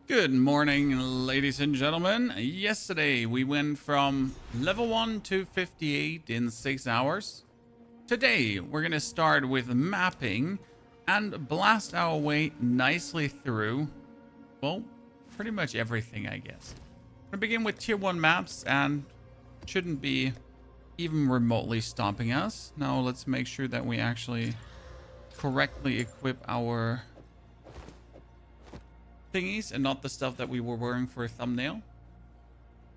Good morning, ladies and gentlemen. Yesterday we went from level 1 to 58 in 6 hours. Today we're going to start with mapping and blast our way nicely through, well, pretty much everything, I guess. We're going to begin with tier 1 maps and shouldn't be even remotely stopping us. Now let's make sure that we actually correctly equip our thingies and not the stuff that we were wearing for a thumbnail,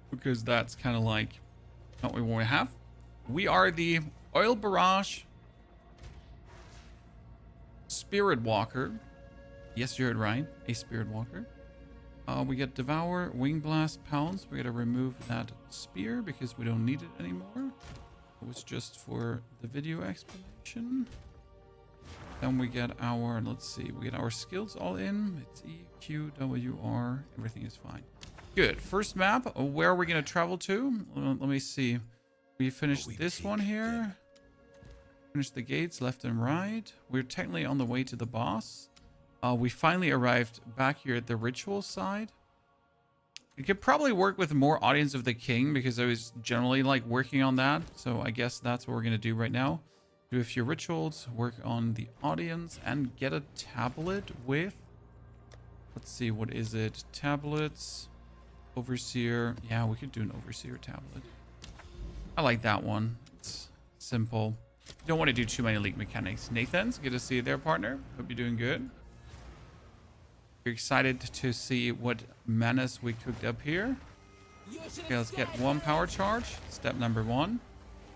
because that's kind of like not what we want to have. We are the Oil Barrage Spiritwalker. Yes, you heard right, a Spiritwalker. We get Devour, Wing Blast, Pounce. We gotta remove that spear because we don't need it anymore. It was just for the video explanation. Then we get our, let's see, we get our skills all in. It's E, Q, W, R. Everything is fine. Good. First map. Where are we going to travel to? Let me see. We finished this one here. Finished the gates left and right. We're technically on the way to the boss. We finally arrived back here at the ritual side. We could probably work with more Audience of the King because I was generally like working on that. So I guess that's what we're going to do right now. Do a few rituals, work on the audience, and get a tablet with... Let's see, what is it? Tablets, Overseer. Yeah, we could do an Overseer tablet. I like that one. It's simple. You don't want to do too many league mechanics. Nathan's good to see you there, partner. Hope you're doing good. You're excited to see what menace we cooked up here. Okay, let's get one power charge. Step number 1.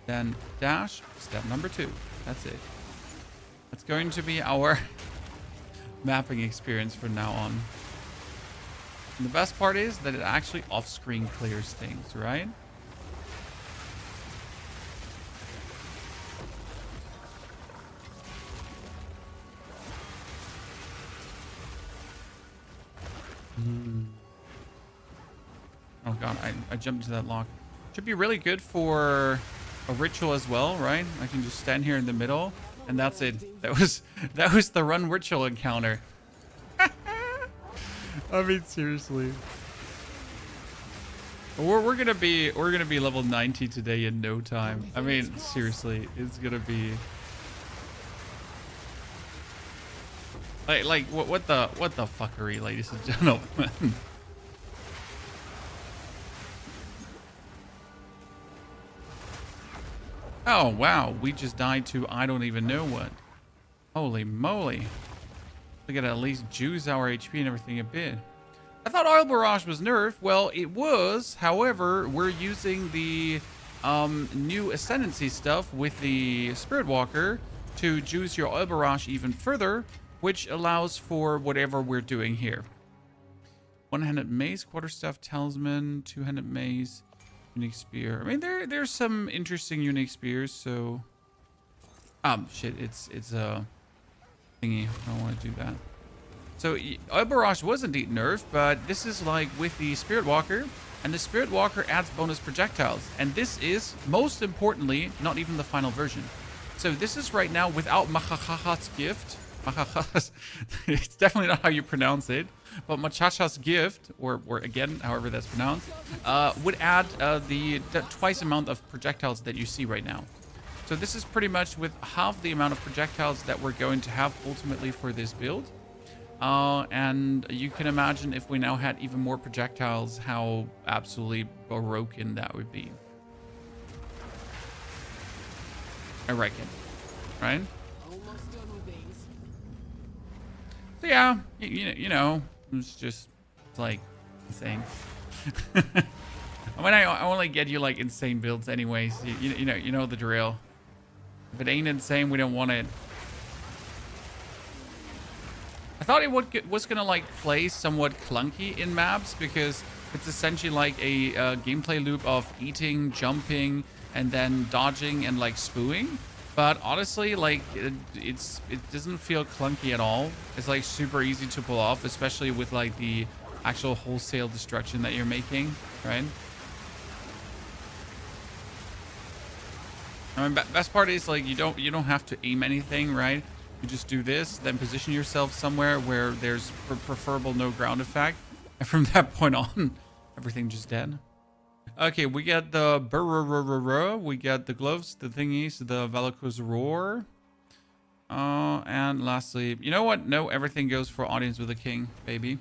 Then dash, step number 2. That's it. That's going to be our mapping experience from now on. And the best part is that it actually off-screen clears things, right? Oh god, I jumped into that lock. Should be really good for a ritual as well, right? I can just stand here in the middle and that's it. That was the run ritual encounter. I mean, seriously. We're gonna be level 90 today in no time. I mean, seriously, it's gonna be like what the fuckery, ladies and gentlemen. Oh, wow. We just died to I don't even know what. Holy moly. We gotta at least juice our HP and everything a bit. I thought Oil Barrage was nerfed. Well, it was. However, we're using the new Ascendancy stuff with the Spiritwalker to juice your Oil Barrage even further, which allows for whatever we're doing here. One-handed mace, quarterstaff talisman, two-handed mace. Unique spear. I mean, there's some interesting unique spears. So, shit, it's a thingy. I don't want to do that. So, Oil Barrage was indeed nerfed, but this is like with the Spiritwalker, and the Spiritwalker adds bonus projectiles, and this is most importantly not even the final version. So this is right now without Machacha's gift. It's definitely not how you pronounce it, but Machacha's gift, or again, however that's pronounced, would add the twice amount of projectiles that you see right now. So this is pretty much with half the amount of projectiles that we're going to have ultimately for this build. And you can imagine if we now had even more projectiles, how absolutely broken that would be. I reckon, right? So yeah, you know, it's like insane. I mean, I only get you like insane builds anyways. You know the drill. If it ain't insane, we don't want it. I thought it was gonna like play somewhat clunky in maps because it's essentially like a gameplay loop of eating, jumping, and then dodging and like spooing. But honestly, like it doesn't feel clunky at all. It's like super easy to pull off, especially with like the actual wholesale destruction that you're making, right? I mean, best part is like you don't have to aim anything, right? You just do this, then position yourself somewhere where there's preferable no ground effect. And from that point on, everything just dead. Okay, we got the burr, we got the gloves, the thingies, the Valakuz roar. And lastly, you know what? No, everything goes for Audience with the King, baby.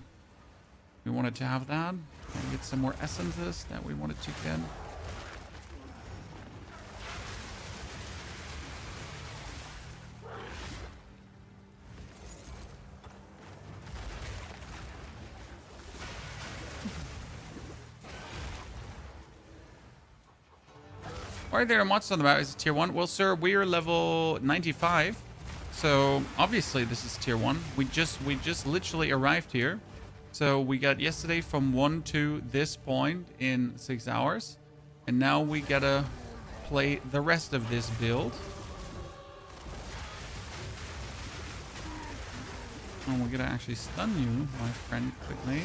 We wanted to have that. And get some more essences that we wanted to get. Why are there monsters on the map? Is it tier 1? Well, sir, we are level 95. So, obviously, this is tier 1. We just literally arrived here. So, we got yesterday from 1 to this point in 6 hours. And now we gotta play the rest of this build. And we're gonna actually stun you, my friend, quickly.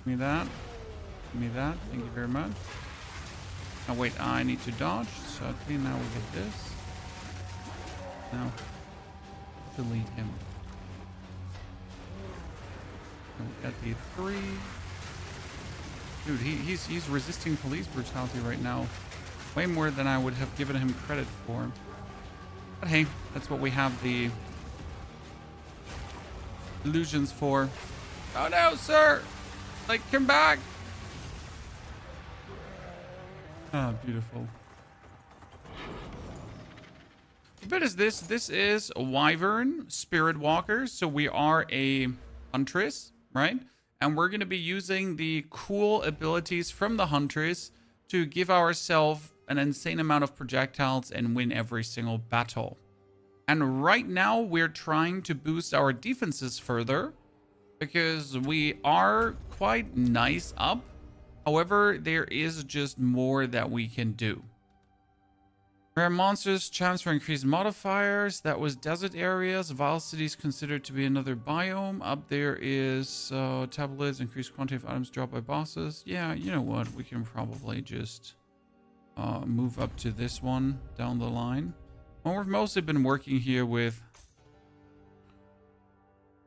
Give me that. Give me that. Thank you very much. Oh, wait. I need to dodge. So, okay, now we get this. Now, delete him. And we got the 3. Dude, he's resisting police brutality right now. Way more than I would have given him credit for. But hey, that's what we have the illusions for. Oh no, sir! Like, come back! Ah, beautiful. What is this? This is a Wyvern Spiritwalker. So we are a Huntress, right? And we're going to be using the cool abilities from the Huntress to give ourselves an insane amount of projectiles and win every single battle. And right now we're trying to boost our defenses further, because we are quite nice up. However, there is just more that we can do. Rare monsters, chance for increased modifiers. That was desert areas. Vile cities considered to be another biome. Up there is tablets, increased quantity of items dropped by bosses. Yeah, you know what? We can probably just move up to this one down the line. Well, we've mostly been working here with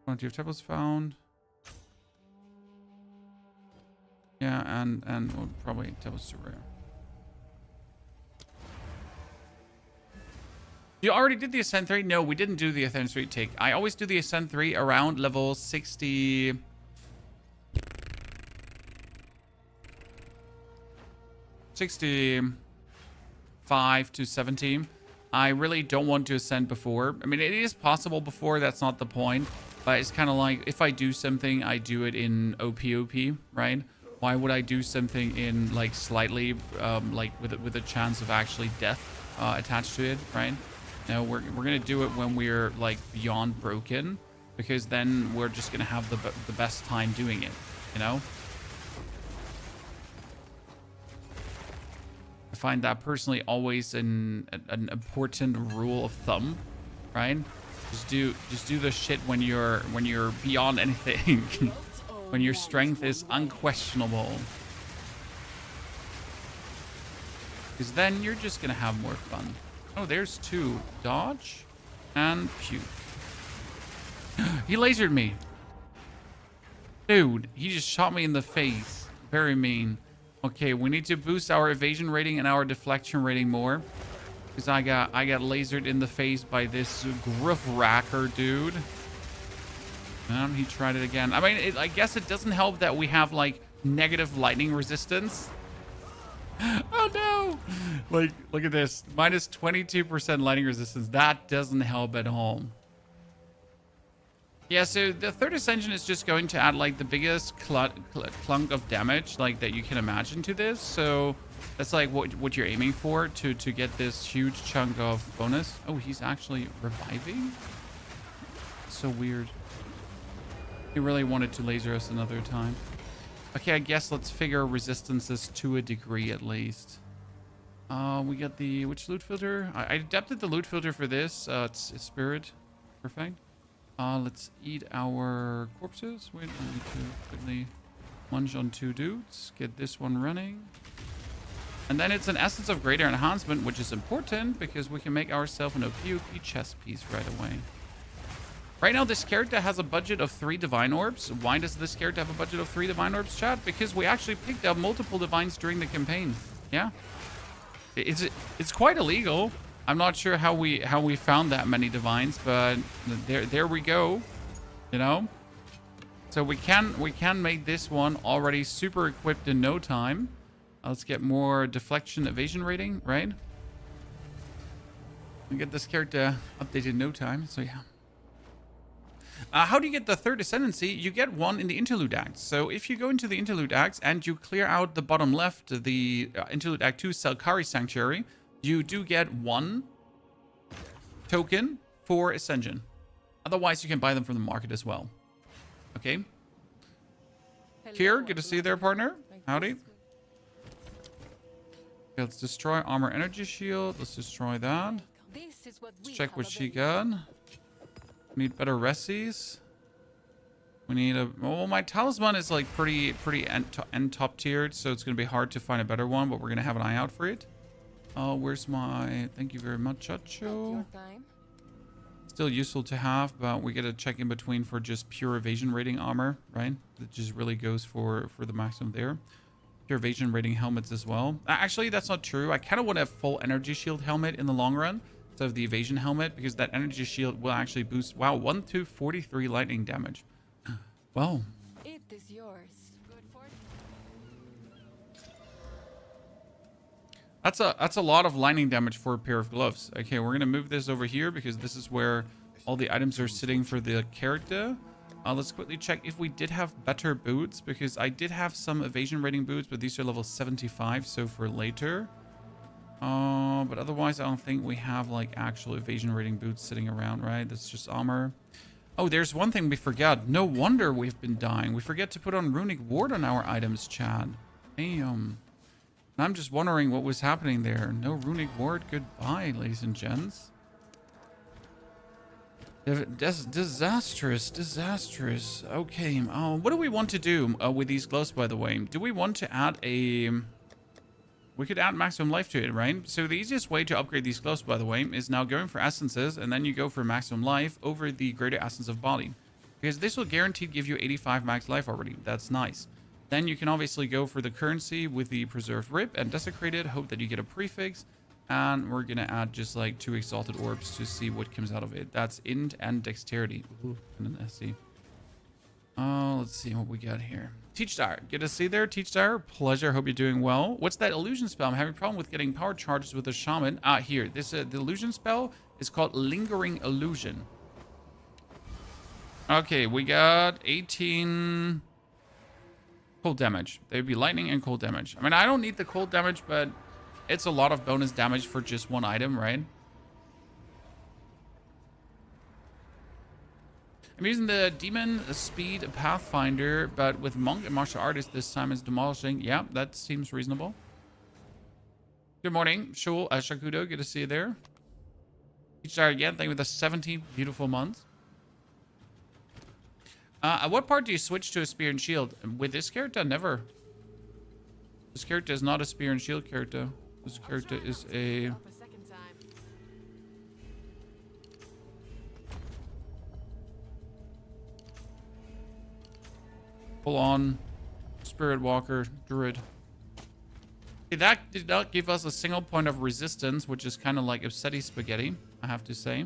quantity of tablets found. Yeah, and well, probably tablets too rare. You already did the Ascent 3? No, we didn't do the Ascent 3 take. I always do the Ascent 3 around level 60. 65 to 70. I really don't want to ascend before. I mean, it is possible before, that's not the point. But it's kind of like, if I do something, I do it in OPOP, right? Why would I do something in, like, slightly, like, with a chance of actually death attached to it, right? No, we're going to do it when we're, like, beyond broken. Because then we're just going to have the best time doing it, you know? I find that personally always an important rule of thumb, right? Just do the shit when you're beyond anything. When your strength is unquestionable. Because then you're just gonna have more fun. Oh, there's 2. Dodge and puke. He lasered me. Dude, he just shot me in the face. Very mean. Okay, we need to boost our evasion rating and our deflection rating more. Because I got lasered in the face by this Gruff Racker dude. And he tried it again. I mean, I guess it doesn't help that we have, like, negative lightning resistance. Oh, no. Like, look at this. Minus 22% lightning resistance. That doesn't help at all. Yeah, so the third ascension is just going to add, like, the biggest clunk of damage, like, that you can imagine to this. So that's, like, what you're aiming for to get this huge chunk of bonus. Oh, he's actually reviving? So weird. He really wanted to laser us another time. Okay, I guess let's figure resistances to a degree at least. We got the... which loot filter? I adapted the loot filter for this. It's spirit. Perfect. Let's eat our corpses. Wait, I need to quickly munch on 2 dudes. Get this one running. And then it's an Essence of Greater Enhancement, which is important because we can make ourselves an OP chest piece right away. Right now, this character has a budget of 3 Divine Orbs. Why does this character have a budget of 3 Divine Orbs, chat? Because we actually picked up multiple Divines during the campaign. Yeah. It's quite illegal. I'm not sure how we found that many Divines, but there we go. You know? So we can make this one already super equipped in no time. Let's get more deflection evasion rating, right? We get this character updated in no time, so yeah. How do you get the third ascendancy? You get one in the interlude act. So if you go into the interlude acts and you clear out the bottom left, the interlude act 2 Selkari Sanctuary, you do get 1 token for ascension. Otherwise, you can buy them from the market as well. Okay. Kier, good to see you there, partner. Howdy. Okay, let's destroy armor energy shield. Let's destroy that. Let's check what she got. We need better resties. We need a... Well, my talisman is like pretty end top tiered, so it's going to be hard to find a better one, but we're going to have an eye out for it. Oh, where's my... Thank you very much, Chacho. Still useful to have, but we get to check in between for just pure evasion rating armor, right? That just really goes for the maximum there. Pure evasion rating helmets as well. Actually, that's not true. I kind of want a full energy shield helmet in the long run. Instead of the evasion helmet, because that energy shield will actually boost, wow, 1 to 43 lightning damage. Well, it is yours. Good for that's a lot of lightning damage for a pair of gloves. Okay, we're gonna move this over here because this is where all the items are sitting for the character. Let's quickly check if we did have better boots, because I did have some evasion rating boots, but these are level 75, so for later. But otherwise, I don't think we have like actual evasion rating boots sitting around, right? That's just armor. Oh, there's one thing we forgot. No wonder we've been dying. We forget to put on runic ward on our items, Chad. Damn. I'm just wondering what was happening there. No runic ward. Goodbye, ladies and gents. Disastrous. Okay. What do we want to do with these gloves, by the way? Do we want to add a... We could add maximum life to it, right? So the easiest way to upgrade these gloves, by the way, is now going for essences, and then you go for maximum life over the greater essence of body. Because this will guaranteed give you 85 max life already. That's nice. Then you can obviously go for the currency with the preserved rip and desecrated. Hope that you get a prefix. And we're going to add just like 2 exalted orbs to see what comes out of it. That's int and dexterity. Ooh, and an SC. Let's see what we got here. Teach Dire. Good to see there, Teach Dire. Pleasure. Hope you're doing well. What's that illusion spell? I'm having a problem with getting power charges with the shaman. Here. This the illusion spell is called Lingering Illusion. Okay, we got 18 cold damage. They'd be lightning and cold damage. I mean, I don't need the cold damage, but it's a lot of bonus damage for just one item, right? I'm using the Demon Speed Pathfinder, but with Monk and Martial Artist this time is demolishing. Yeah, that seems reasonable. Good morning, Shul, Shakudo. Good to see you there. Each star again. Thank you for the 17th beautiful month. At what part do you switch to a Spear and Shield? With this character, never. This character is not a Spear and Shield character. This character is a... full-on Spiritwalker Druid. Okay, that did not give us a single point of resistance, which is kind of like Obsedi Spaghetti, I have to say.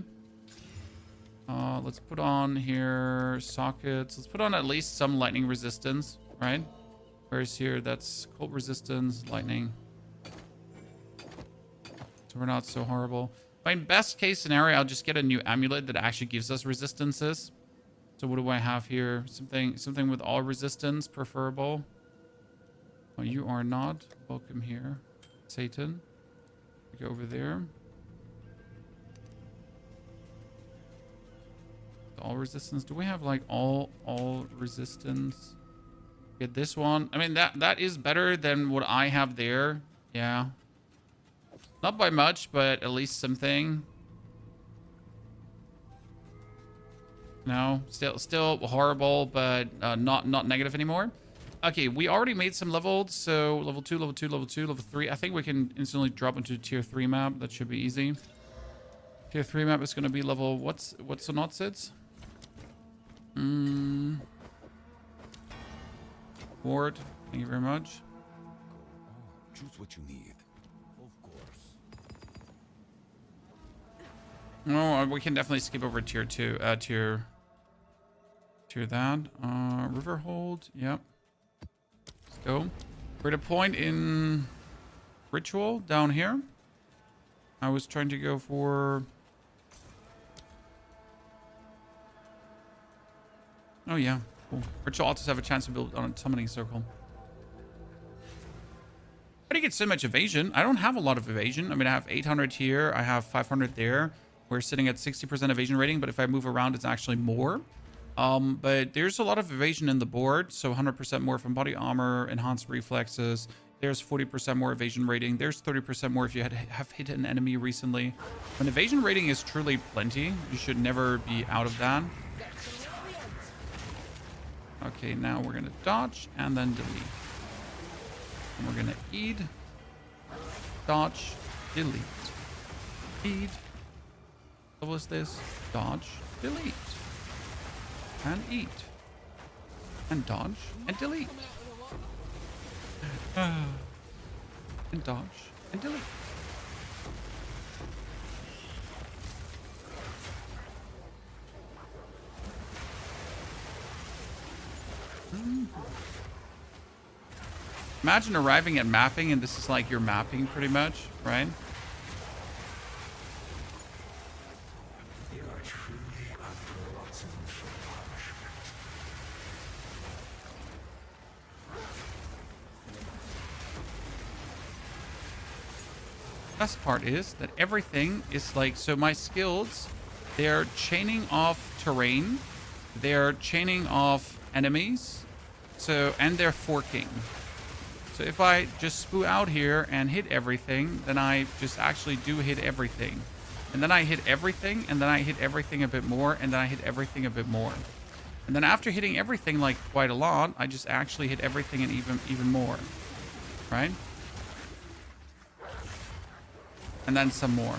Let's put on here sockets. Let's put on at least some lightning resistance, right? Whereas here, that's cold resistance, lightning. So we're not so horrible. I mean, best case scenario, I'll just get a new amulet that actually gives us resistances. So what do I have here? Something with all resistance, preferable. Oh, you are not welcome here, Satan. Go over there. All resistance. Do we have like all resistance? Get this one. I mean, that is better than what I have there. Yeah. Not by much, but at least something. No, still horrible, but not negative anymore. Okay, we already made some levels, so level 2, level 2, level 2, level 3. I think we can instantly drop into tier 3 map. That should be easy. Tier 3 map is going to be level... What's the not sits? Ward, thank you very much. Choose what you need. Of course. No, we can definitely skip over tier 2. Tier that. River hold. Yep. Let's go. We're at a point in ritual down here. I was trying to go for... Oh yeah, cool. Ritual altars have a chance to build on a summoning circle. How do you get so much evasion? I don't have a lot of evasion. I mean, I have 800 here. I have 500 there. We're sitting at 60% evasion rating, but if I move around, it's actually more. But there's a lot of evasion in the board. So 100% more from body armor, enhanced reflexes. There's 40% more evasion rating. There's 30% more if you have hit an enemy recently. When evasion rating is truly plenty, you should never be out of that. Okay, now we're going to dodge and then delete. And we're going to eat, dodge, delete. Eat. What was this? Dodge, delete. And eat. And dodge and delete. And dodge and delete. Imagine arriving at mapping and this is like your mapping pretty much, right? You are truly unforgotten for punishment. Best part is that everything is like, so my skills, they're chaining off terrain, they're chaining off enemies, so, and they're forking. So if I just spoo out here and hit everything, then I just actually do hit everything. And then I hit everything, and then I hit everything a bit more, and then I hit everything a bit more. And then after hitting everything like quite a lot, I just actually hit everything and even more. Right? And then some more.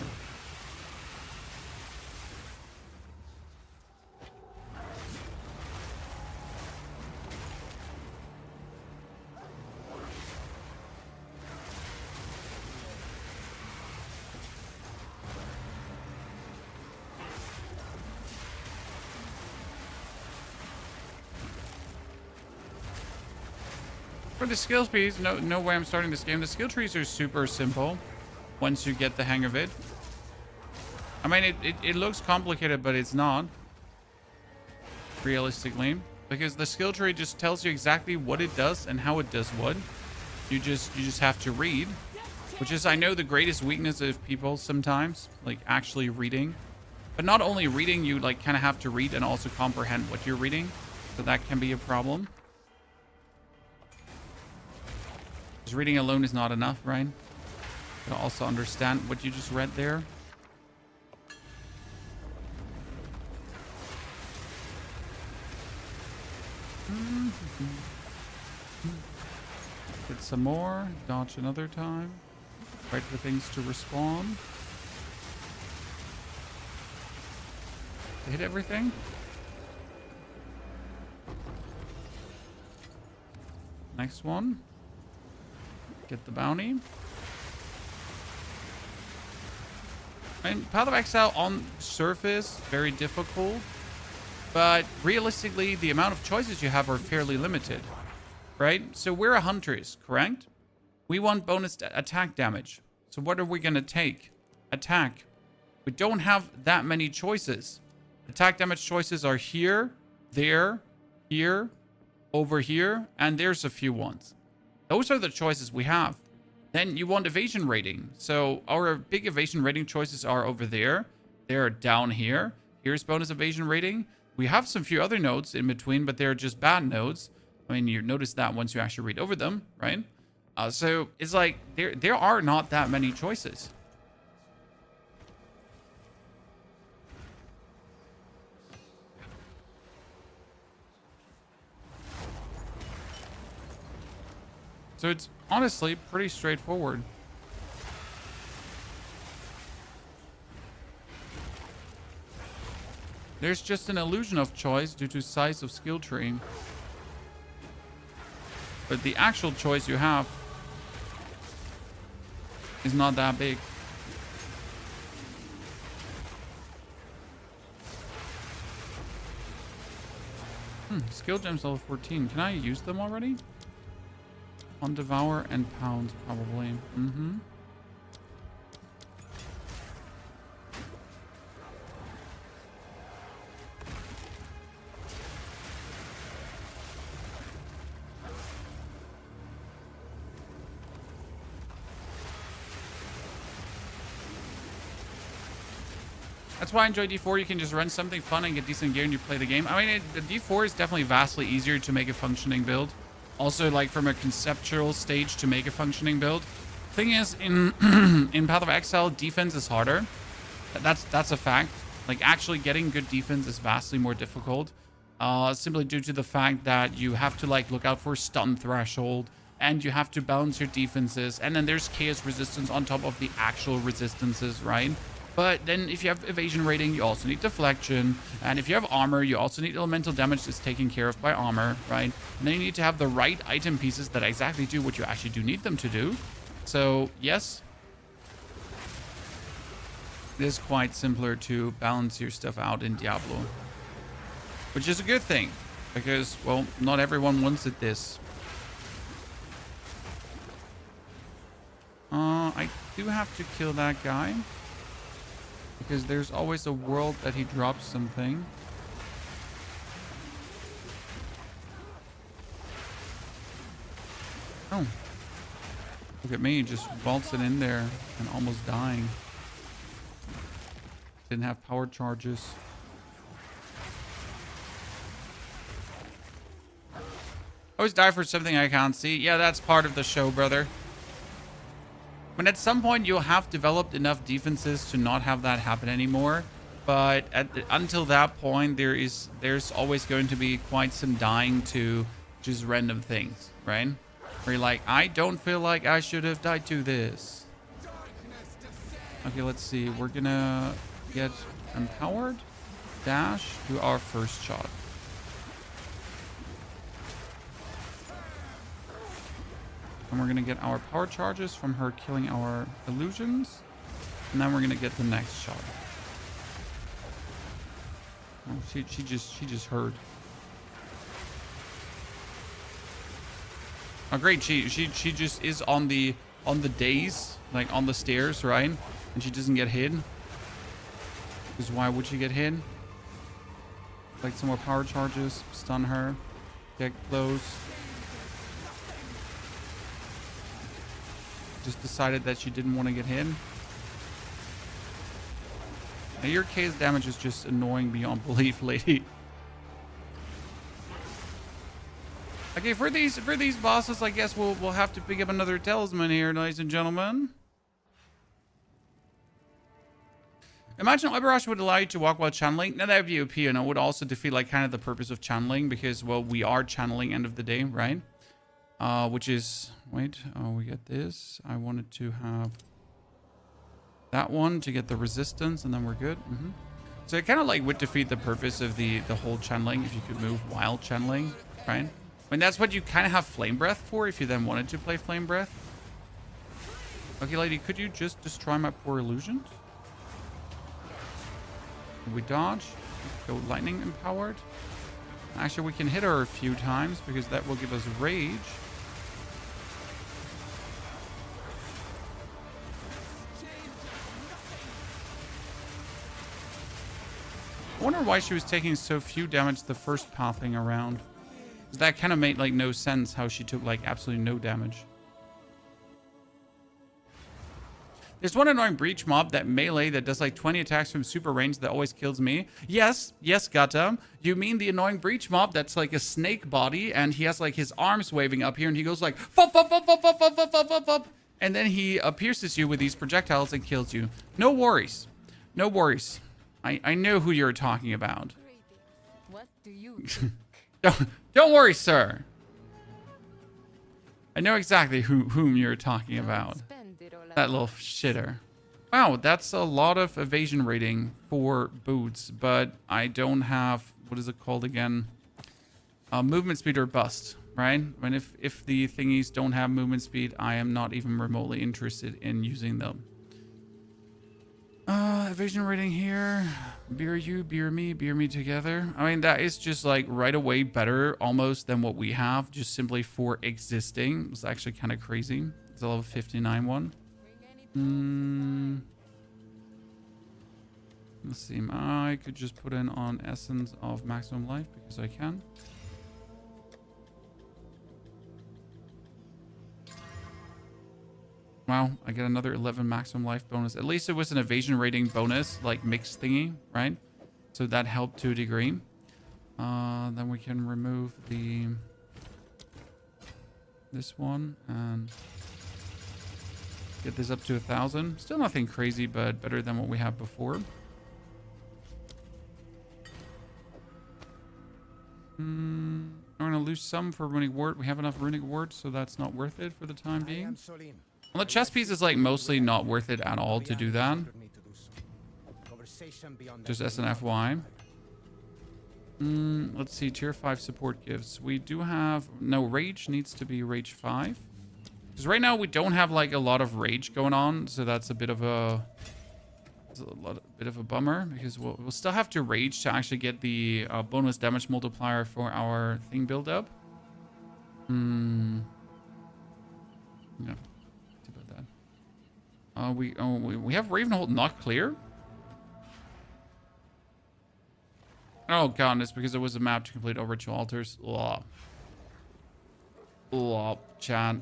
For the skills piece, no way I'm starting this game. The skill trees are super simple once you get the hang of it. I mean, it looks complicated, but it's not. Realistically. Because the skill tree just tells you exactly what it does and how it does what. You just have to read. Which is, I know, the greatest weakness of people sometimes. Like, actually reading. But not only reading, you like kind of have to read and also comprehend what you're reading. So that can be a problem. Because reading alone is not enough, right? You also understand what you just read there. Get some more. Dodge another time. Wait for things to respawn. Hit everything. Next one. Get the bounty. And Path of Exile on surface, very difficult. But realistically, the amount of choices you have are fairly limited. Right? So we're a Huntress, correct? We want bonus attack damage. So what are we going to take? Attack. We don't have that many choices. Attack damage choices are here, there, here, over here, and there's a few ones. Those are the choices we have. Then you want evasion rating. So our big evasion rating choices are over there. They're down here. Here's bonus evasion rating. We have some few other nodes in between, but they're just bad nodes. I mean, you notice that once you actually read over them, right? So it's like there are not that many choices. So it's honestly pretty straightforward. There's just an illusion of choice due to size of skill tree. But the actual choice you have is not that big. Skill gems level 14. Can I use them already? On Devour and Pound, probably. That's why I enjoy D4. You can just run something fun and get decent gear and you play the game. I mean, the D4 is definitely vastly easier to make a functioning build. Also, like from a conceptual stage to make a functioning build. Thing is, in in Path of Exile, defense is harder. That's a fact. Like actually getting good defense is vastly more difficult. Simply due to the fact that you have to like look out for stun threshold and you have to balance your defenses. And then there's chaos resistance on top of the actual resistances, right? But then if you have evasion rating, you also need deflection. And if you have armor, you also need elemental damage that's taken care of by armor, right? And then you need to have the right item pieces that exactly do what you actually do need them to do. So, yes. It is quite simpler to balance your stuff out in Diablo. Which is a good thing. Because, well, not everyone wants it this. I do have to kill that guy. Because there's always a world that he drops something. Oh. Look at me, just waltzing in there and almost dying. Didn't have power charges. Always die for something I can't see. Yeah, that's part of the show, brother. When at some point you'll have developed enough defenses to not have that happen anymore, but until that point there's always going to be quite some dying to just random things, right? Where you're like, I don't feel like I should have died to this. Okay, let's see. We're gonna get empowered, dash, to our first shot. And we're going to get our power charges from her killing our illusions. And then we're going to get the next shot. Oh, she just heard. Oh, great. She just is on the days, like on the stairs, right? And she doesn't get hit. Because why would she get hit? Like some more power charges, stun her, get close. Just decided that she didn't want to get hit. Now your K's damage is just annoying beyond belief, lady. Okay, for these bosses, I guess we'll have to pick up another talisman here, ladies and gentlemen. Imagine Oil Barrage would allow you to walk while channeling. Now that would be OP, and it would also defeat like kind of the purpose of channeling, because well, we are channeling end of the day, right? Which is, wait, we get this. I wanted to have that one to get the resistance, and then we're good. So it kind of like would defeat the purpose of the whole channeling if you could move while channeling, right? I mean, that's what you kind of have Flame Breath for if you then wanted to play Flame Breath. Okay, lady, could you just destroy my poor illusions? We dodge, go lightning empowered. Actually, we can hit her a few times because that will give us rage. I wonder why she was taking so few damage the first pathing around. That kind of made like no sense how she took like absolutely no damage. There's one annoying breach mob that melee that does like 20 attacks from super range that always kills me. Yes, Gata. You mean the annoying breach mob that's like a snake body and he has like his arms waving up here and he goes like fup, fup, fup, fup, fup, fup, fup, fup, fup, fup, and then he pierces you with these projectiles and kills you. No worries. No worries. I know who you're talking about. What do you Don't worry, sir. I know exactly whom you're talking about. That little shitter. Wow, that's a lot of evasion rating for boots, but I don't have, what is it called again? Movement speed or bust, right? I mean, if the thingies don't have movement speed, I am not even remotely interested in using them. Evasion rating here. Beer you, beer me together. I mean, that is just like right away better almost than what we have, just simply for existing. It's actually kind of crazy. It's a level 59 one. Let's see. I could just put in on Essence of Maximum Life because I can. Wow, I get another 11 maximum life bonus. At least it was an evasion rating bonus, like mixed thingy, right? So that helped to a degree. Then we can remove this one and get this up to 1,000. Still nothing crazy, but better than what we had before. I'm gonna lose some for runic ward. We have enough runic ward, so that's not worth it for the time being. Well, the chest piece is like mostly not worth it at all to do that. Just as an FY. Let's see, tier 5 support gifts. We do have, no, rage needs to be rage 5. Because right now we don't have like a lot of rage going on, so that's a bit of a, bit of a bummer, because we'll still have to rage to actually get the bonus damage multiplier for our thing build up. Yeah. We have Ravenhold not clear. Oh god, it's because it was a map to complete over 2 altars. Chat.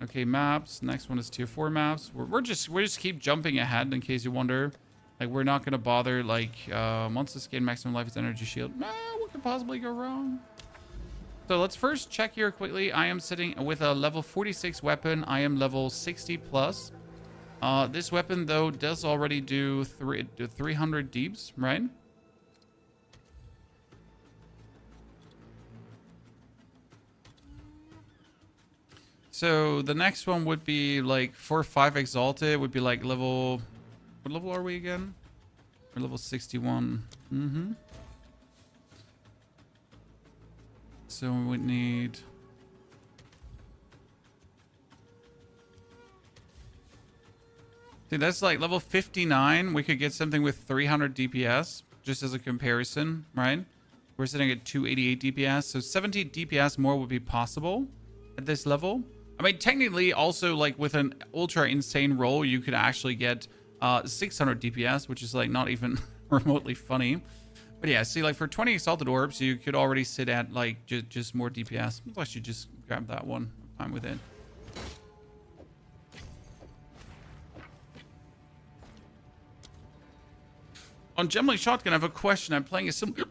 Okay, maps. Next one is tier 4 maps. We just keep jumping ahead in case you wonder. Like, we're not gonna bother. Like, monsters gain maximum life as energy shield. No, what could possibly go wrong? So let's first check here quickly. I am sitting with a level 46 weapon. I am level 60 plus. This weapon, though, does already do 300 deeps, right? So the next one would be like for 5 exalted would be like level, what level are we again? We're level 61. So we would need... See, that's like level 59. We could get something with 300 DPS, just as a comparison, right? We're sitting at 288 DPS, so 70 DPS more would be possible at this level. I mean, technically, also, like, with an ultra insane roll, you could actually get 600 DPS, which is, like, not even remotely funny. But yeah, see, like, for 20 Exalted Orbs, you could already sit at, like, just more DPS. I should just grab that one. I'm fine with it. On Gemling Shotgun, I have a question. I'm playing a similar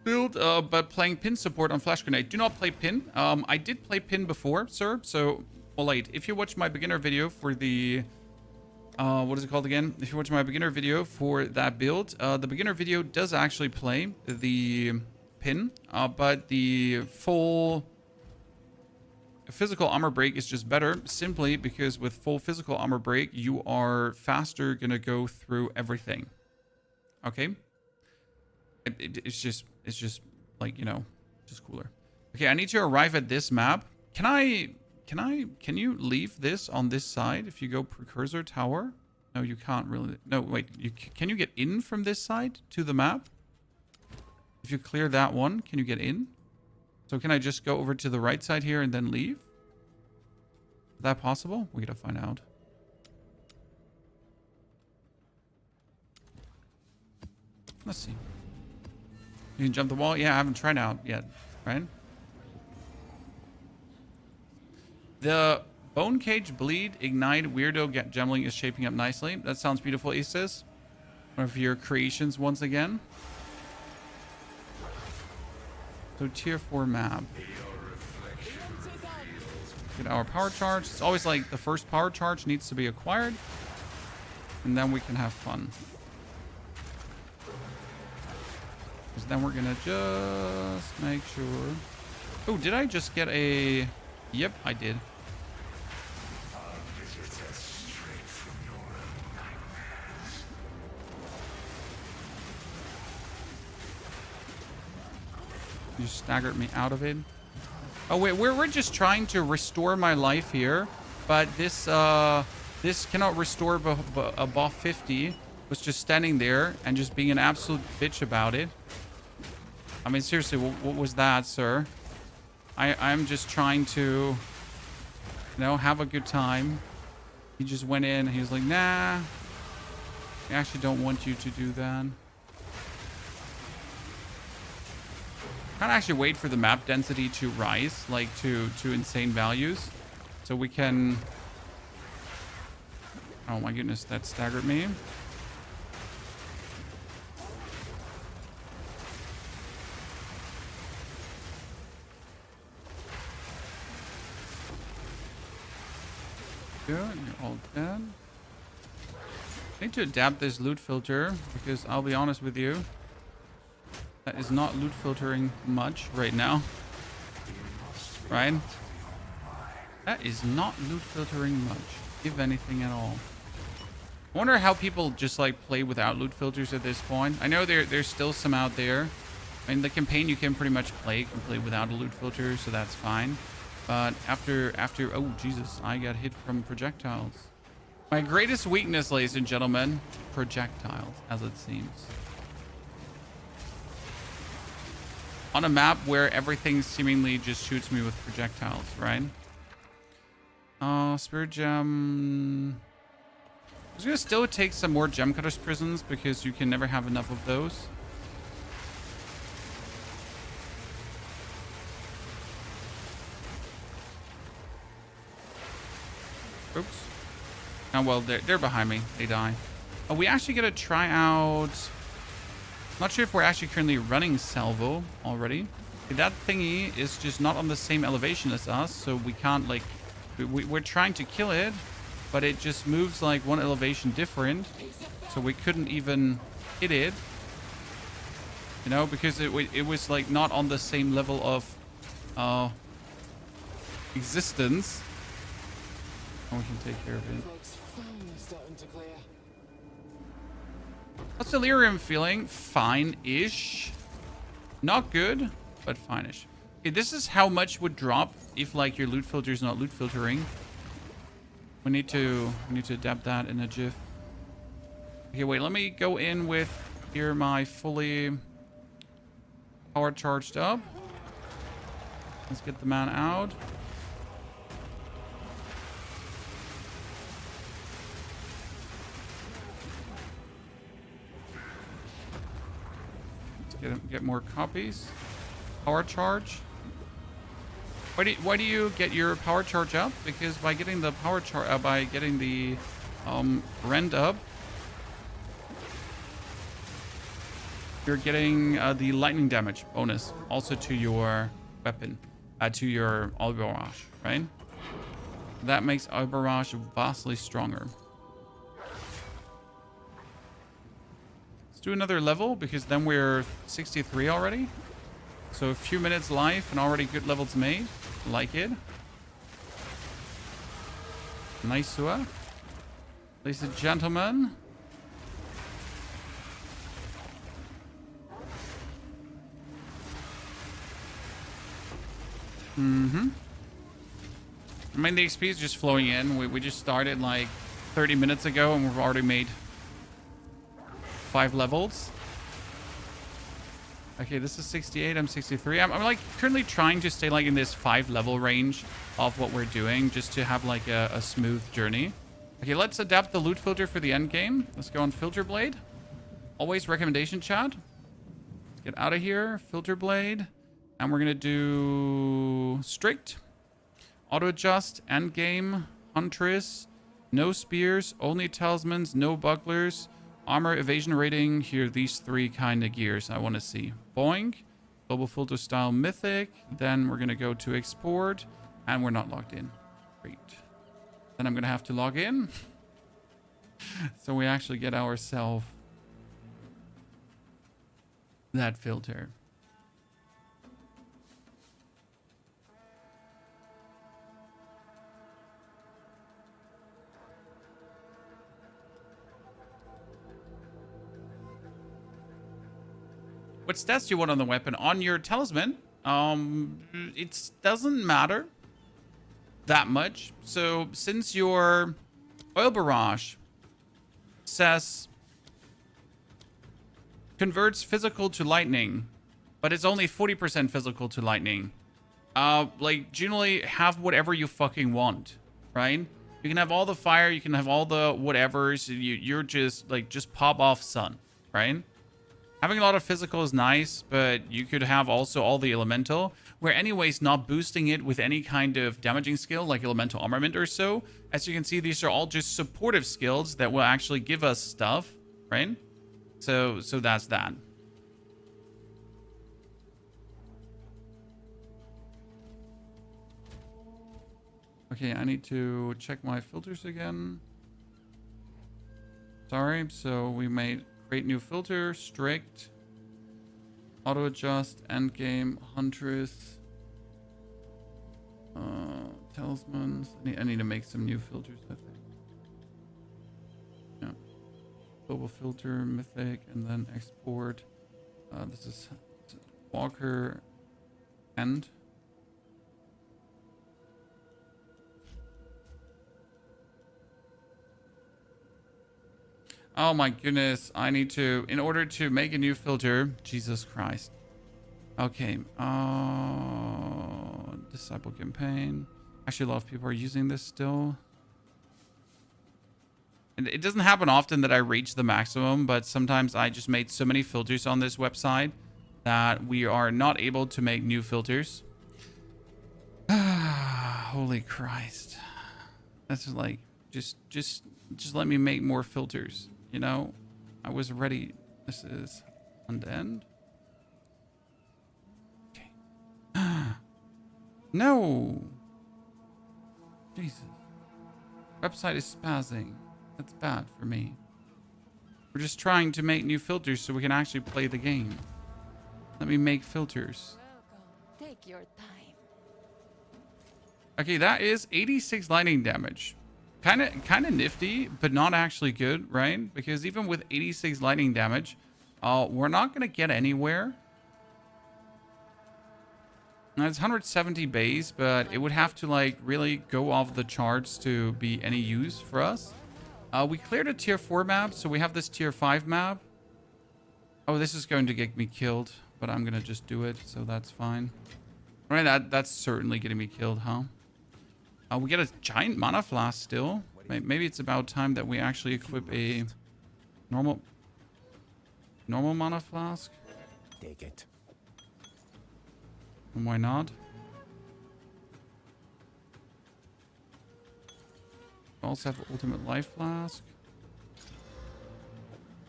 build, but playing pin support on Flash Grenade. Do not play pin. I did play pin before, sir. So, well, wait. If you watch my beginner video for the... what is it called again? If you watch my beginner video for that build, the beginner video does actually play the pin, but the full physical armor break is just better, simply because with full physical armor break, you are faster gonna go through everything. Okay? It's just like, you know, just cooler. Okay, I need to arrive at this map. Can you leave this on this side if you go Precursor Tower? No, you can't really. No, wait. Can you get in from this side to the map? If you clear that one, can you get in? So can I just go over to the right side here and then leave? Is that possible? We gotta find out. Let's see. You can jump the wall? Yeah, I haven't tried out yet, right? The Bone Cage Bleed Ignite Weirdo Gemling is shaping up nicely. That sounds beautiful, Istis. One of your creations once again. So tier 4 map. Get our power charge. It's always like the first power charge needs to be acquired. And then we can have fun. Because then we're going to just make sure. Oh, did I just get a... Yep, I did. You staggered me out of it. Oh wait, we're just trying to restore my life here, but this this cannot restore above 50. Was just standing there and just being an absolute bitch about it. I mean, seriously, what was that, sir? I'm just trying to, you know, have a good time. He just went in and he was like, nah, I actually don't want you to do that. Can't actually wait for the map density to rise, like to insane values, so we can. Oh my goodness, that staggered me. Good, you're all dead. I need to adapt this loot filter because I'll be honest with you, that is not loot filtering much right now. Right? That is not loot filtering much, if anything at all. I wonder how people just like play without loot filters at this point. I know there's still some out there. I mean, the campaign you can pretty much play without a loot filter, so that's fine. But after oh Jesus, I got hit from projectiles. My greatest weakness, ladies and gentlemen, projectiles, as it seems. On a map where everything seemingly just shoots me with projectiles, right? Spirit gem. I was gonna still take some more gem cutters prisons because you can never have enough of those. Oops. Oh well, they're behind me. They die. Oh, we actually gotta try out. Not sure if we're actually currently running salvo already. That thingy is just not on the same elevation as us, so we can't like. We're trying to kill it, but it just moves like one elevation different, so we couldn't even hit it. You know, because it was like not on the same level of existence. Oh, we can take care of it. How's delirium feeling? Fine-ish. Not good, but fine-ish. Okay, this is how much would drop if like your loot filter is not loot filtering. We need to adapt that in a jiff. Okay, wait, let me go in with here my fully power charged up. Let's get the man out. Get more copies. Power charge. Why do you get your power charge up? Because by getting the power charge, by getting the rend up, you're getting the lightning damage bonus also to your weapon, to your Owl Barrage, right? That makes Owl Barrage vastly stronger. Let's do another level because then we're 63 already. So a few minutes life and already good levels made. Like it. Nice one. Ladies and gentlemen. I mean, the XP is just flowing in. We just started like 30 minutes ago and we've already made 5 levels. Okay, this is 68. I'm 63. I'm like currently trying to stay like in this 5 level range of what we're doing just to have like a smooth journey. Okay, let's adapt the loot filter for the end game. Let's go on filter blade. Always recommendation chat. Let's get out of here. Filter blade. And we're going to do strict. Auto adjust. End game. Huntress. No spears. Only talismans. No bucklers. Armor evasion rating. Here, these 3 kind of gears I want to see. Boing. Global filter style mythic. Then we're going to go to export. And we're not logged in. Great. Then I'm going to have to log in. So we actually get ourselves that filter. What stats do you want on the weapon? On your talisman, It doesn't matter that much. So since your oil barrage says converts physical to lightning, but it's only 40% physical to lightning, like generally have whatever you fucking want, right? You can have all the fire, you can have all the whatevers. You're just like, just pop off sun, right? Having a lot of physical is nice, but you could have also all the elemental. We're anyways not boosting it with any kind of damaging skill like elemental armament or so. As you can see, these are all just supportive skills that will actually give us stuff, right? So that's that. Okay, I need to check my filters again. Sorry, so we made create new filter, strict, auto adjust, endgame, Huntress, talismans. I need to make some new filters, I think. Yeah. Global filter, mythic, and then export. This is Walker end. Oh my goodness, I need to, in order to make a new filter, Jesus Christ. Okay, disciple campaign. Actually, a lot of people are using this still. And it doesn't happen often that I reach the maximum, but sometimes I just made so many filters on this website that we are not able to make new filters. Holy Christ. That's like, just let me make more filters. You know, I was ready. This is on the end. Okay. No. Jesus. Website is spazzing. That's bad for me. We're just trying to make new filters so we can actually play the game. Let me make filters. Welcome. Take your time. Okay, that is 86 lightning damage. Kind of nifty, but not actually good, right? Because even with 86 lightning damage, we're not going to get anywhere. Now, it's 170 base, but it would have to like really go off the charts to be any use for us. We cleared a tier 4 map, so we have this tier 5 map. Oh, this is going to get me killed, but I'm going to just do it, so that's fine. All right, that's certainly getting me killed, huh? We get a giant mana flask still. Maybe it's about time that we actually equip a normal mana flask. Take it. And why not? We also have ultimate life flask.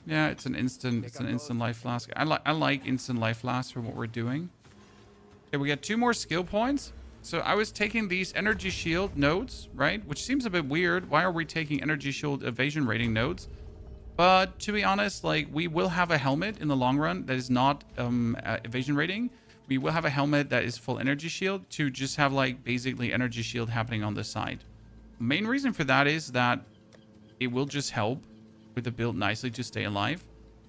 Yeah, it's an instant life flask. I like instant life flasks for what we're doing. Okay, we get 2 more skill points. So I was taking these energy shield nodes, right? Which seems a bit weird. Why are we taking energy shield evasion rating nodes? But to be honest, like, we will have a helmet in the long run that is not evasion rating. We will have a helmet that is full energy shield to just have like basically energy shield happening on the side. Main reason for that is that it will just help with the build nicely to stay alive.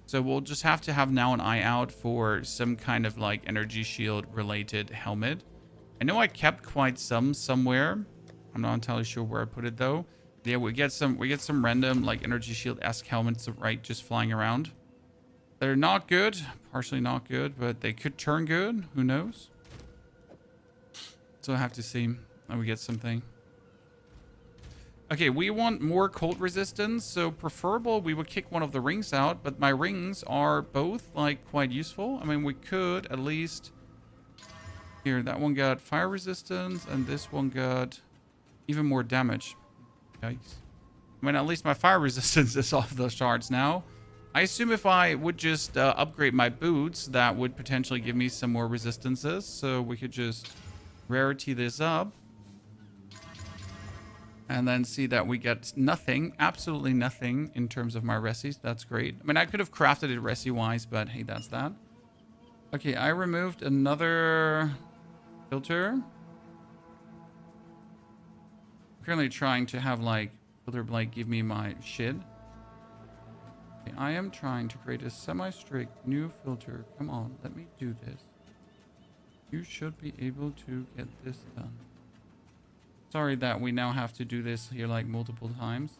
So we'll just have to have now an eye out for some kind of like energy shield related helmet. I know I kept quite some somewhere. I'm not entirely sure where I put it though. Yeah, we get some random like energy shield-esque helmets, right, just flying around. They're not good, partially not good, but they could turn good. Who knows? So I have to see. Oh, we get something. Okay, we want more cold resistance, so preferable we would kick one of the rings out, but my rings are both like quite useful. I mean, we could at least. Here, that one got fire resistance, and this one got even more damage. Yikes. I mean, at least my fire resistance is off the charts now. I assume if I would just upgrade my boots, that would potentially give me some more resistances. So we could just rarity this up. And then see that we get nothing, absolutely nothing in terms of my resis. That's great. I mean, I could have crafted it resi-wise, but hey, that's that. Okay, I removed another filter. Currently trying to have like filter blank give me my shit. Okay, I am trying to create a semi-strict new filter. Come on, let me do this. You should be able to get this done. Sorry that we now have to do this here like multiple times.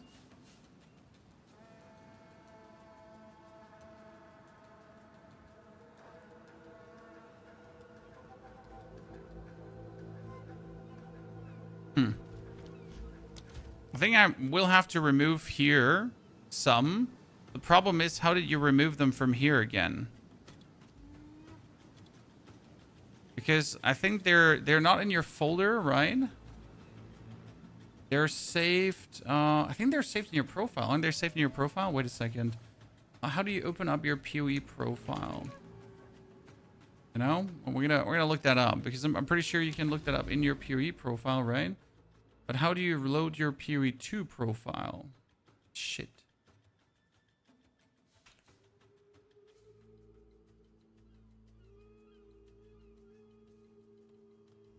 I think I will have to remove here some. The problem is, how did you remove them from here again? Because I think they're not in your folder, right? They're saved. I think they're saved in your profile. Aren't they saved in your profile? Wait a second. How do you open up your PoE profile? You know, we're gonna look that up because I'm pretty sure you can look that up in your PoE profile, right? But how do you load your PoE 2 profile? Shit.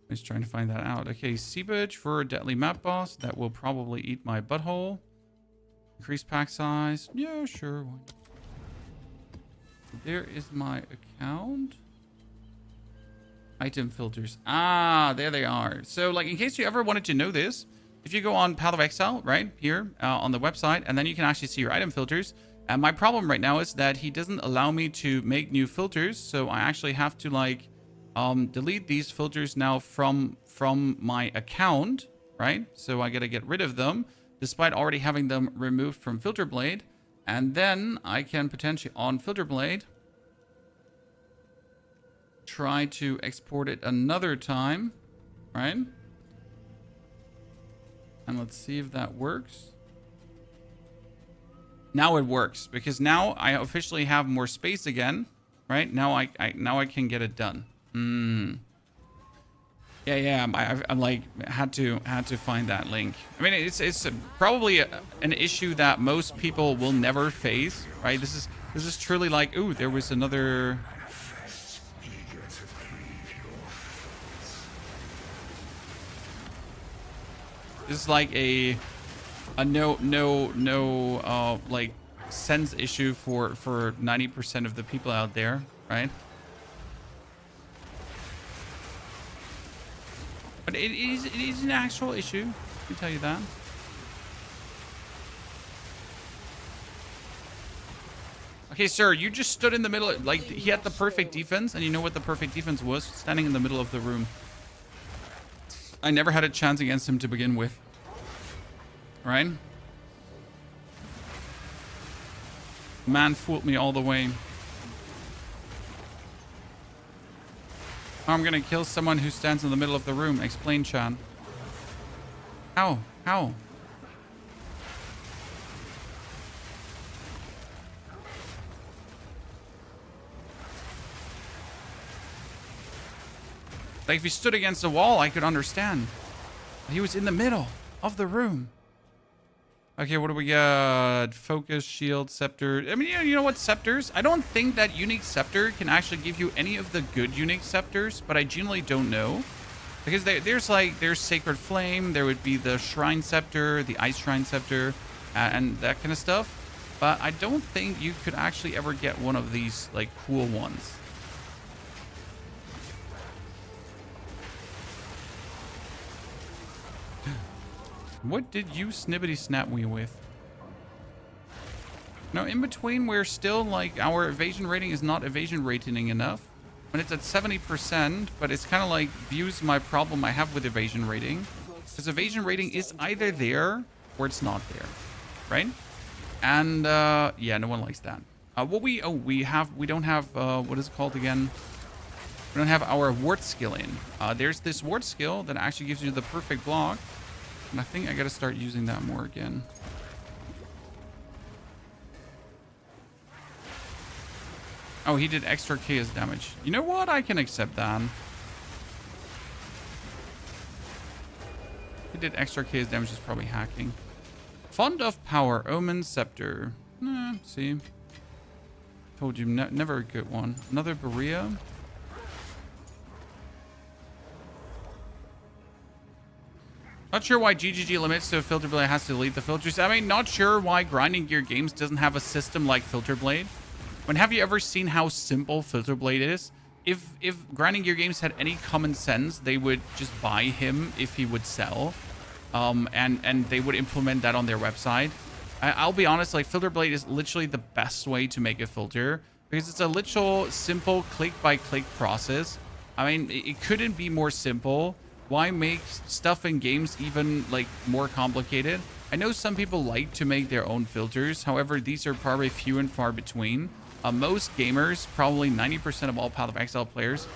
I'm just trying to find that out. Okay, seepage for a deadly map boss. That will probably eat my butthole. Increase pack size. Yeah, sure. There is my account. Item filters. Ah, there they are. So, like, in case you ever wanted to know this, if you go on Path of Exile, right, here on the website, and then you can actually see your item filters. And my problem right now is that he doesn't allow me to make new filters. So I actually have to, like, delete these filters now from my account, right? So I gotta get rid of them, despite already having them removed from Filterblade. And then I can potentially, on Filterblade, try to export it another time, right? And let's see if that works. Now it works, because now I officially have more space again, right? Now I can get it done. Yeah. I'm like had to find that link. I mean, it's probably an issue that most people will never face, right? This is truly like, ooh, there was another. This is like a no like sense issue for 90% of the people out there, right? But it is an actual issue. I can tell you that. Okay, sir, you just stood in the middle. Like, he had the perfect defense, and you know what the perfect defense was? Standing in the middle of the room. I never had a chance against him to begin with. Right? Man fooled me all the way. I'm gonna kill someone who stands in the middle of the room. Explain, Chan. How? How? Like, if he stood against the wall, I could understand. He was in the middle of the room. Okay, what do we got? Focus, shield, scepter. I mean, you know what? Scepters? I don't think that unique scepter can actually give you any of the good unique scepters, but I genuinely don't know. Because there's Sacred Flame, there would be the Shrine Scepter, the Ice Shrine Scepter, and that kind of stuff. But I don't think you could actually ever get one of these, like, cool ones. What did you snippety snap me with? No, in between, we're still like, our evasion rating is not evasion rating enough. When it's at 70%, but it's kind of like views my problem I have with evasion rating. Because evasion rating is either there or it's not there, right? And yeah, no one likes that. We don't have what is it called again? We don't have our ward skill in. There's this ward skill that actually gives you the perfect block. And I think I gotta start using that more again. Oh, he did extra chaos damage. You know what? I can accept that. He did extra chaos damage, is probably hacking. Fond of Power, Omen Scepter. See. Told you, never a good one. Another Berea. Not sure why GGG limits to Filterblade has to delete the filters. I mean, not sure why Grinding Gear Games doesn't have a system like Filterblade. When have you ever seen how simple Filterblade is? if Grinding Gear Games had any common sense, they would just buy him if he would sell. And they would implement that on their website. I'll be honest, like Filter Blade is literally the best way to make a filter because it's a literal simple click-by-click process. I mean, it couldn't be more simple. Why make stuff in games even like more complicated? I know some people like to make their own filters. However, these are probably few and far between. Most gamers, probably 90% of all Path of Exile players,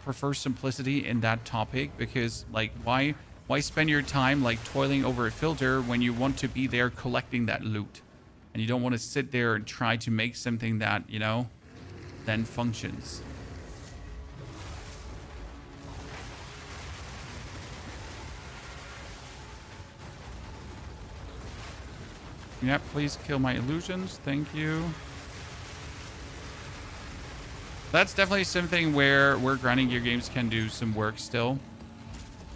prefer simplicity in that topic because, like, why spend your time like toiling over a filter when you want to be there collecting that loot, and you don't want to sit there and try to make something that, you know, then functions. Yeah, please kill my illusions. Thank you. That's definitely something where Grinding Gear Games can do some work still.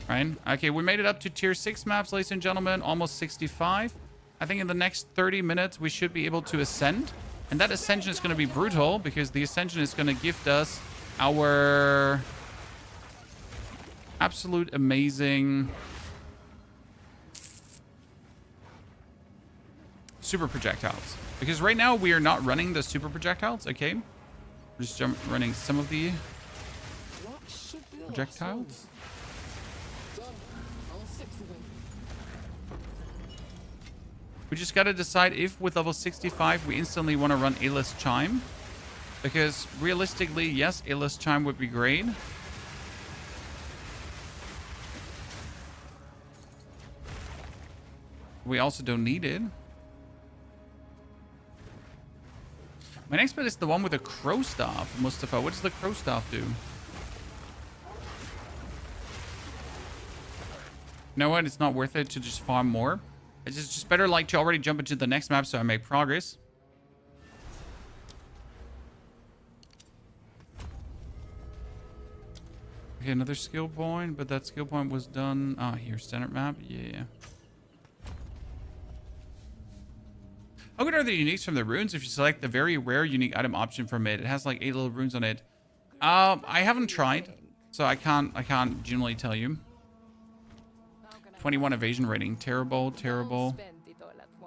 Right? Okay, we made it up to tier 6 maps, ladies and gentlemen. Almost 65. I think in the next 30 minutes, we should be able to ascend. And that ascension is going to be brutal because the ascension is going to gift us our absolute amazing super projectiles. Because right now we are not running the super projectiles, okay? We're just running some of the projectiles. We just got to decide if with level 65 we instantly want to run A-less Chime. Because realistically, yes, A-less Chime would be great. We also don't need it. My next bet is the one with the crow staff, Mustafa. What does the crow staff do? You know what? It's not worth it to just farm more. It's just better like to already jump into the next map so I make progress. Okay, another skill point, but that skill point was done. Ah, here, standard map. Yeah. How good are the uniques from the runes if you select the very rare unique item option from it? It has like 8 little runes on it. I haven't tried, so I can't generally tell you. 21 evasion rating. Terrible, terrible.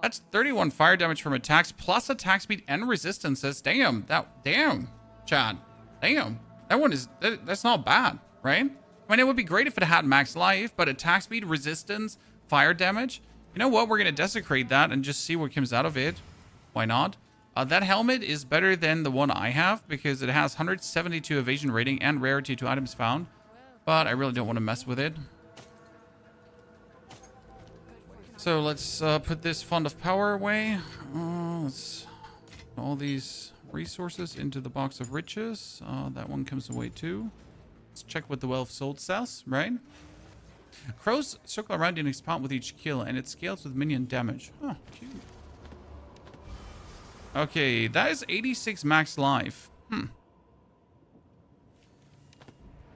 That's 31 fire damage from attacks plus attack speed and resistances. Damn, damn, Chad. Damn. That's not bad, right? I mean, it would be great if it had max life, but attack speed, resistance, fire damage. You know what? We're going to desecrate that and just see what comes out of it. Why not? That helmet is better than the one I have because it has 172 evasion rating and rarity to items found. But I really don't want to mess with it. So let's put this Font of Power away. Let's put all these resources into the Box of Riches. That one comes away too. Let's check what the Well of Souls says, right? Crows circle around you and expound with each kill, and it scales with minion damage. Huh, cute. Okay, that is 86 max life.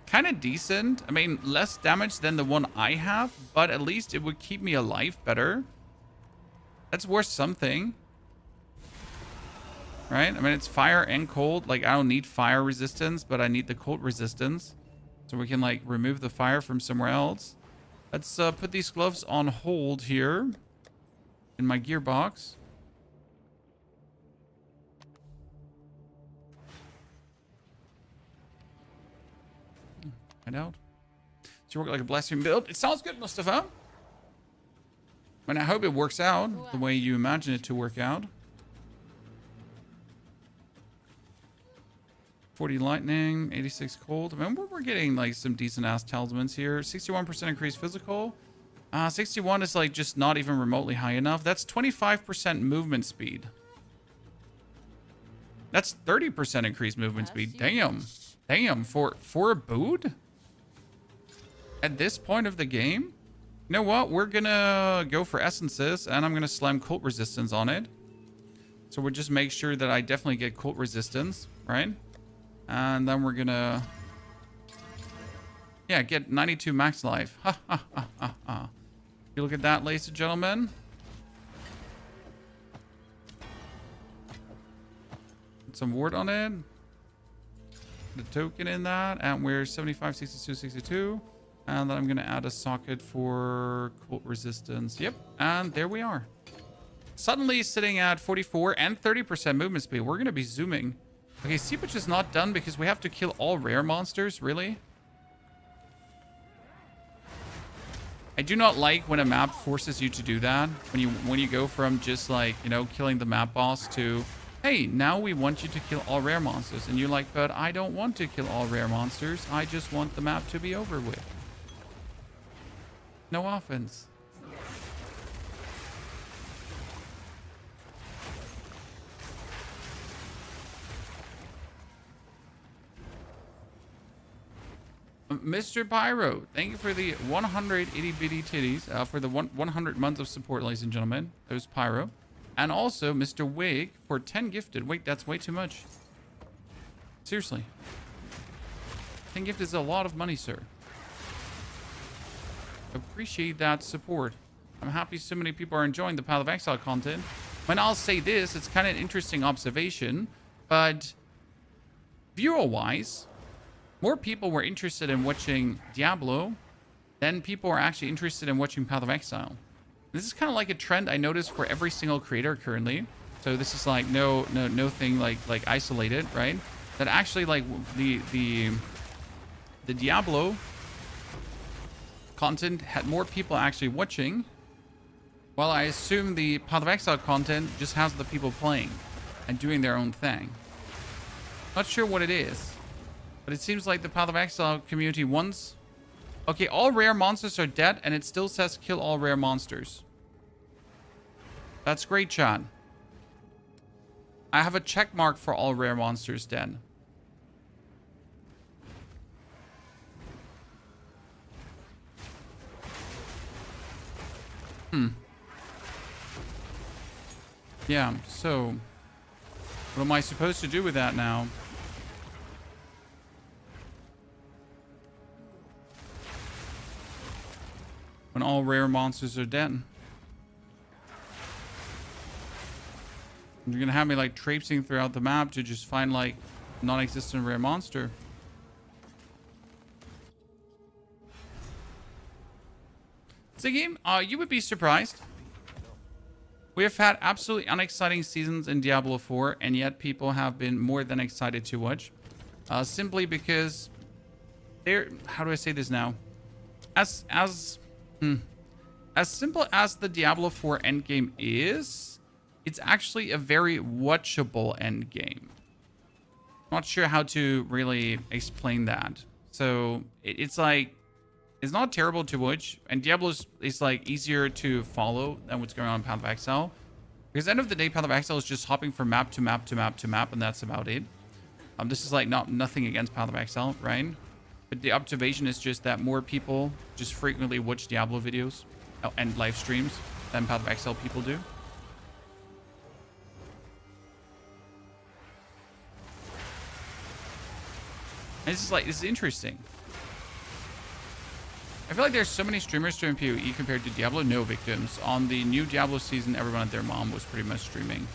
Kind of decent. I mean, less damage than the one I have, but at least it would keep me alive better. That's worth something. Right? I mean, it's fire and cold. Like, I don't need fire resistance, but I need the cold resistance. So we can, like, remove the fire from somewhere else. Let's put these gloves on hold here in my gearbox. Find out. So you work like a blasphemy build. It sounds good, Mustafa. And I hope it works out the way you imagine it to work out. 40 lightning, 86 cold. I mean, we're getting like some decent ass talismans here. 61% increased physical. 61 is like just not even remotely high enough. That's 25% movement speed. That's 30% increased movement speed. Damn. Damn, for a boot? At this point of the game? You know what? We're gonna go for essences, and I'm gonna slam cult resistance on it. So we'll just make sure that I definitely get cult resistance, right? And then we're gonna... yeah, get 92 max life. Ha ha ha ha ha. You look at that, ladies and gentlemen. Put some ward on it. the token in that, and we're 75, 62, 62. And then I'm going to add a socket for cult resistance. Yep, and there we are. Suddenly sitting at 44 and 30% movement speed. We're going to be zooming. Okay, seepage is not done because we have to kill all rare monsters, really? I do not like when a map forces you to do that. When you go from just like, you know, killing the map boss to, hey, now we want you to kill all rare monsters. And you're like, but I don't want to kill all rare monsters. I just want the map to be over with. No offense. Mr. Pyro, thank you for the 100 itty bitty titties, for the 100 months of support, ladies and gentlemen. That was Pyro. And also Mr. Wig for 10 gifted. Wait, that's way too much. Seriously. 10 gifted is a lot of money, sir. Appreciate that support. I'm happy so many people are enjoying the Path of Exile content. When I'll say this, it's kind of an interesting observation, but viewer-wise, more people were interested in watching Diablo than people are actually interested in watching Path of Exile. This is kind of like a trend I noticed for every single creator currently. So this is like no thing like isolated, right? That actually like the Diablo content had more people actually watching, while I assume the Path of Exile content just has the people playing and doing their own thing. Not sure what it is, but it seems like the Path of Exile community wants... Okay, all rare monsters are dead, and it still says kill all rare monsters. That's great, chat. I have a check mark for all rare monsters dead. Yeah, so what am I supposed to do with that now? When all rare monsters are dead. You're gonna have me like traipsing throughout the map to just find like non-existent rare monster. Ziggy, you would be surprised. We have had absolutely unexciting seasons in Diablo 4, and yet people have been more than excited to watch. Simply because they're... How do I say this now? As simple as the Diablo 4 endgame is, it's actually a very watchable endgame. Not sure how to really explain that. So, it's like... It's not terrible to watch, and Diablo is like easier to follow than what's going on in Path of Exile. Because at the end of the day, Path of Exile is just hopping from map to map to map to map, and that's about it. This is like nothing against Path of Exile, right? But the observation is just that more people just frequently watch Diablo videos and live streams than Path of Exile people do. And this is interesting. I feel like there's so many streamers doing PoE compared to Diablo. No victims. On the new Diablo season, everyone and their mom was pretty much streaming.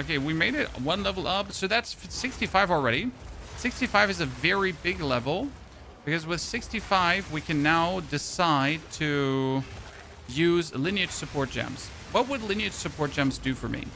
Okay, we made it one level up. So that's 65 already. 65 is a very big level, because with 65 we can now decide to use lineage support gems. What would lineage support gems do for me?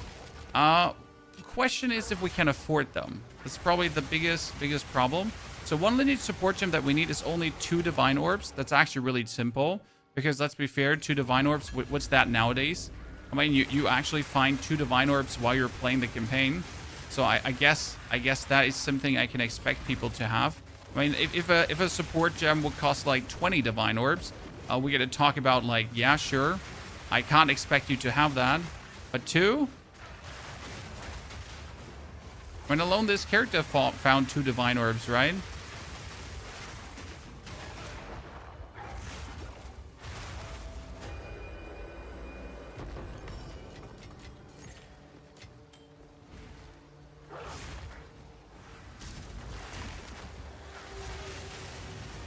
Question is if we can afford them. That's probably the biggest problem. So one lineage support gem that we need is only 2 divine orbs. That's actually really simple, because let's be fair, 2 divine orbs, what's that nowadays? I mean, you actually find 2 divine orbs while you're playing the campaign. So I guess that is something I can expect people to have. I mean, if a support gem would cost like 20 divine orbs, we get to talk about like, yeah, sure, I can't expect you to have that, but 2. When alone this character found 2 divine orbs, right?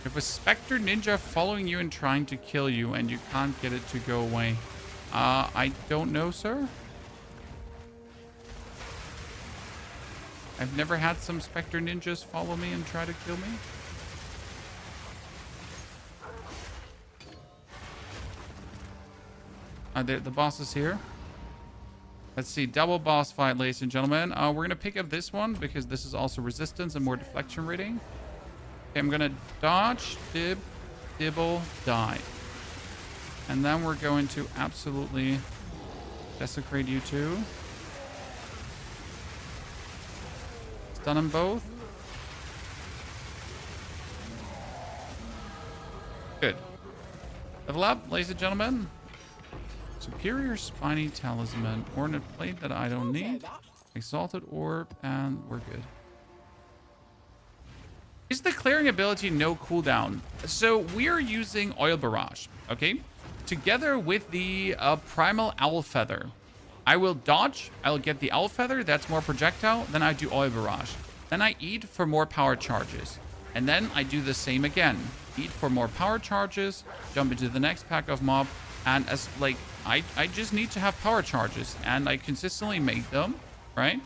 If a Spectre Ninja following you and trying to kill you and you can't get it to go away. I don't know, sir. I've never had some Spectre Ninjas follow me and try to kill me. The boss is here. Let's see, double boss fight, ladies and gentlemen. We're going to pick up this one because this is also resistance and more deflection rating. Okay, I'm going to dodge, dib, dibble, die. And then we're going to absolutely desecrate you two. Stun them both. Good. Level up, ladies and gentlemen. Superior Spiny Talisman. Ornate Plate that I don't need. Exalted Orb, and we're good. Is the clearing ability no cooldown? So we're using Oil Barrage, okay? Together with the Primal Owl Feather. I will dodge. I'll get the Owl Feather. That's more projectile. Then I do Oil Barrage. Then I eat for more power charges. And then I do the same again. Eat for more power charges. Jump into the next pack of mob. And as like, I just need to have power charges. And I consistently make them, right?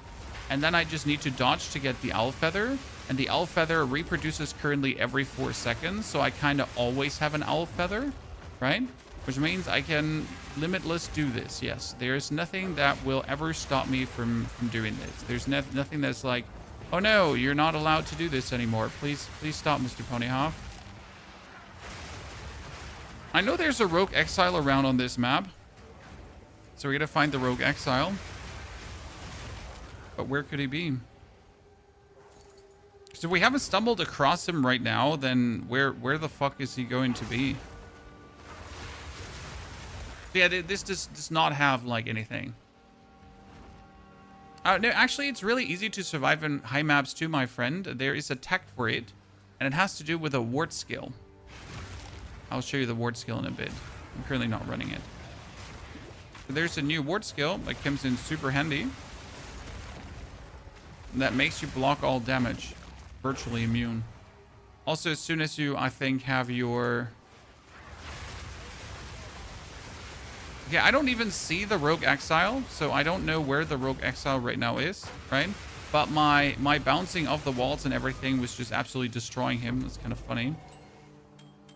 And then I just need to dodge to get the Owl Feather. And the Owl Feather reproduces currently every 4 seconds. So I kind of always have an Owl Feather, right? Which means I can limitless do this, yes. There's nothing that will ever stop me from doing this. There's nothing that's like, oh no, you're not allowed to do this anymore. Please stop, Mr. Ponyhoff. I know there's a Rogue Exile around on this map. So we're gonna find the Rogue Exile. But where could he be? So if we haven't stumbled across him right now, then where the fuck is he going to be? Yeah, this does not have like anything. No, actually, it's really easy to survive in high maps too, my friend. There is a tech for it, and it has to do with a ward skill. I'll show you the ward skill in a bit. I'm currently not running it. So there's a new ward skill that comes in super handy. That makes you block all damage. Virtually immune. Also, as soon as you, I think, have your... Yeah, I don't even see the Rogue Exile, so I don't know where the Rogue Exile right now is, right? But my bouncing off the walls and everything was just absolutely destroying him. That's kind of funny.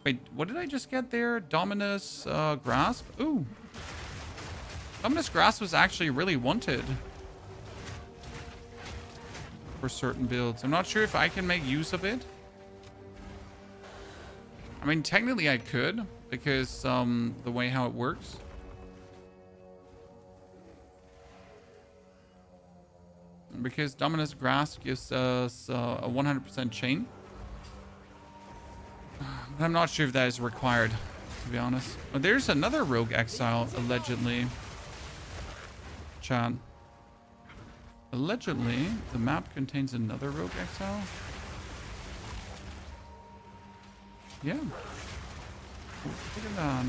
Wait, what did I just get there? Dominus Grasp? Ooh. Dominus Grasp was actually really wanted for certain builds. I'm not sure if I can make use of it. I mean, technically I could, because the way how it works. Because Dominus Grasp gives us a 100% chain. But I'm not sure if that is required, to be honest. But there's another Rogue Exile, allegedly. Chat. Allegedly, the map contains another Rogue Exile. Yeah. Look at that.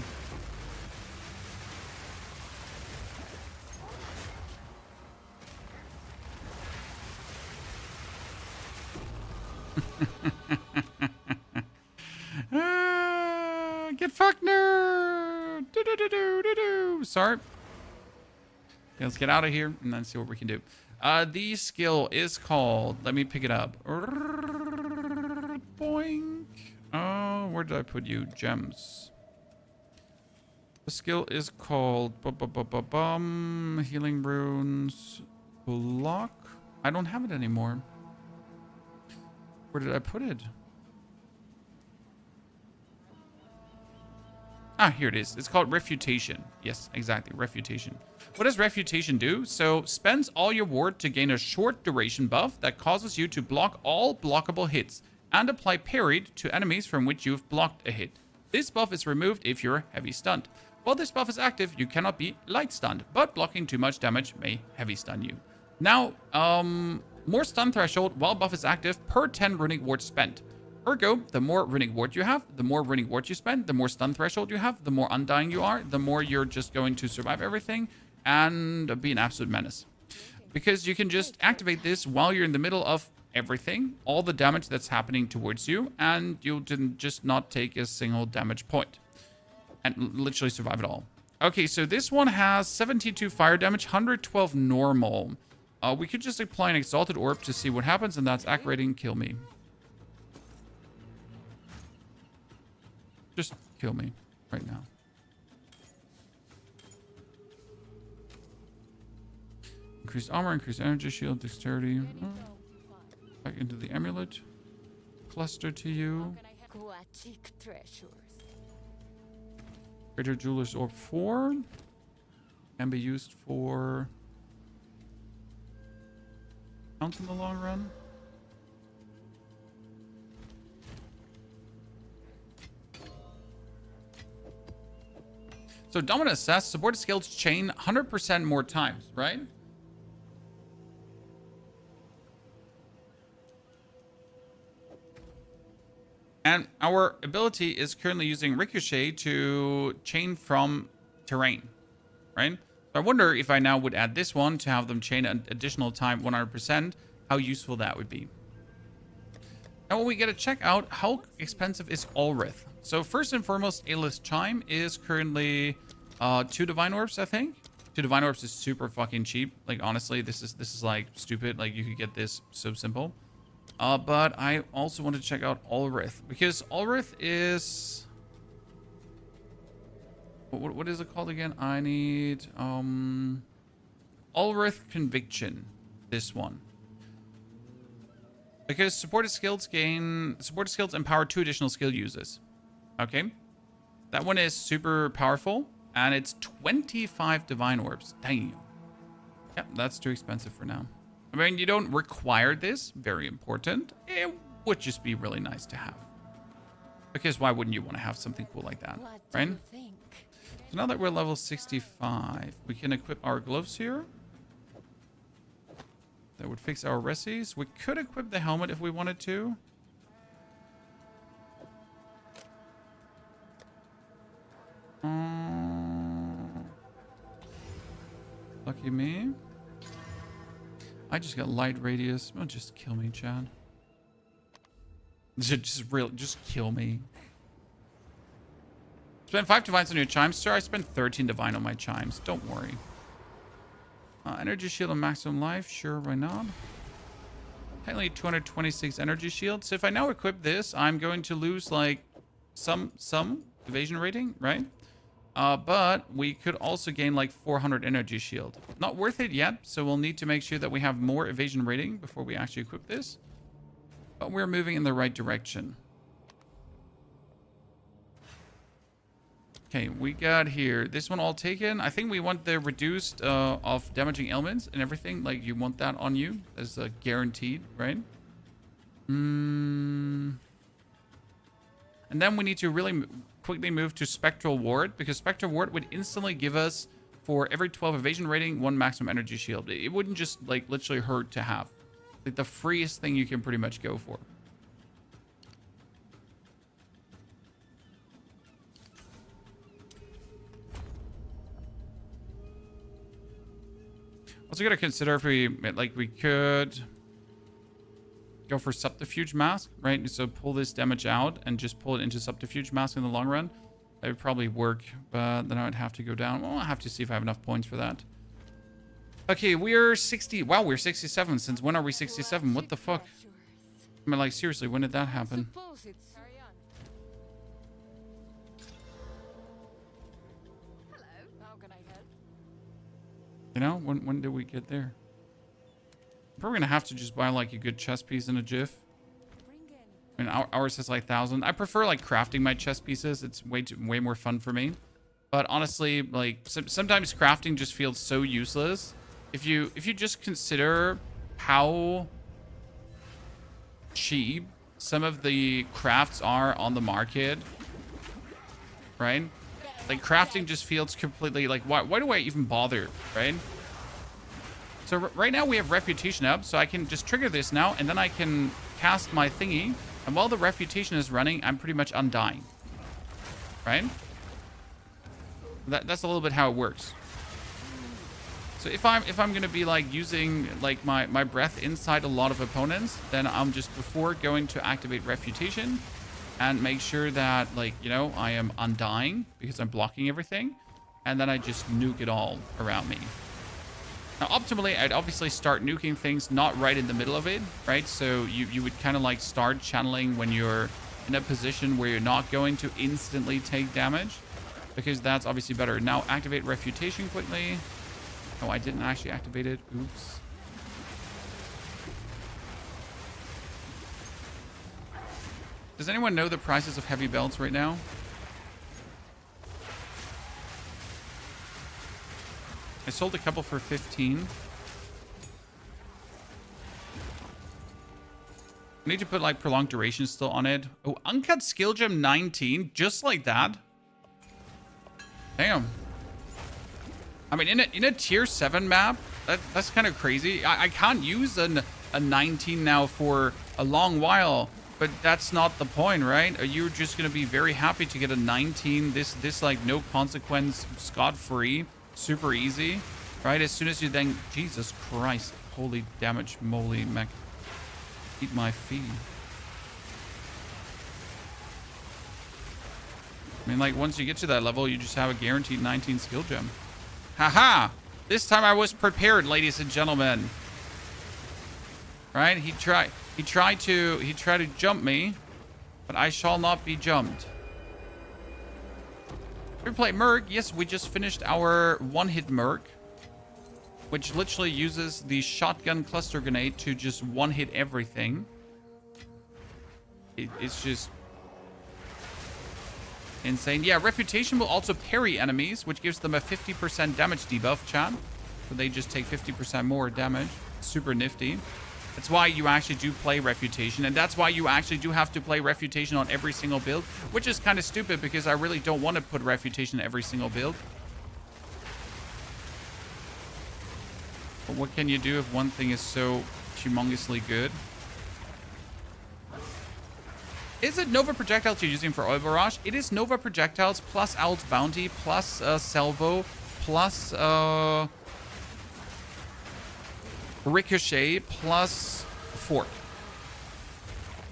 Get fucked, nerd. Sorry. Okay, let's get out of here and then see what we can do. The skill is called, let me pick it up. Boink. Oh, where did I put you? Gems. The skill is called Healing Runes Block. I don't have it anymore. Where did I put it? Ah, here it is. It's called Refutation. Yes, exactly. Refutation. What does Refutation do? So, spends all your ward to gain a short duration buff that causes you to block all blockable hits and apply parried to enemies from which you've blocked a hit. This buff is removed if you're heavy stunned. While this buff is active, you cannot be light stunned, but blocking too much damage may heavy stun you. Now, more stun threshold while buff is active per 10 runic wards spent. Ergo, the more runic ward you have, the more runic ward you spend, the more stun threshold you have, the more undying you are, the more you're just going to survive everything and be an absolute menace. Because you can just activate this while you're in the middle of everything, all the damage that's happening towards you, and you'll just not take a single damage point and literally survive it all. Okay, so this one has 72 fire damage, 112 normal. We could just apply an Exalted Orb to see what happens, and that's Act Rating, kill me. Just kill me right now. Increased armor, increased energy shield, dexterity. Back into the amulet. Cluster to you. Greater Jeweler's Orb 4. Can be used for counts in the long run. So Dominant Assess, supported skills chain 100% more times, right? And our ability is currently using Ricochet to chain from terrain, right? So I wonder if I now would add this one to have them chain an additional time 100%, how useful that would be. Now we get to check out how expensive is Ulrith. So first and foremost, Aelith's Chime is currently 2 Divine Orbs, I think. 2 Divine Orbs is super fucking cheap. Like honestly, this is like stupid. Like you could get this so simple. But I also want to check out Ulrith because Ulrith is what is it called again? I need Ulrith Conviction. This one. Because supported skills empower 2 additional skill uses. Okay. That one is super powerful and it's 25 Divine Orbs. Damn. Yep, that's too expensive for now. I mean, you don't require this. Very important. It would just be really nice to have. Because why wouldn't you want to have something cool like that, right? So now that we're level 65, we can equip our gloves here. That would fix our resis. We could equip the helmet if we wanted to. Lucky me. I just got light radius. Oh, just kill me, Chad. Just kill me. Spend 5 divines on your chimes, sir. I spent 13 divine on my chimes. Don't worry. Energy shield and maximum life. Sure, why not? Technically 226 energy shield. So if I now equip this, I'm going to lose like some evasion rating, right? But we could also gain like 400 energy shield. Not worth it yet, so we'll need to make sure that we have more evasion rating before we actually equip this. But we're moving in the right direction. Okay, we got here. This one all taken. I think we want the reduced of damaging elements and everything. Like you want that on you as a guaranteed, right? And then we need to really quickly move to Spectral Ward, because Spectral Ward would instantly give us, for every 12 evasion rating, 1 maximum energy shield. It wouldn't just like literally hurt to have. Like the freest thing you can pretty much go for. Also gotta consider if we could go for Subterfuge Mask, right? So pull this damage out and just pull it into Subterfuge Mask in the long run. That would probably work, but then I would have to go down. Well, I'll have to see if I have enough points for that. Okay, we're 60. Wow, we're 67. Since when are we 67? What the fuck? I mean, like, seriously, when did that happen? You know, when did we get there? Probably gonna have to just buy like a good chess piece and a GIF. I mean, ours has like 1,000. I prefer like crafting my chess pieces. It's way more fun for me. But honestly, like sometimes crafting just feels so useless. If you just consider how cheap some of the crafts are on the market, right? Like crafting just feels completely like why do I even bother, right? So right now we have Refutation up, so I can just trigger this now, and then I can cast my thingy, and while the Refutation is running, I'm pretty much undying, right? That's a little bit how it works. So if I'm gonna be like using like my breath inside a lot of opponents, then I'm just before going to activate Refutation and make sure that, like, you know, I am undying because I'm blocking everything, and then I just nuke it all around me. Now, optimally, I'd obviously start nuking things not right in the middle of it, right? So you would kind of like start channeling when you're in a position where you're not going to instantly take damage, because that's obviously better. Now, activate Refutation quickly. Oh, I didn't actually activate it. Oops. Does anyone know the prices of heavy belts right now? I sold a couple for 15. I need to put like prolonged duration still on it. Oh, uncut skill gem 19, just like that. Damn. I mean, in a tier 7 map, that's kind of crazy. I can't use a 19 now for a long while, but that's not the point, right? You're just gonna be very happy to get a 19. This like no consequence, scot-free, super easy, right? As soon as you then, Jesus Christ, holy damage, moly mech, eat my feet. I mean, like, once you get to that level, you just have a guaranteed 19 skill gem. Haha! This time I was prepared, ladies and gentlemen. Right? He tried to jump me, but I shall not be jumped. We play Merc. Yes, we just finished our one-hit Merc, which literally uses the shotgun cluster grenade to just one-hit everything. It's just insane. Yeah, Refutation will also parry enemies, which gives them a 50% damage debuff, chat. So they just take 50% more damage. Super nifty. That's why you actually do play Refutation, and that's why you actually do have to play Refutation on every single build, which is kind of stupid because I really don't want to put Refutation in every single build. But what can you do if one thing is so humongously good? Is it Nova Projectiles you're using for Oil Barrage? It is Nova Projectiles plus Owl's Bounty plus Salvo plus Ricochet plus Fork.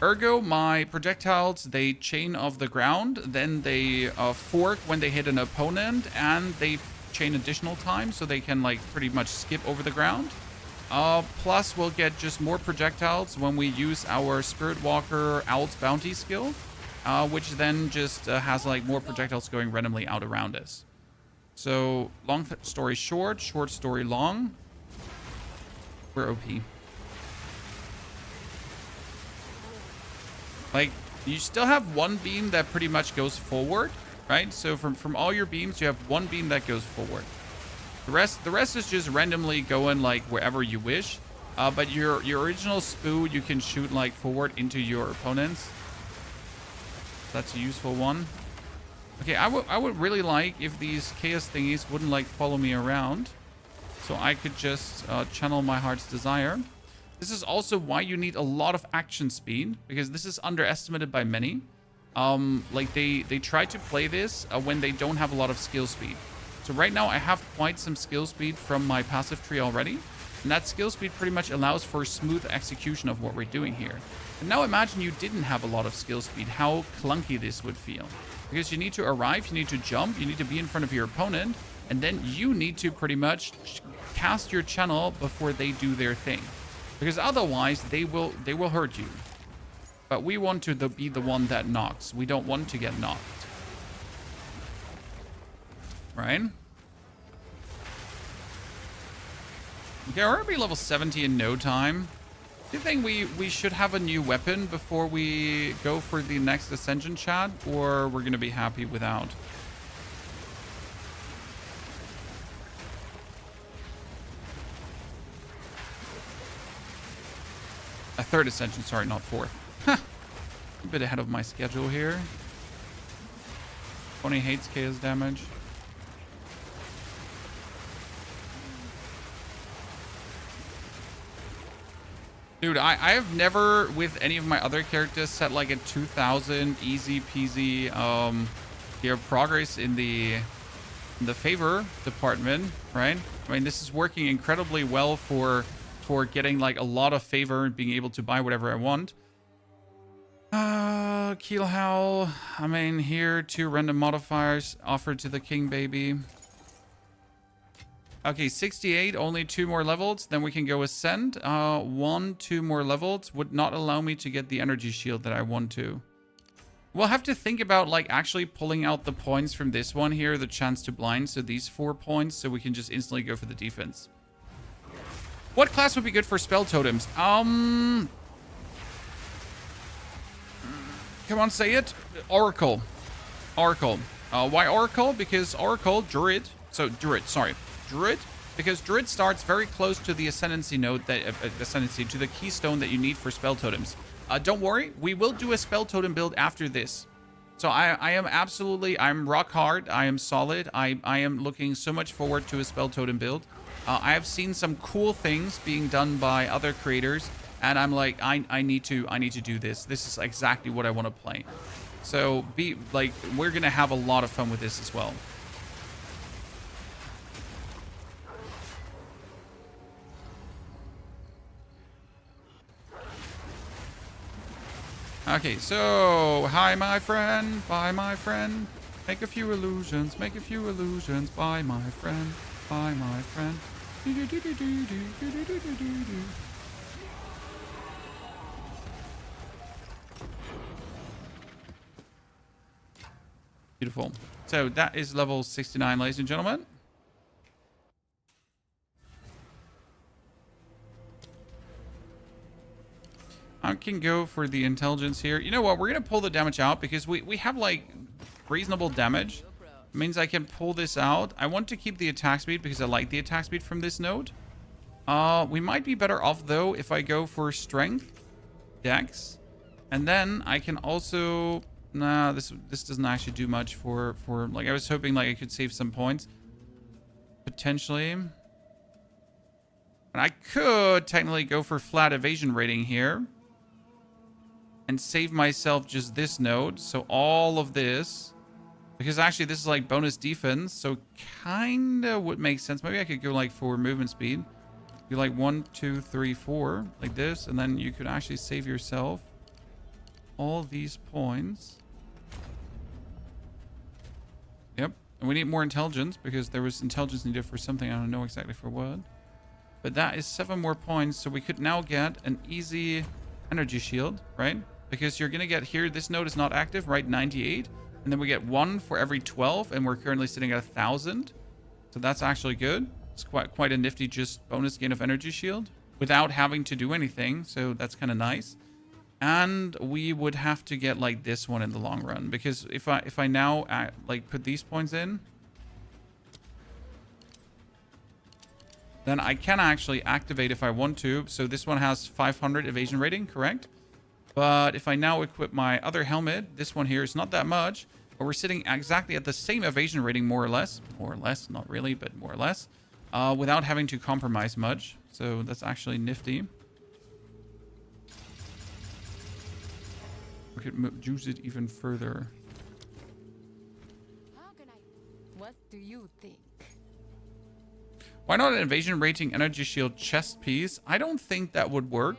Ergo, my projectiles, they chain off the ground, then they fork when they hit an opponent, and they chain additional time, so they can like pretty much skip over the ground. Plus, we'll get just more projectiles when we use our Spiritwalker Owl's Bounty skill, which then just has like more projectiles going randomly out around us. So, long story short, short story long, we're OP. Like, you still have one beam that pretty much goes forward, right? So from all your beams, you have one beam that goes forward. The rest is just randomly going like wherever you wish. But your original spoo, you can shoot like forward into your opponents. That's a useful one. Okay, I would really like if these chaos thingies wouldn't like follow me around, so I could just channel my heart's desire. This is also why you need a lot of action speed, because this is underestimated by many. Like they try to play this when they don't have a lot of skill speed. So right now I have quite some skill speed from my passive tree already, and that skill speed pretty much allows for smooth execution of what we're doing here. And now imagine you didn't have a lot of skill speed, how clunky this would feel. Because you need to arrive, you need to jump, you need to be in front of your opponent, and then you need to pretty much cast your channel before they do their thing. Because otherwise they will hurt you. But we want to be the one that knocks. We don't want to get knocked. Right? Okay, we're gonna be level 70 in no time. Do you think we should have a new weapon before we go for the next Ascension, chat? Or we're gonna be happy without? A third Ascension, sorry, not fourth. A bit ahead of my schedule here. Tony hates chaos damage. Dude, I have never, with any of my other characters, set like a 2000 easy peasy progress in the the favor department, right? I mean, this is working incredibly well for getting like a lot of favor and being able to buy whatever I want. Keel Howl. I mean, here, 2 random modifiers offered to the king baby. Okay, 68, only 2 more levels. Then we can go ascend. 1, 2 more levels would not allow me to get the energy shield that I want to. We'll have to think about like actually pulling out the points from this one here, the chance to blind. So these 4 points, so we can just instantly go for the defense. What class would be good for spell totems? Come on, say it. Oracle. Oracle. Why Oracle? Because Oracle, Druid. So Druid, sorry. Druid. Because Druid starts very close to the Ascendancy node, to the keystone that you need for spell totems. Don't worry, we will do a spell totem build after this. So I am absolutely, I'm rock hard. I am solid. I am looking so much forward to a spell totem build. I have seen some cool things being done by other creators, and I'm like, I need to do this. This is exactly what I want to play. So we're gonna have a lot of fun with this as well. Okay, so hi my friend, bye my friend. Make a few illusions, make a few illusions. Bye my friend, bye my friend. Beautiful. So that is level 69, ladies and gentlemen. I can go for the intelligence here. You know what? We're going to pull the damage out because we have like reasonable damage. It means I can pull this out. I want to keep the attack speed because I like the attack speed from this node. We might be better off though if I go for strength, dex, and then I can also... Nah, this doesn't actually do much for like, I was hoping like I could save some points. Potentially. And I could technically go for flat evasion rating here. And save myself just this node. So all of this. Because actually this is like bonus defense. So kinda would make sense. Maybe I could go like for movement speed. Do like 1, 2, 3, 4. Like this. And then you could actually save yourself all these points. Yep. And we need more intelligence. Because there was intelligence needed for something. I don't know exactly for what. But that is 7 more points. So we could now get an easy energy shield, right? Because you're going to get here, this node is not active, right? 98. And then we get 1 for every 12. And we're currently sitting at 1,000. So that's actually good. It's quite a nifty just bonus gain of energy shield without having to do anything. So that's kind of nice. And we would have to get like this one in the long run. Because if I now like put these points in, then I can actually activate if I want to. So this one has 500 evasion rating, correct? But if I now equip my other helmet, this one here is not that much. But we're sitting exactly at the same evasion rating, more or less. More or less, not really, but more or less. Without having to compromise much. So that's actually nifty. We could juice it even further. How can I... What do you think? Why not an evasion rating energy shield chest piece? I don't think that would work.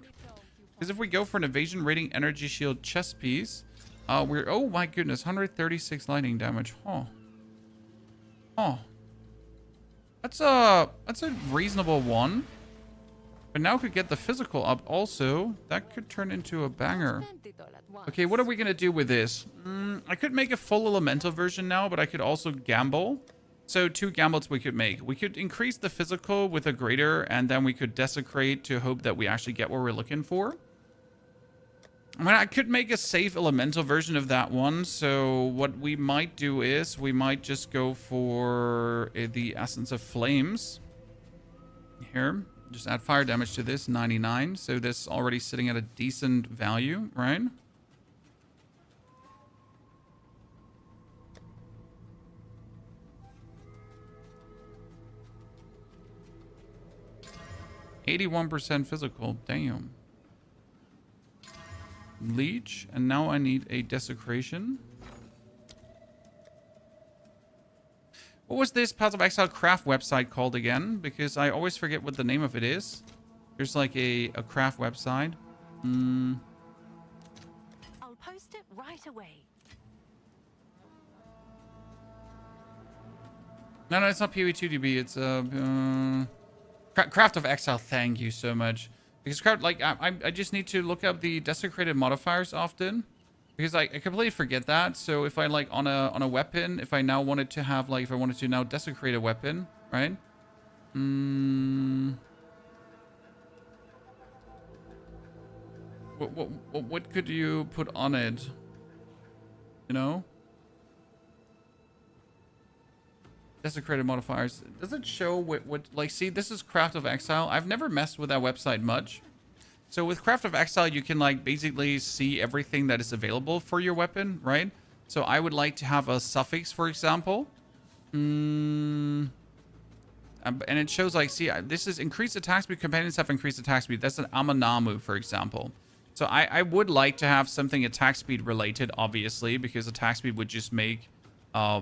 Because if we go for an evasion rating energy shield chest piece, we're... Oh my goodness, 136 lightning damage. Huh. Huh. That's a reasonable one. But now could get the physical up also. That could turn into a banger. Okay, what are we going to do with this? I could make a full elemental version now, but I could also gamble. So 2 gambles we could make. We could increase the physical with a greater, and then we could desecrate to hope that we actually get what we're looking for. I mean, I could make a safe elemental version of that one. So what we might do is we might just go for the Essence of Flames. Here. Just add fire damage to this, 99. So this already sitting at a decent value, right? %, physical. Damn. Leech. And now I need a desecration. What was this Path of Exile craft website called again? Because I always forget what the name of it is. There's like a craft website. I'll post it right away. No, it's not PoE2DB. It's Craft of Exile. Thank you so much. Because craft, like, I just need to look up the desecrated modifiers often, because I completely forget that. So if I like on a weapon, if I now wanted to have like, if I wanted to now desecrate a weapon, right? What could you put on it? You know? Desecrated modifiers. Does it show what like, see, this is Craft of Exile. I've never messed with that website much. So with Craft of Exile, you can like basically see everything that is available for your weapon, right? So I would like to have a suffix, for example. And it shows like, see, this is increased attack speed. Companions have increased attack speed. That's an Amanamu, for example. So I would like to have something attack speed related, obviously, because attack speed would just make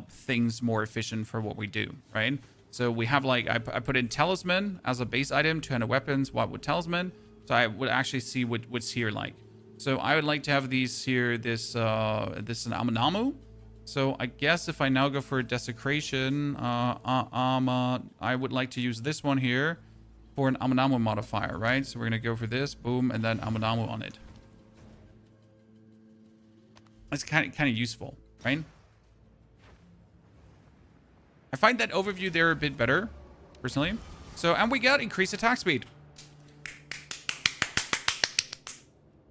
things more efficient for what we do, right? So we have like, I put in Talisman as a base item, 200 weapons, what would Talisman? So I would actually see what's here like. So I would like to have these here, this an Amanamu. So I guess if I now go for desecration, I would like to use this one here for an Amanamu modifier, right? So we're gonna go for this, boom, and then Amanamu on it. It's kind of useful, right? I find that overview there a bit better, personally. So, and we got increased attack speed.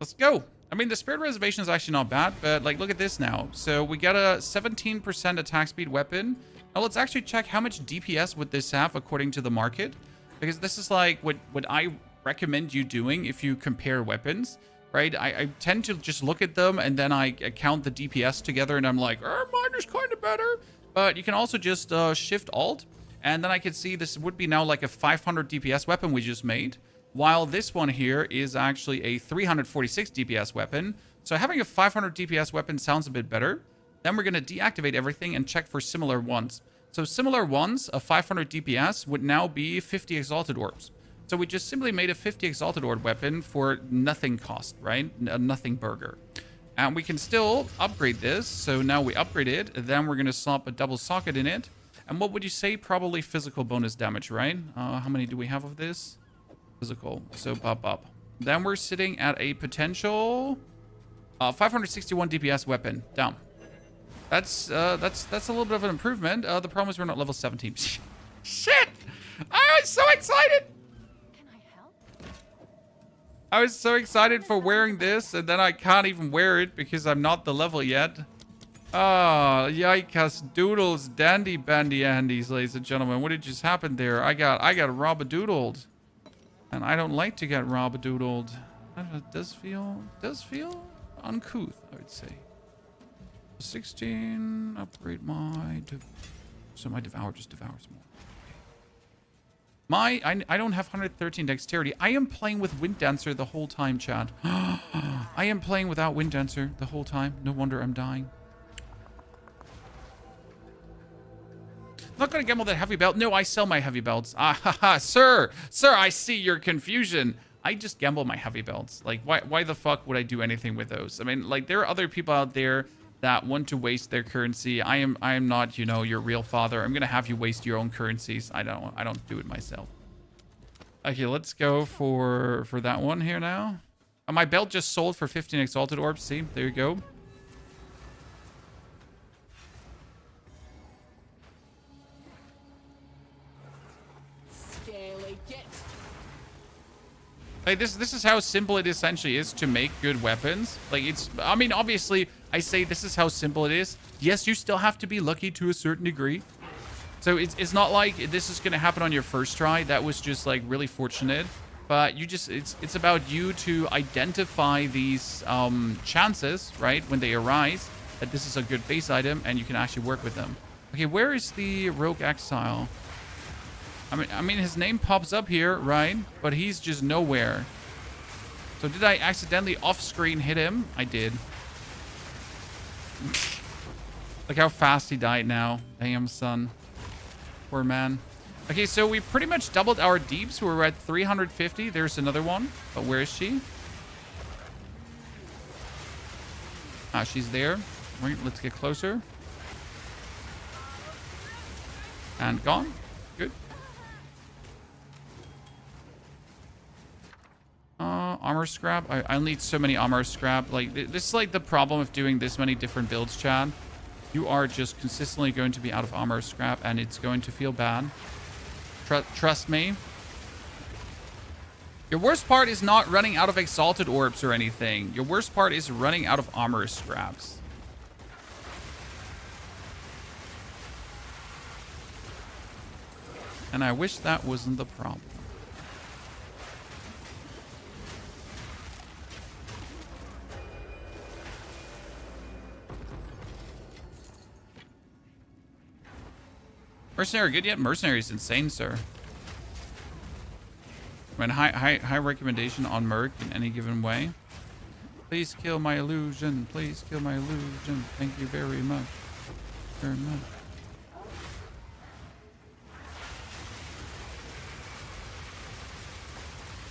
Let's go. I mean, the Spirit Reservation is actually not bad, but like, look at this now. So we got a 17% attack speed weapon. Now let's actually check how much DPS would this have according to the market. Because this is like what I recommend you doing if you compare weapons, right? I tend to just look at them and then I count the DPS together and I'm like, mine is kind of better. But you can also just shift alt, and then I can see this would be now like a 500 DPS weapon we just made, while this one here is actually a 346 DPS weapon. So having a 500 DPS weapon sounds a bit better. Then we're going to deactivate everything and check for similar ones. So similar ones, a 500 DPS would now be 50 Exalted Orbs. So we just simply made a 50 Exalted Orb weapon for nothing cost, right? A nothing burger. And we can still upgrade this. So now we upgrade it. Then we're going to slap a double socket in it. And what would you say? Probably physical bonus damage, right? How many do we have of this? Physical. So pop. Then we're sitting at a potential 561 DPS weapon. Down. That's a little bit of an improvement. The problem is we're not level 17. Shit! I was so excited! I was so excited for wearing this, and then I can't even wear it because I'm not the level yet. Oh, yikes, doodles, dandy bandy andies, ladies and gentlemen. What did just happen there? I got robadoodled. And I don't like to get robadoodled. It does feel uncouth, I would say. 16, upgrade my... So my Devour just devours more. I don't have 113 dexterity. I am playing with Wind Dancer the whole time, Chad. I am playing without Wind Dancer the whole time. No wonder I'm dying. Not gonna gamble that heavy belt. No, I sell my heavy belts. Sir, I see your confusion. I just gamble my heavy belts. Like, why the fuck would I do anything with those? I mean, like, there are other people out there that want to waste their currency. I am not, you know, your real father. I'm gonna have you waste your own currencies. I don't do it myself. Okay, let's go for that one here now. My belt just sold for 15 Exalted Orbs. See, there you go. Like, this is how simple it essentially is to make good weapons. Like, it's, I mean, obviously, I say this is how simple it is. Yes, you still have to be lucky to a certain degree. So it's not like this is going to happen on your first try. That was just, like, really fortunate. But you just, it's about you to identify these chances, right, when they arise, that this is a good base item and you can actually work with them. Okay, where is the Rogue Exile? I mean, his name pops up here, right? But he's just nowhere. So did I accidentally off-screen hit him? I did. Look how fast he died now. Damn, son. Poor man. Okay, so we pretty much doubled our deeps. We're at 350. There's another one. But where is she? Ah, she's there. Right, let's get closer. And gone. Good. Armor scrap. I'll need so many armor scrap. Like, this is like the problem of doing this many different builds, Chad. You are just consistently going to be out of armor scrap, and it's going to feel bad. Trust me. Your worst part is not running out of exalted orbs or anything. Your worst part is running out of armor scraps. And I wish that wasn't the problem. Mercenary good yet? Mercenary is insane, sir. I mean, high recommendation on Merc in any given way. Please kill my illusion. Please kill my illusion. Thank you very much. Very much.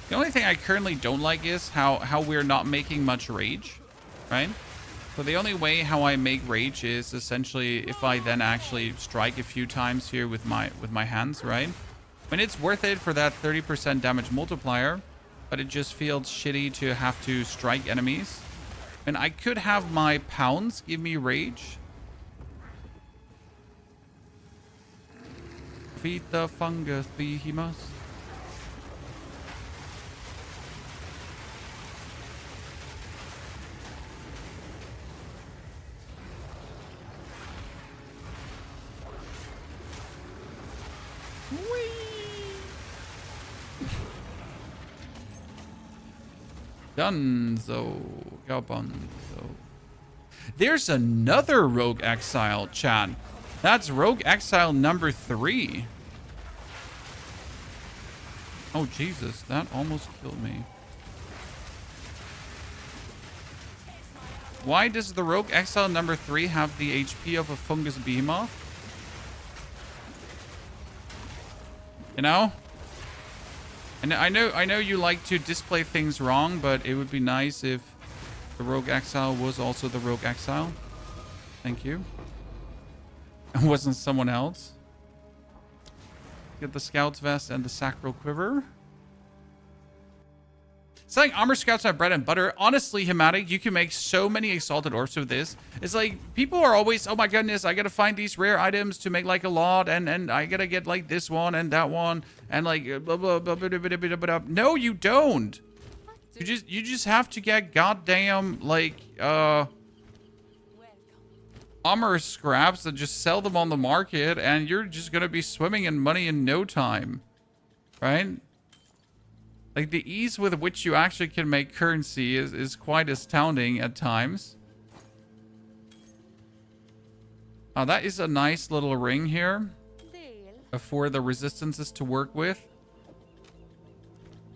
The only thing I currently don't like is how we're not making much rage, right? So the only way how I make rage is essentially if I then actually strike a few times here with my hands, right? I mean, it's worth it for that 30% damage multiplier, but it just feels shitty to have to strike enemies. And I could have my pounds give me rage. Feed the fungus behemoth. Dunzo. Galbunzo. There's another Rogue Exile, Chad. That's Rogue Exile number 3. Oh, Jesus. That almost killed me. Why does the Rogue Exile number 3 have the HP of a fungus behemoth? You know? And I know you like to display things wrong, but it would be nice if the Rogue Exile was also the Rogue Exile. Thank you. It wasn't someone else. Get the Scout's Vest and the Sacral Quiver. Selling armor scouts are bread and butter. Honestly, Hematic, you can make so many exalted orbs with this. It's like, people are always, oh my goodness, I gotta find these rare items to make like a lot, and I gotta get like this one and that one, and like blah, blah, blah, blah, blah, blah, blah, blah. No, you don't. You just have to get goddamn like armor scraps and just sell them on the market, and you're just gonna be swimming in money in no time, right? Like, the ease with which you actually can make currency is quite astounding at times. That is a nice little ring here for the resistances to work with.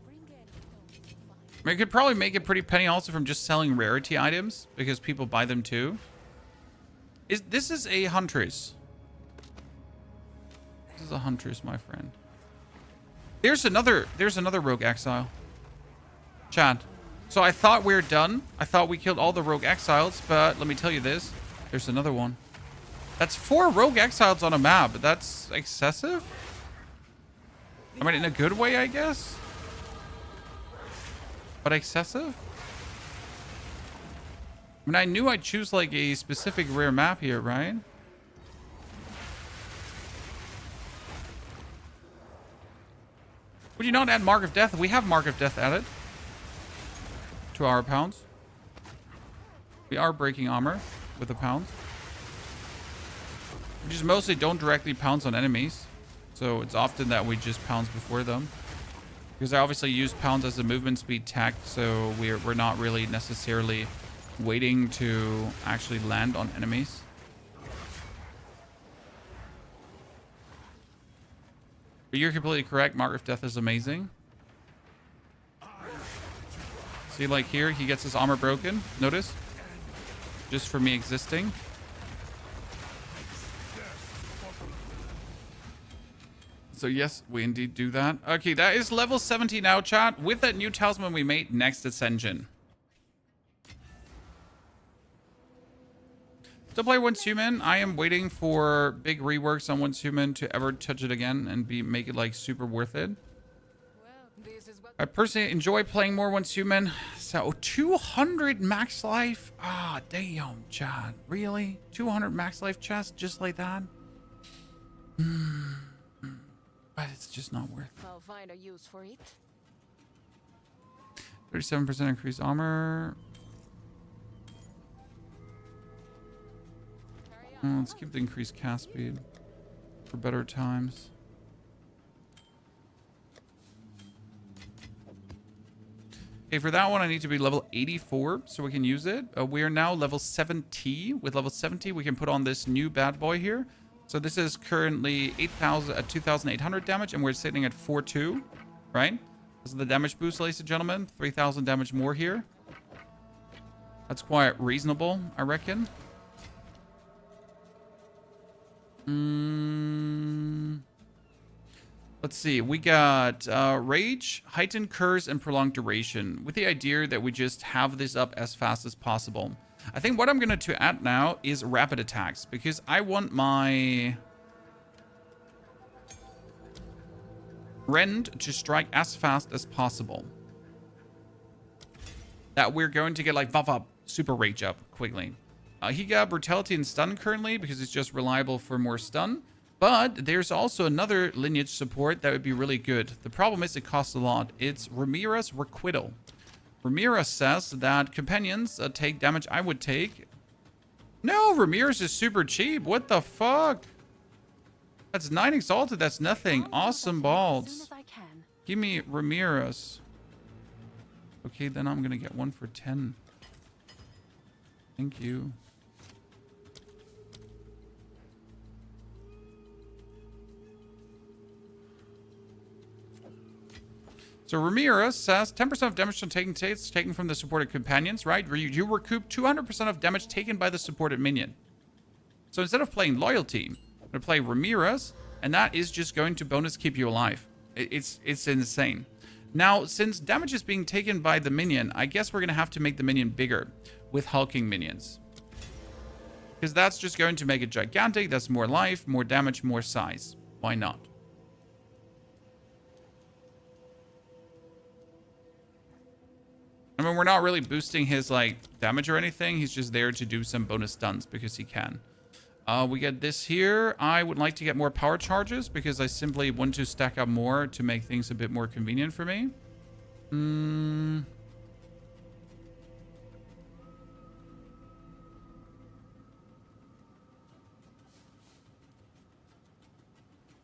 I mean, you could probably make a pretty penny also from just selling rarity items, because people buy them too. This is a Huntress. This is a Huntress, my friend. There's another Rogue Exile. Chad. So I thought we were done. I thought we killed all the Rogue Exiles, but let me tell you this. There's another one. That's 4 Rogue Exiles on a map. That's excessive? I mean, in a good way, I guess. But excessive? I mean, I knew I'd choose like a specific rare map here, right? Would you not add Mark of Death? We have Mark of Death added to our pounds. We are breaking armor with the pounds. We just mostly don't directly pounce on enemies. So it's often that we just pounce before them. Because I obviously use pounds as a movement speed tech, so we're not really necessarily waiting to actually land on enemies. But you're completely correct. Mark of Death is amazing. See, like here, he gets his armor broken. Notice? Just for me existing. So yes, we indeed do that. Okay, that is level 70 now, chat, with that new talisman we made next ascension. Still play Once Human. I am waiting for big reworks on Once Human to ever touch it again and make it like super worth it. I personally enjoy playing more Once Human. So 200 max life. Ah, damn, chat. Really? 200 max life chest just like that? But it's just not worth it. I'll find a use for it. 37% increased armor. Let's keep the increased cast speed for better times. Okay, for that one, I need to be level 84 so we can use it. We are now level 70. With level 70, we can put on this new bad boy here. So this is currently 2,800 damage, and we're sitting at 4.2, right? This is the damage boost, ladies and gentlemen. 3,000 damage more here. That's quite reasonable, I reckon. Let's see. We got Rage, Heightened Curse, and Prolonged Duration, with the idea that we just have this up as fast as possible. I think what I'm going to add now is rapid attacks, because I want my Rend to strike as fast as possible. That we're going to get like buff up, super rage up quickly. He got Brutality and Stun currently because it's just reliable for more stun. But there's also another lineage support that would be really good. The problem is it costs a lot. It's Ramira's Requital. Ramira says that companions take damage I would take. No, Ramira's is super cheap. What the fuck? That's 9 exalted. That's nothing. Awesome balls. Give me Ramira's. Okay, then I'm gonna get one for 10. Thank you. So Ramira says 10% of damage taken from the supported companions, right? You recoup 200% of damage taken by the supported minion. So instead of playing Loyalty, I'm going to play Ramira's, and that is just going to bonus keep you alive. It's insane. Now, since damage is being taken by the minion, I guess we're going to have to make the minion bigger with hulking minions. Because that's just going to make it gigantic. That's more life, more damage, more size. Why not? I mean, we're not really boosting his, like, damage or anything. He's just there to do some bonus stuns because he can. We get this here. I would like to get more power charges because I simply want to stack up more to make things a bit more convenient for me.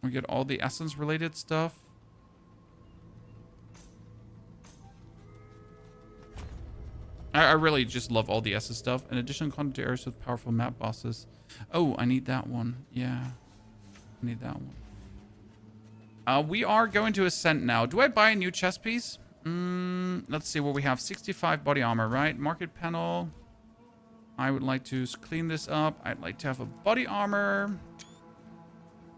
We get all the essence-related stuff. I really just love all the essence stuff. In addition, content to areas with powerful map bosses. Oh, I need that one. Yeah, I need that one. We are going to Ascent now. Do I buy a new chest piece? Let's see what we have. 65 body armor, right? Market panel. I would like to clean this up. I'd like to have a body armor.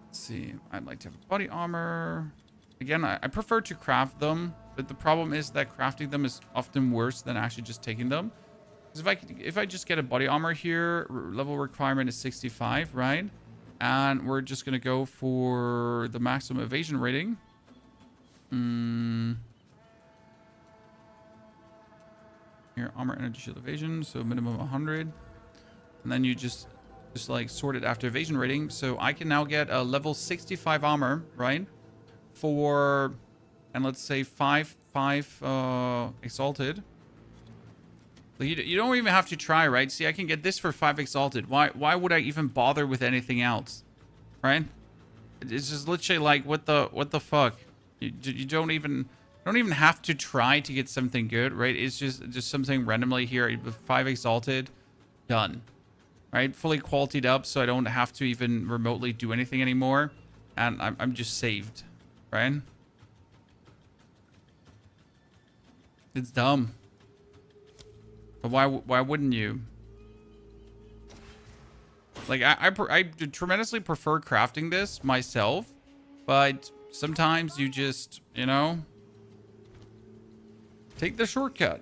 Let's see. I'd like to have a body armor. Again, I prefer to craft them. But the problem is that crafting them is often worse than actually just taking them. Because if I just get a body armor here, level requirement is 65, right? And we're just going to go for the maximum evasion rating. Here, armor, energy, shield, evasion. So minimum 100. And then you just like sort it after evasion rating. So I can now get a level 65 armor, right? For... And let's say 5 exalted. You don't even have to try, right? See, I can get this for 5 exalted. Why would I even bother with anything else? Right? It's just literally like, what the fuck? You don't even have to try to get something good, right? It's just something randomly here with 5 exalted. Done. Right? Fully qualityed up, so I don't have to even remotely do anything anymore. And I'm just saved. Right? It's dumb. But why wouldn't you? Like, I tremendously prefer crafting this myself. But Sometimes you just, you know, take the shortcut.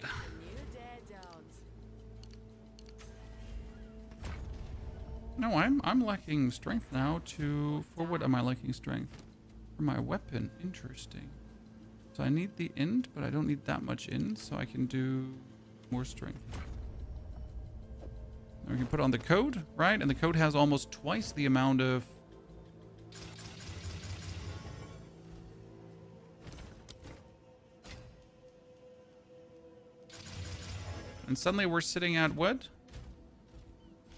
No, I'm lacking strength now for what am I lacking strength? For my weapon. Interesting. So I need the int, but I don't need that much int, so I can do more strength. And we can put on the code, right? And the code has almost twice the amount of... And suddenly we're sitting at what?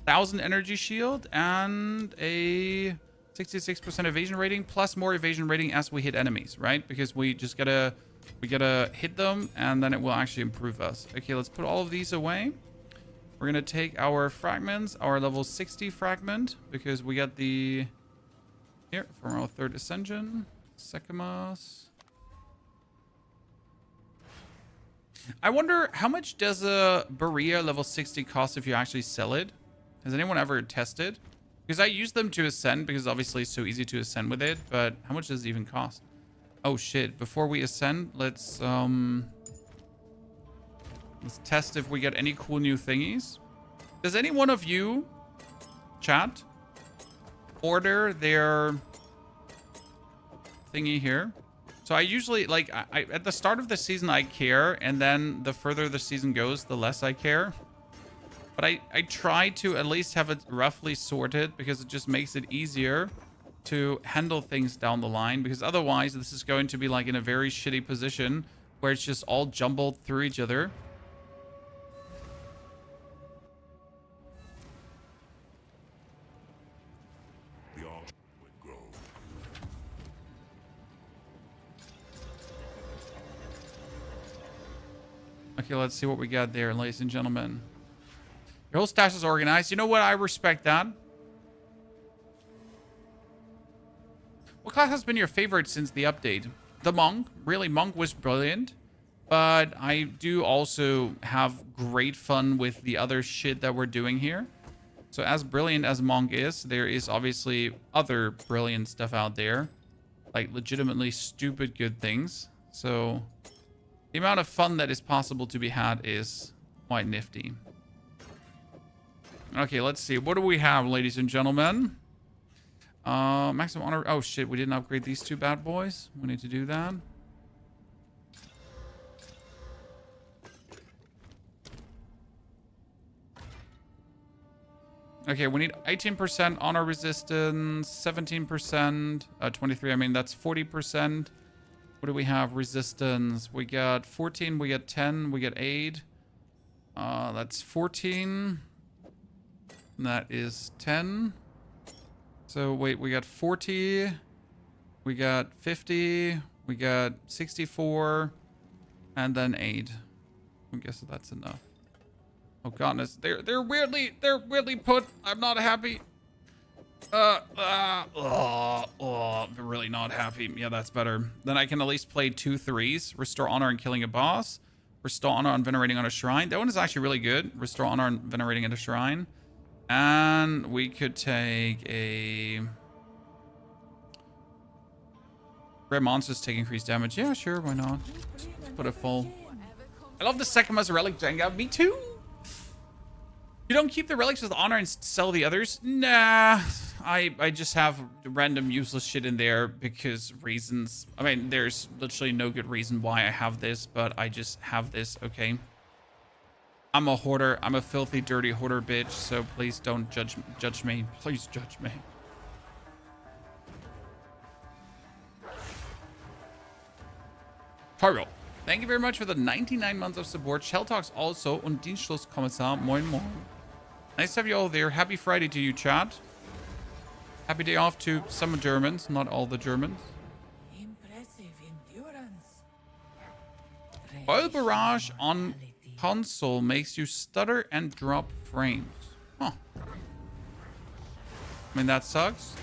1,000 energy shield and a 66% evasion rating plus more evasion rating as we hit enemies, right? Because we just gotta hit them and then it will actually improve us. Okay, let's put all of these away. We're gonna take our fragments, our level 60 fragment, because we got the here from our third ascension, Sekimas. I wonder how much does a Berea level 60 cost if you actually sell it? Has anyone ever tested? Because I use them to ascend because obviously it's so easy to ascend with it, but how much does it even cost? Oh shit, before we ascend, let's test if we get any cool new thingies. Does any one of you, chat, order their thingy here? So I usually, like, I at the start of the season I care, and then the further the season goes, the less I care. But I try to at least have it roughly sorted because it just makes it easier to handle things down the line. Because otherwise, this is going to be like in a very shitty position where it's just all jumbled through each other. Okay, let's see what we got there, ladies and gentlemen. Your whole stash is organized. You know what? I respect that. What class has been your favorite since the update? The Monk. Really, Monk was brilliant. But I do also have great fun with the other shit that we're doing here. So as brilliant as Monk is, there is obviously other brilliant stuff out there. Like legitimately stupid good things. So the amount of fun that is possible to be had is quite nifty. Okay, let's see. What do we have, ladies and gentlemen? Maximum honor. Oh, shit. We didn't upgrade these two bad boys. We need to do that. Okay, we need 18% honor resistance, 17%, 23. I mean, that's 40%. What do we have? Resistance. We got 14, we got 10, we got 8. That's 14. That is 10. So wait, we got 40. We got 50. We got 64. And then 8. I guess that's enough. Oh goodness, they're weirdly put. I'm not happy. They're really not happy. Yeah, that's better. Then I can at least play 2 3s. Restore honor and killing a boss. Restore honor on venerating on a shrine. That one is actually really good. Restore honor on venerating at a shrine. And we could take a... Rare monsters take increased damage. Yeah, sure, why not? Just put it full. I love the Sekima's relic Jenga. Me too. You don't keep the relics with honor and sell the others? Nah. I just have random useless shit in there because reasons. I mean, there's literally no good reason why I have this, but I just have this, okay? I'm a hoarder. I'm a filthy, dirty hoarder bitch, so please don't judge me. Please judge me. Cargo. Thank you very much for the 99 months of support. Shell Talks also und Dienstschlusskommissar. Moin moin. Nice to have you all there. Happy Friday to you, chat. Happy day off to some Germans, not all the Germans. Impressive endurance. Oil Barrage on console makes you stutter and drop frames. Huh. I mean, that sucks.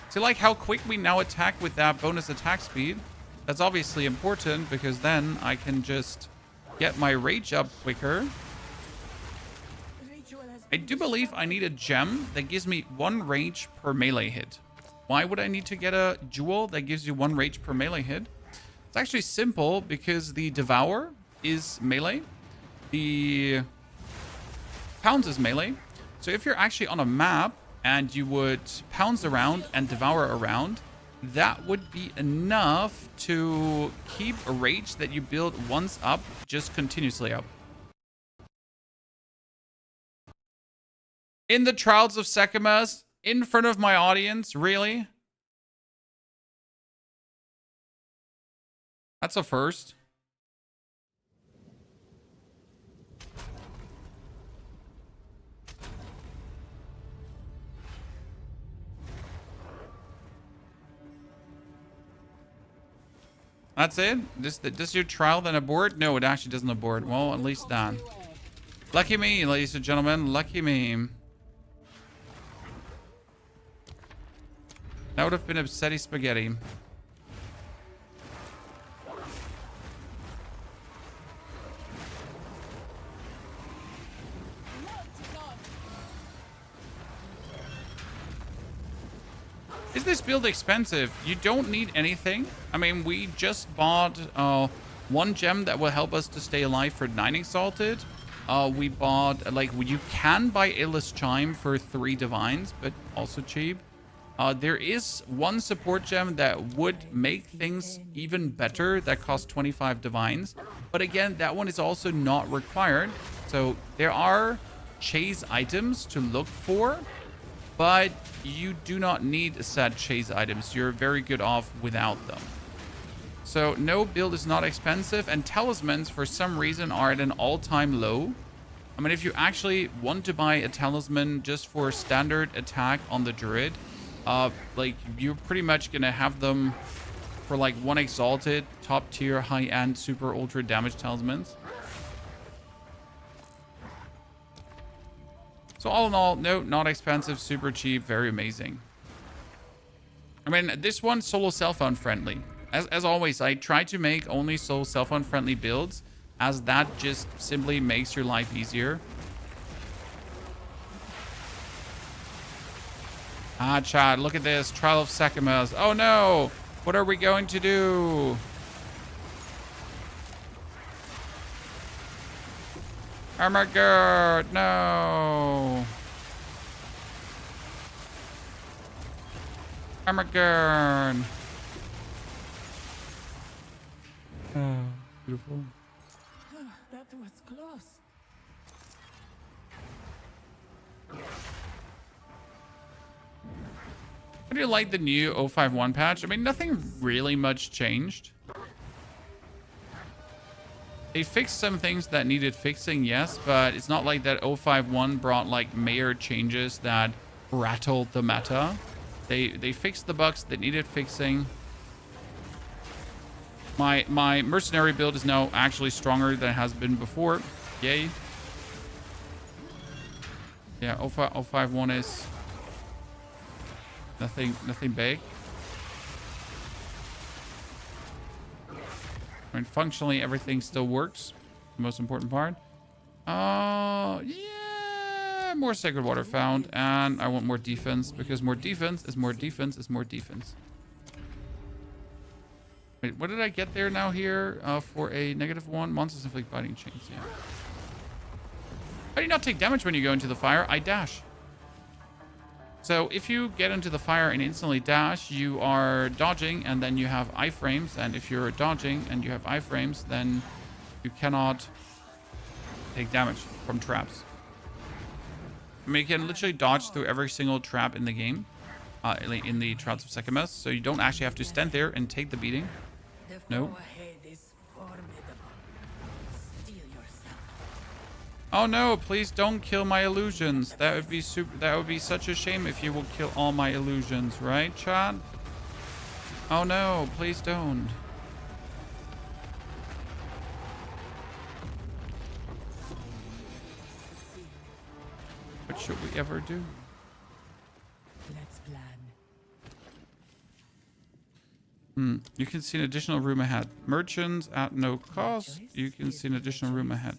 See, like how quick we now attack with that bonus attack speed. That's obviously important because then I can just get my rage up quicker. I do believe I need a gem that gives me 1 rage per melee hit. Why would I need to get a jewel that gives you 1 rage per melee hit? It's actually simple because the Devour is melee. The Pounce is melee. So if you're actually on a map and you would Pounce around and Devour around, that would be enough to keep a rage that you build once up just continuously up. In the Trials of Sekhmet, in front of my audience, really? That's a first. That's it? Does your trial then abort? No, it actually doesn't abort. Well, at least that. Lucky me, ladies and gentlemen. Lucky me. That would have been upsetty spaghetti. Is this build expensive? You don't need anything. I mean, we just bought 1 gem that will help us to stay alive for 9 exalted. We bought, like, you can buy Illus Chime for 3 divines, but also cheap. There is 1 support gem that would make things even better that costs 25 divines. But again, that one is also not required. So there are chase items to look for, but you do not need set chase items. You're very good off without them. So no build is not expensive, and talismans for some reason are at an all-time low. I mean, if you actually want to buy a talisman just for standard attack on the druid, like, you're pretty much gonna have them for like 1 exalted, top tier, high-end, super ultra damage talismans. So all in all, no, not expensive, super cheap, very amazing. I mean, this one's solo cell phone friendly. As always, I try to make only solo cell phone friendly builds, as that just simply makes your life easier. Ah, Chad, look at this. Trial of Sekhmet. Oh no! What are we going to do? Armageddon! No! Armageddon! Oh, beautiful. That was close. How do you like the new 051 patch? I mean, nothing really much changed. They fixed some things that needed fixing, yes, but it's not like that 051 brought like major changes that rattled the meta. They fixed the bugs that needed fixing. My mercenary build is now actually stronger than it has been before. Yay. Yeah, 051 is nothing big. I mean, functionally, everything still works. The most important part. Yeah, more Sacred Water found. And I want more defense, because more defense is more defense is more defense. Wait, what did I get there now here for a -1? Monsters inflict biting chains, yeah. How do you not take damage when you go into the fire? I dash. So if you get into the fire and instantly dash, you are dodging and then you have iframes. And if you're dodging and you have iframes, then you cannot take damage from traps. I mean, you can literally dodge through every single trap in the game, in the Trials of Sekhmet. So you don't actually have to stand there and take the beating. No. Oh no, please don't kill my illusions. That would be such a shame if you will kill all my illusions, right, chat? Oh no, please don't. What should we ever do? Let's plan. You can see an additional room ahead. Merchants at no cost. You can see an additional room ahead.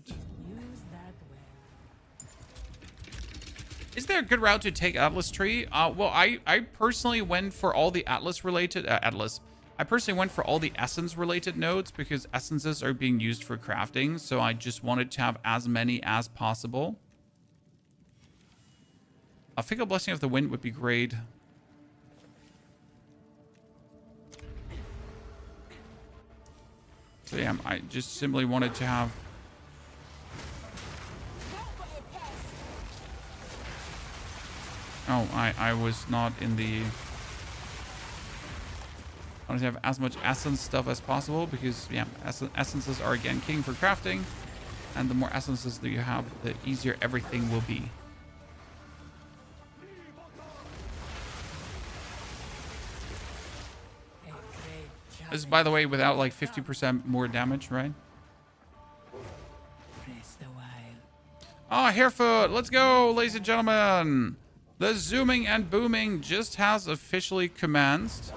Is there a good route to take Atlas Tree? Well, I personally went for all the Atlas related I personally went for all the essence related nodes because essences are being used for crafting. So I just wanted to have as many as possible. A Fickle Blessing of the Wind would be great. So yeah, I just simply wanted to have... Oh, I was not in the... I wanted to have as much essence stuff as possible because, yeah, essences are, again, king for crafting. And the more essences that you have, the easier everything will be. This is, by the way, without like 50% more damage, right? Oh, Harefoot, let's go, ladies and gentlemen. The zooming and booming just has officially commenced.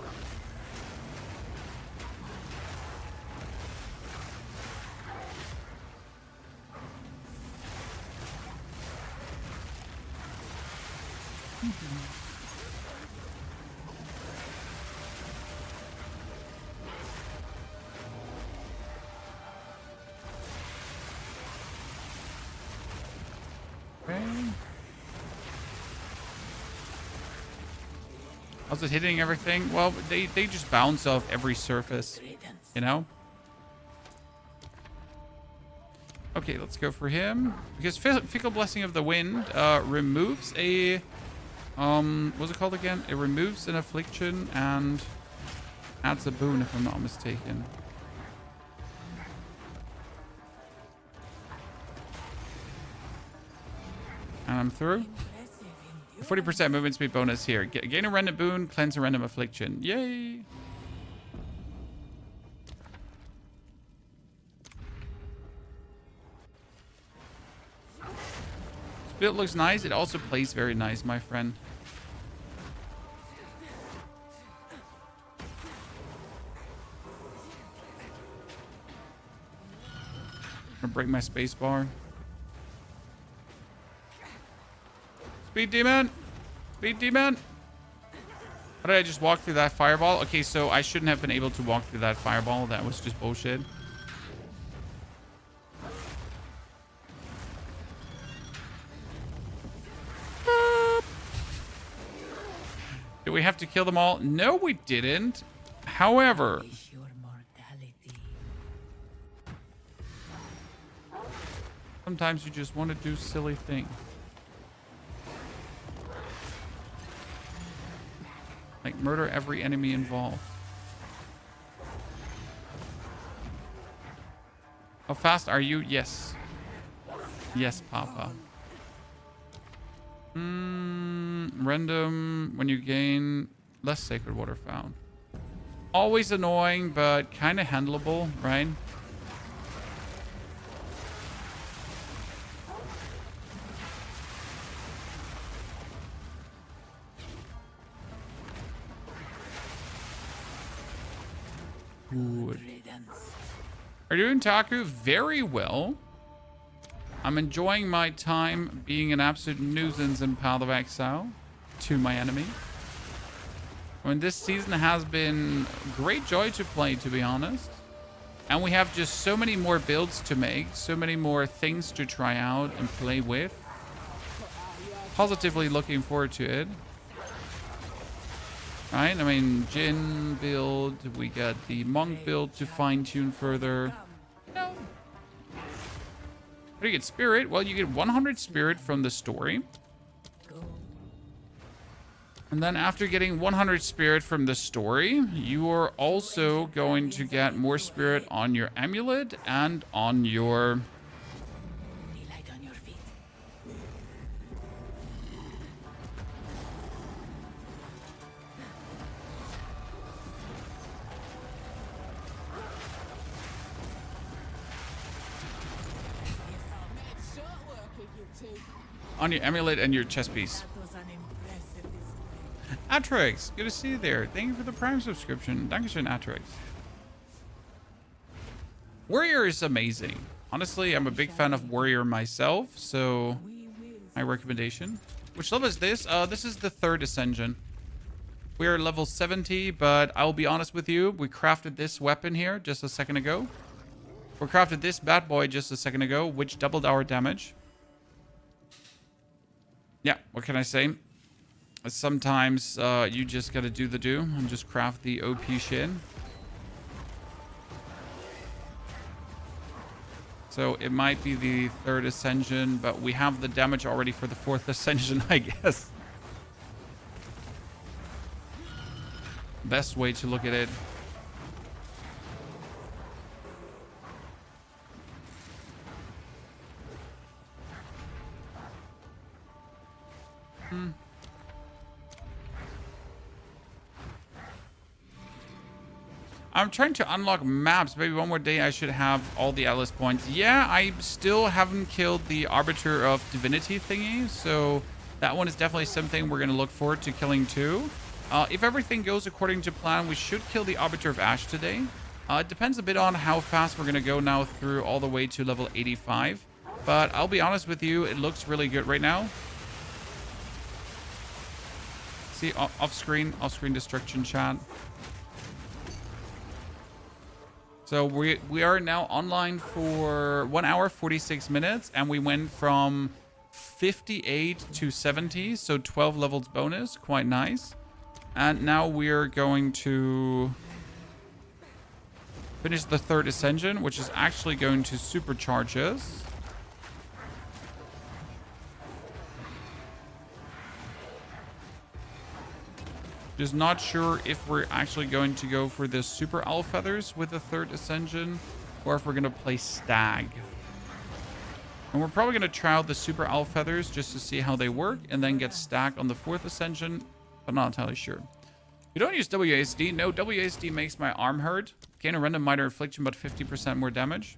How's it hitting everything? Well, they just bounce off every surface, you know? Okay, let's go for him. Because Fickle Blessing of the Wind removes a... what's it called again? It removes an affliction and adds a boon, if I'm not mistaken. And I'm through. 40% movement speed bonus here. Gain a random boon, cleanse a random affliction. Yay! This build looks nice. It also plays very nice, my friend. I'm gonna break my space bar. Speed demon! Speed demon! How did I just walk through that fireball? Okay, so I shouldn't have been able to walk through that fireball. That was just bullshit. Did we have to kill them all? No, we didn't. However... sometimes you just want to do silly things. Like murder every enemy involved. How fast are you? Yes. Yes, Papa. Random when you gain less sacred water found. Always annoying, but kind of handleable, right? Good. Are you doing Taku? Very well. I'm enjoying my time being an absolute nuisance in Path of Exile to my enemy. I mean, this season has been great joy to play, to be honest. And we have just so many more builds to make, so many more things to try out and play with. Positively looking forward to it. Right, I mean, Jin build, we got the Monk build to fine-tune further. No. How do you get Spirit? Well, you get 100 Spirit from the story. And then after getting 100 Spirit from the story, you are also going to get more Spirit on your amulet and on your... on your amulet and your chest piece. Atrix, good to see you there. Thank you for the Prime subscription. Dankeschön, Atrix. Warrior is amazing. Honestly, I'm a big fan of Warrior myself, so my recommendation. Which level is this? This is the 3rd Ascension. We are level 70, but I'll be honest with you. We crafted this weapon here just a second ago. We crafted this bad boy just a second ago, which doubled our damage. Yeah, what can I say? Sometimes you just gotta do the do and just craft the OP shit. So it might be the 3rd Ascension, but we have the damage already for the 4th Ascension, I guess. Best way to look at it. I'm trying to unlock maps. Maybe one more day I should have all the Atlas points. Yeah, I still haven't killed the Arbiter of Divinity thingy, so that one is definitely something we're going to look forward to killing too. If everything goes according to plan, we should kill the Arbiter of Ash today. It depends a bit on how fast we're going to go now through all the way to level 85. But I'll be honest with you, it looks really good right now. See, off-screen destruction chat. So we are now online for 1 hour, 46 minutes, and we went from 58 to 70, so 12 levels bonus, quite nice. And now we're going to finish the 3rd Ascension, which is actually going to supercharge us. Just not sure if we're actually going to go for the Super Owl Feathers with the 3rd Ascension, or if we're going to play Stag. And we're probably going to try out the Super Owl Feathers just to see how they work, and then get Stag on the 4th Ascension, but not entirely sure. You don't use WASD. No, WASD makes my arm hurt. Gain a random minor affliction, but 50% more damage.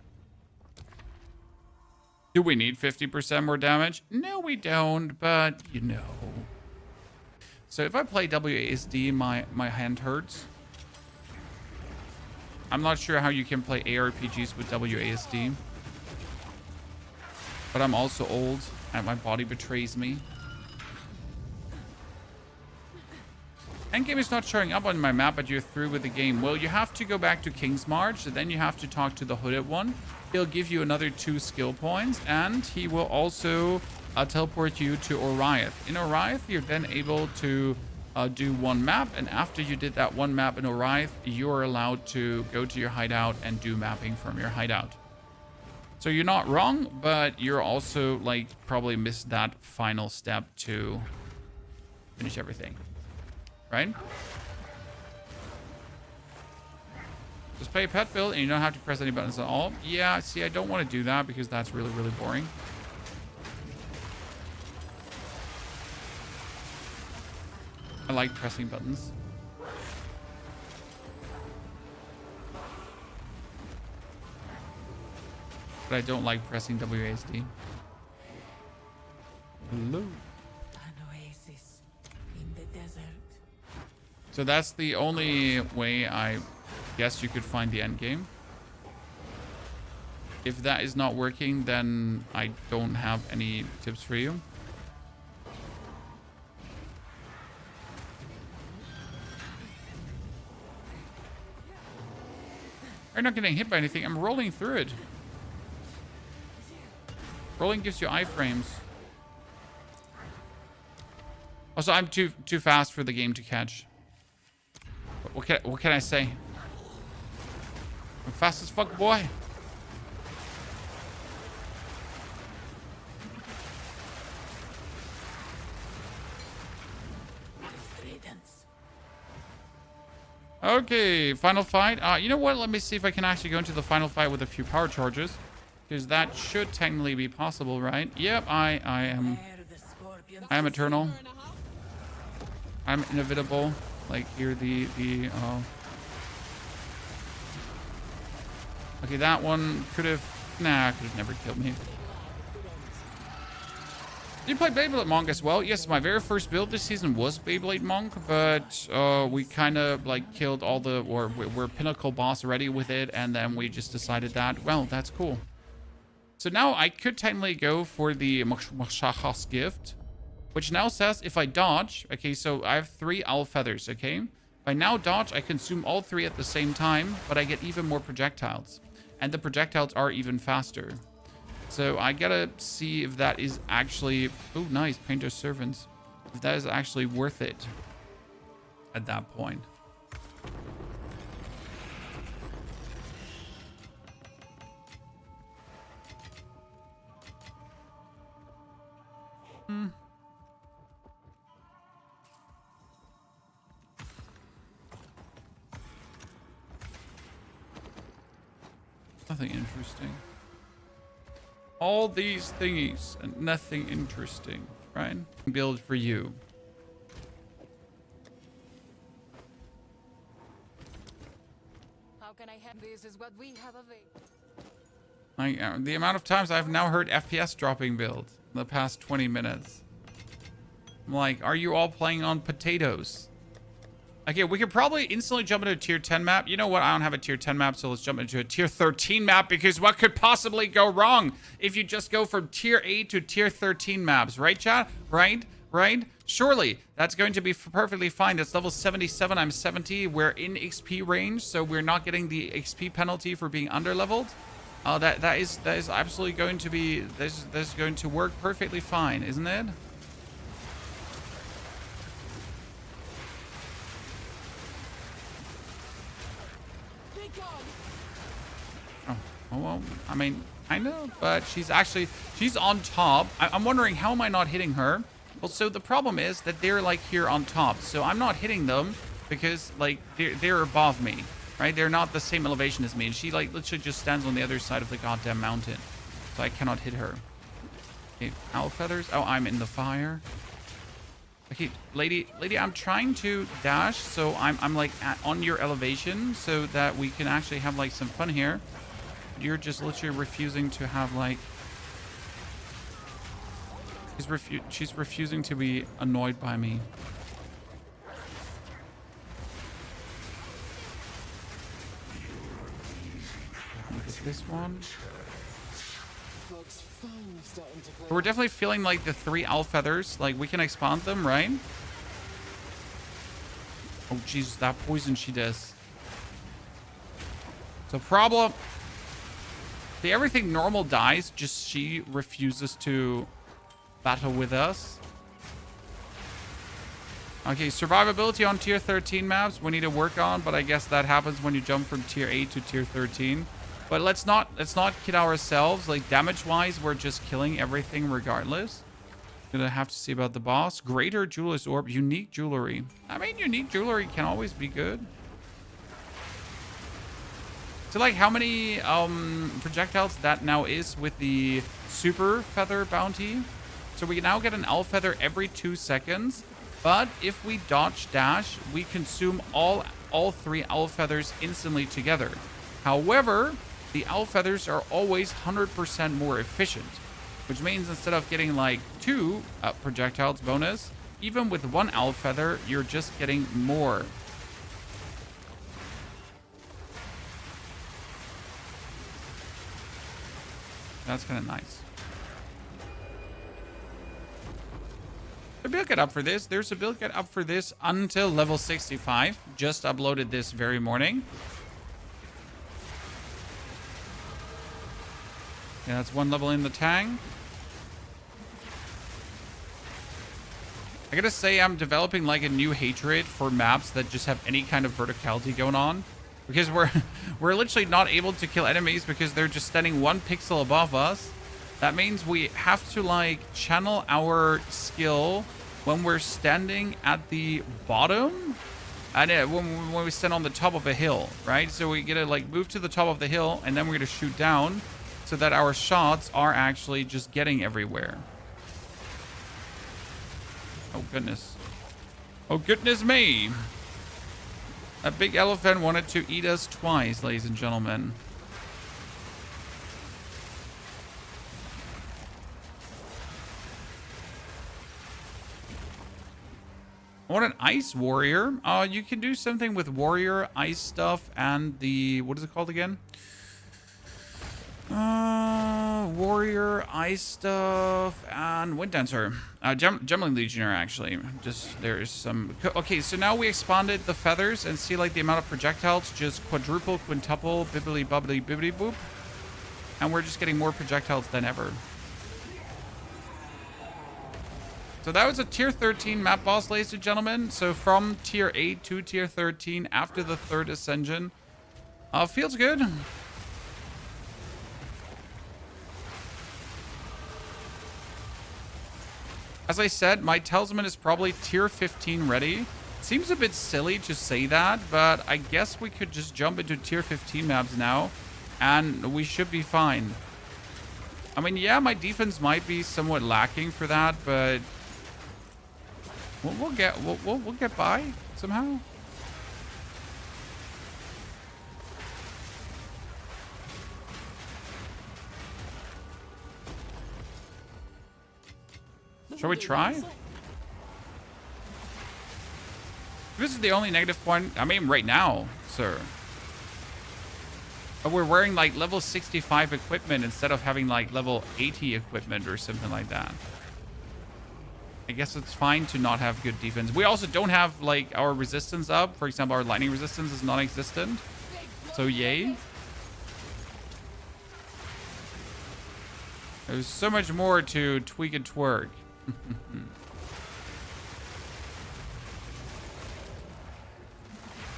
Do we need 50% more damage? No, we don't, but you know. So if I play WASD, my hand hurts. I'm not sure how you can play ARPGs with WASD. But I'm also old, and my body betrays me. Endgame is not showing up on my map, but you're through with the game. Well, you have to go back to King's March, and then you have to talk to the hooded one. He'll give you another 2 skill points, and he will also teleport you to Oriath. In Oriath, you're then able to do 1 map, and after you did that 1 map in Oriath, you're allowed to go to your hideout and do mapping from your hideout. So you're not wrong, but you're also like probably missed that final step to finish everything, right? Just play a pet build and you don't have to press any buttons at all. Yeah, see, I don't want to do that because that's really, really boring. I like pressing buttons. But I don't like pressing WASD. Hello. An oasis in the desert. So that's the only way I guess you could find the end game. If that is not working, then I don't have any tips for you. I'm not getting hit by anything. I'm rolling through it. Rolling gives you iframes. Also, I'm too fast for the game to catch. What can I say? I'm fast as fuck, boy. Okay, final fight. You know what? Let me see if I can actually go into the final fight with a few power charges. Because that should technically be possible, right? Yep, I am eternal. I'm inevitable. Like here okay, that one could have never killed me. You play Beyblade Monk as well? Yes, my very first build this season was Beyblade Monk, but we kind of like killed all the, or we're pinnacle boss already with it, and then we just decided that, well, that's cool. So now I could technically go for the Mashachas gift, which now says if I dodge, okay, so I have 3 owl feathers, okay? If I now dodge, I consume all 3 at the same time, but I get even more projectiles. And the projectiles are even faster. So I gotta see if that is actually... Oh, nice. Painter's Servants. If that is actually worth it at that point. Nothing interesting. All these thingies and nothing interesting, right? Build for you. How can I have this? Is what we have available. The amount of times I've now heard FPS dropping build in the past 20 minutes. I'm like, are you all playing on potatoes? Okay, we could probably instantly jump into a tier 10 map. You know what? I don't have a tier 10 map, so let's jump into a tier 13 map, because what could possibly go wrong if you just go from tier 8 to tier 13 maps, right, chat? Right? Surely that's going to be perfectly fine. That's level 77. I'm 70. We're in XP range, so we're not getting the XP penalty for being underleveled. That is absolutely going to be that's going to work perfectly fine, isn't it? Oh, well, I mean, I know, but she's on top. I'm wondering, how am I not hitting her? Well, so the problem is that they're like here on top, so I'm not hitting them because like they're above me, right? They're not the same elevation as me, and she like literally just stands on the other side of the goddamn mountain, so I cannot hit her. Okay, owl feathers. Oh, I'm in the fire. Okay, lady, I'm trying to dash, so I'm like on your elevation, so that we can actually have like some fun here. You're just literally refusing to have like... She's refusing to be annoyed by me. Get this one. We're definitely feeling like the 3 owl feathers. Like, we can expand them, right? Oh, Jesus, that poison she does. So problem... See, everything normal dies, just she refuses to battle with us. Okay, survivability on tier 13 maps we need to work on, but I guess that happens when you jump from tier 8 to tier 13. But let's not kid ourselves. Like, damage-wise, we're just killing everything regardless. Gonna have to see about the boss. Greater Jeweler's Orb, unique jewelry. I mean, unique jewelry can always be good. So, like, how many projectiles that now is with the super feather bounty? So we now get an owl feather every 2 seconds. But if we dodge dash, we consume all 3 owl feathers instantly together. However, the owl feathers are always 100% more efficient, which means instead of getting like 2 projectiles bonus, even with 1 owl feather, you're just getting more. That's kind of nice. The build get up for this. There's a build get up for this until level 65. Just uploaded this very morning. Yeah, that's 1 level in the tank. I gotta say, I'm developing like a new hatred for maps that just have any kind of verticality going on. Because we're literally not able to kill enemies because they're just standing 1 pixel above us. That means we have to like channel our skill when we're standing at the bottom and when we stand on the top of a hill, right? So we gotta like move to the top of the hill and then we're gonna shoot down so that our shots are actually just getting everywhere. Oh goodness. Oh goodness me. A big elephant wanted to eat us twice, ladies and gentlemen. I want an ice warrior. You can do something with warrior, ice stuff, and the... What is it called again? Warrior, Ice Stuff, and Wind Dancer. Gemling Legionnaire, actually. Just, there's some... Okay, so now we expanded the feathers and see, like, the amount of projectiles just quadruple, quintuple, bibbly, bubbly, bibbly, boop. And we're just getting more projectiles than ever. So that was a tier 13 map boss, ladies and gentlemen. So from tier 8 to tier 13 after the 3rd ascension. Feels good. As I said, my Talisman is probably tier 15 ready. Seems a bit silly to say that, but I guess we could just jump into tier 15 maps now, and we should be fine. I mean, yeah, my defense might be somewhat lacking for that, but we'll get by somehow. Shall we try? This is the only negative point. I mean, right now, sir. We're wearing like level 65 equipment instead of having like level 80 equipment or something like that. I guess it's fine to not have good defense. We also don't have like our resistance up. For example, our lightning resistance is non-existent. So yay. There's so much more to tweak and twerk.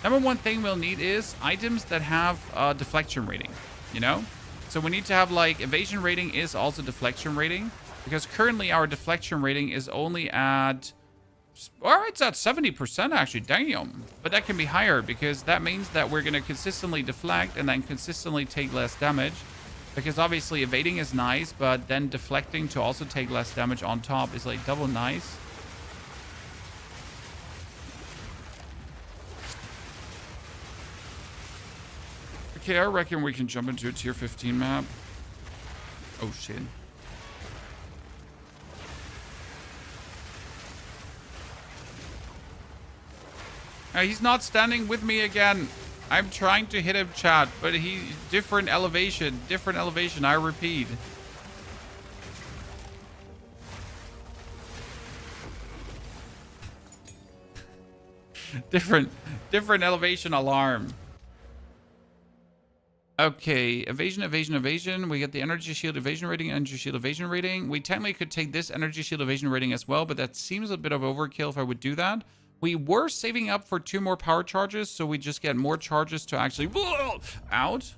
Number one thing we'll need is items that have deflection rating, you know? So we need to have like evasion rating is also deflection rating, because currently our deflection rating is only at, or it's at 70% actually, damn. But that can be higher because that means that we're going to consistently deflect and then consistently take less damage. Because obviously evading is nice, but then deflecting to also take less damage on top is like double nice. Okay, I reckon we can jump into a tier 15 map. Oh shit. He's not standing with me again. I'm trying to hit him, chat, but he different elevation, I repeat. different elevation alarm. Okay, evasion. We get the energy shield evasion rating, energy shield evasion rating. We technically could take this energy shield evasion rating as well, but that seems a bit of overkill if I would do that. We were saving up for 2 more power charges, so we just get more charges to actually out.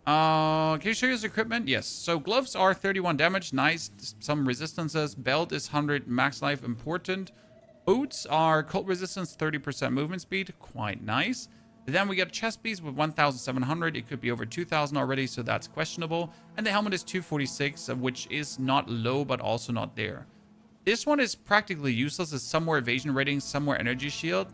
Can you show his equipment? Yes. So gloves are 31 damage, nice. Some resistances. Belt is 100 max life, important. Boots are cold resistance, 30% movement speed, quite nice. Then we get chest piece with 1,700. It could be over 2,000 already, so that's questionable. And the helmet is 246, which is not low, but also not there. This one is practically useless. It's some more evasion rating, some more energy shield.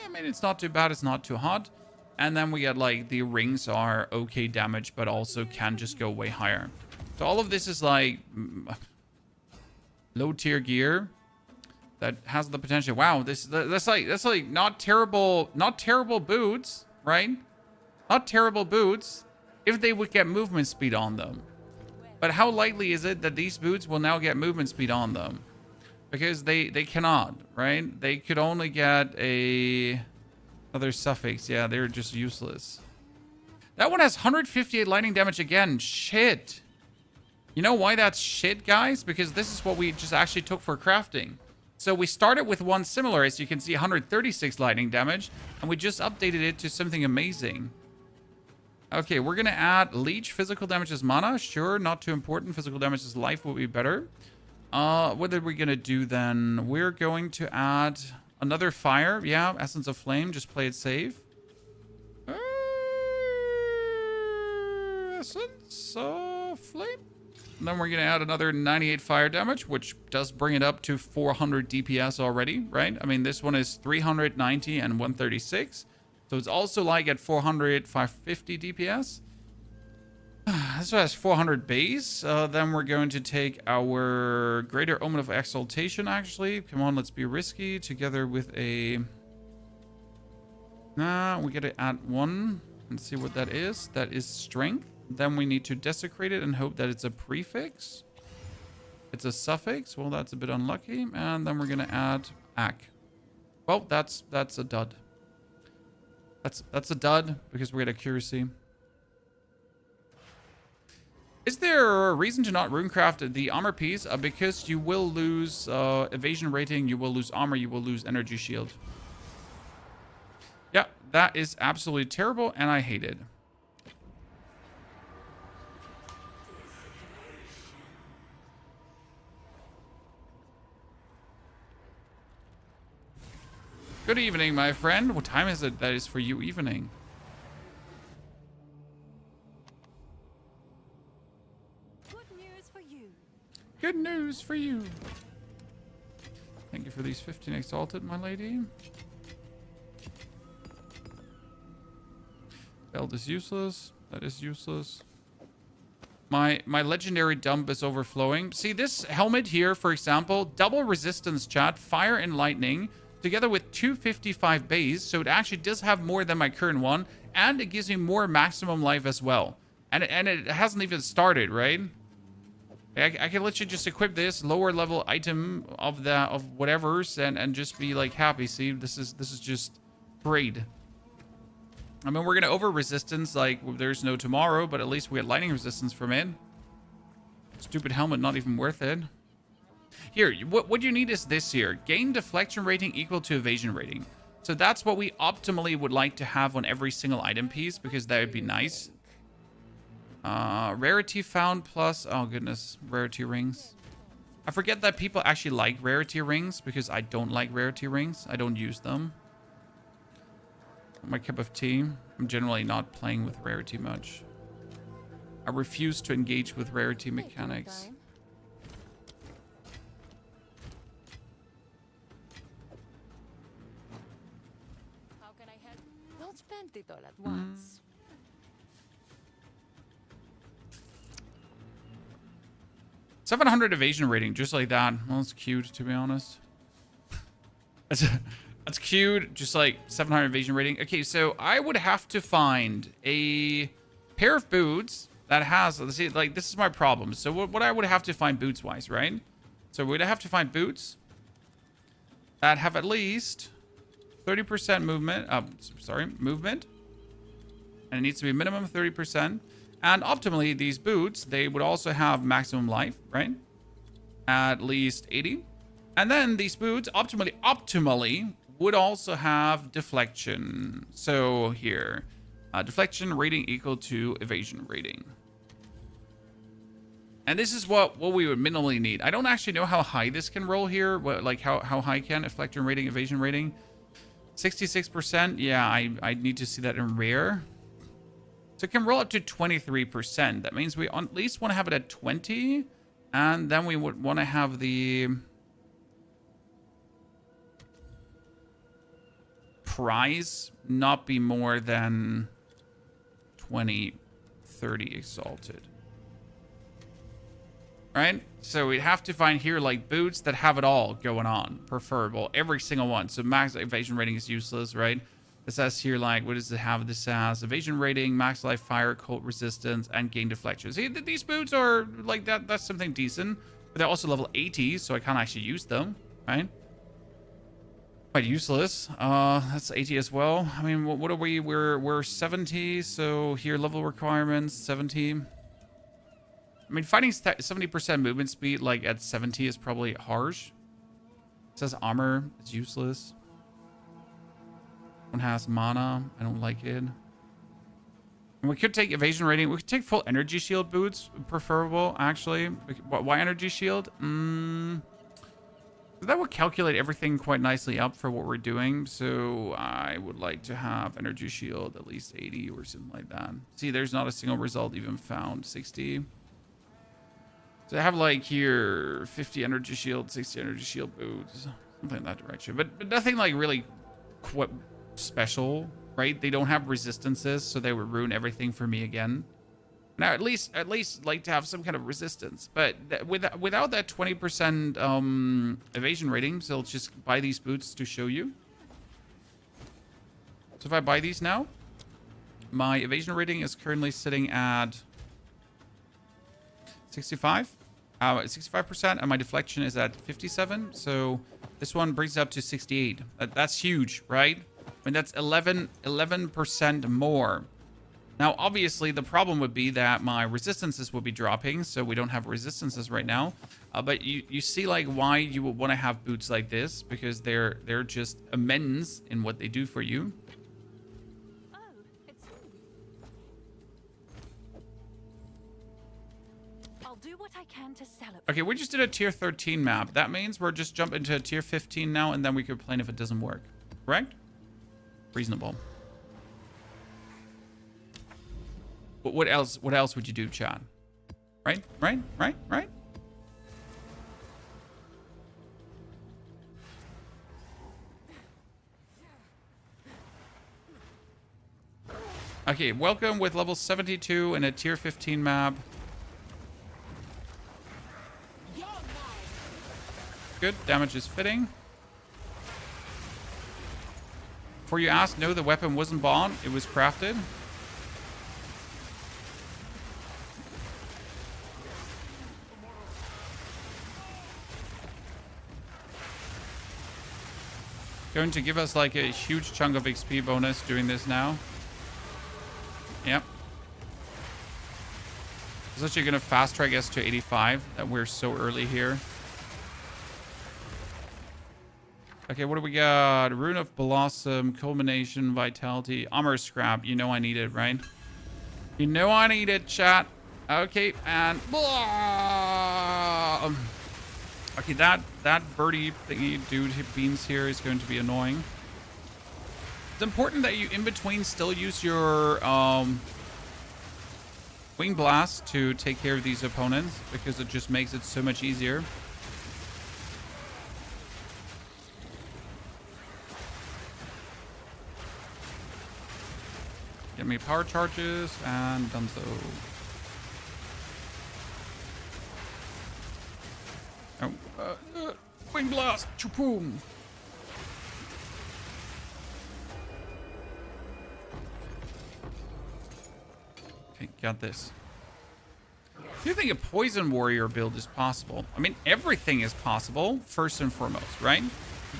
I mean, it's not too bad. It's not too hot. And then we get, like, the rings are okay damage, but also can just go way higher. So all of this is, like, low-tier gear that has the potential. Wow, that's like not terrible boots, right? Not terrible boots if they would get movement speed on them. But how likely is it that these boots will now get movement speed on them? Because they cannot, right? They could only get another suffix. Yeah, they're just useless. That one has 158 lightning damage again. Shit. You know why that's shit, guys? Because this is what we just actually took for crafting. So we started with one similar, as you can see, 136 lightning damage, and we just updated it to something amazing. Okay, we're going to add leech. Physical damage is mana. Sure, not too important. Physical damage is life will be better. What are we going to do then? We're going to add another fire. Yeah, Essence of Flame. Just play it safe. Essence of Flame. And then we're going to add another 98 fire damage, which does bring it up to 400 DPS already, right? I mean, this one is 390 and 136. So it's also like at 400, 550 DPS. This one has 400 base. Then we're going to take our Greater Omen of Exaltation, actually. Come on, let's be risky. Together with a Nah, we gotta add 1 and see what that is. That is strength. Then we need to desecrate it and hope that it's a prefix. It's a suffix. Well, that's a bit unlucky. And then we're gonna add ac. Well, that's a dud. That's a dud because we're at accuracy. Is there a reason to not runecraft the armor piece? Because you will lose evasion rating, you will lose armor, you will lose energy shield. Yeah, that is absolutely terrible, and I hate it. Good evening, my friend. What time is it that is for you evening? Good news for you. Good news for you. Thank you for these 15 exalted, my lady. Belt is useless. That is useless. My legendary dump is overflowing. See, this helmet here, for example, double resistance, chat, fire and lightning, together with 255 base, so it actually does have more than my current one, and it gives me more maximum life as well. And it hasn't even started, right? I can literally just equip this lower level item of whatever's and just be like happy. See, this is just great. I mean, we're gonna over resistance like there's no tomorrow, but at least we had lightning resistance from it. Stupid helmet, not even worth it. Here, what you need is this here. Gain deflection rating equal to evasion rating. So that's what we optimally would like to have on every single item piece, because that would be nice. Rarity found plus... Oh, goodness. Rarity rings. I forget that people actually like rarity rings, because I don't like rarity rings. I don't use them. My cup of tea. I'm generally not playing with rarity much. I refuse to engage with rarity mechanics. Don't spend it all at once. 700 evasion rating, just like that. Well, that's cute, to be honest. That's cute, just like 700 evasion rating. Okay, so I would have to find a pair of boots that has... Let's see, like, this is my problem. So what I would have to find boots-wise, right? So we'd have to find boots that have at least 30% movement. Movement. And it needs to be minimum 30%. And optimally, these boots, they would also have maximum life, right? At least 80. And then these boots, optimally, would also have deflection. So here, deflection rating equal to evasion rating. And this is what we would minimally need. I don't actually know how high this can roll here. Like how high can deflection rating, evasion rating? 66%. Yeah, I need to see that in rare. So it can roll up to 23%. That means we at least want to have it at 20. And then we would want to have the prize not be more than 20, 30 exalted. Right? So we'd have to find here like boots that have it all going on. Preferable. Every single one. So max evasion rating is useless, right? It says here, like, what does it have? This has evasion rating, max life, fire, cold resistance, and gain deflection. See, these boots are like that. That's something decent. But they're also level 80, so I can't actually use them, right? Quite useless. That's 80 as well. I mean, what are we? We're 70, so here level requirements 70. I mean, fighting 70% movement speed, like at 70, is probably harsh. It says armor, it's useless. One has mana. I don't like it. And we could take evasion rating. We could take full energy shield boots. Preferable, actually. Why energy shield? That would calculate everything quite nicely up for what we're doing. So I would like to have energy shield at least 80 or something like that. See, there's not a single result even found. 60. So I have like here 50 energy shield, 60 energy shield boots. Something in that direction. But nothing like really quite special, right? They don't have resistances, so they would ruin everything for me again. Now, at least like to have some kind of resistance, but without that 20% evasion rating, so let's just buy these boots to show you. So if I buy these now, my evasion rating is currently sitting at 65%, and my deflection is at 57. So this one brings it up to 68. That's huge, right? I mean, that's 11% more. Now, obviously, the problem would be that my resistances would be dropping, so we don't have resistances right now. But you see, like, why you would want to have boots like this, because they're just immense in what they do for you. Oh, it's you. I'll do what I can to sell it. Okay, we just did a tier 13 map. That means we're just jumping into a tier 15 now, and then we could complain if it doesn't work. Correct? Reasonable. What else would you do, Chad? Right? Okay, welcome with level 72 and a tier 15 map. Good, damage is fitting. Before you ask, no, the weapon wasn't bought, it was crafted. Going to give us like a huge chunk of XP bonus doing this now. Yep. It's actually going to fast track us to 85, that we're so early here. Okay, what do we got? Rune of Blossom, Culmination, Vitality, Armor Scrap. You know I need it, right? You know I need it, chat. Okay, and... Okay, that birdie thingy dude beans here is going to be annoying. It's important that you in between still use your Wing Blast to take care of these opponents, because it just makes it so much easier. Get me power charges and done so. Oh, Wing Blast! Chupoom! Okay, got this. Do you think a Poison Warrior build is possible? I mean, everything is possible, first and foremost, right?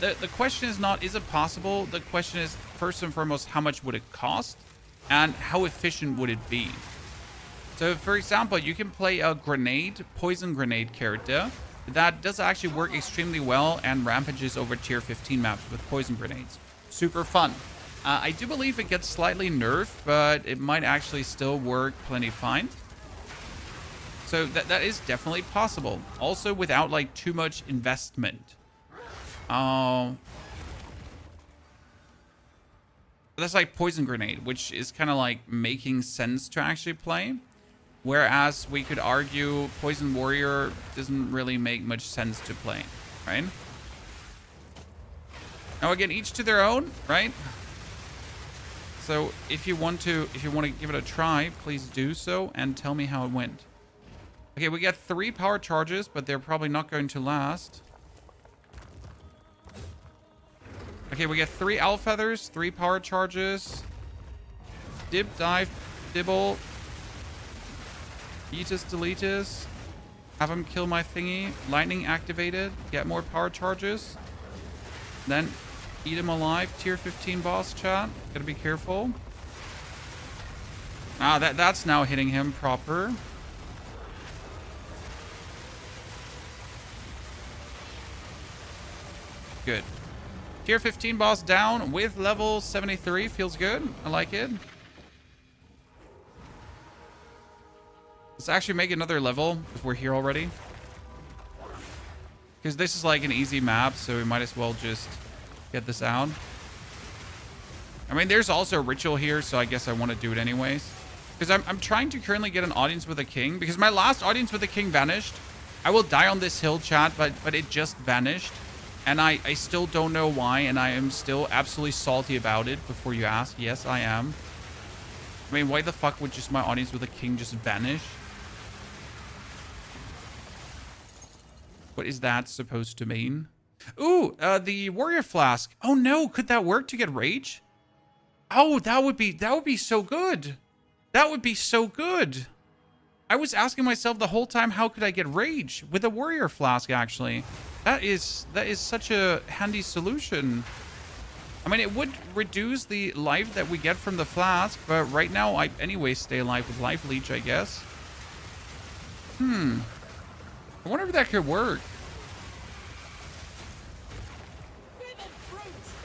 The question is not, is it possible? The question is, first and foremost, how much would it cost? And how efficient would it be? So, for example, you can play a poison grenade character that does actually work extremely well and rampages over tier 15 maps with poison grenades. Super fun. I do believe it gets slightly nerfed, but it might actually still work plenty fine. So that is definitely possible. Also without like too much investment. That's like poison grenade, which is kind of like making sense to actually play. Whereas we could argue Poison Warrior doesn't really make much sense to play, right? Now again, each to their own, right? So if you want to give it a try, please do so and tell me how it went. Okay, we got 3 power charges, but they're probably not going to last. Okay, we got 3 owl feathers, 3 power charges. Dip, dive, dibble. Eatus, deletus. Have him kill my thingy. Lightning activated. Get more power charges. Then eat him alive. Tier 15 boss, chat. Gotta be careful. Ah, that's now hitting him proper. Good. Tier 15 boss down with level 73. Feels good. I like it. Let's actually make another level if we're here already. Because this is like an easy map, so we might as well just get this out. I mean, there's also a ritual here, so I guess I want to do it anyways. Because I'm trying to currently get an audience with a king. Because my last audience with a king vanished. I will die on this hill, chat, but it just vanished. And I still don't know why, and I am still absolutely salty about it, before you ask. Yes, I am. I mean, why the fuck would just my audience with a king just vanish? What is that supposed to mean? Ooh, the warrior flask. Oh no, could that work to get rage? Oh, that would be so good. That would be so good. I was asking myself the whole time, how could I get rage with a warrior flask? Actually, that is such a handy solution. I mean, it would reduce the life that we get from the flask, but right now I anyway stay alive with life leech, I guess. I wonder if that could work.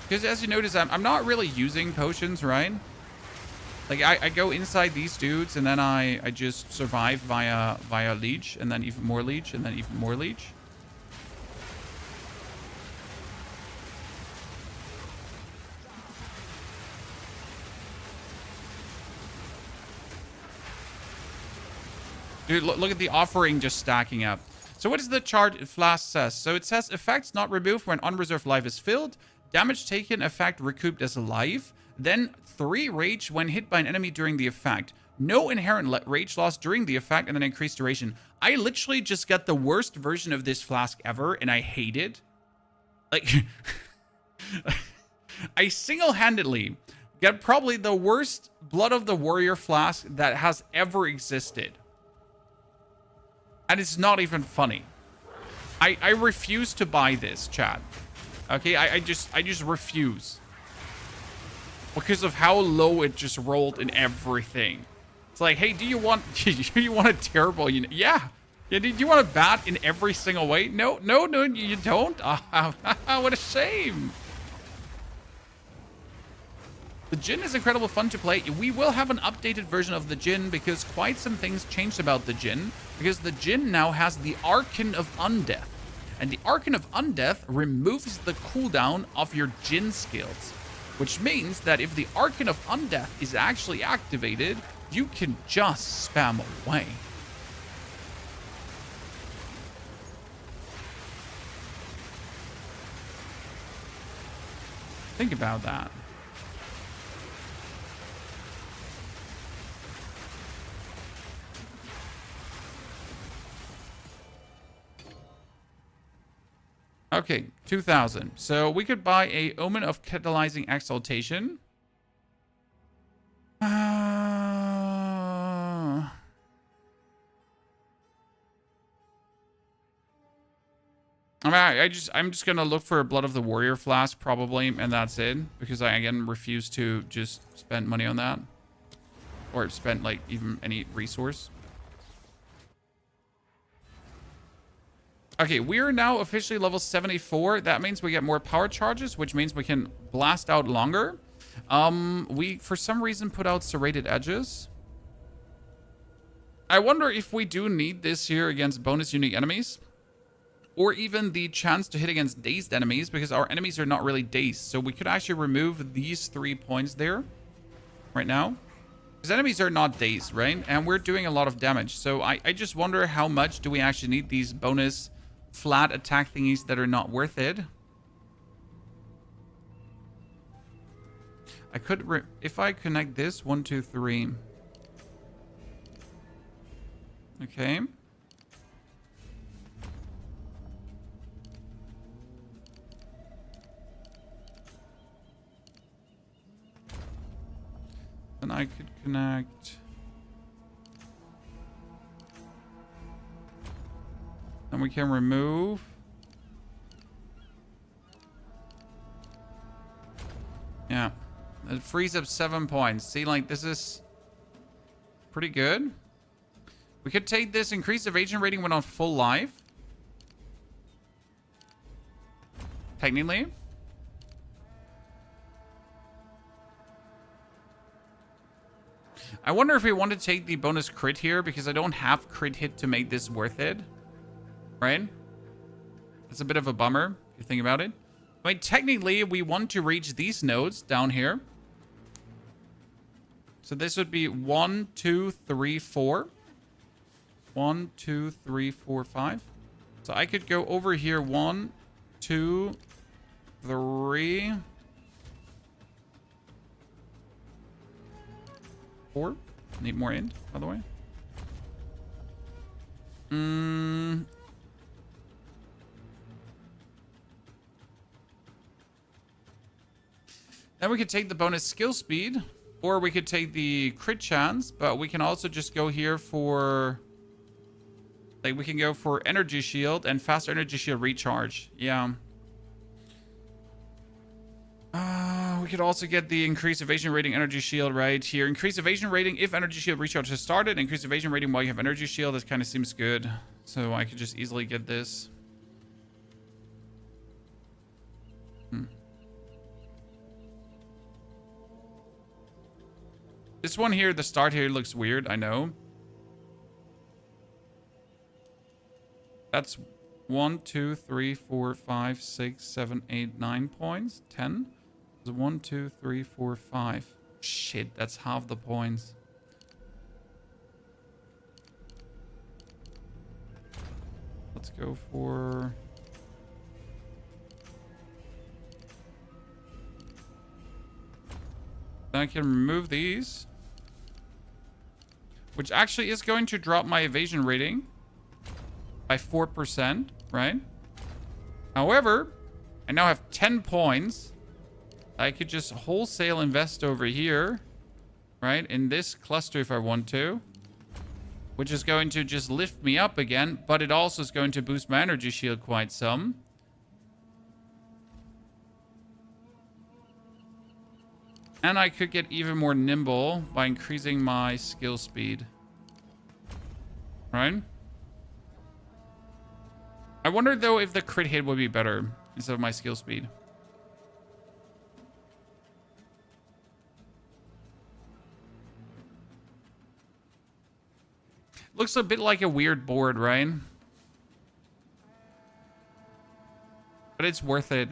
Because as you notice, I'm not really using potions, right? Like I go inside these dudes and then I just survive via leech, and then even more leech, and then even more leech. Dude, look at the offering just stacking up. So what does the chart flask says? So it says effects not removed when unreserved life is filled. Damage taken effect recouped as life. Then 3 rage when hit by an enemy during the effect. No inherent rage loss during the effect, and then increased duration. I literally just got the worst version of this flask ever, and I hate it. Like, I single-handedly get probably the worst Blood of the Warrior flask that has ever existed. And it's not even funny. I refuse to buy this, chat. Okay, I just refuse. Because of how low it just rolled in everything. It's like, hey, do you want a terrible unit? Yeah. Do you want a bat in every single way? No, you don't. What a shame. The Djinn is incredible fun to play. We will have an updated version of the Djinn because quite some things changed about the Djinn. Because the Djinn now has the Archon of Undeath. And the Archon of Undeath removes the cooldown of your Djinn skills. Which means that if the Archon of Undeath is actually activated, you can just spam away. Think about that. Okay, 2,000. So we could buy a Omen of Catalyzing Exaltation. I mean, I'm just gonna look for a Blood of the Warrior flask probably, and that's it, because I again refuse to just spend money on that, or spend like even any resource. Okay, we are now officially level 74. That means we get more power charges, which means we can blast out longer. We, for some reason, put out serrated edges. I wonder if we do need this here against bonus unique enemies. Or even the chance to hit against dazed enemies, because our enemies are not really dazed. So we could actually remove these 3 points there right now. Because enemies are not dazed, right? And we're doing a lot of damage. So I just wonder how much do we actually need these bonus flat attack thingies that are not worth it. I could, if I connect this, 1, 2, 3. Okay. Then I could connect. Then we can remove. Yeah. It frees up 7 points. See, like, this is pretty good. We could take this, increase evasion rating when on full life. Technically. I wonder if we want to take the bonus crit here, because I don't have crit hit to make this worth it. Right? That's a bit of a bummer, if you think about it. I mean, technically, we want to reach these nodes down here. So this would be 1, 2, 3, 4. 1, 2, 3, 4, 5. So I could go over here. 1, 2, 3, 4. Need more end, by the way. Then we could take the bonus skill speed, or we could take the crit chance, but we can also just go here for... Like, we can go for energy shield and faster energy shield recharge. Yeah. We could also get the increased evasion rating energy shield right here. Increased evasion rating if energy shield recharge has started. Increased evasion rating while you have energy shield. This kind of seems good. So I could just easily get this. This one here, the start here looks weird, I know. That's 1, 2, 3, 4, 5, 6, 7, 8, 9 points. 10. 1, 2, 3, 4, 5. Shit, that's half the points. Let's go for... Then I can remove these. Which actually is going to drop my evasion rating by 4%, right? However, I now have 10 points. I could just wholesale invest over here, right? In this cluster if I want to. Which is going to just lift me up again. But it also is going to boost my energy shield quite some. And I could get even more nimble by increasing my skill speed. Right? I wonder, though, if the crit hit would be better instead of my skill speed. Looks a bit like a weird board, right? But it's worth it.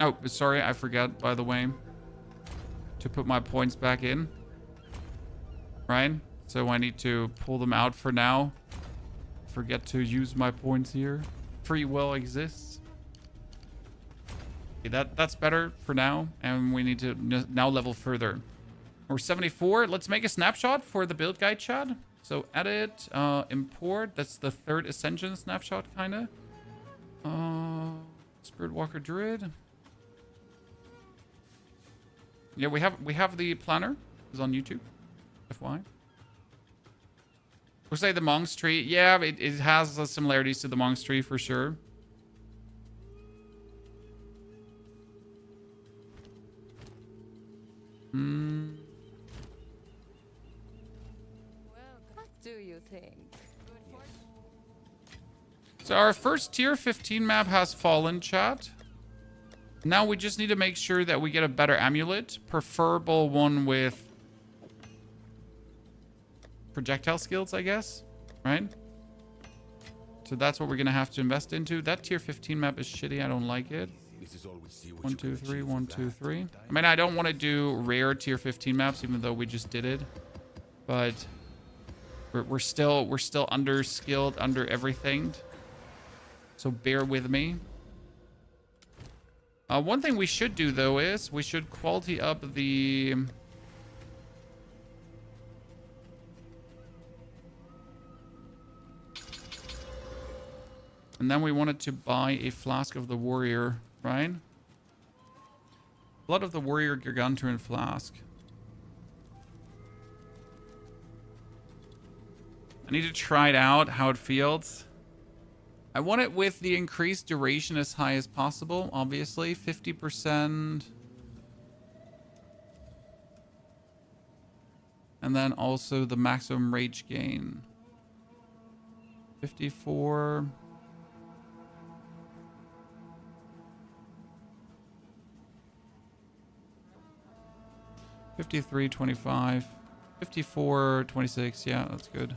Oh, sorry, I forgot, by the way, to put my points back in. Right? So I need to pull them out for now. Forget to use my points here. Free will exists. Okay, that's better for now. And we need to now level further. We're 74. Let's make a snapshot for the build guide, Chad. So edit, import. That's the third Ascension snapshot, kind of. Spiritwalker Druid. Yeah, we have the planner. It's on YouTube. FY. Looks like the Monk's Tree. Yeah, it has similarities to the Monk's Tree for sure. What do you think? So our first tier 15 map has fallen, chat. Now we just need to make sure that we get a better amulet. Preferable one with projectile skills, I guess. Right? So that's what we're going to have to invest into. That tier 15 map is shitty. I don't like it. 1, 2, 3, 1, 2, 3. I mean, I don't want to do rare tier 15 maps, even though we just did it. But we're still under skilled, under everything. So bear with me. One thing we should do, though, is we should quality up the... And then we wanted to buy a Flask of the Warrior, right? Blood of the Warrior Gargantuan Flask. I need to try it out, how it feels. I want it with the increased duration as high as possible, obviously. 50%. And then also the maximum rage gain. 54. $53.25. $54.26. Yeah, that's good.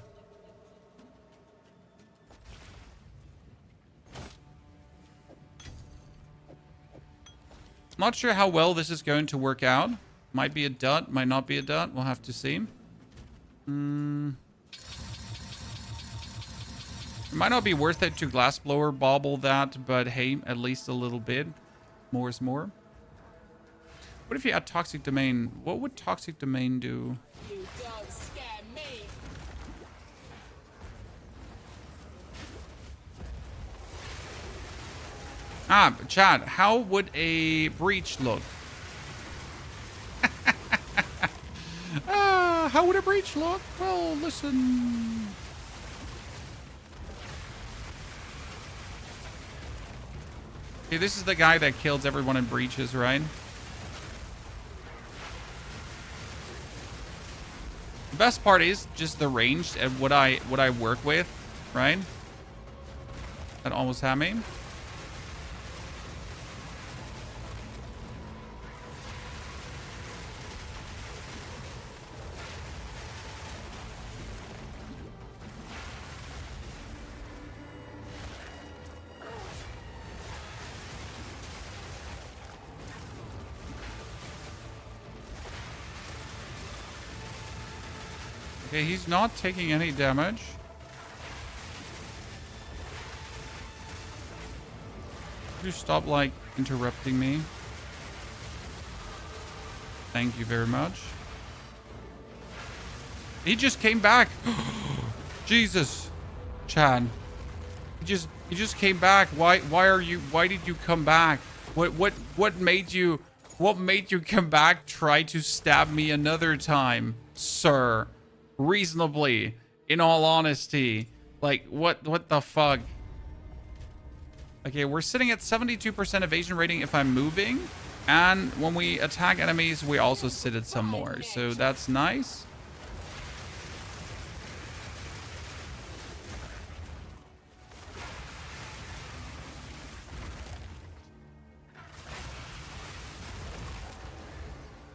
Not sure how well this is going to work out. Might be a dud, might not be a dud. We'll have to see. It might not be worth it to Glassblower bobble that, but hey, at least a little bit. More is more. What if you add Toxic Domain? What would Toxic Domain do? You don't scare me. Ah, Chad, how would a breach look? How would a breach look? Well, listen. Okay, this is the guy that kills everyone in breaches, right? The best part is just the range and what I work with, right? That almost had me. Okay, he's not taking any damage. Could you stop, like, interrupting me? Thank you very much. He just came back. Jesus. Chan. He just came back. Why did you come back? What made you come back? Try to stab me another time, sir. Reasonably, in all honesty. Like, what the fuck? Okay, we're sitting at 72% evasion rating if I'm moving. And when we attack enemies, we also sit at some more. So that's nice.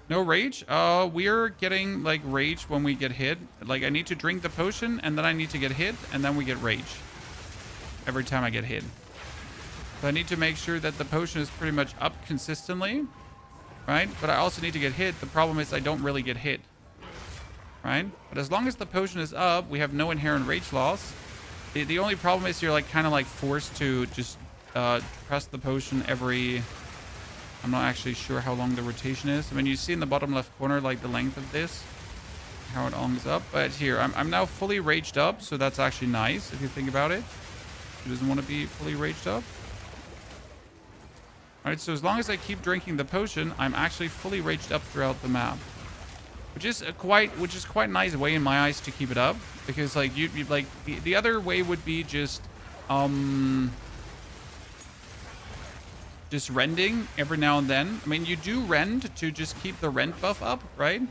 No rage? We're getting, like, rage when we get hit. Like, I need to drink the potion, and then I need to get hit, and then we get rage. Every time I get hit. So I need to make sure that the potion is pretty much up consistently. Right? But I also need to get hit. The problem is I don't really get hit. Right? But as long as the potion is up, we have no inherent rage loss. The only problem is you're, like, kind of, like, forced to just press the potion every... I'm not actually sure how long the rotation is. I mean, you see in the bottom left corner, like, the length of this, how it ongs up. But here, I'm now fully raged up, so that's actually nice if you think about it. Who doesn't want to be fully raged up? All right, so as long as I keep drinking the potion, I'm actually fully raged up throughout the map, which is quite nice way in my eyes to keep it up, because, like, you like the other way would be just rending every now and then. I mean, you do rend to just keep the rend buff up, right?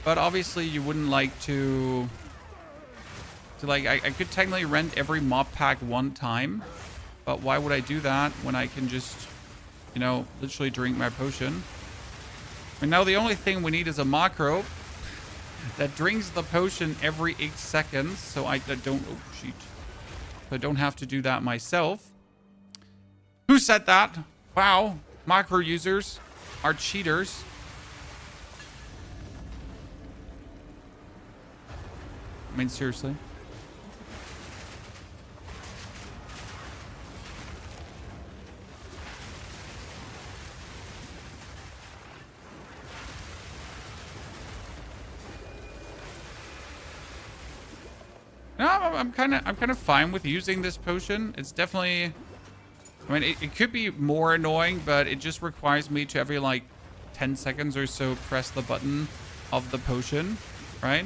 But obviously you wouldn't like to like, I could technically rend every mob pack one time, but why would I do that when I can just, you know, literally drink my potion? And now the only thing we need is a macro that drinks the potion every 8 seconds, so I don't, oh shit, so I don't have to do that myself. Who said that? Wow, macro users are cheaters. I mean, seriously. No, I'm kind of fine with using this potion. It's definitely, I mean, it could be more annoying, but it just requires me to every, like, 10 seconds or so press the button of the potion, right?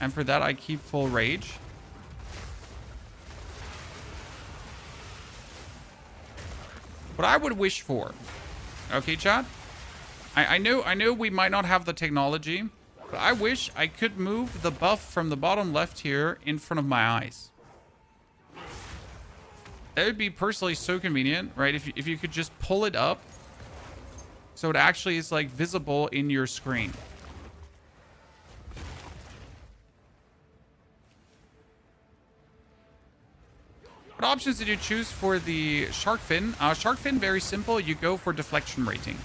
And for that, I keep full rage. What I would wish for, okay, chat? I know we might not have the technology, but I wish I could move the buff from the bottom left here in front of my eyes. That would be personally so convenient, right? If you could just pull it up so it actually is, like, visible in your screen. What options did you choose for the shark fin? Shark fin, very simple. You go for deflection rating.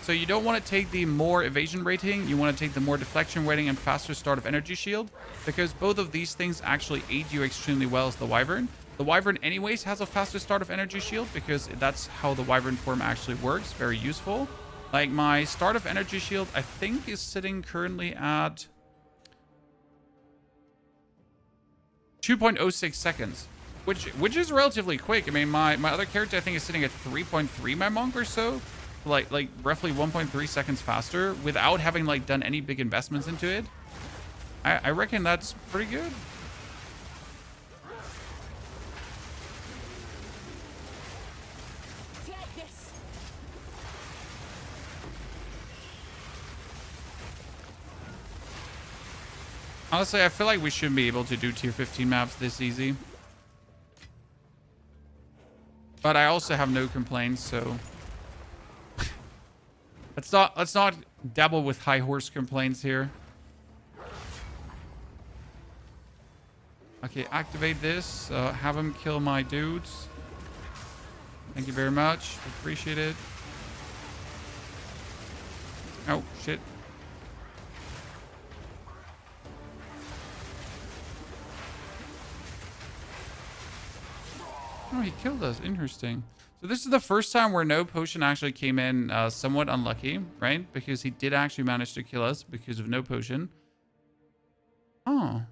So you don't want to take the more evasion rating. You want to take the more deflection rating and faster start of energy shield, because both of these things actually aid you extremely well as the Wyvern. The Wyvern anyways has a faster start of energy shield because that's how the Wyvern form actually works. Very useful. Like, my start of energy shield, I think, is sitting currently at 2.06 seconds. which is relatively quick. I mean, my other character I think is sitting at 3.3 my monk or so, like roughly 1.3 seconds faster without having like done any big investments into it. I reckon that's pretty good. Take this. Honestly, I feel like we shouldn't be able to do tier 15 maps this easy. But I also have no complaints, so let's not dabble with high horse complaints here. Okay, activate this. Have him kill my dudes. Thank you very much. Appreciate it. Oh, shit. Oh, he killed us. Interesting. So this is the first time where no potion actually came in somewhat unlucky, right? Because he did actually manage to kill us because of no potion. Oh.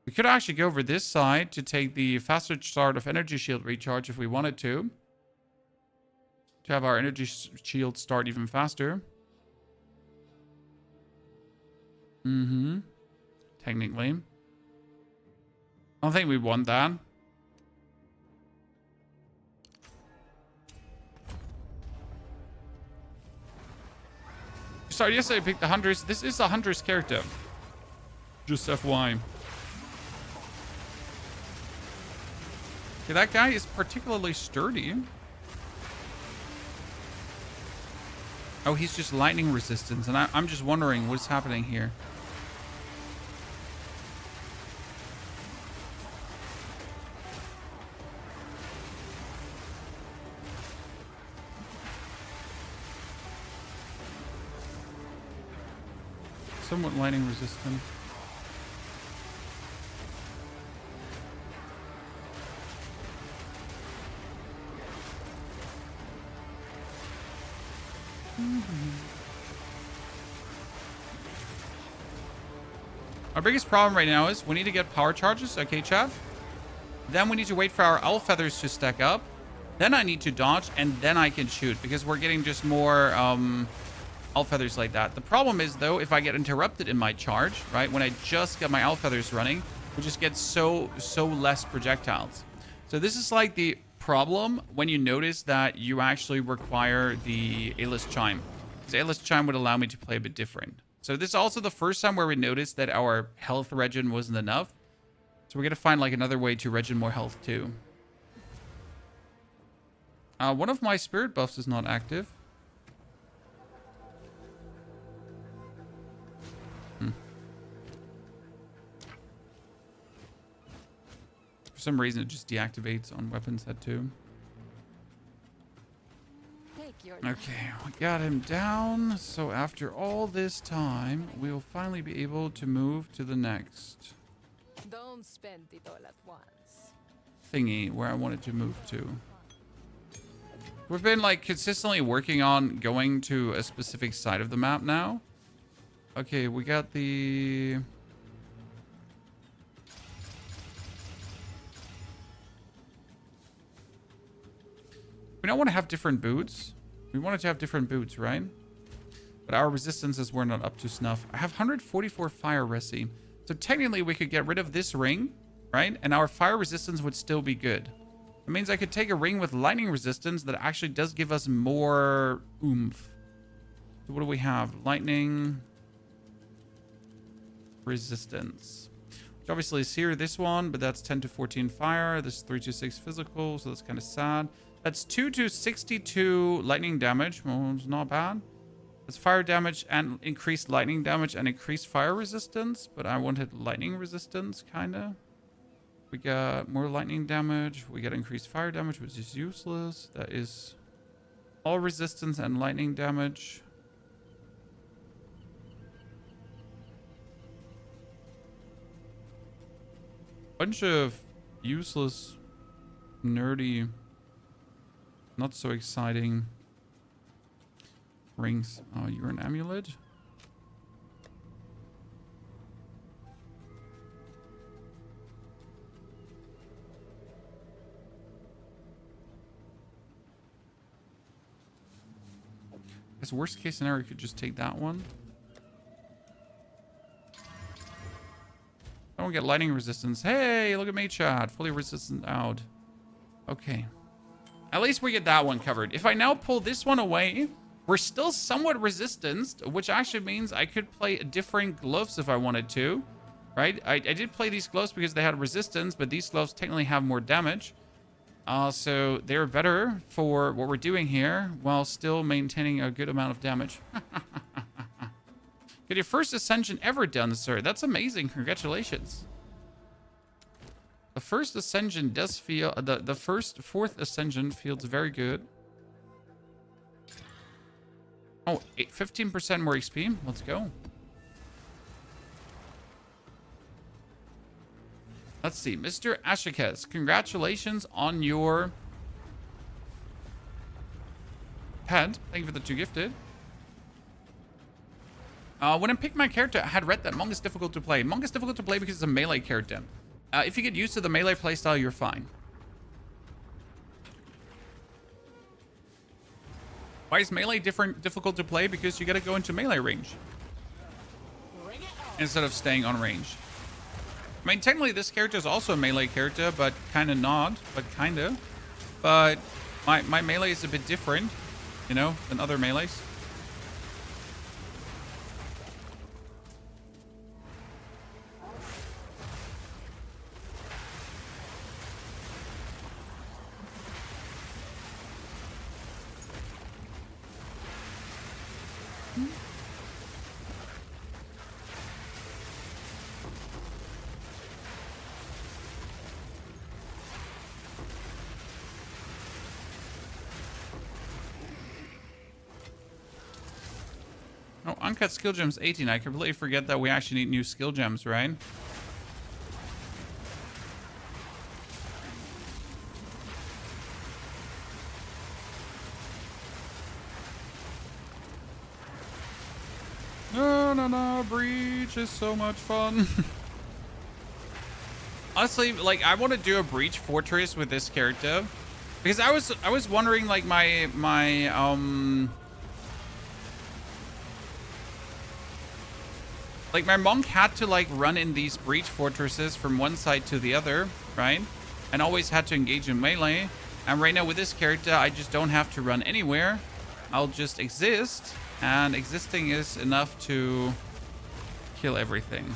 We could actually go over this side to take the faster start of energy shield recharge if we wanted to. To have our energy shield start even faster. Mm-hmm. Technically. I don't think we want that. Sorry, yesterday I picked the Huntress. This is a Huntress character. Just FY. Okay, that guy is particularly sturdy. Oh, he's just lightning resistance, and I'm just wondering what's happening here. Somewhat lightning resistant. Our biggest problem right now is we need to get power charges. Okay, chat. Then we need to wait for our owl feathers to stack up. Then I need to dodge, and then I can shoot because we're getting just more owl feathers like that. The problem is, though, if I get interrupted in my charge, right, when I just get my owl feathers running, we just get so less projectiles. So this is like the problem when you notice that you actually require the A-list chime. Because A-list chime would allow me to play a bit different. So this is also the first time where we noticed that our health regen wasn't enough. So we're going to find like another way to regen more health too. One of my spirit buffs is not active. For some reason, it just deactivates on weapon set 2. Okay, we got him down. So after all this time, we'll finally be able to move to the next Don't spend it all at once. thingy where I wanted to move to. We've been like consistently working on going to a specific side of the map now. Okay, we got the... We don't want to have different boots. We wanted to have different boots, right? But our resistances were not up to snuff. I have 144 fire resi. So technically we could get rid of this ring, right? And our fire resistance would still be good. It means I could take a ring with lightning resistance that actually does give us more oomph. So what do we have? Lightning resistance. Which obviously is here, this one, but that's 10 to 14 fire. This is 3 to 6 physical, so that's kind of sad. That's 2 to 62 lightning damage. Well, it's not bad. That's fire damage and increased lightning damage and increased fire resistance. But I wanted lightning resistance, kind of. We got more lightning damage. We get increased fire damage, which is useless. That is all resistance and lightning damage. Bunch of useless, nerdy... Not so exciting rings. Oh, you're an amulet? Because worst case scenario, you could just take that one. I don't get lightning resistance. Hey, look at me, chat. Fully resistant out. Okay. At least we get that one covered. If I now pull this one away, we're still somewhat resistanced, which actually means I could play different gloves if I wanted to, right? I did play these gloves because they had resistance, but these gloves technically have more damage. So they're better for what we're doing here while still maintaining a good amount of damage. Get your first ascension ever done, sir. That's amazing. Congratulations. The first ascension does feel... The fourth ascension feels very good. Oh, 15% more XP. Let's go. Let's see. Mr. Ashikes, congratulations on your pet. Thank you for the 2 gifted. When I picked my character, I had read that Monk is difficult to play. Monk is difficult to play because it's a melee character. If you get used to the melee playstyle, you're fine. Why is melee difficult to play? Because you gotta go into melee range instead of staying on range. I mean, technically this character is also a melee character, but kind of not, but kind of. But my melee is a bit different, you know, than other melees. Oh, uncut skill gems 18. I completely forget that we actually need new skill gems, right? No, Breach is so much fun. Honestly, like, I want to do a Breach Fortress with this character. Because I was wondering, like, my monk had to, like, run in these breach fortresses from one side to the other, right? And always had to engage in melee. And right now with this character, I just don't have to run anywhere. I'll just exist. And existing is enough to kill everything.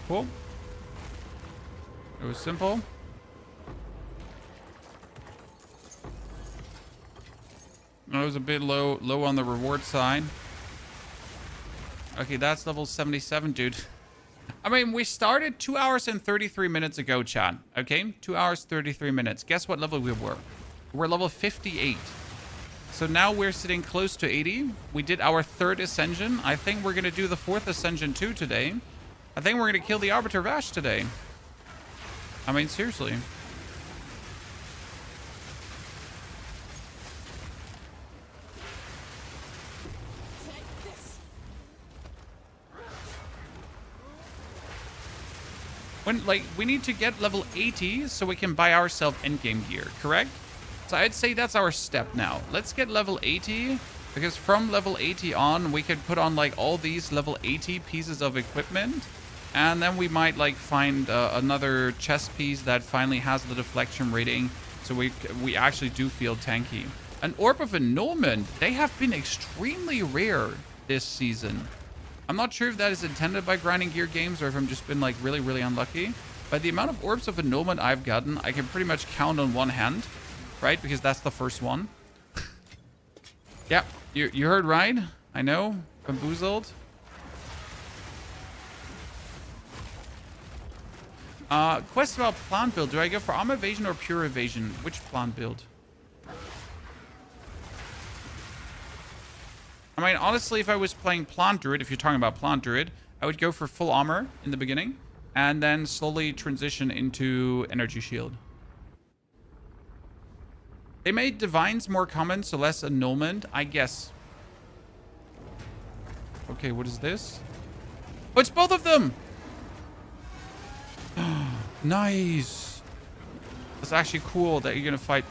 Cool. It was simple. It was a bit low on the reward side. Okay, that's level 77, dude. I mean, we started 2 hours and 33 minutes ago, chat. Okay, 2 hours, 33 minutes. Guess what level we were? We're level 58. So now we're sitting close to 80. We did our 3rd ascension. I think we're going to do the 4th ascension too today. I think we're going to kill the Arbiter Vash today. I mean, seriously. When, like, we need to get level 80 so we can buy ourselves endgame gear, correct? So I'd say that's our step now. Let's get level 80, because from level 80 on, we could put on, like, all these level 80 pieces of equipment. And then we might, like, find another chest piece that finally has the deflection rating, so we actually do feel tanky. An Orb of Annulment, they have been extremely rare this season. I'm not sure if that is intended by Grinding Gear Games or if I'm just been, like, really, really unlucky. But the amount of Orbs of Annulment I've gotten, I can pretty much count on one hand, right? Because that's the first one. Yeah, you heard right. I know, bamboozled. Quest about plant build. Do I go for armor evasion or pure evasion? Which plant build? I mean, honestly, if I was playing plant druid, if you're talking about plant druid, I would go for full armor in the beginning and then slowly transition into energy shield. They made divines more common, so less annulment, I guess. Okay, what is this? Oh, it's both of them! Nice! That's actually cool that you're gonna fight.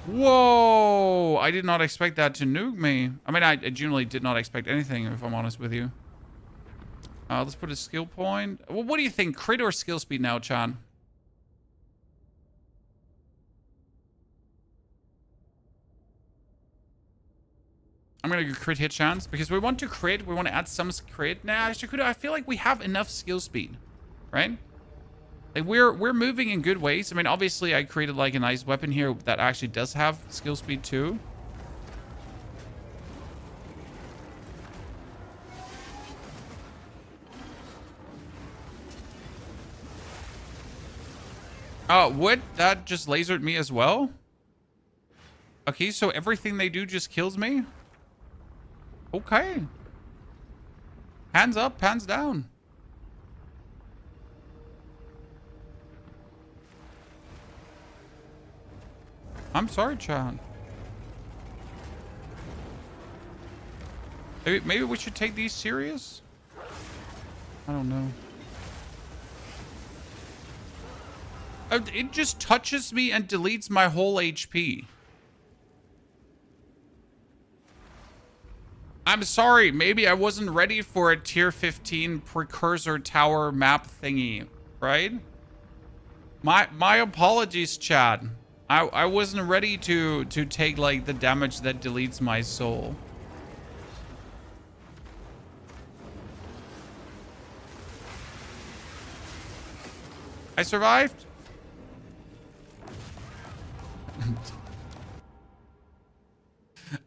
Whoa! I did not expect that to nuke me. I mean, I genuinely did not expect anything, if I'm honest with you. Let's put a skill point. Well, what do you think? Crit or skill speed now, Chan? I'm gonna go crit hit chance because we want to crit. We want to add some crit. Nah, actually, I feel like we have enough skill speed, right? Like we're moving in good ways. I mean, obviously, I created like a nice weapon here that actually does have skill speed too. What? That just lasered me as well? Okay, so everything they do just kills me? Okay. Hands up, hands down. I'm sorry, Chan. Maybe we should take these serious? I don't know. It just touches me and deletes my whole HP. I'm sorry, maybe I wasn't ready for a tier 15 precursor tower map thingy, right? My apologies, Chad. I wasn't ready to take like the damage that deletes my soul. I survived.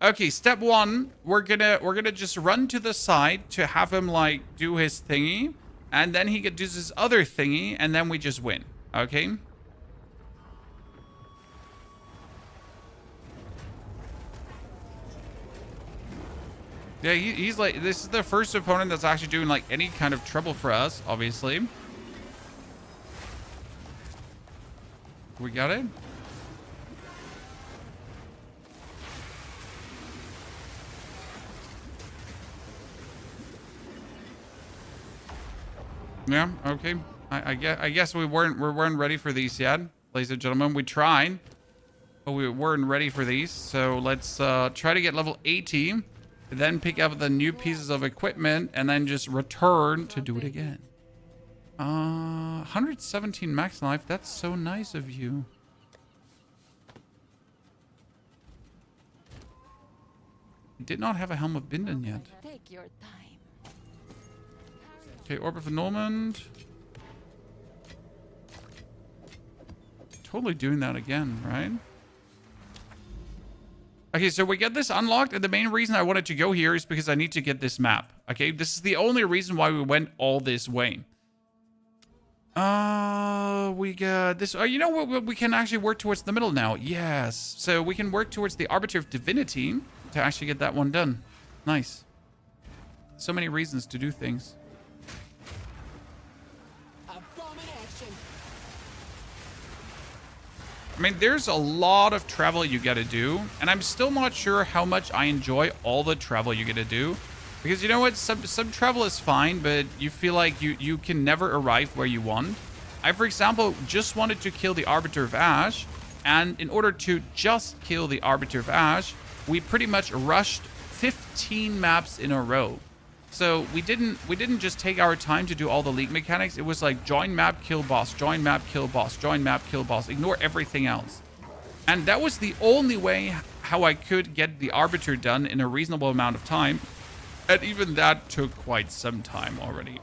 Okay, step one, we're gonna just run to the side to have him like do his thingy, and then he does his other thingy, and then we just win. Okay. Yeah, he's like, this is the first opponent that's actually doing like any kind of trouble for us, obviously. We got it. Yeah, okay. I guess we weren't ready for these yet, ladies and gentlemen. We tried, but we weren't ready for these. So let's try to get level 80, then pick up the new pieces of equipment, and then just return to do it again. 117 max life. That's so nice of you. Did not have a Helm of Binden yet. Take your time. Okay, Orb of Annulment. Totally doing that again, right? Okay, so we get this unlocked, and the main reason I wanted to go here is because I need to get this map. Okay, this is the only reason why we went all this way. We got this. You know what? We can actually work towards the middle now. Yes. So we can work towards the Arbiter of Divinity to actually get that one done. Nice. So many reasons to do things. I mean, there's a lot of travel you gotta do, and I'm still not sure how much I enjoy all the travel you gotta do. Because you know what? Some travel is fine, but you feel like you can never arrive where you want. I, for example, just wanted to kill the Arbiter of Ash, and in order to just kill the Arbiter of Ash, we pretty much rushed 15 maps in a row. So we didn't just take our time to do all the league mechanics. It was like join map, kill boss, join map, kill boss, join map, kill boss, ignore everything else. And that was the only way how I could get the Arbiter done in a reasonable amount of time. And even that took quite some time already.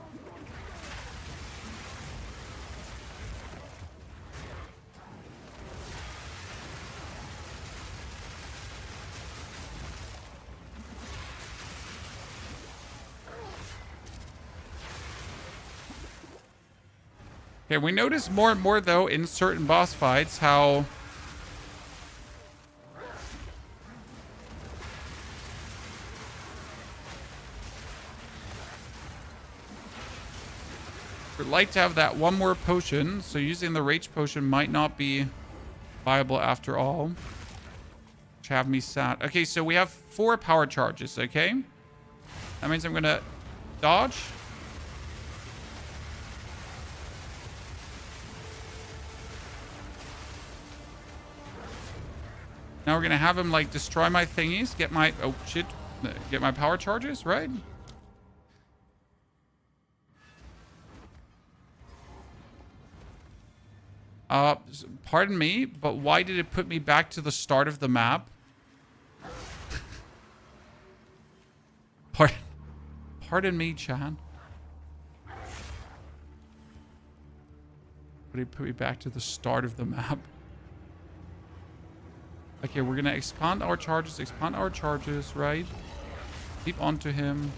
Okay, we notice more and more, though, in certain boss fights, how... we'd like to have that one more potion, so using the Rage Potion might not be viable after all. Which have me sad. Okay, so we have 4 power charges, okay? That means I'm gonna Dodge. Now we're gonna have him like destroy my thingies, get my get my power charges, right? Pardon me, but why did it put me back to the start of the map? Pardon me, Chan. But it put me back to the start of the map. Okay, we're gonna expand our charges, right? Leap onto him.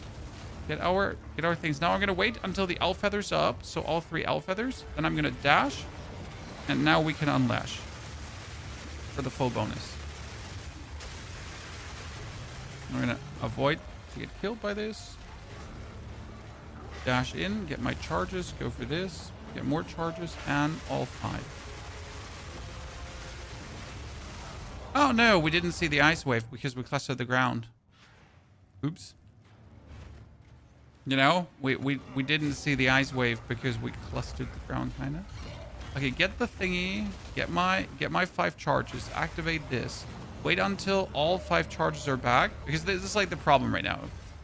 Get our things. Now I'm gonna wait until the owl feather's up, so all 3 owl feathers. Then I'm gonna dash. And now we can unlash for the full bonus. I'm gonna avoid to get killed by this. Dash in, get my charges, go for this, get more charges, and all 5. Oh no, we didn't see the ice wave because we clustered the ground. Oops. You know, we didn't see the ice wave because we clustered the ground, kinda. Okay, get the thingy, get my 5 charges, activate this. Wait until all 5 charges are back, because this is like the problem right now.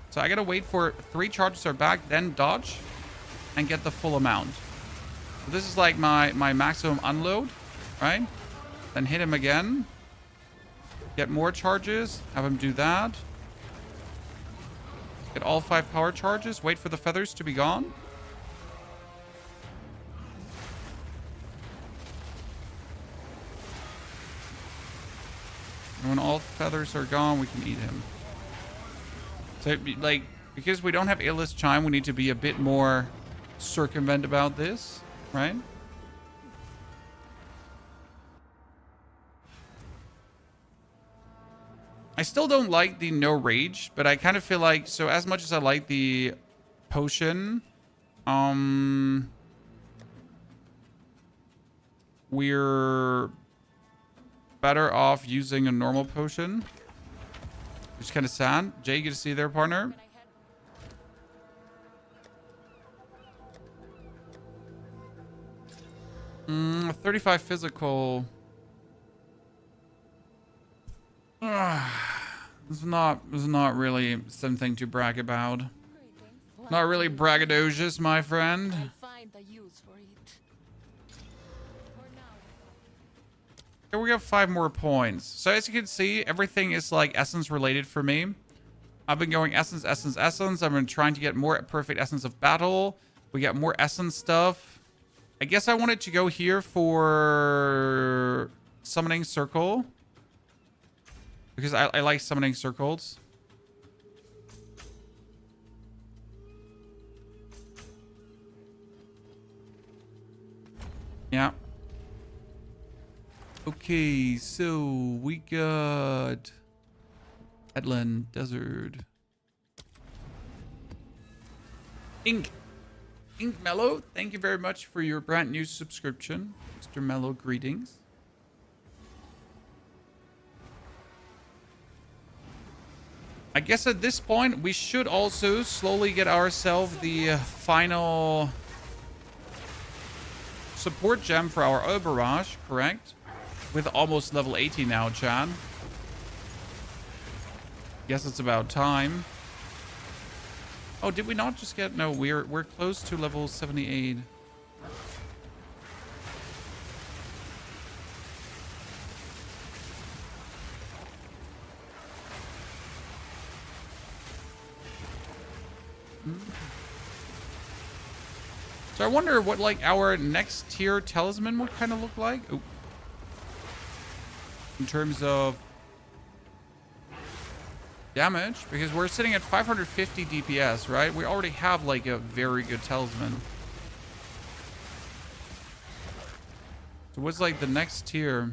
So I gotta wait for 3 charges are back, then dodge, and get the full amount. So this is like my maximum unload, right? Then hit him again. Get more charges, have him do that. Get all 5 power charges, wait for the feathers to be gone. And when all feathers are gone, we can eat him. So, like, because we don't have A-list chime, we need to be a bit more circumvent about this, right? I still don't like the no rage, but I kind of feel like, so as much as I like the potion, we're better off using a normal potion. Which is kind of sad. Jay, good to see you there, partner. 35 physical. It's not really something to brag about. Not really braggadocious, my friend. Here we have 5 more points. So as you can see, everything is like essence related for me. I've been going essence. I've been trying to get more perfect essence of battle. We get more essence stuff. I guess I wanted to go here for summoning circle. Because I like summoning circles. Yeah. Okay, so we got Headland Desert. Ink Mellow, thank you very much for your brand new subscription. Mr. Mellow, greetings. I guess at this point, we should also slowly get ourselves the final support gem for our Oil Barrage, correct? With almost level 80 now, Chan. Guess it's about time. Oh, did we not just get... No, we're close to level 78. So I wonder what like our next tier talisman would kind of look like. Oh. In terms of damage, because we're sitting at 550 DPS, right? We already have like a very good talisman. So what's like the next tier?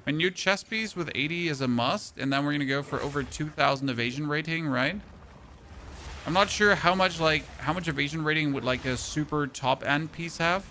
A new chest piece with 80 is a must, and then we're gonna go for over 2,000 evasion rating, right? I'm not sure how much evasion rating would like a super top end piece have.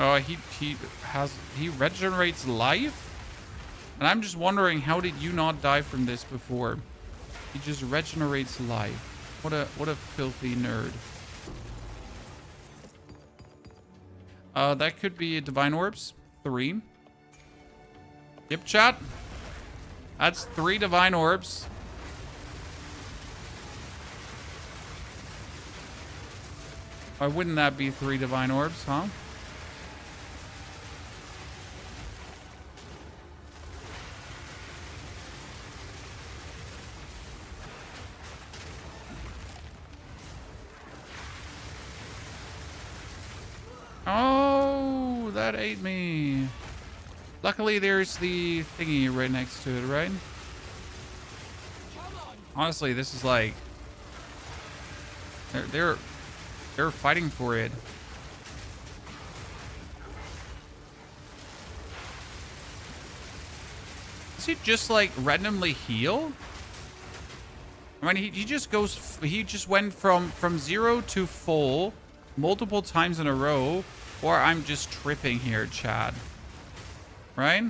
Oh, he regenerates life? And I'm just wondering, how did you not die from this before? He just regenerates life. What a filthy nerd. That could be Divine Orbs. 3. Yep, chat. That's 3 Divine Orbs. Why wouldn't that be 3 Divine Orbs, huh? Oh, that ate me. Luckily, there's the thingy right next to it, right? Honestly, this is like they're fighting for it. Does he just like randomly heal? I mean, he just went from 0 to full multiple times in a row, or I'm just tripping here, Chad. Right?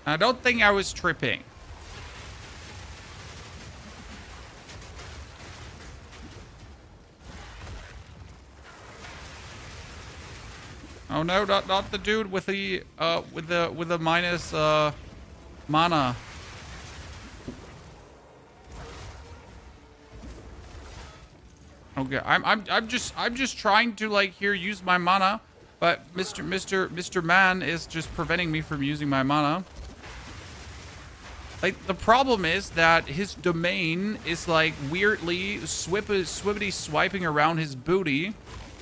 I don't think I was tripping. Oh no, not the dude with the minus mana. Okay, I'm just trying to like here use my mana, but Mr. Man is just preventing me from using my mana. Like the problem is that his domain is like weirdly swippity swiping around his booty.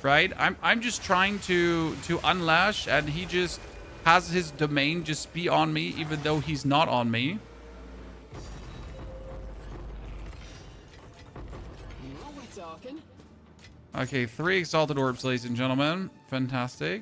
Right? I'm just trying to unlash, and he just has his domain just be on me even though he's not on me. Okay, 3 Exalted Orbs, ladies and gentlemen. Fantastic.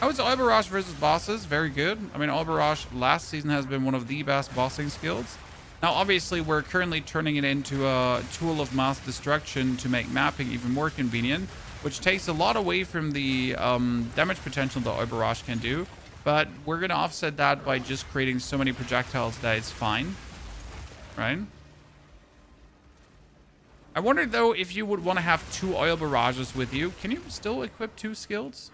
How is Oil Barrage versus bosses? Very good. I mean, Oil Barrage last season has been one of the best bossing skills. Now, obviously, we're currently turning it into a tool of mass destruction to make mapping even more convenient, which takes a lot away from the damage potential that Oil Barrage can do. But we're going to offset that by just creating so many projectiles that it's fine. Right? I wonder, though, if you would want to have 2 Oil Barrages with you. Can you still equip 2 skills?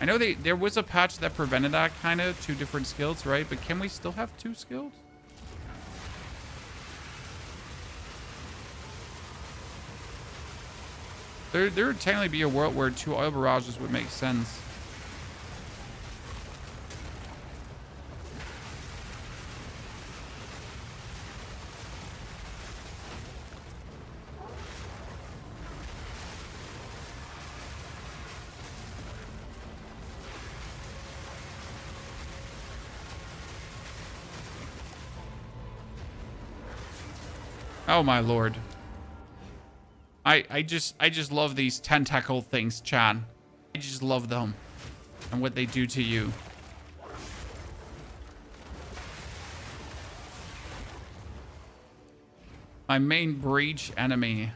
I know there was a patch that prevented that, kind of, 2 different skills, right? But can we still have 2 skills? There would technically be a world where 2 Oil Barrages would make sense. Oh my lord. I just love these tentacle things, Chan. I just love them. And what they do to you. My main breach enemy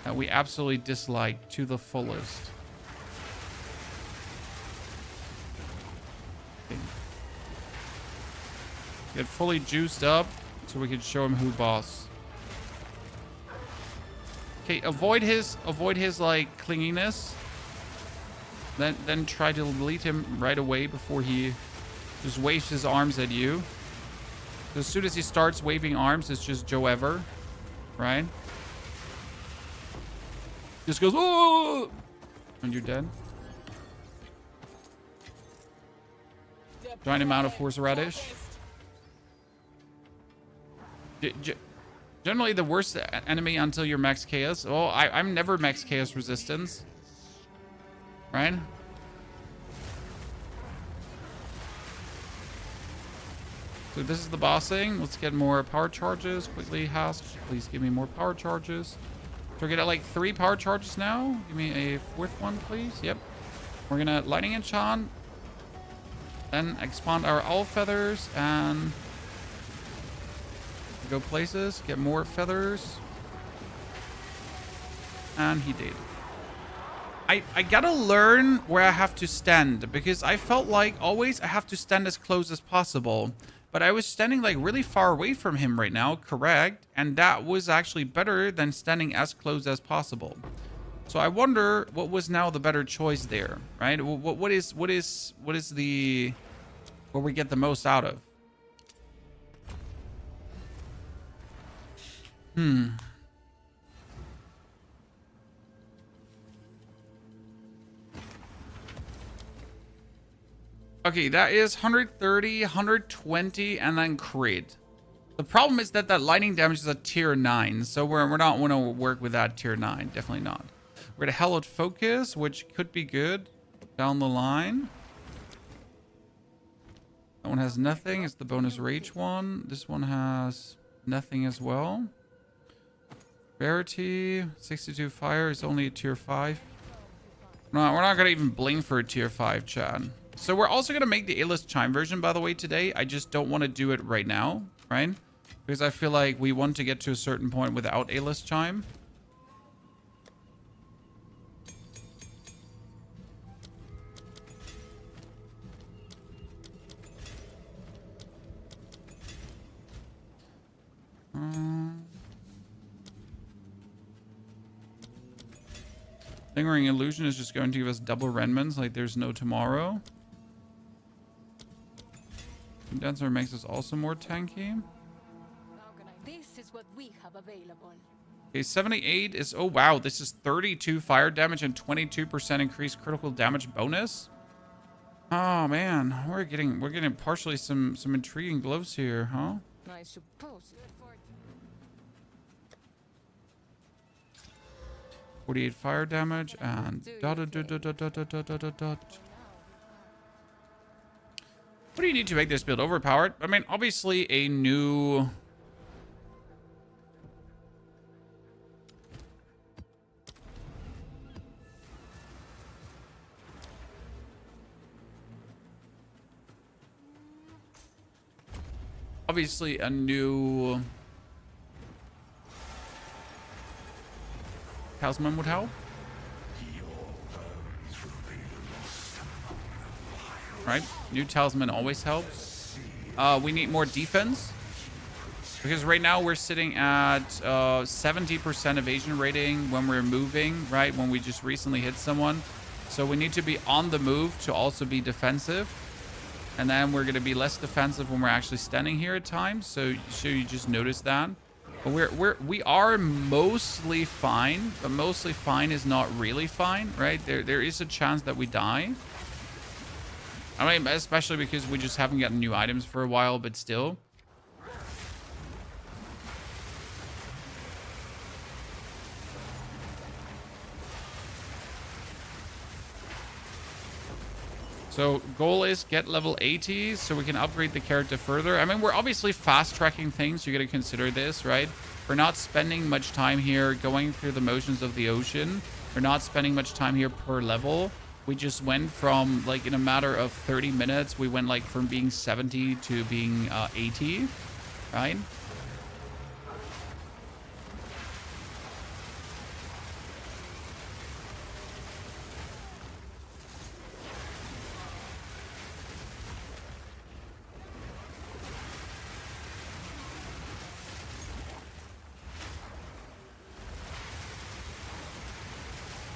that we absolutely dislike to the fullest. Okay. Get fully juiced up so we can show him who boss. Okay, avoid his like clinginess. Then try to delete him right away before he Just waves his arms at you. So as soon as he starts waving arms, it's just Joe Ever, right? Just goes, oh, and you're dead. Giant amount of force radish. Generally the worst enemy until you're max chaos. Oh, I'm never max chaos resistance, right? So this is the bossing. Let's get more power charges quickly. Hask, please give me more power charges. So we're gonna like 3 power charges now. Give me a 4th one, please. Yep. We're gonna lightning enchant, then expand our owl feathers and go places. Get more feathers. And he did. I gotta learn where I have to stand because I felt like always I have to stand as close as possible. But I was standing like really far away from him right now, correct? And that was actually better than standing as close as possible. So I wonder what was now the better choice there, right? What is the where we get the most out of? Okay, that is 130, 120, and then crit. The problem is that lightning damage is a tier 9, so we're not want to work with that tier 9. Definitely not. We're gonna Hallowed Focus, which could be good down the line. That one has nothing. It's the bonus rage one. This one has nothing as well. Rarity, 62 fire is only a tier 5. No, we're not gonna even blink for a tier 5, Chad. So we're also going to make the A-list chime version, by the way, today. I just don't want to do it right now, right? Because I feel like we want to get to a certain point without A-list chime. Lingering Illusion is just going to give us double Renmans like there's no tomorrow. Condenser makes us also more tanky. This is what we have available. Okay, 78 is, oh wow, this is 32 fire damage and 22% increased critical damage bonus. Oh man, we're getting partially some intriguing gloves here, huh? I suppose. 48 fire damage and dot. What do you need to make this build overpowered? I mean, obviously a new... Obviously a new... Talisman would help. Right? New Talisman always helps. We need more defense. Because right now we're sitting at 70% evasion rating when we're moving, right? When we just recently hit someone. So we need to be on the move to also be defensive. And then we're going to be less defensive when we're actually standing here at times. So you just notice that. But we are mostly fine. But mostly fine is not really fine, right? There is a chance that we die. I mean, especially because we just haven't gotten new items for a while, but still. So goal is get level 80 so we can upgrade the character further. I mean, we're obviously fast tracking things. You got to consider this, right? We're not spending much time here going through the motions of the ocean. We're not spending much time here per level. We just went from, like, in a matter of 30 minutes, we went, like, from being 70 to being 80, right?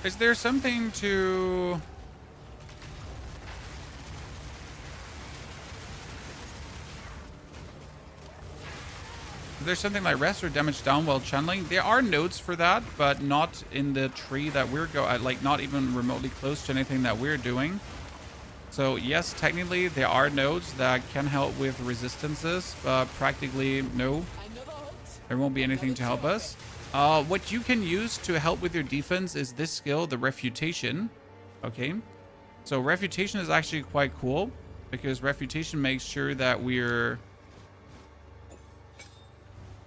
Is there something to... there's something like rest or damage down while channeling. There are nodes for that, but not in the tree that we're like not even remotely close to anything that we're doing. So yes, technically there are nodes that can help with resistances, but practically no. There won't be anything to help us. What you can use to help with your defense is this skill, the Refutation. Okay. So Refutation is actually quite cool because Refutation makes sure that we're...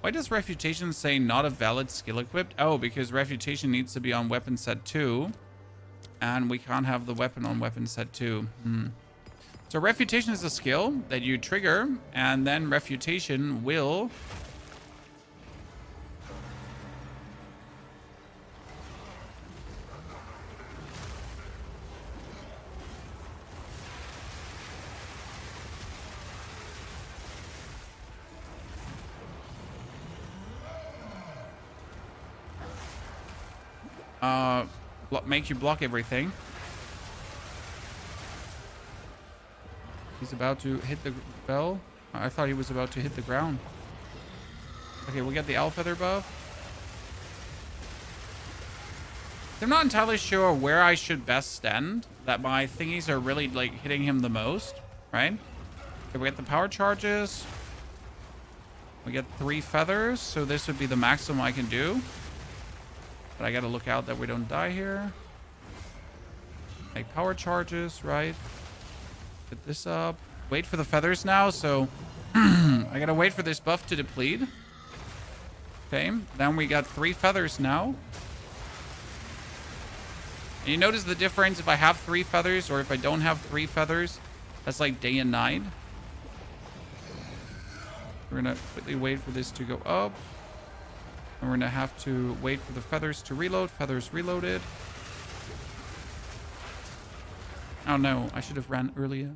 Why does Refutation say not a valid skill equipped? Oh, because Refutation needs to be on weapon set 2. And we can't have the weapon on weapon set 2. So Refutation is a skill that you trigger, and then Refutation will... make you block everything. He's about to hit the bell. I thought he was about to hit the ground. Okay, we'll get the Owl Feather buff. I'm not entirely sure where I should best stand. That my thingies are really like hitting him the most, right? Okay, we get the power charges. We get 3 feathers, so this would be the maximum I can do. But I gotta look out that we don't die here. Make power charges, right? Get this up. Wait for the feathers now, so I gotta wait for this buff to deplete. Okay, then we got 3 feathers now. And you notice the difference if I have 3 feathers or if I don't have 3 feathers. That's like day and night. We're gonna quickly wait for this to go up. And we're gonna have to wait for the feathers to reload. Feathers reloaded. Oh no, I should have ran earlier.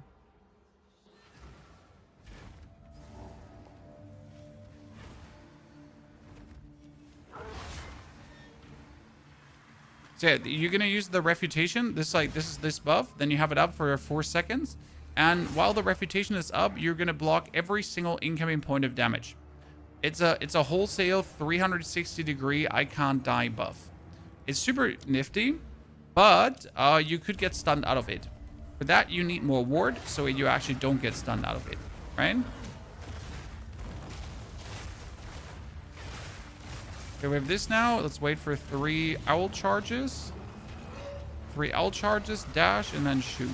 So yeah, you're gonna use the Refutation. This is this buff. Then you have it up for 4 seconds. And while the Refutation is up, you're gonna block every single incoming point of damage. It's a wholesale 360 degree I can't die buff. It's super nifty, but you could get stunned out of it. For that, you need more ward, so you actually don't get stunned out of it, right? Okay, we have this now. Let's wait for 3 owl charges. 3 owl charges, dash, and then shoot.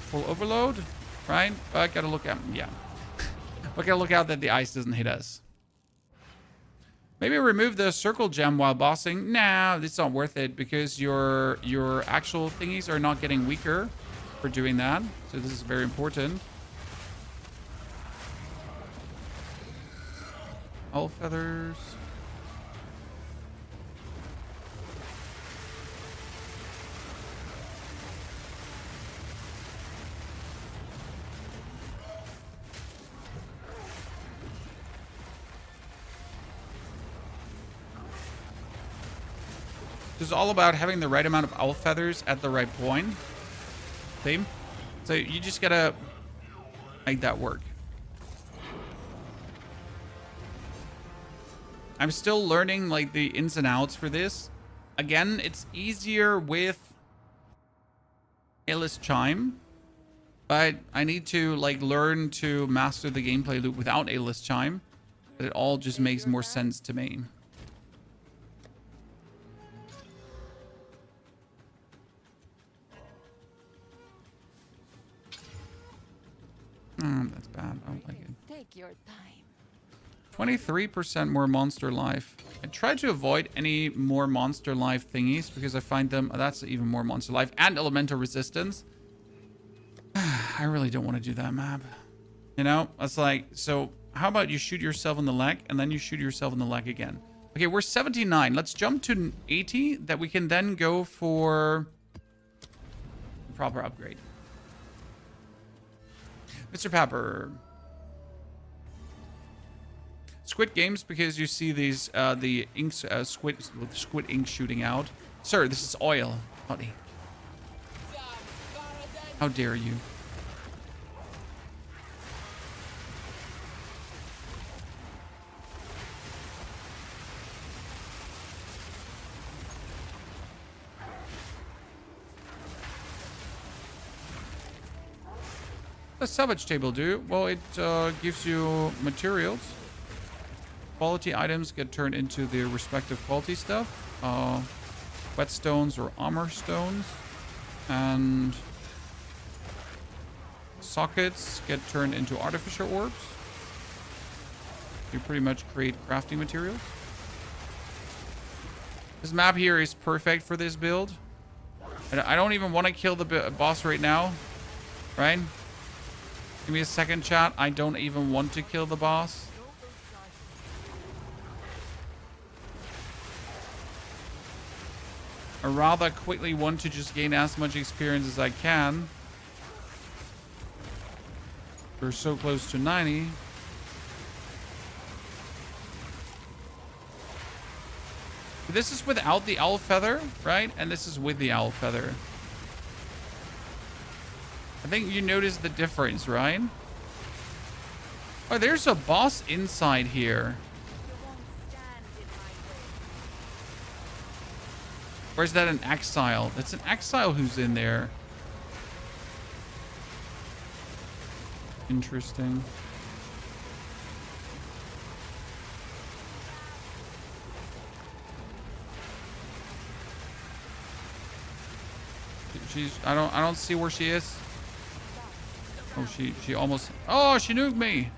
Full overload, right? But gotta look at, yeah. But gotta look out that the ice doesn't hit us. Maybe remove the circle gem while bossing. Nah, it's not worth it because your actual thingies are not getting weaker for doing that. So this is very important. All feathers. It's all about having the right amount of owl feathers at the right point. See? So you just gotta make that work. I'm still learning like the ins and outs for this. Again, it's easier with Ayless Chime, but I need to like learn to master the gameplay loop without Ayless Chime. But it all just makes more sense to me. That's bad. I don't like it. Take your time. 23% more monster life. I try to avoid any more monster life thingies because I find them... that's even more monster life and elemental resistance. I really don't want to do that map. You know, it's like, so how about you shoot yourself in the leg and then you shoot yourself in the leg again? Okay, we're 79. Let's jump to 80 that we can then go for the proper upgrade. Mr. Pepper. Squid Games because you see these the inks squid ink shooting out. Sir, this is oil, buddy. How dare you? does salvage table do? Well, it gives you materials. Quality items get turned into their respective quality stuff. Whetstones or armor stones. And sockets get turned into artificer orbs. You pretty much create crafting materials. This map here is perfect for this build. I don't even want to kill the boss right now. Right? Give me a second, chat. I don't even want to kill the boss. I rather quickly want to just gain as much experience as I can. We're so close to 90. This is without the owl feather, right? And this is with the owl feather. I think you notice the difference, right? Oh, there's a boss inside here. Or is that an exile? That's an exile who's in there. Interesting. I don't see where she is. Oh, she almost. Oh, she nuked me.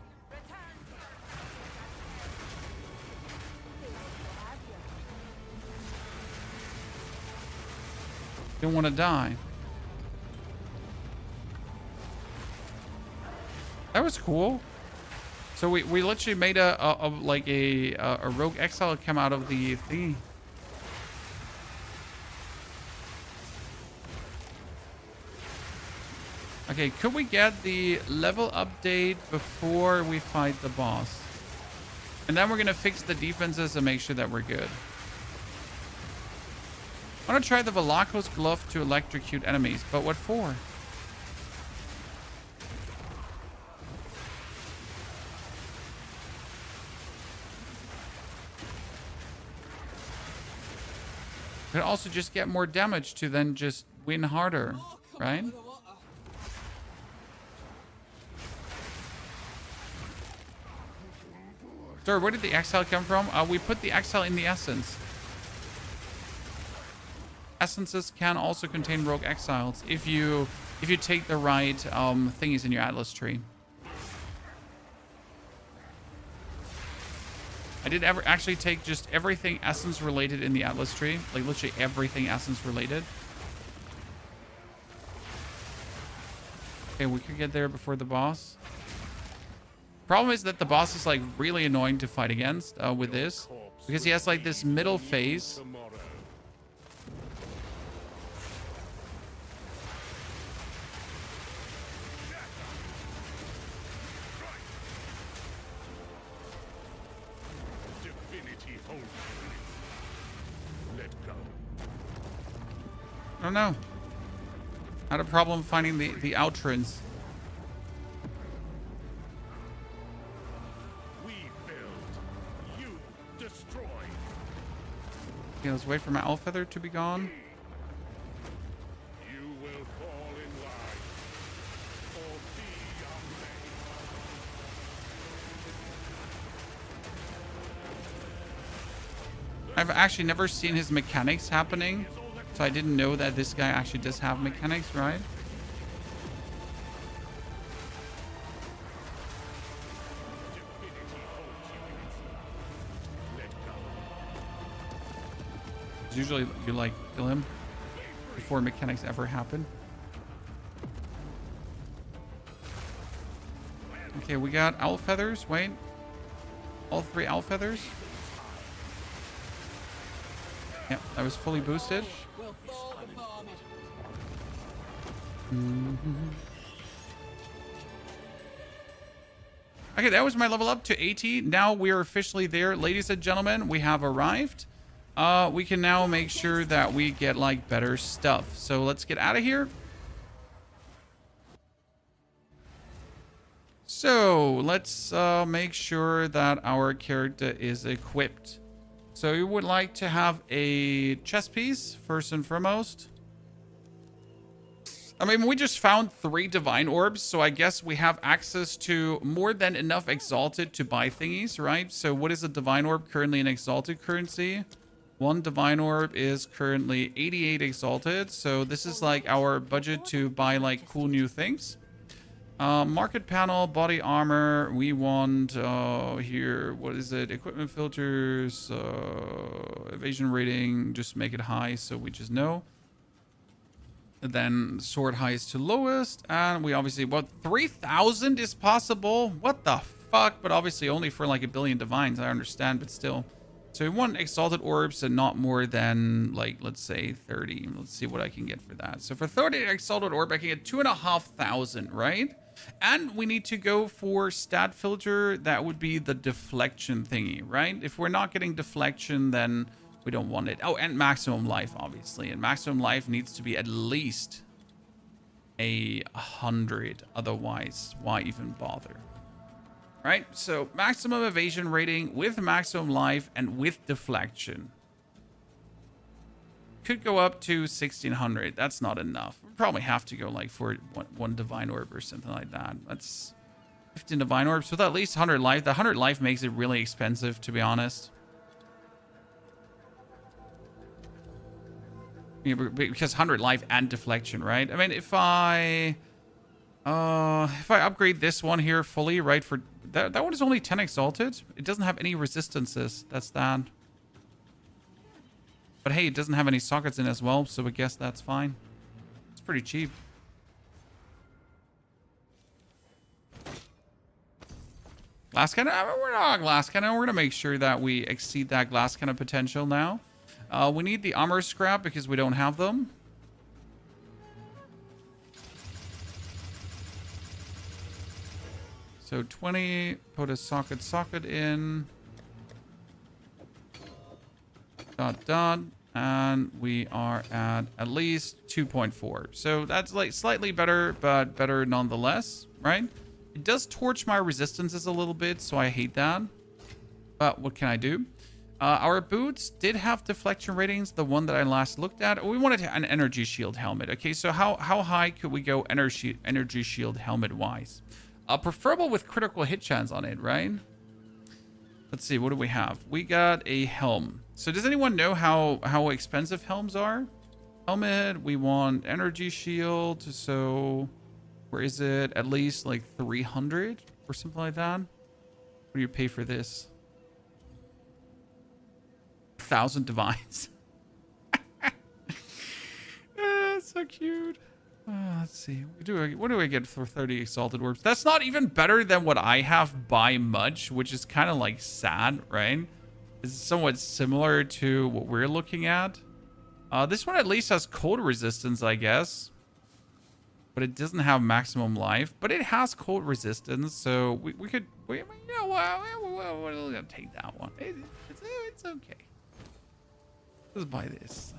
Didn't want to die. That was cool. So we literally made a rogue exile come out of the thing. Okay, could we get the level update before we fight the boss? And then we're gonna fix the defenses and make sure that we're good. I want to try the Velacro's glove to electrocute enemies, but what for? Could also just get more damage to then just win harder, right? Sir, where did the exile come from? We put the exile in the essence. Essences can also contain rogue exiles if you take the right thingies in your atlas tree. I did actually take just everything essence related in the atlas tree, like literally everything essence related. Okay, we could get there before the boss. Problem is that the boss is like really annoying to fight against with this, because he has like this middle phase. I don't know. I had a problem finding the outrance. Okay, let's wait for my owl feather to be gone. You will fall in line or be I've actually never seen his mechanics happening, so I didn't know that this guy actually does have mechanics, right? Usually you like kill him before mechanics ever happen. Okay, we got owl feathers. Wait, all 3 owl feathers. Yep, that was fully boosted. Okay, that was my level up to 80. Now we are officially there, ladies and gentlemen. We have arrived. We can now make sure that we get like better stuff. So let's get out of here. So let's make sure that our character is equipped. So you would like to have a chest piece first and foremost. I mean, we just found 3 divine orbs, so I guess we have access to more than enough exalted to buy thingies, right? So what is a divine orb currently in exalted currency? 1 divine orb is currently 88 exalted, so this is like our budget to buy like cool new things. Market panel, body armor, we want here, what is it? Equipment filters, evasion rating, just make it high so we just know. Then sword highest to lowest, and we obviously, what, 3,000 is possible? What the fuck? But obviously only for like 1 billion divines, I understand, but still. So we want exalted orbs and not more than, like, let's say 30. Let's see what I can get for that. So for 30 exalted orb, I can get 2,500, right? And we need to go for stat filter. That would be the deflection thingy, right? If we're not getting deflection, then we don't want it. Oh, and maximum life, obviously. And maximum life needs to be at least 100. Otherwise, why even bother? Right? So maximum evasion rating with maximum life and with deflection. Could go up to 1,600. That's not enough. We probably have to go like for one divine orb or something like that. That's 15 divine orbs with at least 100 life. The 100 life makes it really expensive, to be honest. Yeah, because 100 life and deflection, right? I mean, if I upgrade this one here fully, right, for that one is only 10 exalted. It doesn't have any resistances. That's that. But hey, it doesn't have any sockets in as well, so I guess that's fine. It's pretty cheap. Glass cannon? We're not glass cannon. We're gonna make sure that we exceed that glass cannon potential now. We need the armor scrap because we don't have them. So 20, put a socket in. Dot. And we are at least 2.4. So that's like slightly better, but better nonetheless, right? It does torch my resistances a little bit, so I hate that. But what can I do? Our boots did have deflection ratings, the one that I last looked at. We wanted an energy shield helmet. Okay, so how high could we go energy shield helmet wise? Preferable with critical hit chance on it, right? Let's see, what do we have? We got a helm. So does anyone know how expensive helms are? Helmet, we want energy shield. So where is it? At least like 300 or something like that. What do you pay for this? 1,000 divines. So cute. Let's see. What do I get for 30 exalted orbs? That's not even better than what I have by much, which is kind of like sad, right? This is somewhat similar to what we're looking at. This one at least has cold resistance, I guess. But it doesn't have maximum life. But it has cold resistance, so we could... you know what? We're going to take that one. It's okay. Let's buy this.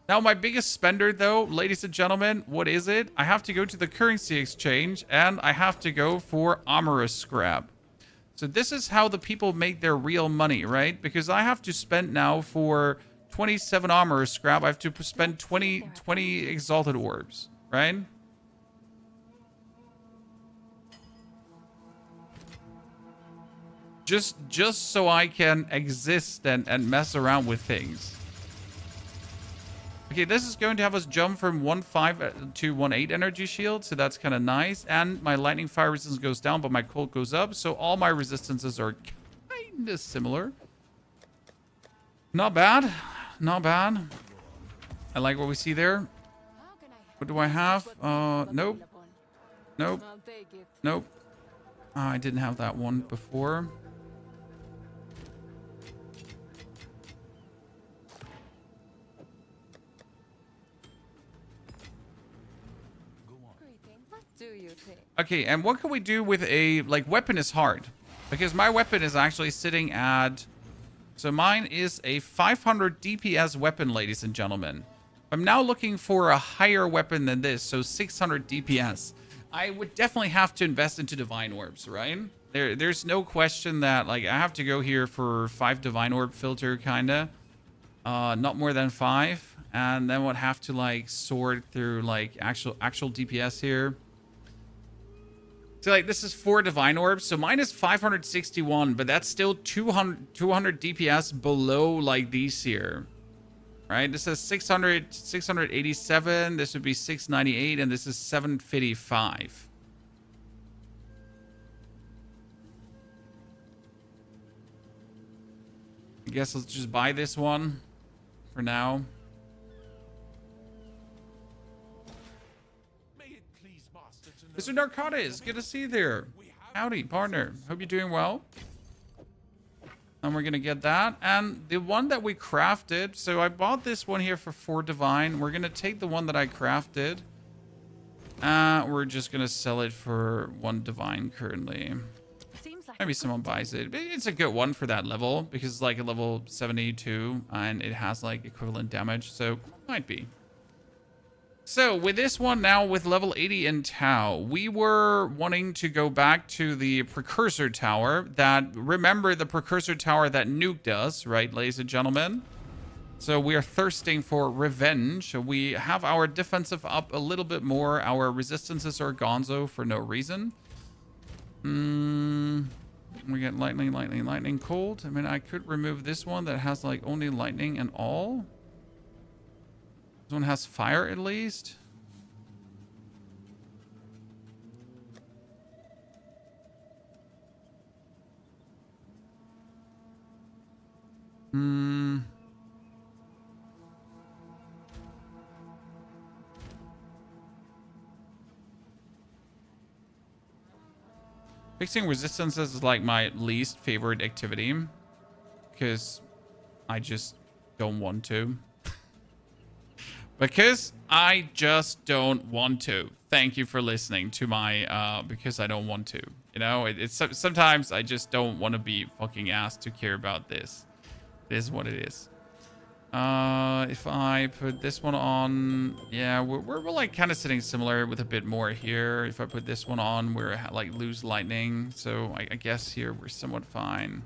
Now, my biggest spender, though, ladies and gentlemen, what is it? I have to go to the currency exchange, and I have to go for Amorous Scrap. So this is how the people make their real money, right? Because I have to spend now for 27 Amorous Scrap, I have to spend 20 Exalted Orbs, right? Just so I can exist and mess around with things. Okay, this is going to have us jump from 1.5 to 1.8 energy shield, so that's kind of nice. And my lightning fire resistance goes down, but my cold goes up, so all my resistances are kind of similar. Not bad. Not bad. I like what we see there. What do I have? Nope. Nope. Nope. I didn't have that one before. Okay, and what can we do with a, like, weapon is hard. Because my weapon is actually sitting at... So mine is a 500 DPS weapon, ladies and gentlemen. I'm now looking for a higher weapon than this, so 600 DPS. I would definitely have to invest into Divine Orbs, right? There's no question that, like, I have to go here for 5 Divine Orb filter, kinda. Not more than 5. And then we'll have to like sort through like actual DPS here. So like this is 4 divine orbs, so mine is 561, but that's still 200 DPS below like these here. Right? This is 687, this would be 698, and this is 755. I guess let's just buy this one for now. Mr. Narcotis, good to see you there. Howdy, partner. Hope you're doing well. And we're going to get that. And the one that we crafted. So I bought this one here for 4 divine. We're going to take the one that I crafted. We're just going to sell it for 1 divine currently. Maybe someone buys it. It's a good one for that level. Because it's like a level 72. And it has like equivalent damage. So might be. So with this one now with level 80 in Tau, we were wanting to go back to the Precursor Tower that, remember the Precursor Tower that nuked us, right, ladies and gentlemen? So we are thirsting for revenge. We have our defensive up a little bit more. Our resistances are gonzo for no reason. We get lightning, lightning, lightning, cold. I mean, I could remove this one that has like only lightning and all. This one has fire at least. Fixing resistances is like my least favorite activity because I just don't want to. Because I just don't want to. Thank you for listening to my, because I don't want to. You know, it's sometimes I just don't want to be fucking asked to care about this. It is what it is. If I put this one on, yeah, we're like kind of sitting similar with a bit more here. If I put this one on, we're like lose lightning. So I guess here we're somewhat fine.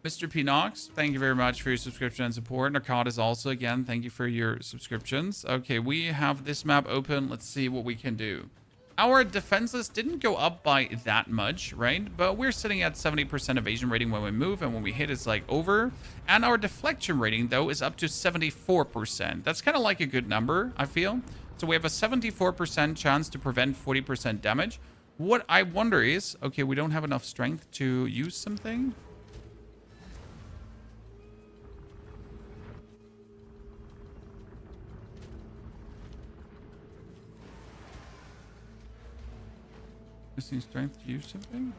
Mr. P. Knox, thank you very much for your subscription and support. Narcotis also, again, thank you for your subscriptions. Okay, we have this map open. Let's see what we can do. Our defenses didn't go up by that much, right? But we're sitting at 70% evasion rating when we move, and when we hit, it's like over. And our deflection rating, though, is up to 74%. That's kind of like a good number, I feel. So we have a 74% chance to prevent 40% damage. What I wonder is, okay, we don't have enough strength to use something. Missing strength to use something.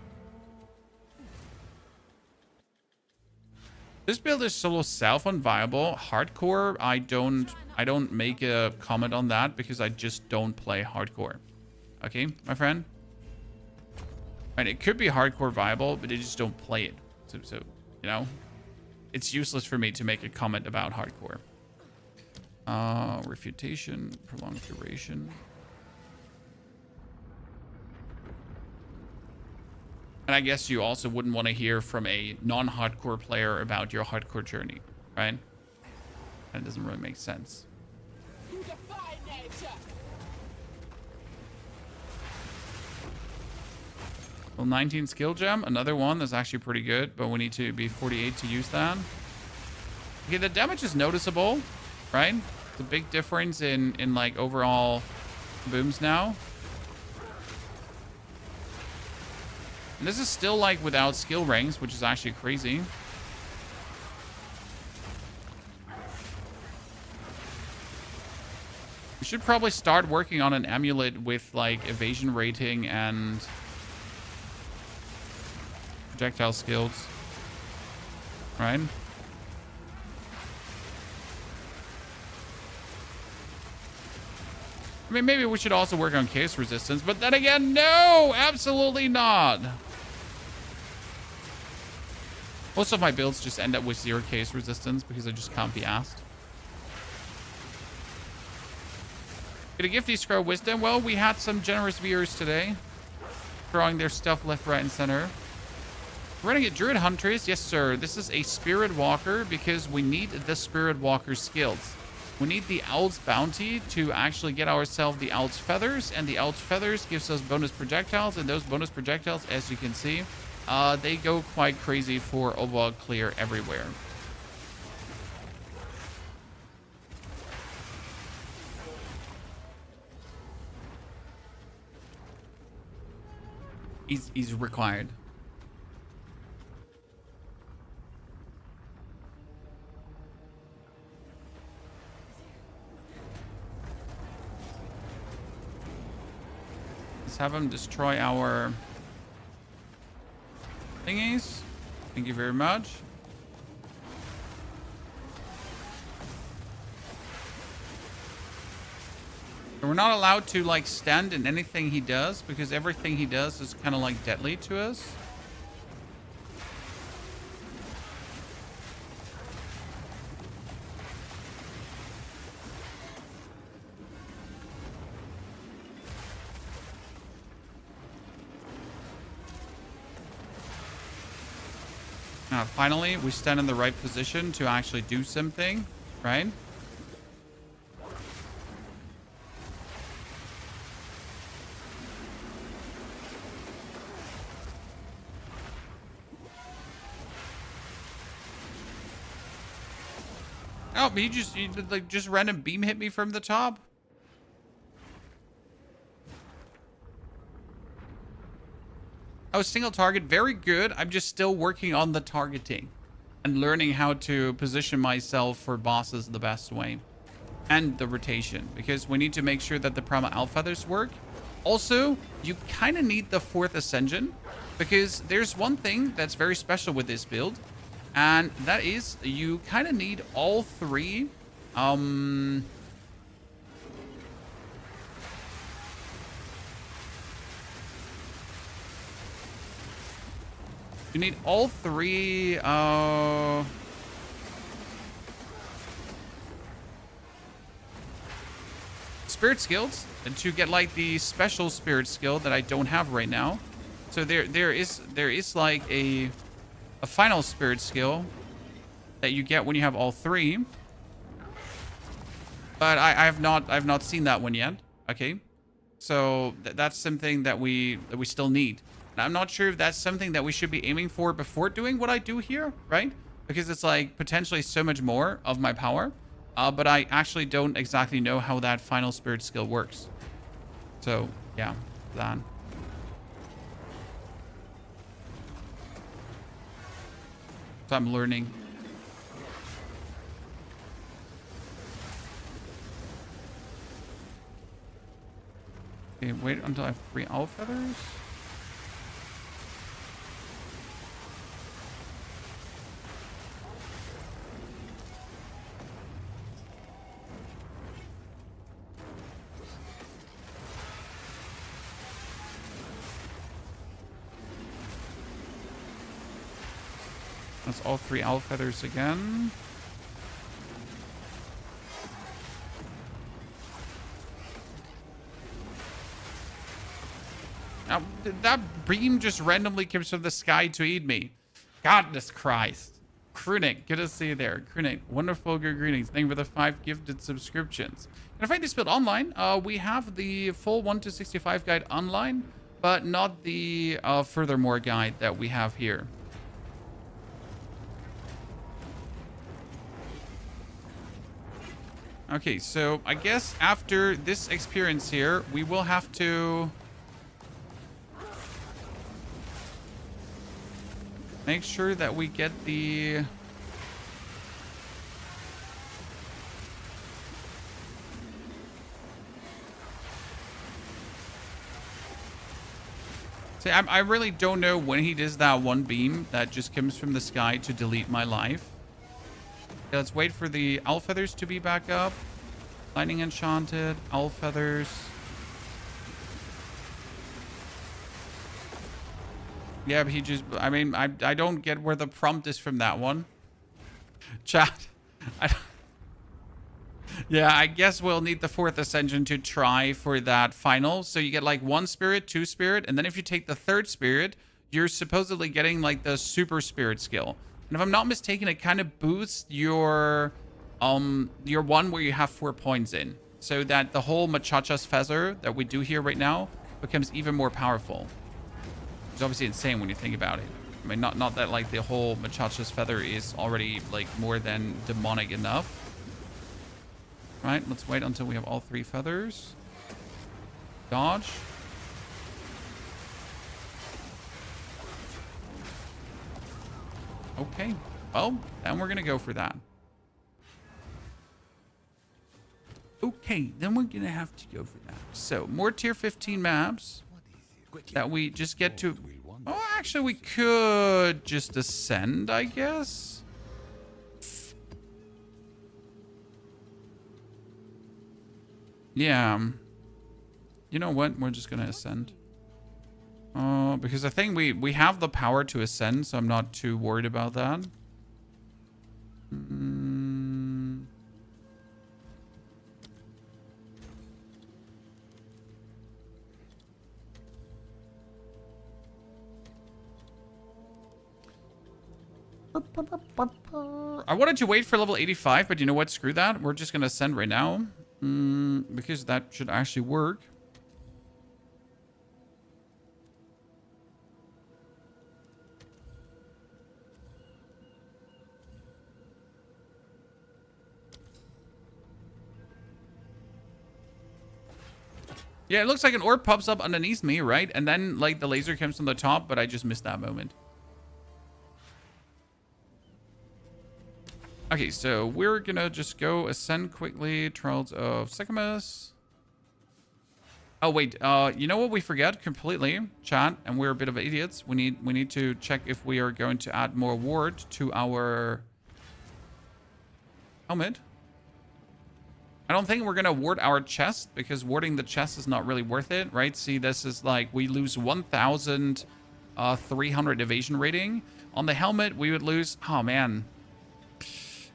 This build is solo self unviable. Hardcore, I don't make a comment on that because I just don't play hardcore. Okay, my friend. And it could be hardcore viable, but I just don't play it. So you know, it's useless for me to make a comment about hardcore. Refutation, prolonged duration. And I guess you also wouldn't want to hear from a non-hardcore player about your hardcore journey, right? That doesn't really make sense. Well, 19 skill gem, another one that's actually pretty good, but we need to be 48 to use that. Okay, the damage is noticeable, right? It's a big difference in like overall booms now. And this is still like without skill ranks, which is actually crazy. We should probably start working on an amulet with like evasion rating and projectile skills. Right? I mean, maybe we should also work on case resistance, but then again, no, absolutely not. Most of my builds just end up with 0 case resistance because I just can't be asked. Gonna give these Scroll Wisdom. Well, we had some generous viewers today throwing their stuff left, right, and center. We're gonna get Druid Huntress. Yes, sir. This is a Spiritwalker because we need the Spiritwalker skills. We need the Owl's Bounty to actually get ourselves the Owl's Feathers, and the Owl's Feathers gives us bonus projectiles, and those bonus projectiles, as you can see, they go quite crazy for overall clear everywhere. He's required. Let's have him destroy our thingies. Thank you very much. We're not allowed to like stand in anything he does because everything he does is kind of like deadly to us. Now, finally, we stand in the right position to actually do something, right? Oh, but he just random beam hit me from the top. Oh, single target, very good. I'm just still working on the targeting and learning how to position myself for bosses the best way, and the rotation, because we need to make sure that the Prima Owl Feathers work. Also, you kind of need the 4th Ascension, because there's one thing that's very special with this build, and that is you kind of need all 3 you need all 3 spirit skills to get like the special spirit skill that I don't have right now. So there is like a final spirit skill that you get when you have all 3. But I've not seen that one yet. Okay. So that's something that we still need. And I'm not sure if that's something that we should be aiming for before doing what I do here, right? Because it's like potentially so much more of my power. But I actually don't exactly know how that final spirit skill works. So yeah, that. So I'm learning. Okay, wait until I have 3 owl feathers. That's all 3 owl feathers again. Now, that beam just randomly comes from the sky to eat me. Goodness Christ. Krunik, good to see you there. Krunik, wonderful, good greetings. Thank you for the 5 gifted subscriptions. And if I this build online, we have the full 1 to 65 guide online, but not the furthermore guide that we have here. Okay, so I guess after this experience here, we will have to make sure that we get the see, I really don't know when he does that one beam that just comes from the sky to delete my life. Okay, let's wait for the owl feathers to be back up. Lightning enchanted, owl feathers. Yeah, but he just, I mean, I don't get where the prompt is from that one. Chat. Yeah, I guess we'll need the 4th Ascension to try for that final. So you get like 1 spirit, 2 spirit, and then if you take the 3rd spirit, you're supposedly getting like the super spirit skill. And if I'm not mistaken, it kind of boosts your one where you have 4 points in, so that the whole Machacha's feather that we do here right now becomes even more powerful. It's obviously insane when you think about it. I mean, not that like the whole Machacha's feather is already like more than demonic enough. Right, let's wait until we have all 3 feathers. Dodge. Okay, well, then we're gonna go for that. Okay, then we're gonna have to go for that. So, more tier 15 maps that we just get to... Oh, actually, we could just ascend, I guess. Yeah. You know what? We're just gonna ascend. Because I think we have the power to ascend, so I'm not too worried about that. I wanted to wait for level 85, but you know what? Screw that. We're just gonna ascend right now. Because that should actually work. Yeah, it looks like an orb pops up underneath me, right? And then, like, the laser comes from the top, but I just missed that moment. Okay, so we're gonna just go ascend quickly. Trials of Sycamus. Oh, wait. You know what we forget completely? Chat, and we're a bit of idiots. We need to check if we are going to add more ward to our helmet. I don't think we're going to ward our chest, because warding the chest is not really worth it, right? See, this is like, we lose 1,300 evasion rating. On the helmet, we would lose... Oh, man.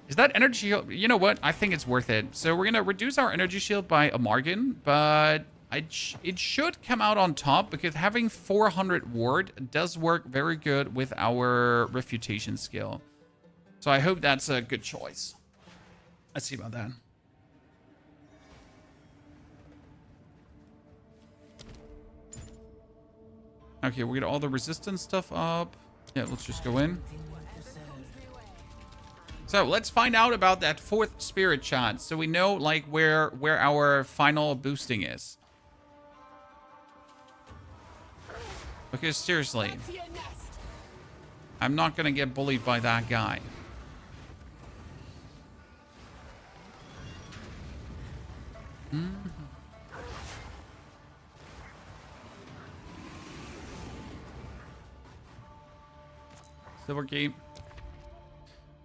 Is that energy shield? You know what? I think it's worth it. So we're going to reduce our energy shield by a margin, but it should come out on top, because having 400 ward does work very good with our refutation skill. So I hope that's a good choice. Let's see about that. Okay, we get all the resistance stuff up. Yeah, let's just go in. So let's find out about that 4th spirit shot, so we know like where our final boosting is. Because seriously, I'm not gonna get bullied by that guy. Silver Gate.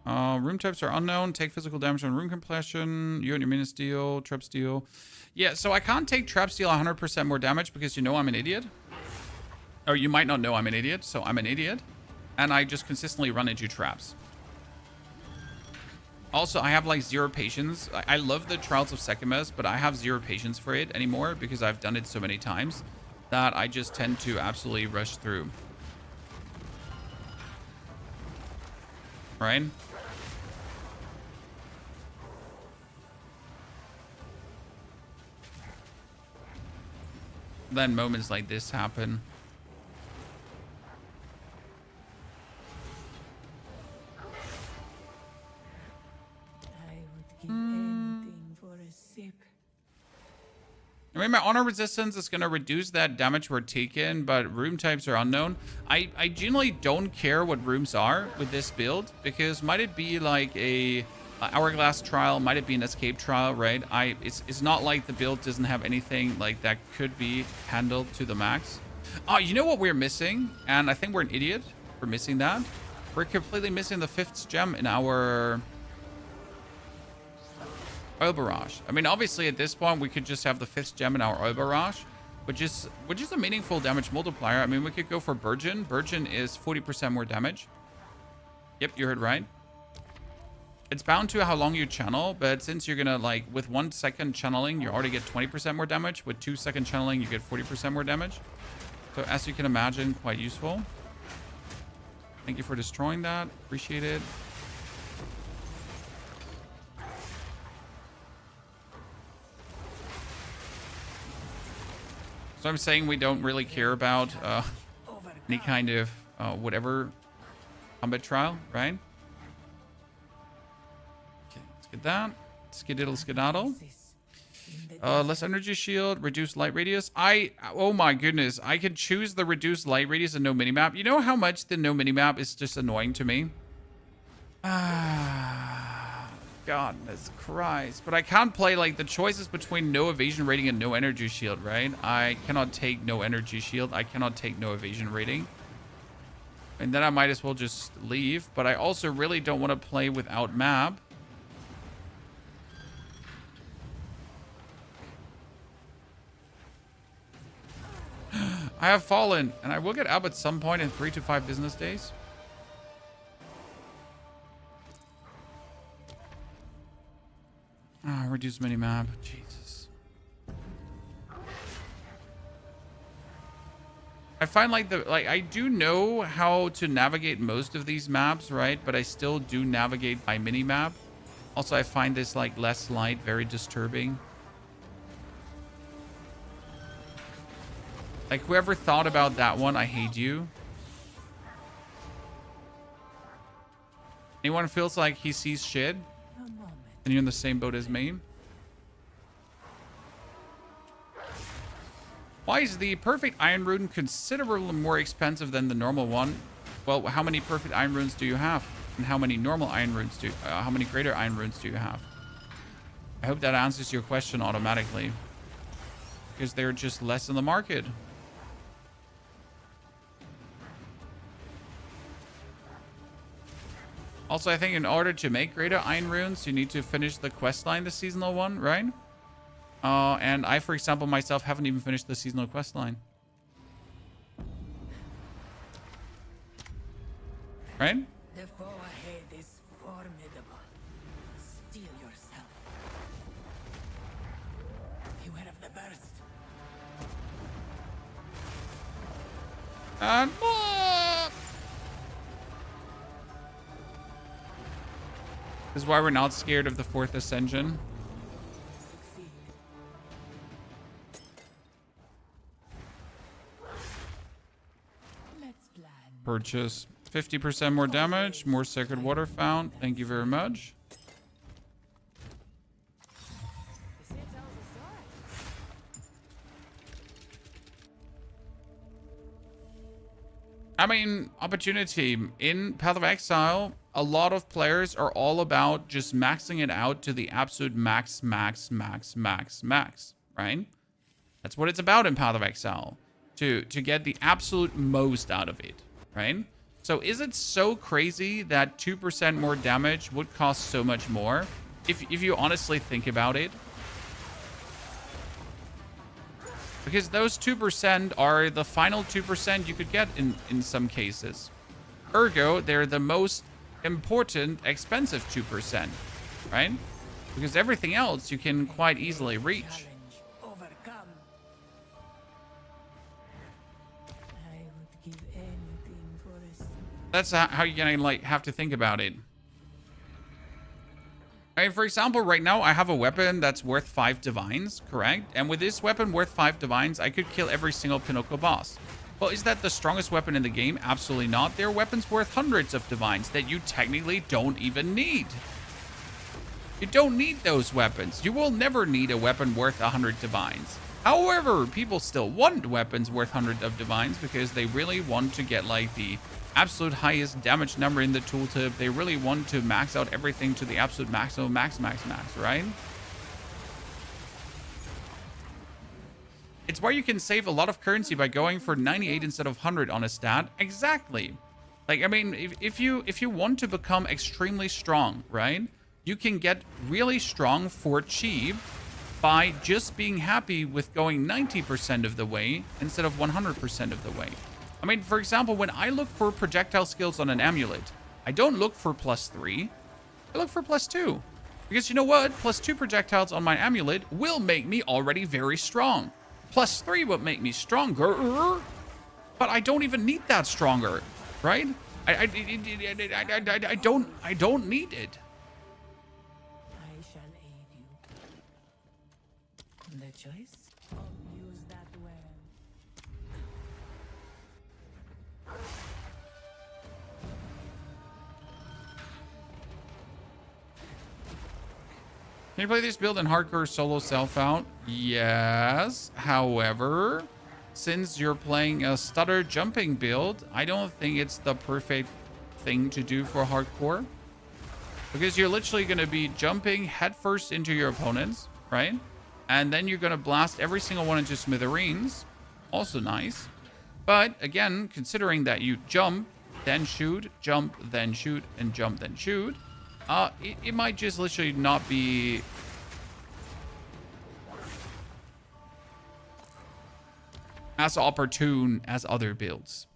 Room types are unknown. Take physical damage on room completion. You and your minions deal. Trap steal. Yeah, so I can't take trap steal 100% more damage, because you know I'm an idiot. Or you might not know I'm an idiot, so I'm an idiot. And I just consistently run into traps. Also, I have like 0 patience. I love the Trials of Sycamus, but I have 0 patience for it anymore, because I've done it so many times that I just tend to absolutely rush through. Right? Then moments like this happen. I would give anything for a sip. I mean, my honor resistance is going to reduce that damage we're taking, but room types are unknown. I generally don't care what rooms are with this build, because might it be like a hourglass trial, might it be an escape trial, right? It's not like the build doesn't have anything like that could be handled to the max. Oh, you know what we're missing? And I think we're an idiot for missing that. We're completely missing the 5th gem in our Oil Barrage. I mean, obviously at this point we could just have the 5th gem in our Oil Barrage, which is a meaningful damage multiplier. I mean, we could go for Burgeon. Burgeon is 40% more damage. Yep, you heard right. It's bound to how long you channel, but since you're gonna, like, with 1 second channeling, you already get 20% more damage. With 2 second channeling, you get 40% more damage. So as you can imagine, quite useful. Thank you for destroying that. Appreciate it. So I'm saying we don't really care about any kind of whatever combat trial, right? Okay, let's get that. Skididdle skedaddle. Less energy shield, reduced light radius. Oh my goodness, I can choose the reduced light radius and no minimap. You know how much the no minimap is just annoying to me? Goodness Christ. But I can't play, like, the choices between no evasion rating and no energy shield, right? I cannot take no energy shield. I cannot take no evasion rating. And then I might as well just leave. But I also really don't want to play without map. I have fallen, and I will get up at some point in 3 to 5 business days. Reduce minimap. Jesus. I find I do know how to navigate most of these maps, right? But I still do navigate by minimap. Also, I find this like less light very disturbing. Like, whoever thought about that one, I hate you. Anyone feels like he sees shit? And you're in the same boat as me? Why is the perfect iron rune considerably more expensive than the normal one? Well, how many perfect iron runes do you have? And how many normal iron runes do how many greater iron runes do you have? I hope that answers your question automatically. Because they're just less in the market. Also, I think in order to make greater iron runes, you need to finish the quest line, the seasonal one, right? And I, for example, myself, haven't even finished the seasonal quest line. Right? The foe ahead is formidable. Steel yourself. Beware of the burst. And this is why we're not scared of the 4th Ascension. Purchase 50% more damage, more sacred water found. Thank you very much. I mean, opportunity. In Path of Exile, a lot of players are all about just maxing it out to the absolute max, right? That's what it's about in Path of Exile. To get the absolute most out of it, right? So is it so crazy that 2% more damage would cost so much more? If you honestly think about it. Because those 2% are the final 2% you could get in some cases. Ergo, they're the most important, expensive 2%, right? Because everything else you can quite easily reach. That's how you're gonna like have to think about it. I mean, for example, right now I have a weapon that's worth 5 divines, correct? And with this weapon worth 5 divines, I could kill every single Pinnacle boss. Well, is that the strongest weapon in the game? Absolutely not. There are weapons worth hundreds of divines that you technically don't even need. You don't need those weapons. You will never need a weapon worth 100 divines. However, people still want weapons worth 100 of divines because they really want to get like the absolute highest damage number in the tooltip. They really want to max out everything to the absolute maximum, max, right? It's why you can save a lot of currency by going for 98 instead of 100 on a stat. Exactly. Like, I mean, if you want to become extremely strong, right? You can get really strong for cheap by just being happy with going 90% of the way instead of 100% of the way. I mean, for example, when I look for projectile skills on an amulet, I don't look for +3. I look for +2. Because you know what? +2 projectiles on my amulet will make me already very strong. +3 will make me stronger. But I don't even need that stronger, right? I don't need it. I shall aid you. The choice? Use that well. Can you play this build in hardcore solo self-out? Yes. However, since you're playing a stutter jumping build, I don't think it's the perfect thing to do for hardcore. Because you're literally going to be jumping headfirst into your opponents, right? And then you're going to blast every single one into smithereens. Also nice. But again, considering that you jump, then shoot, and jump, then shoot. It might just literally not be as opportune as other builds.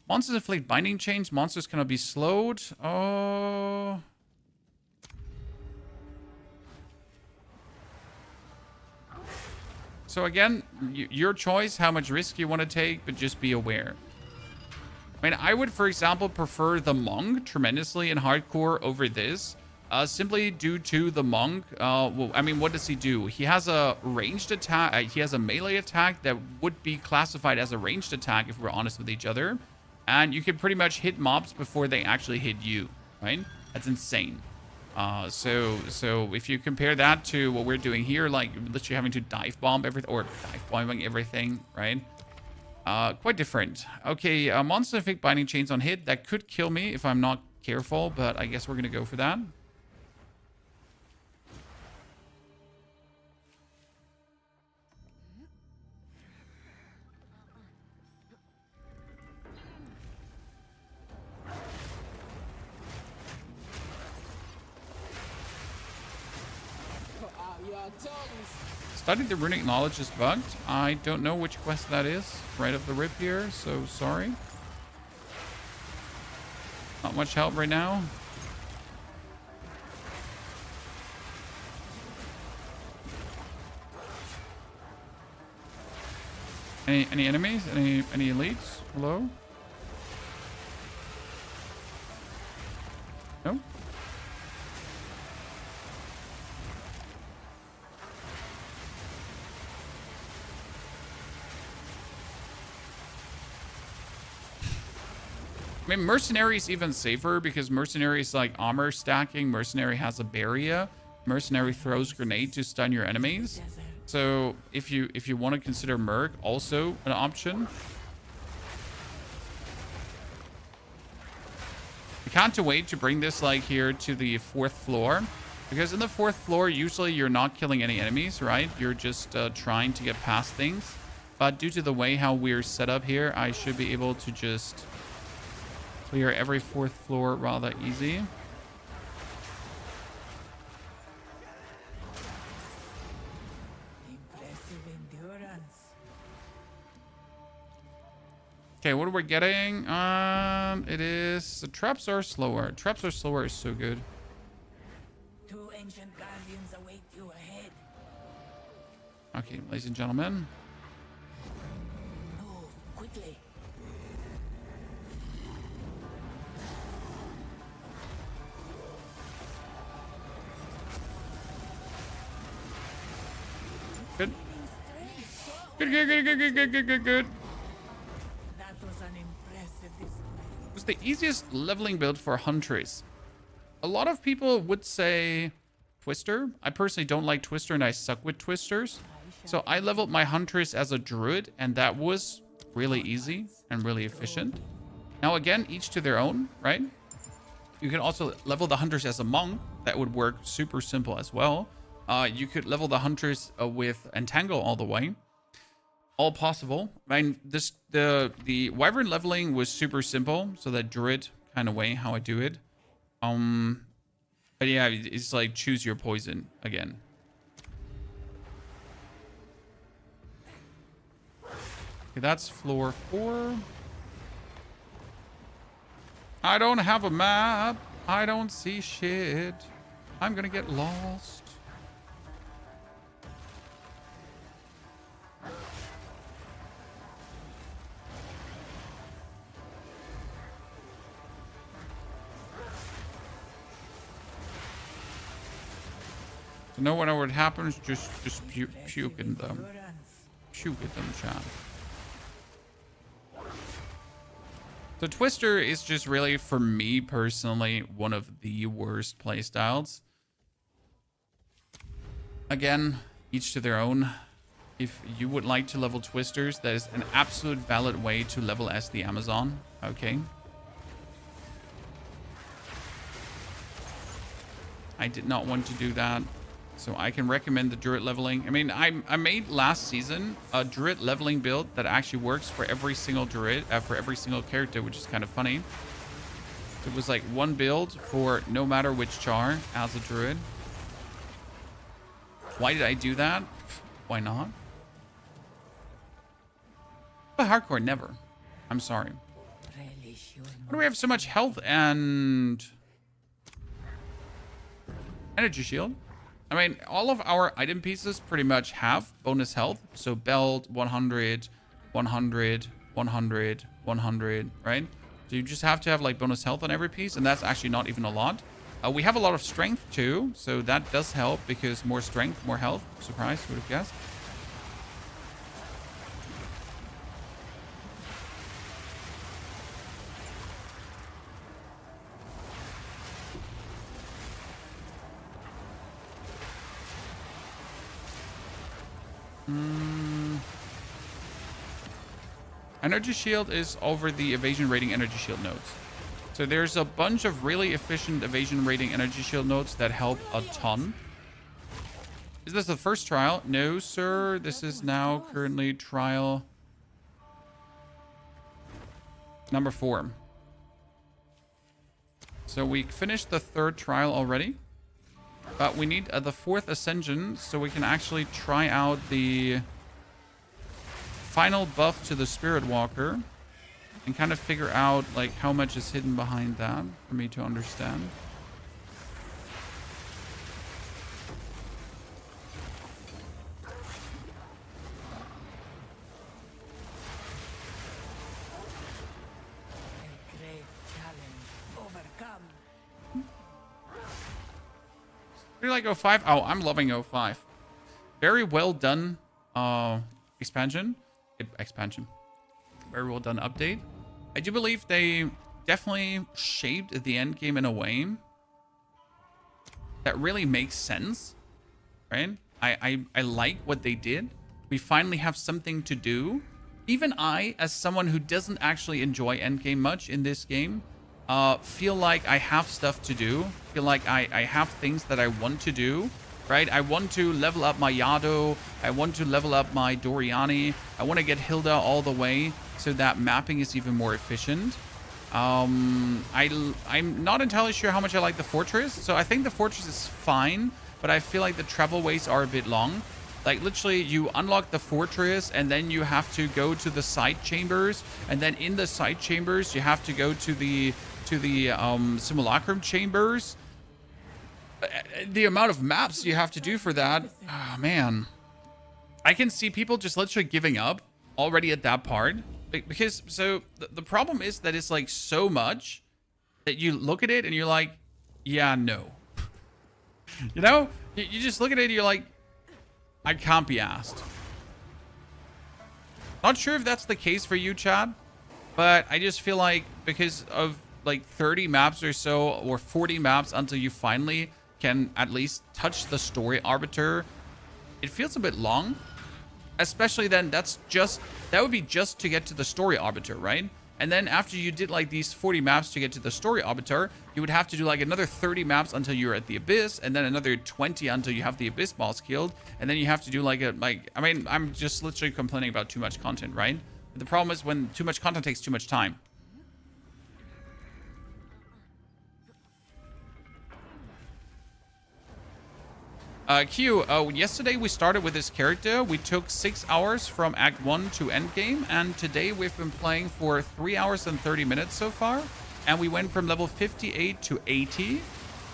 Monsters inflict binding chains. Monsters cannot be slowed. Oh. So again, your choice, how much risk you want to take, but just be aware. I mean, I would, for example, prefer the Monk tremendously in hardcore over this. Simply due to the Monk. Well, I mean, what does he do? He has a ranged attack. He has a melee attack that would be classified as a ranged attack if we're honest with each other. And you can pretty much hit mobs before they actually hit you, right? That's insane. So if you compare that to what we're doing here, like literally having to dive bomb everything, or dive bombing everything, right? Quite different. Okay, monster inflict binding chains on hit. That could kill me if I'm not careful, but I guess we're gonna go for that. Study the runic knowledge is bugged. I don't know which quest that is right off the rip here, so sorry. Not much help right now. Any enemies? Any elites? Hello? No? I mean, Mercenary is even safer because Mercenary is like armor stacking. Mercenary has a barrier. Mercenary throws grenade to stun your enemies. So if you want to consider Merc also an option. I can't wait to bring this like here to the 4th floor. Because in the 4th floor, usually you're not killing any enemies, right? You're just trying to get past things. But due to the way how we're set up here, I should be able to just clear every 4th floor rather easy. Impressive endurance. Okay, what are we getting? It is... The traps are slower. Traps are slower is so good. 2 ancient guardians await you ahead. Okay, ladies and gentlemen. Move quickly. Good. Good. That was an impressive display. It was the easiest leveling build for Huntress. A lot of people would say Twister. I personally don't like Twister and I suck with Twisters. So I leveled my Huntress as a Druid and that was really easy and really efficient. Now again, each to their own, right? You can also level the Huntress as a Monk. That would work super simple as well. You could level the Huntress with Entangle all the way. All possible. I mean, the Wyvern leveling was super simple. So that Druid kind of way how I do it. But yeah, it's like choose your poison again. Okay, that's floor 4. I don't have a map. I don't see shit. I'm gonna get lost. You know what would happen is just puke in them. Endurance. Puke at them, chat. So Twister is just really, for me personally, one of the worst playstyles. Again, each to their own. If you would like to level Twisters, that is an absolute valid way to level as the Amazon. Okay. I did not want to do that. So I can recommend the Druid leveling. I mean, I made last season a Druid leveling build that actually works for every single Druid, for every single character, which is kind of funny. It was like one build for no matter which char as a Druid. Why did I do that? Why not? But hardcore, never. I'm sorry. Why do we have so much health and energy shield? I mean, all of our item pieces pretty much have bonus health. So belt, 100, 100, 100, 100, right? So you just have to have like bonus health on every piece, and that's actually not even a lot. We have a lot of strength too, so that does help because more strength, more health. Surprise, would have guessed. Energy shield is over the evasion rating energy shield nodes. So there's a bunch of really efficient evasion rating energy shield nodes that help a ton. Is this the first trial? No, sir. This is now currently trial number 4. So we finished the 3rd trial already. But we need the 4th ascension so we can actually try out the final buff to the Spiritwalker and kind of figure out like how much is hidden behind that for me to understand. A great challenge overcome. Do you like 05? Oh, I'm loving 05. Very well done expansion. Very well done update. I do believe they definitely shaped the end game in a way that really makes sense, right? I like what they did. We finally have something to do. Even I, as someone who doesn't actually enjoy endgame much in this game, feel like I have stuff to do. Feel like I have things that I want to do, right? I want to level up my Yado. I want to level up my Doriani. I want to get Hilda all the way so that mapping is even more efficient. I'm not entirely sure how much I like the fortress. So I think the fortress is fine, but I feel like the travel ways are a bit long. Like literally you unlock the fortress and then you have to go to the side chambers, and then in the side chambers you have to go to the simulacrum chambers. The amount of maps you have to do for that, oh man. I can see people just literally giving up already at that part. Because, so, the problem is that it's like so much that you look at it and you're like, yeah, no. You know? You just look at it and you're like, I can't be asked. Not sure if that's the case for you, Chad. But I just feel like because of like 30 maps or so, or 40 maps until you finally can at least touch the story arbiter, it feels a bit long. Especially then, that would be just to get to the story arbiter, right? And then after you did like these 40 maps to get to the story arbiter, you would have to do like another 30 maps until you're at the abyss, and then another 20 until you have the abyss boss killed, and then you have to do like I mean, I'm just literally complaining about too much content, right? But the problem is when too much content takes too much time. Q, yesterday we started with this character. We took 6 hours from Act 1 to Endgame, and today we've been playing for 3 hours and 30 minutes so far. And we went from level 58 to 80.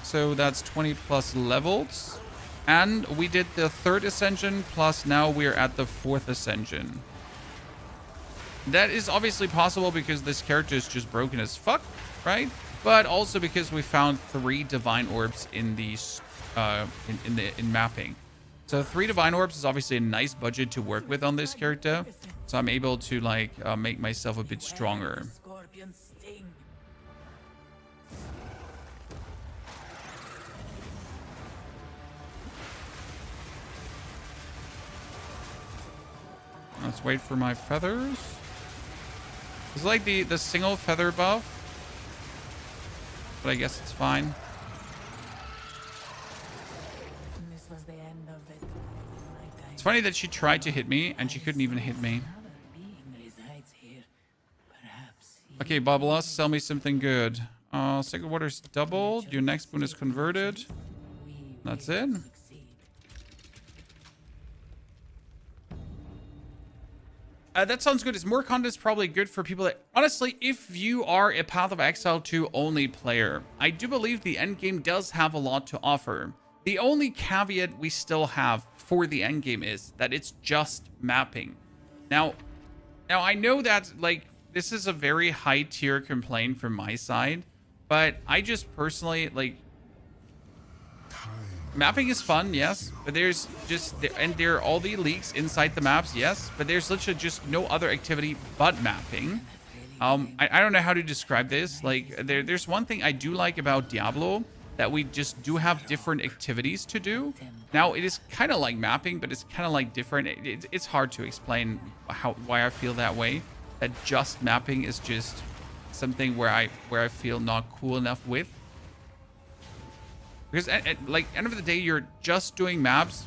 So that's 20 plus levels. And we did the 3rd ascension, plus now we're at the 4th ascension. That is obviously possible because this character is just broken as fuck, right? but also because we found 3 divine orbs in these in mapping. So 3 divine orbs is obviously a nice budget to work with on this character. So I'm able to like make myself a bit stronger. Scorpion sting. Let's wait for my feathers. It's like the single feather buff, but I guess it's fine. This was the end of it. It's funny that she tried to hit me and she couldn't even hit me. Another being resides here. Perhaps he Okay, Bubblus, sell me something good. Sacred Water's doubled. Your next boon is converted. That's it. succeed. That sounds good. It's more content is probably good for people that... Honestly, if you are a Path of Exile 2 only player, I do believe the endgame does have a lot to offer. The only caveat we still have for the endgame is that it's just mapping. Now I know that, like, this is a very high tier complaint from my side, but I just personally, like... Mapping is fun, yes, but there's just, and there are all the leaks inside the maps, yes, but there's literally just no other activity but mapping. I don't know how to describe this. Like, there's one thing I do like about Diablo, that we just do have different activities to do. Now, it is kind of like mapping, but it's kind of like different. It's hard to explain why I feel that way. That just mapping is just something where I feel not cool enough with. Because at like end of the day, you're just doing maps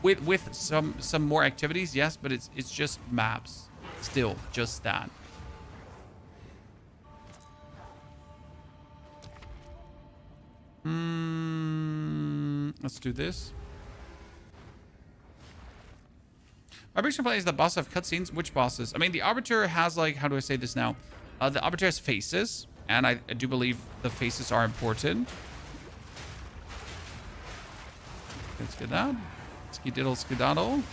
with some more activities, yes, but it's just maps. Still, just that. Let's do this. My big play is the boss of cutscenes. Which bosses? I mean, the Arbiter has, like, how do I say this now? The Arbiter has faces, and I do believe the faces are important. Let's get that. Skididdle skidaddle.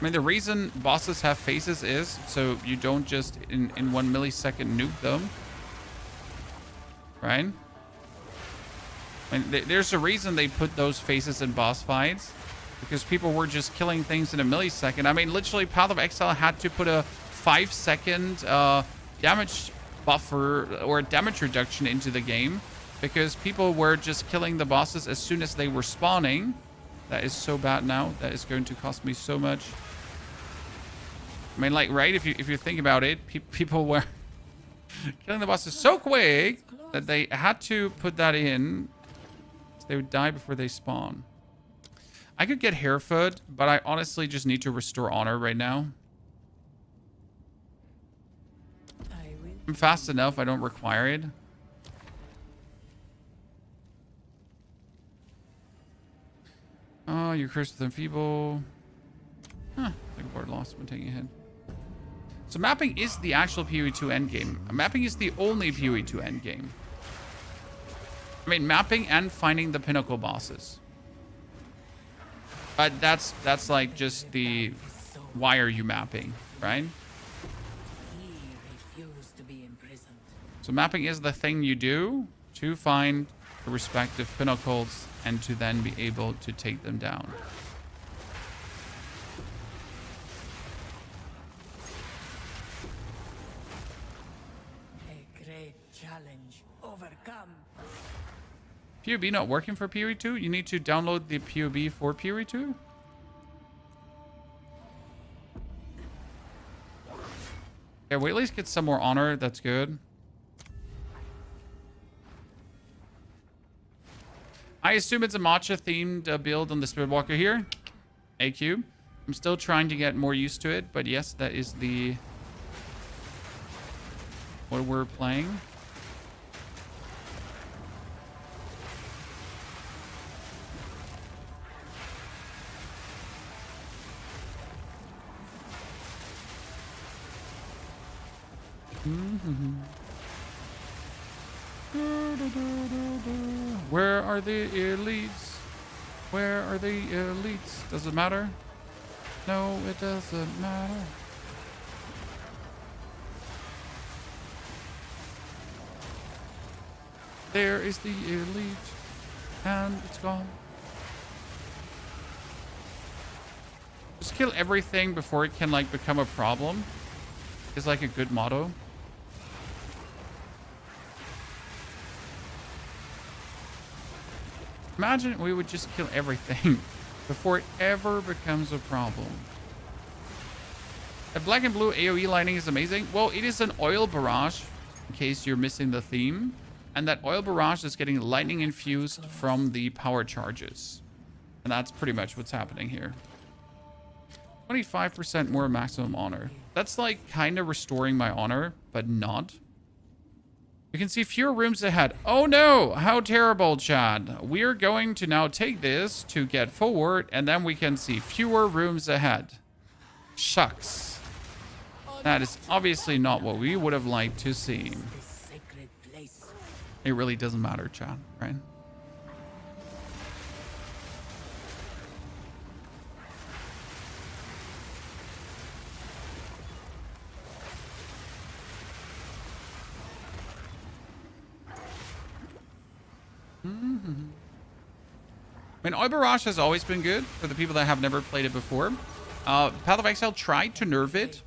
I mean, the reason bosses have faces is so you don't just in 1 millisecond nuke them. Right? I mean, there's a reason they put those faces in boss fights. Because people were just killing things in a millisecond. I mean, literally, Path of Exile had to put a 5-second damage buffer or damage reduction into the game because people were just killing the bosses as soon as they were spawning. That is so bad now. That is going to cost me so much. I mean, like, right? If you think about it, people were killing the bosses so quick that they had to put that in. So they would die before they spawn. I could get Hairfoot, but I honestly just need to restore honor right now. I'm fast enough, I don't require it. Oh, you're cursed with enfeeble. Huh, like a board lost when taking a hit. So mapping is the actual PoE 2 endgame. Mapping is the only PoE 2 endgame. I mean, mapping and finding the pinnacle bosses. But that's like just the why are you mapping, right? So mapping is the thing you do to find the respective pinnacles and to then be able to take them down. A great challenge overcome. POB not working for PoE 2? You need to download the POB for PoE 2? Yeah, we at least get some more honor. That's good. I assume it's a matcha-themed build on the Spiritwalker here. AQ. I'm still trying to get more used to it, but yes, that is the... what we're playing. Where are the elites? Where are the elites? Does it matter? No, it doesn't matter. There is the elite. And it's gone. Just kill everything before it can, like, become a problem. Is, like, a good motto. Imagine we would just kill everything before it ever becomes a problem. The black and blue AoE lighting is amazing. Well, it is an oil barrage, in case you're missing the theme. And that oil barrage is getting lightning infused from the power charges. And that's pretty much what's happening here. 25% more maximum honor. That's like kind of restoring my honor, but not. You can see fewer rooms ahead. Oh no, how terrible, Chad. We're going to now take this to get forward, and then we can see fewer rooms ahead. Shucks. That is obviously not what we would have liked to see. It really doesn't matter, Chad, right? I mean, Oil Barrage has always been good for the people that have never played it before. Path of Exile tried to nerf it.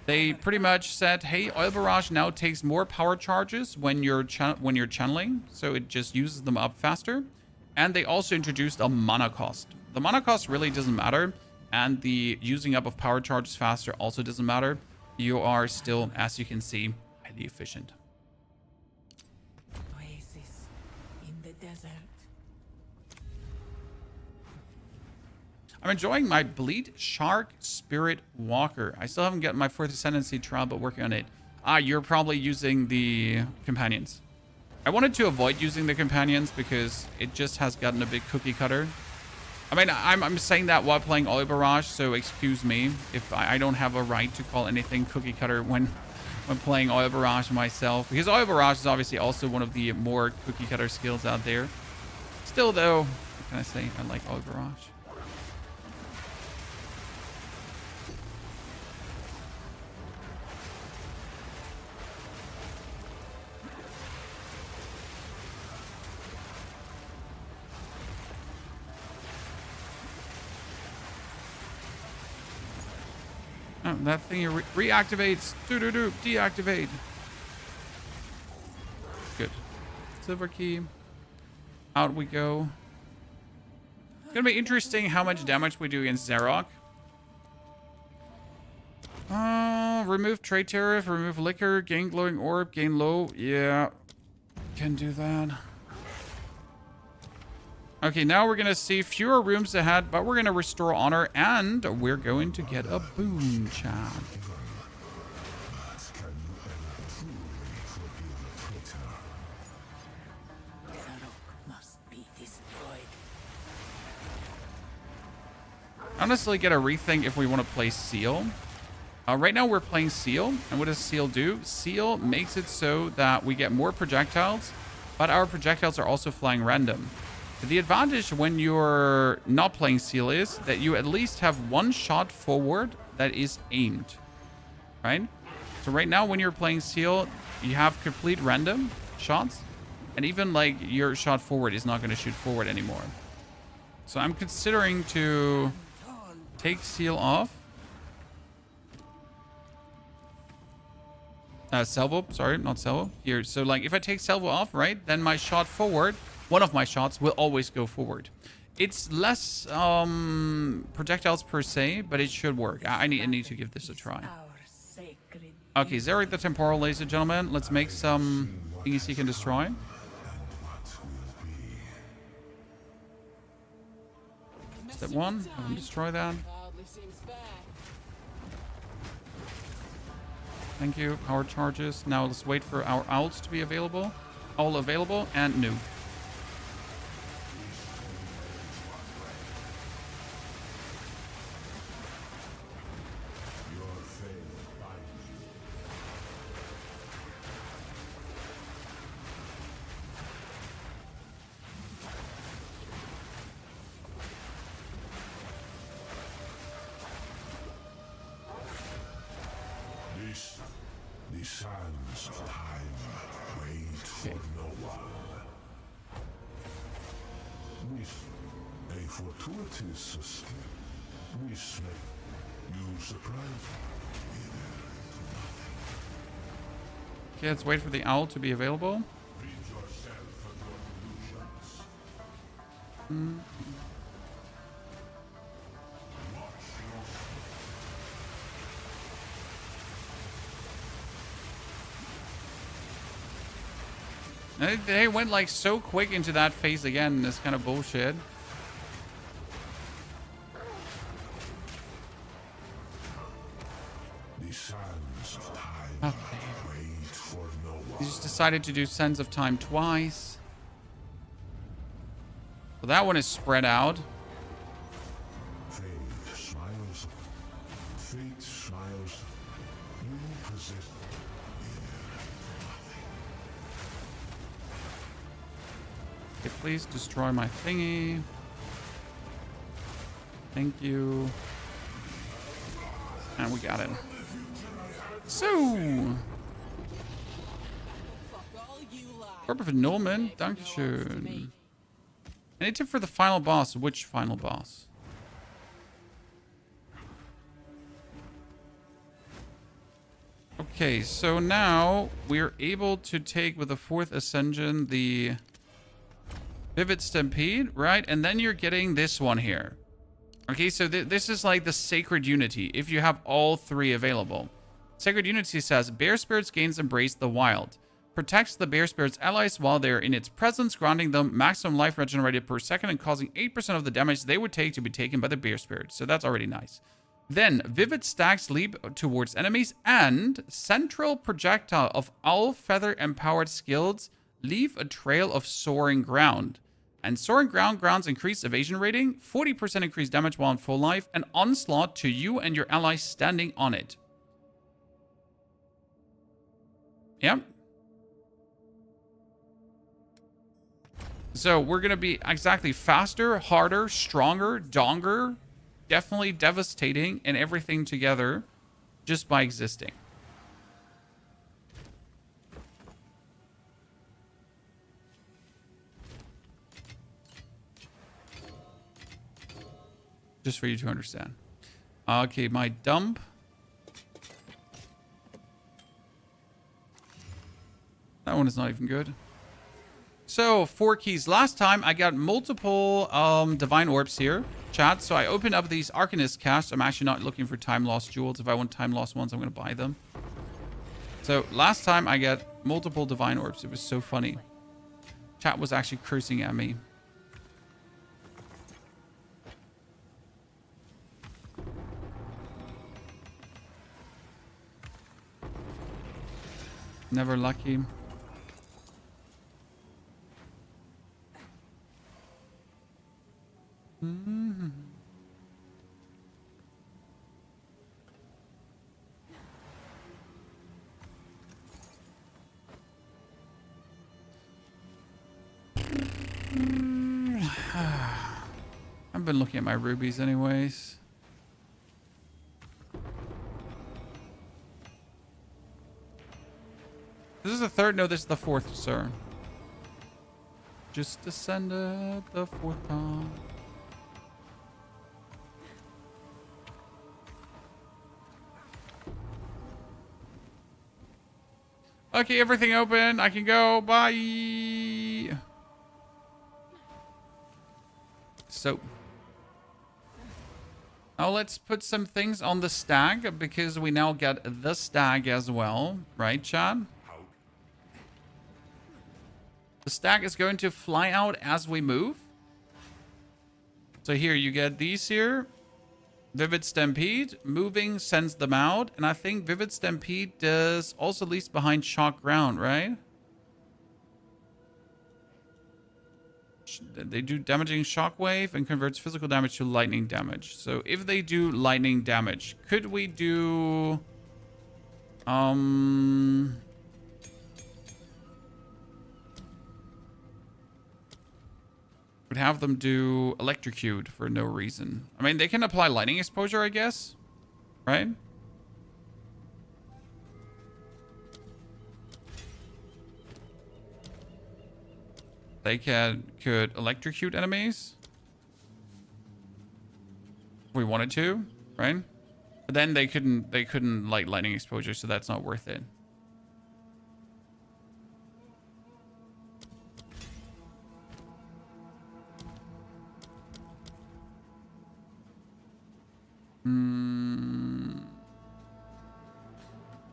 They pretty much said, hey, Oil Barrage now takes more power charges when you're channeling, so it just uses them up faster. And they also introduced a mana cost. The mana cost really doesn't matter, and the using up of power charges faster also doesn't matter. You are still, as you can see, highly efficient. Oasis in the desert. I'm enjoying my Bleed Shark Spiritwalker. I still haven't gotten my 4th Ascendancy trial, but working on it. Ah, you're probably using the companions. I wanted to avoid using the companions because it just has gotten a bit cookie cutter. I mean, I'm saying that while playing Oil Barrage, so excuse me if I don't have a right to call anything cookie cutter when playing Oil Barrage myself. Because Oil Barrage is obviously also one of the more cookie cutter skills out there. Still, though, what can I say? I like Oil Barrage. Oh, that thing reactivates. Deactivate. Good. Silver key. Out we go. It's gonna be interesting how much damage we do against Zarok. Remove trade tariff, remove liquor, gain glowing orb, gain low. Yeah, can do that. Okay, now we're gonna see fewer rooms ahead, but we're gonna restore honor, and we're going to get a boon, Chad. Honestly, get a rethink if we want to play Seal. Right now we're playing Seal, and what does Seal do? Seal makes it so that we get more projectiles, but our projectiles are also flying random. The advantage when you're not playing Seal is that you at least have one shot forward that is aimed, right? So right now when you're playing Seal, you have complete random shots, and even like your shot forward is not going to shoot forward anymore. So I'm considering to take Seal off. Salvo, sorry, not Salvo. Here, so like if I take Salvo off, right, then my shot forward, one of my shots will always go forward. It's less projectiles per se, but it should work. I need to give this a try. Okay, Zarek the Temporal, ladies and gentlemen. Let's make some things he can destroy. Step 1, destroy that. Thank you. Power charges. Now let's wait for our owls to be available. All available and new. The sands of time wait for no one. This, a fortuitous escape. This may you surprise me. Okay, let's wait for the owl to be available. Rid yourself of your illusions. They went like so quick into that phase again. This kind of bullshit. The sands of time wait for no one. He just decided to do Sands of Time twice. So that one is spread out. Fate smiles. Fate smiles. You possess. Okay, please destroy my thingy. Thank you. And we got it. So. Corp of Norman. Dankeschön. Any tip for the final boss? Which final boss? Okay, so now we're able to take with the 4th Ascension the Vivid Stampede, right? And then you're getting this one here. Okay, so this is like the Sacred Unity, if you have all 3 available. Sacred Unity says, Bear Spirits gains Embrace the Wild. Protects the Bear Spirit's allies while they're in its presence, granting them maximum life regenerated per second and causing 8% of the damage they would take to be taken by the Bear Spirit. So that's already nice. Then, Vivid Stacks leap towards enemies, and Central Projectile of Owl Feather Empowered Skills leave a trail of Soaring Ground. And Soaring Grounds increase evasion rating, 40% increased damage while in full life, and Onslaught to you and your allies standing on it. Yep. So we're going to be exactly faster, harder, stronger, donger, definitely devastating, and everything together just by existing. Just for you to understand. Okay, my dump. That one is not even good. So, 4 keys. Last time, I got multiple divine orbs here, chat. So, I opened up these Arcanist caches. I'm actually not looking for time lost jewels. If I want time lost ones, I'm going to buy them. So, last time, I got multiple divine orbs. It was so funny. Chat was actually cursing at me. Never lucky. I've been looking at my rubies anyways. This is the 3rd? No, this is the 4th, sir. Just descended the 4th time. Okay, everything open. I can go. Bye. So. Now let's put some things on the stag because we now get the stag as well. Right, Chad? The stag is going to fly out as we move. So here you get these here. Vivid Stampede. Moving sends them out. And I think Vivid Stampede does also leaves behind Shock Ground, right? They do damaging shockwave and converts physical damage to lightning damage. So if they do lightning damage, could we do... would have them do electrocute for no reason. I mean, they can apply lightning exposure, I guess. Right? They could electrocute enemies if we wanted to, right? But then they couldn't like lightning exposure, so that's not worth it.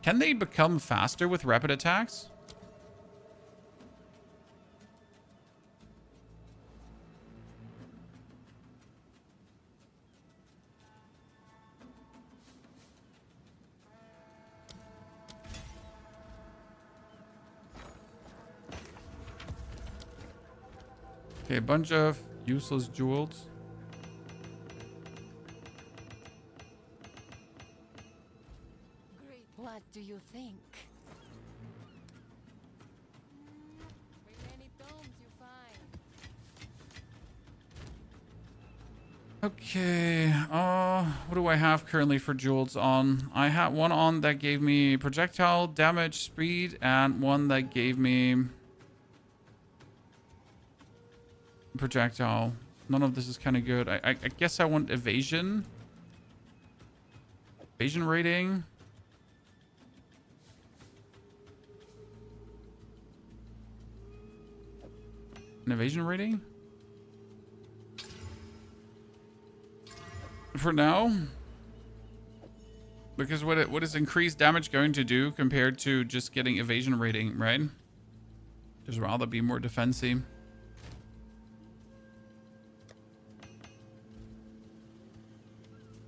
Can they become faster with rapid attacks? Okay, a bunch of useless jewels. Great. What do you think? Many tomes you find. Okay, what do I have currently for jewels on? I had one on that gave me projectile damage speed and one that gave me projectile. None of this is kind of good. I guess I want evasion. Evasion rating. An evasion rating? For now. Because what is increased damage going to do compared to just getting evasion rating, right? Just rather be more defensive.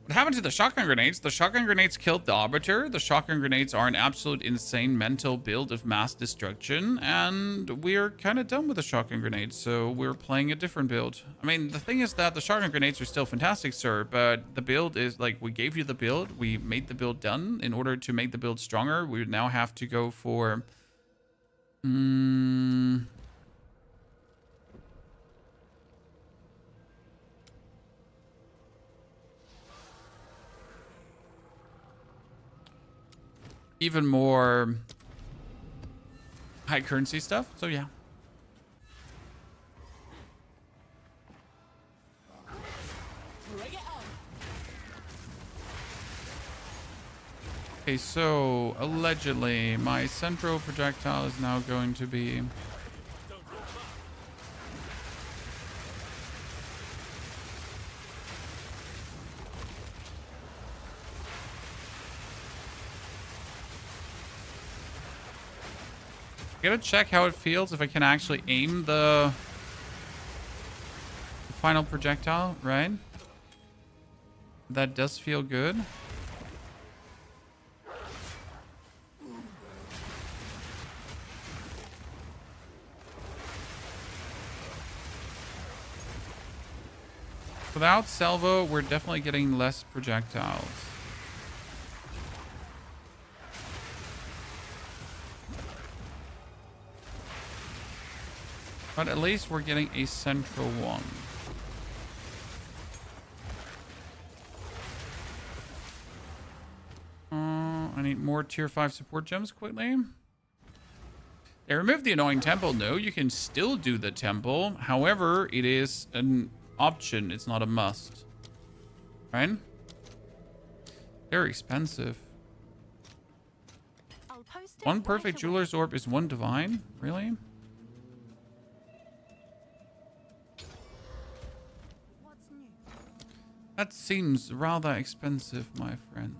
What happened to the shotgun grenades? The shotgun grenades killed the Arbiter. The shotgun grenades are an absolute insane mental build of mass destruction. And we're kind of done with the shotgun grenades. So we're playing a different build. I mean, the thing is that the shotgun grenades are still fantastic, sir. But the build is like, we gave you the build. We made the build done. In order to make the build stronger, we now have to go for... even more high currency stuff. So yeah. Okay, so allegedly my central projectile is now going to be I gotta check how it feels if I can actually aim the final projectile, right? That does feel good. Without salvo, we're definitely getting less projectiles. But at least we're getting a central one. I need more tier 5 support gems quickly. They removed the annoying temple. No, you can still do the temple. However, it is an option. It's not a must. Right? Very expensive. One perfect jeweler's orb is one divine? Really? That seems rather expensive, my friends.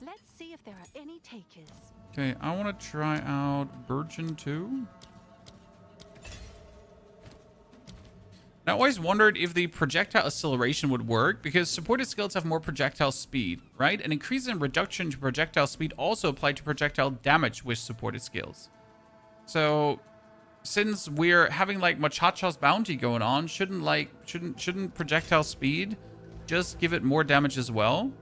Let's see if there are any takers. Okay, I want to try out Virgin 2. I always wondered if the projectile acceleration would work because supported skills have more projectile speed, right? An increase in reduction to projectile speed also applied to projectile damage with supported skills. So, since we're having like Machacha's bounty going on, shouldn't projectile speed just give it more damage as well?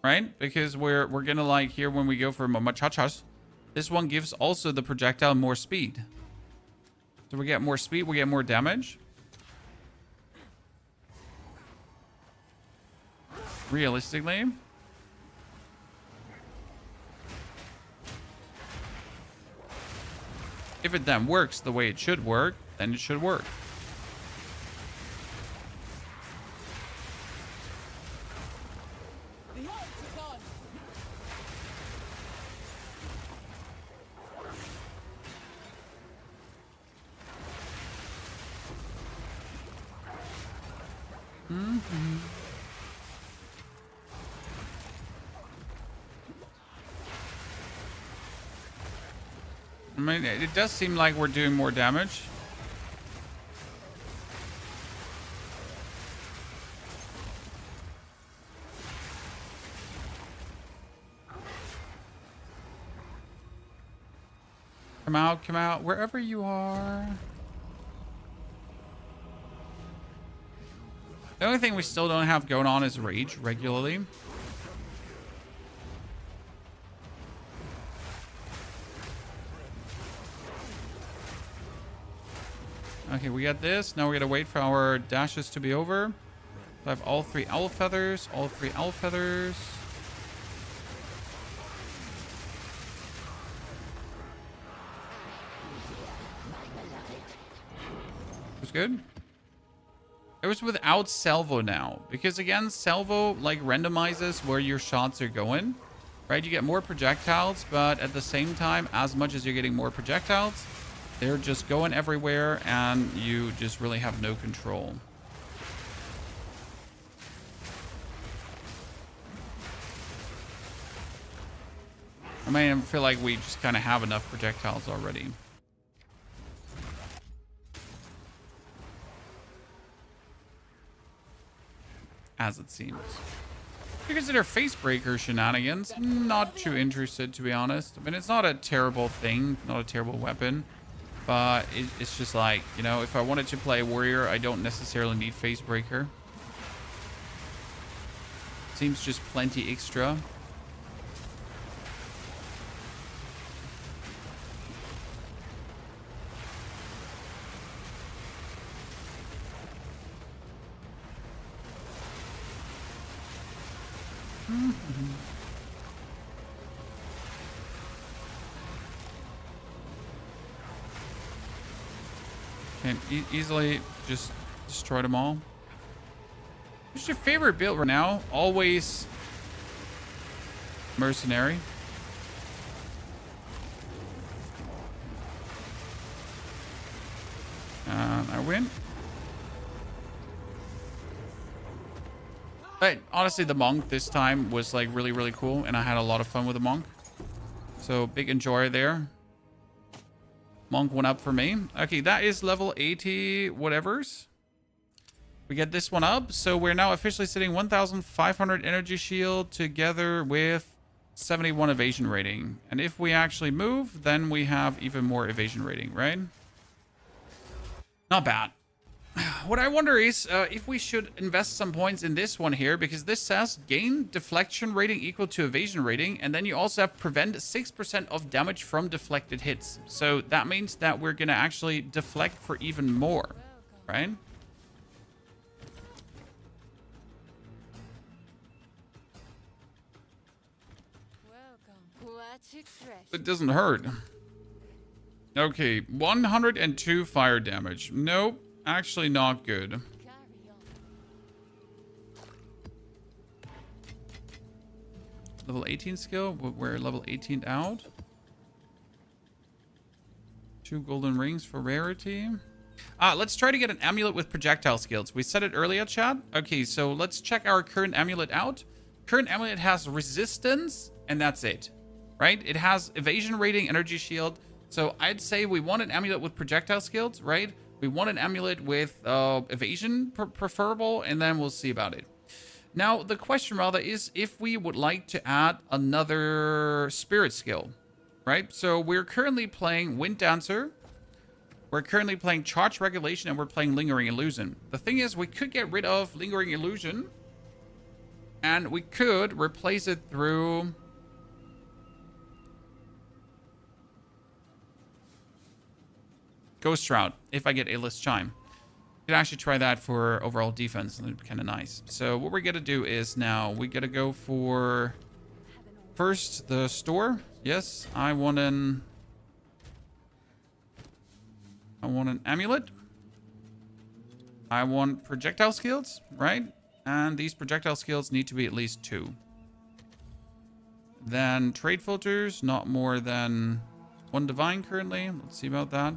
Right? Because we're gonna like here when we go for Machachas, this one gives also the projectile more speed. So we get more speed, we get more damage. Realistically. If it then works the way it should work, then it should work. The ult is on. I mean, it does seem like we're doing more damage. Come out, wherever you are. The only thing we still don't have going on is rage regularly. Okay, we got this. Now we gotta wait for our dashes to be over. So I have all 3 owl feathers, all 3 owl feathers. Was good. It was without salvo now, because again, salvo like randomizes where your shots are going, right? You get more projectiles, but at the same time, as much as you're getting more projectiles, they're just going everywhere and you just really have no control. I mean, I feel like we just kind of have enough projectiles already. As it seems. Because they're face breaker shenanigans, not too interested, to be honest. I mean, it's not a terrible thing, not a terrible weapon. But it's just like, you know, if I wanted to play warrior, I don't necessarily need face breaker. Seems just plenty extra. Can easily just destroy them all. What's your favorite build right now? Always mercenary. I win. But honestly, the monk this time was like really, really cool, and I had a lot of fun with the monk. So big enjoyer there. Monk went up for me. Okay, that is level 80 whatevers. We get this one up. So we're now officially sitting 1,500 energy shield together with 71 evasion rating. And if we actually move, then we have even more evasion rating, right? Not bad. What I wonder is if we should invest some points in this one here, because this says gain deflection rating equal to evasion rating, and then you also have prevent 6% of damage from deflected hits. So that means that we're going to actually deflect for even more, right? It doesn't hurt. Okay, 102 fire damage. Nope. Actually not good. Level 18 skill. We're level 18 out. 2 golden rings for rarity. Let's try to get an amulet with projectile skills. We said it earlier, chat. Okay, so let's check our current amulet out. Current amulet has resistance, and that's it. Right? It has evasion rating, energy shield. So I'd say we want an amulet with projectile skills, right? We want an amulet with evasion preferable, and then we'll see about it. Now, the question rather is if we would like to add another spirit skill, right? So we're currently playing Wind Dancer. We're currently playing Charge Regulation, and we're playing Lingering Illusion. The thing is, we could get rid of Lingering Illusion, and we could replace it through... Ghost Shroud, if I get A-list Chime. You can actually try that for overall defense, and it'd be kind of nice. So what we're going to do is now we got to go for first the store. Yes, I want an... I want an amulet. I want projectile skills, right? And these projectile skills need to be at least 2. Then trade filters, not more than 1 divine currently. Let's see about that.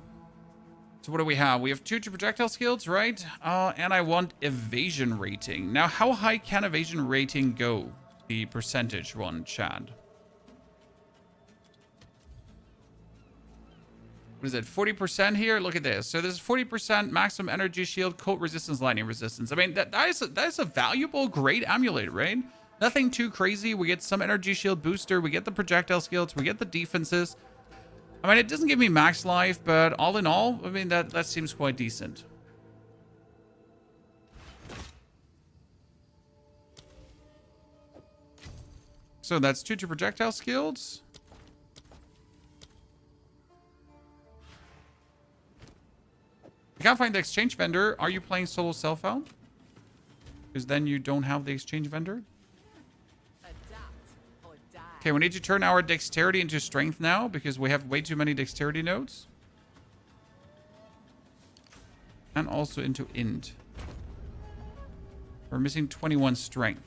So what do we have? We have 2 projectile skills, right? And I want evasion rating. Now, how high can evasion rating go? The percentage one, Chad. What is it? 40% here? Look at this. So this is 40% maximum energy shield, cult resistance, lightning resistance. I mean, that is a valuable, great amulet, right? Nothing too crazy. We get some energy shield booster. We get the projectile skills. We get the defenses. I mean, it doesn't give me max life, but all in all, I mean, that seems quite decent. So that's 2 projectile skills. I can't find the exchange vendor. Are you playing solo self-out? Because then you don't have the exchange vendor. Okay, we need to turn our dexterity into strength now because we have way too many dexterity nodes. And also into int. We're missing 21 strength.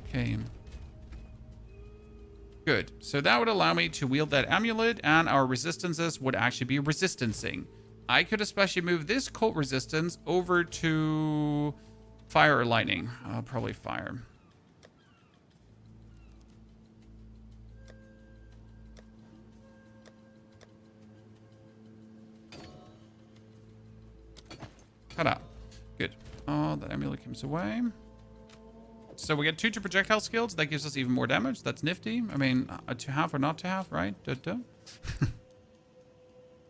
Okay. Good. So that would allow me to wield that amulet, and our resistances would actually be resistancing. I could especially move this cult resistance over to fire or lightning. Probably fire. Ta-da. Good. The amulet comes away. So we get 2 projectile skills. That gives us even more damage. That's nifty. I mean, to have or not to have, right? Duh.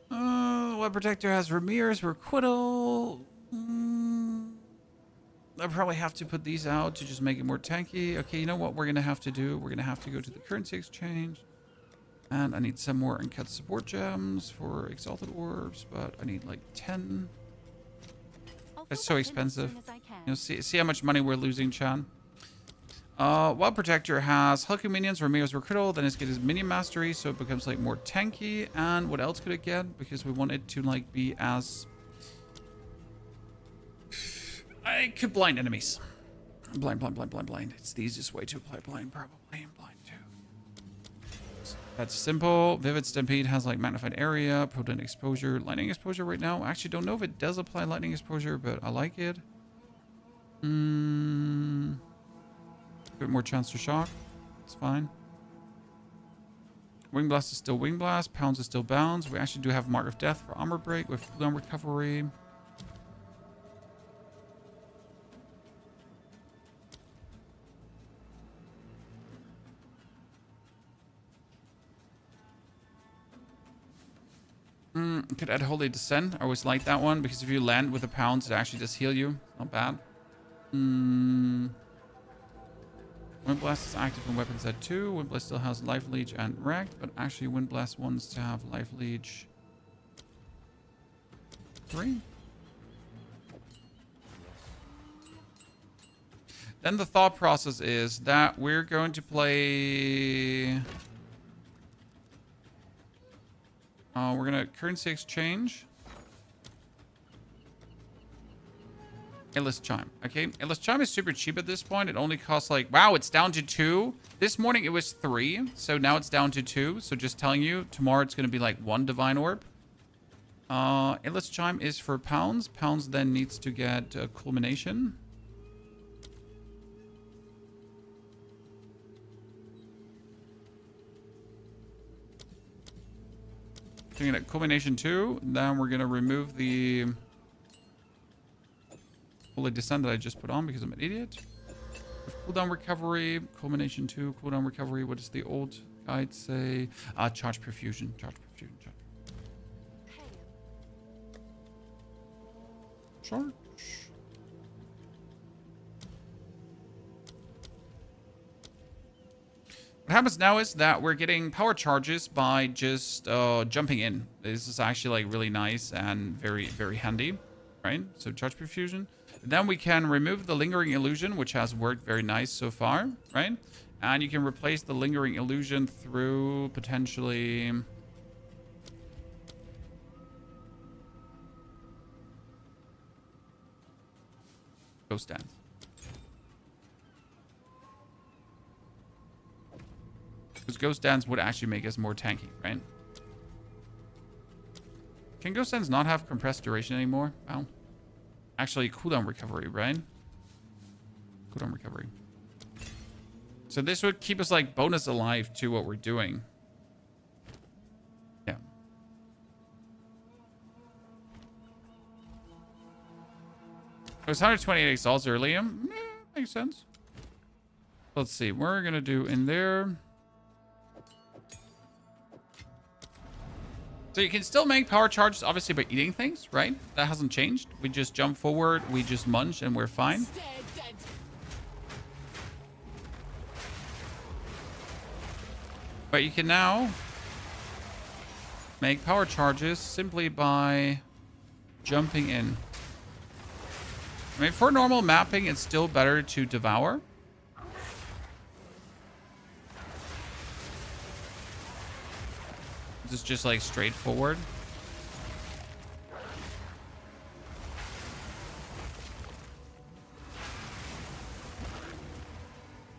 What protector has Ramirez, Requital? I probably have to put these out to just make it more tanky. Okay, you know what we're going to have to do? We're going to have to go to the currency exchange. And I need some more uncut support gems for exalted orbs, but I need like 10. It's so expensive. You know, see how much money we're losing, Chan. Wild Protector has Hulking Minions, Ramirez Recruital, then it's get his Minion Mastery, so it becomes like more tanky. And what else could it get? Because we want it to like be as... I could blind enemies. Blind. It's the easiest way to apply blind, probably. Blind too. So that's simple. Vivid Stampede has like Magnified Area, Potent Exposure, Lightning Exposure right now. I actually don't know if it does apply Lightning Exposure, but I like it. Bit more chance to shock. It's fine. Wing Blast is still Wing Blast. Pounds is still Bounds. We actually do have Mark of Death for Armor Break with cooldown recovery. Could add Holy Descent. I always like that one because if you land with the Pounds, it actually does heal you. Not bad. Wind Blast is active in weapons at 2. Wind Blast still has Life Leech and Wrecked, but actually Wind Blast wants to have Life Leech 3. Then the thought process is that we're going to play... we're going to currency exchange. Endless Chime. Okay, Endless Chime is super cheap at this point. It only costs like... Wow, it's down to 2. This morning it was 3. So now it's down to 2. So just telling you, tomorrow it's going to be like 1 Divine Orb. Endless Chime is for Pounds. Pounds then needs to get Culmination. We're going to get Culmination 2. Then we're going to remove the... Holy Descent that I just put on because I'm an idiot. Cooldown recovery, culmination 2, cooldown recovery. What does the old guide say? Charge perfusion. Charge. What happens now is that we're getting power charges by just jumping in. This is actually like really nice and very, very handy, right? So charge perfusion. Then we can remove the Lingering Illusion, which has worked very nice so far, right? And you can replace the Lingering Illusion through potentially... Ghost Dance. Because Ghost Dance would actually make us more tanky, right? Can Ghost Dance not have compressed duration anymore? Wow. Actually, cooldown recovery, right? Cooldown recovery. So this would keep us like bonus alive to what we're doing. Yeah. It was 128 exalts earlier. Makes sense. Let's see. We're going to do in there. So you can still make power charges, obviously, by eating things, right? That hasn't changed. We just jump forward, we just munch, and we're fine. But you can now make power charges simply by jumping in. I mean, for normal mapping, it's still better to devour. This is just like straightforward.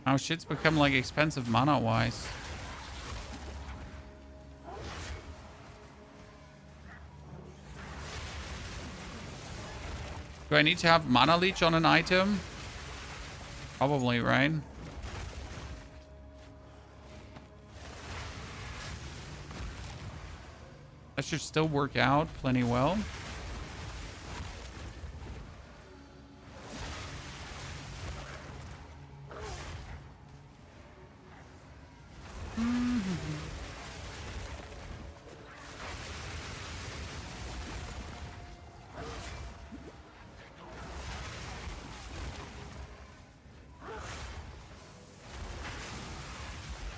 How shit's become like expensive mana wise. Do I need to have mana leech on an item? Probably, right? That should still work out plenty well.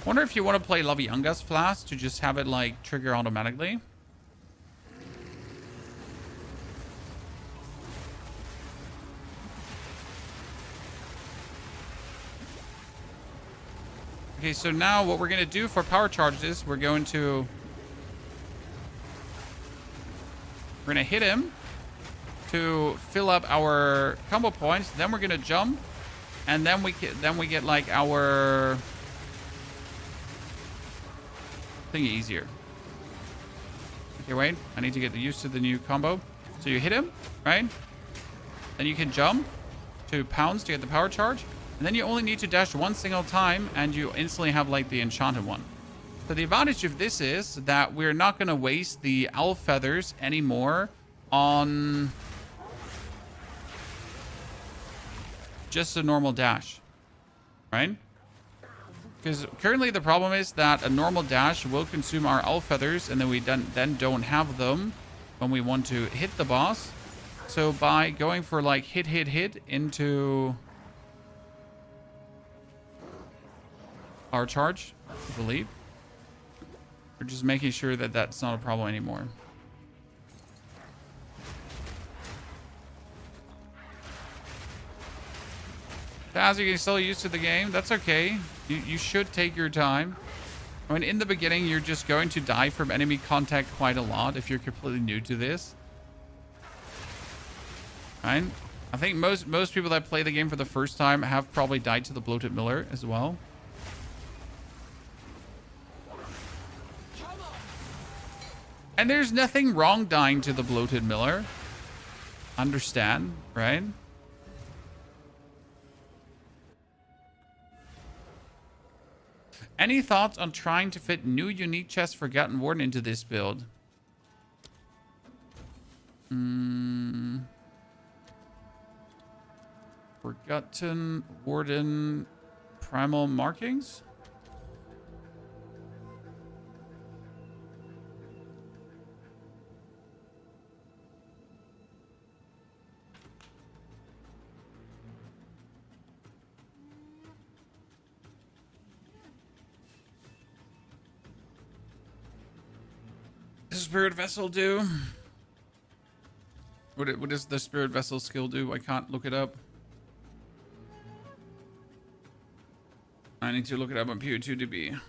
Wonder if you want to play Lavianga's Flask to just have it like trigger automatically. Okay, so now what we're going to do for power charges, we're going to hit him to fill up our combo points. Then we're going to jump, and then we get like our thing easier. Okay, wait. I need to get used to the new combo. So you hit him, right? Then you can jump to pounce to get the power charge. And then you only need to dash one single time and you instantly have like the enchanted one. So the advantage of this is that we're not going to waste the owl feathers anymore on just a normal dash, right? Because currently the problem is that a normal dash will consume our owl feathers and then we then don't have them when we want to hit the boss. So by going for like hit into our charge, I believe, we're just making sure that that's not a problem anymore. As you get still used to the game, that's okay. You should take your time. I mean, in the beginning, you're just going to die from enemy contact quite a lot if you're completely new to this. Right? I think most people that play the game for the first time have probably died to the Bloated Miller as well. And there's nothing wrong dying to the Bloated Miller. Understand, right? Any thoughts on trying to fit new unique chests Forgotten Warden into this build? Forgotten Warden primal markings? Does Spirit Vessel do? What does the Spirit Vessel skill do? I can't look it up. I need to look it up on PO2DB.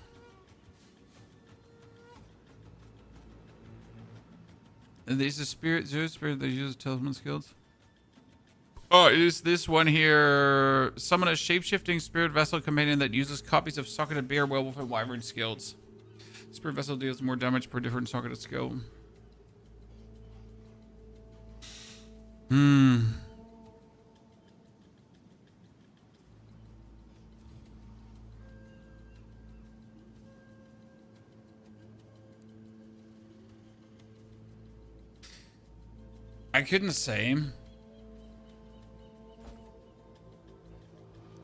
And there's a Spirit that uses Talisman skills. Oh, it is this one here. Summon a shape-shifting Spirit Vessel companion that uses copies of Socketed Bear, Werewolf, and Wyvern skills. Spirit Vessel deals more damage per different socketed skill. I couldn't say.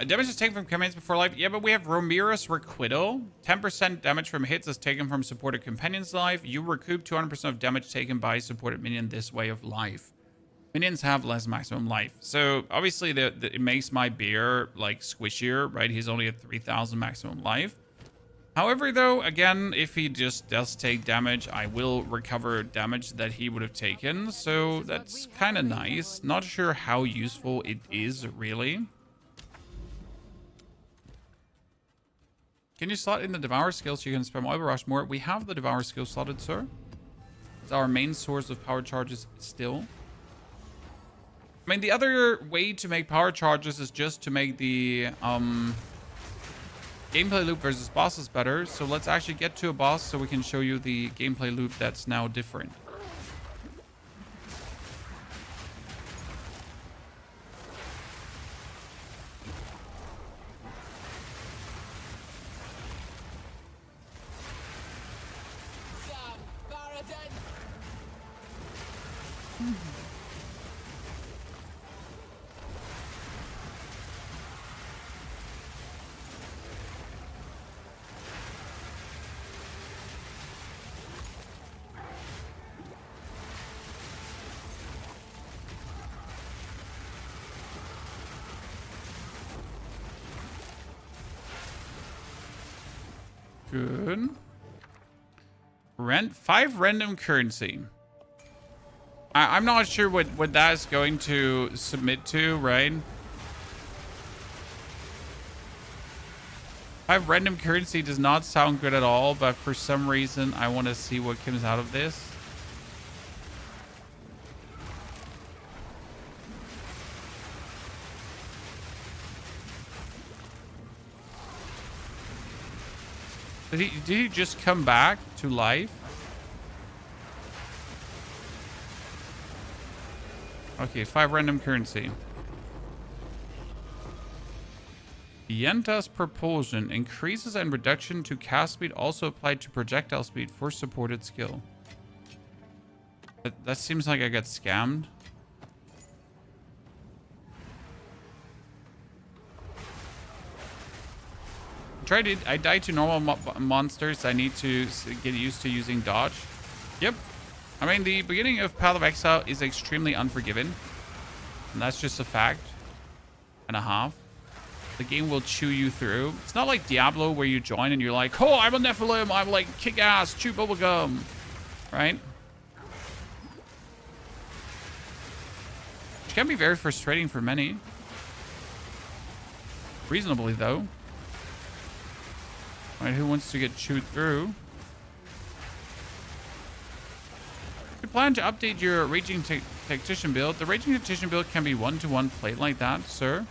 Damage is taken from commands before life. Yeah, but we have Romirus Requital. 10% damage from hits is taken from supported companion's life. You recoup 200% of damage taken by supported minion this way of life. Minions have less maximum life. So obviously it makes my bear like squishier, right? He's only at 3,000 maximum life. However, though, again, if he just does take damage, I will recover damage that he would have taken. So that's kind of nice. Not sure how useful it is, really. Can you slot in the Devour skill so you can spam Oil Barrage more? We have the Devour skill slotted, sir. It's our main source of power charges still. I mean, the other way to make power charges is just to make the gameplay loop versus bosses better. So let's actually get to a boss so we can show you the gameplay loop that's now different. Good. 5 random currency. I'm not sure what that is going to submit to, right? 5 random currency does not sound good at all, but for some reason I want to see what comes out of this. Did he just come back to life? Okay, 5 random currency. Yenta's propulsion increases and reduction to cast speed also applied to projectile speed for supported skill. That seems like I got scammed. I died to normal monsters. I need to get used to using dodge. Yep. I mean, the beginning of Path of Exile is extremely unforgiving. And that's just a fact and a half. The game will chew you through. It's not like Diablo where you join and you're like, oh, I'm a Nephilim. I'm like kick ass, chew bubblegum. Right? Which can be very frustrating for many. Reasonably, though. Right, who wants to get chewed through? You plan to update your Raging Tactician build. The Raging Tactician build can be one-to-one played like that, sir.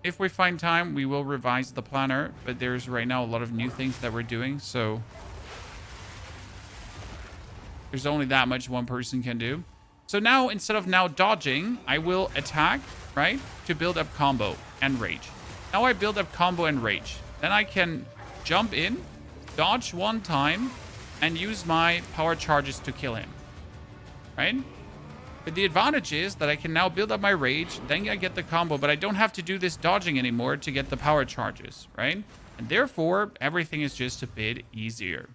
If we find time, we will revise the planner, but there's right now a lot of new things that we're doing, so there's only that much one person can do. So now, instead of now dodging, I will attack, right, to build up combo and rage. Now I build up combo and rage. Then I can jump in, dodge one time, and use my power charges to kill him, right? But the advantage is that I can now build up my rage, then I get the combo, but I don't have to do this dodging anymore to get the power charges, right? And therefore, everything is just a bit easier.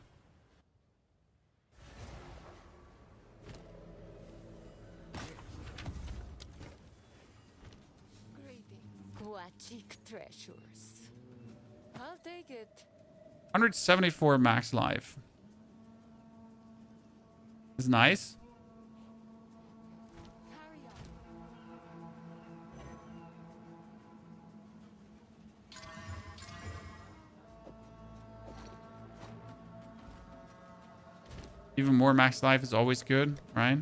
Greetings, Quachik treasures. I'll take it. 174 max life. Is nice. Carry on. Even more max life is always good, right?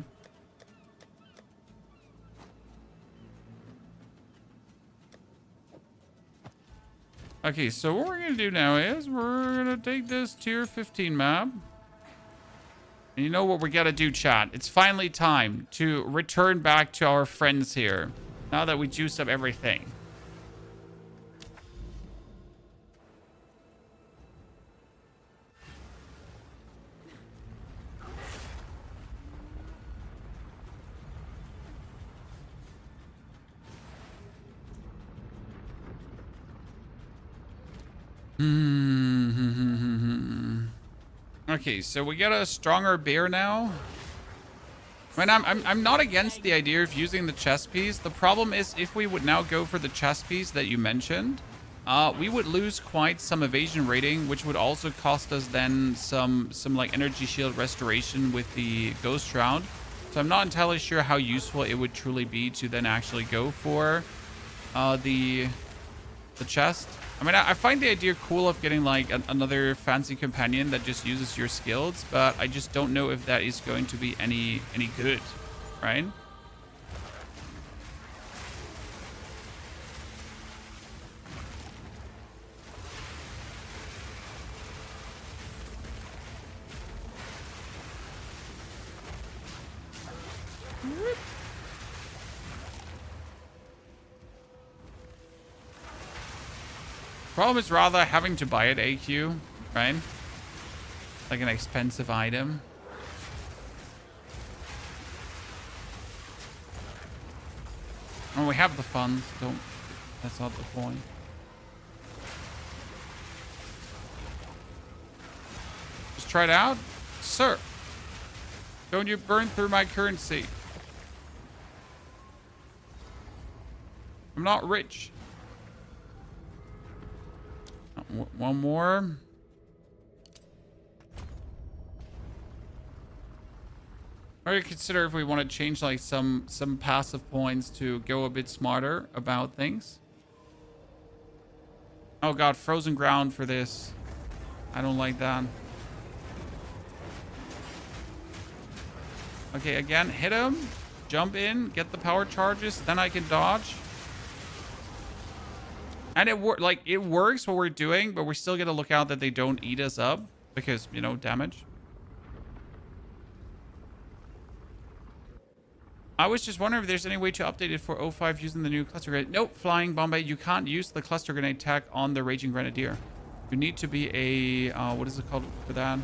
Okay, so what we're gonna do now is we're gonna take this tier 15 map. And you know what we gotta do, chat? It's finally time to return back to our friends here. Now that we juiced up everything. Okay, so we got a stronger bear now. I mean, I'm not against the idea of using the chest piece. The problem is if we would now go for the chest piece that you mentioned, we would lose quite some evasion rating, which would also cost us then some like energy shield restoration with the ghost shroud. So I'm not entirely sure how useful it would truly be to then actually go for the chest. I mean, I find the idea cool of getting like another fancy companion that just uses your skills, but I just don't know if that is going to be any good, right? Problem is rather having to buy it AQ, right? Like an expensive item. Oh, we have the funds. Don't. That's not the point. Just try it out, sir. Don't you burn through my currency? I'm not rich. One more. Or consider if we want to change like some passive points to go a bit smarter about things. Oh god, frozen ground for this. I don't like that. Okay, again, hit him, jump in, get the power charges, then I can dodge. And it works what we're doing, but we're still gonna look out that they don't eat us up because, you know, damage. I was just wondering if there's any way to update it for O5 using the new cluster grenade. Nope, Flying Bombay, you can't use the cluster grenade tech on the Raging Grenadier. You need to be a, what is it called for that?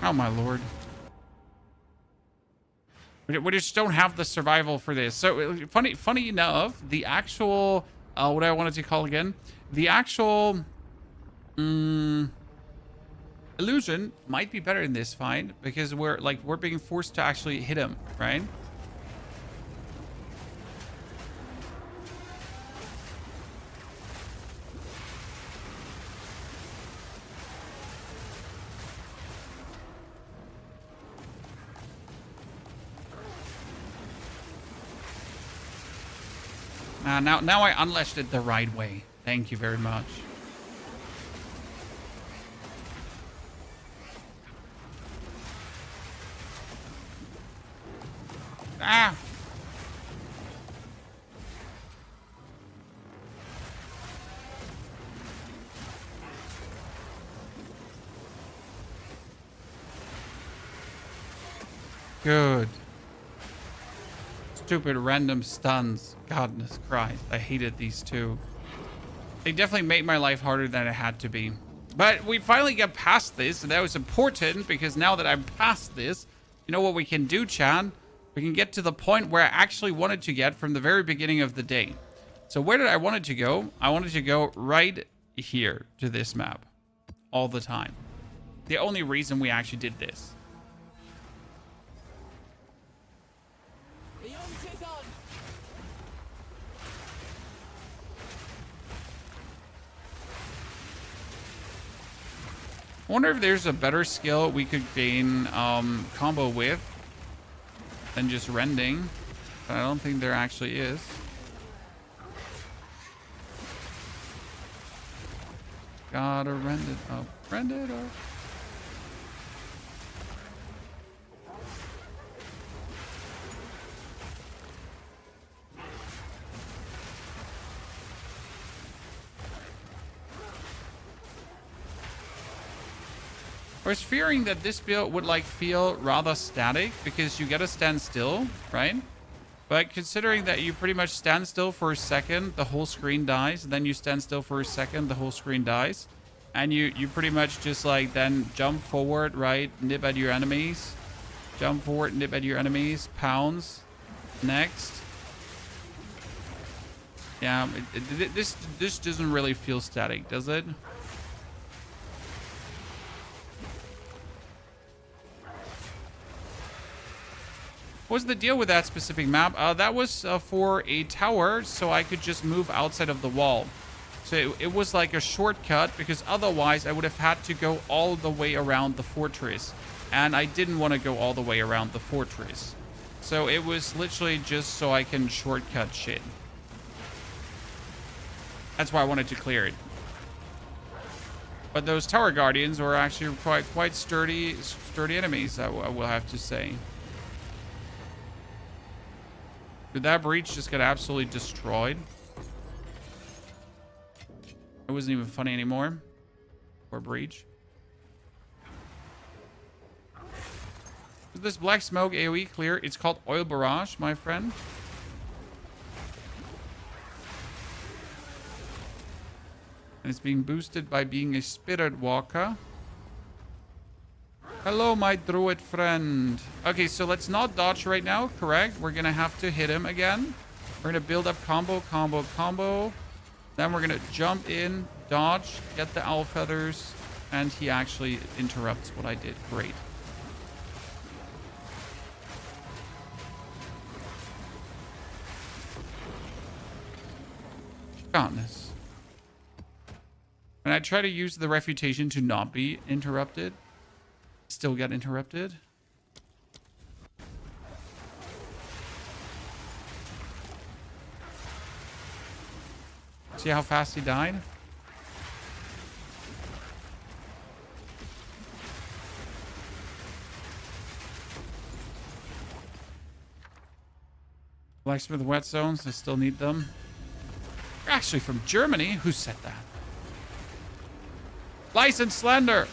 Oh my lord. We just don't have the survival for this. So funny enough, the actual what I wanted to call again, the actual illusion might be better in this fight because we're being forced to actually hit him, right? Now I unleashed it the right way. Thank you very much. Ah! Good. Stupid random stuns. Goodness Christ. I hated these two. They definitely made my life harder than it had to be. But we finally got past this, and that was important because now that I'm past this, you know what we can do, Chan? we can get to the point where I actually wanted to get from the very beginning of the day. So where did I want it to go? I wanted to go right here to this map all the time. The only reason we actually did this. I wonder if there's a better skill we could gain combo with than just rending. But I don't think there actually is. Gotta rend it up. Rend it up. I was fearing that this build would like feel rather static because you gotta stand still, right? But considering that you pretty much stand still for a second, the whole screen dies. And then you stand still for a second, the whole screen dies. And you pretty much just like then jump forward, right? Nip at your enemies. Jump forward, nip at your enemies. Pounds. Next. Yeah, this doesn't really feel static, does it? What's the deal with that specific map? That was for a tower, so I could just move outside of the wall. So it was like a shortcut, because otherwise I would have had to go all the way around the fortress. And I didn't want to go all the way around the fortress. So it was literally just so I can shortcut shit. That's why I wanted to clear it. But those tower guardians were actually quite sturdy enemies, I will have to say. Did that breach just get absolutely destroyed? It wasn't even funny anymore. Or breach. Is this black smoke AoE clear? It's called Oil Barrage, my friend. And it's being boosted by being a Spiritwalker. Hello, my druid friend. Okay, so let's not dodge right now, correct? We're gonna have to hit him again. We're gonna build up combo. Then we're gonna jump in, dodge, get the owl feathers, and he actually interrupts what I did. Great. Godness. And I try to use the refutation to not be interrupted. Still get interrupted. See how fast he died? Blacksmith wet zones, I still need them. You're actually from Germany? Who said that? License Slender!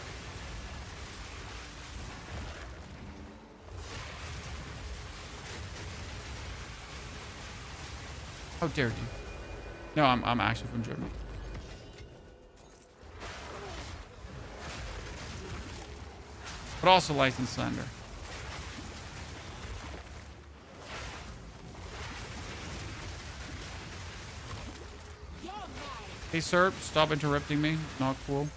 How dare you? No, I'm actually from Germany. But also licensed slander. Hey, sir, stop interrupting me. Not cool.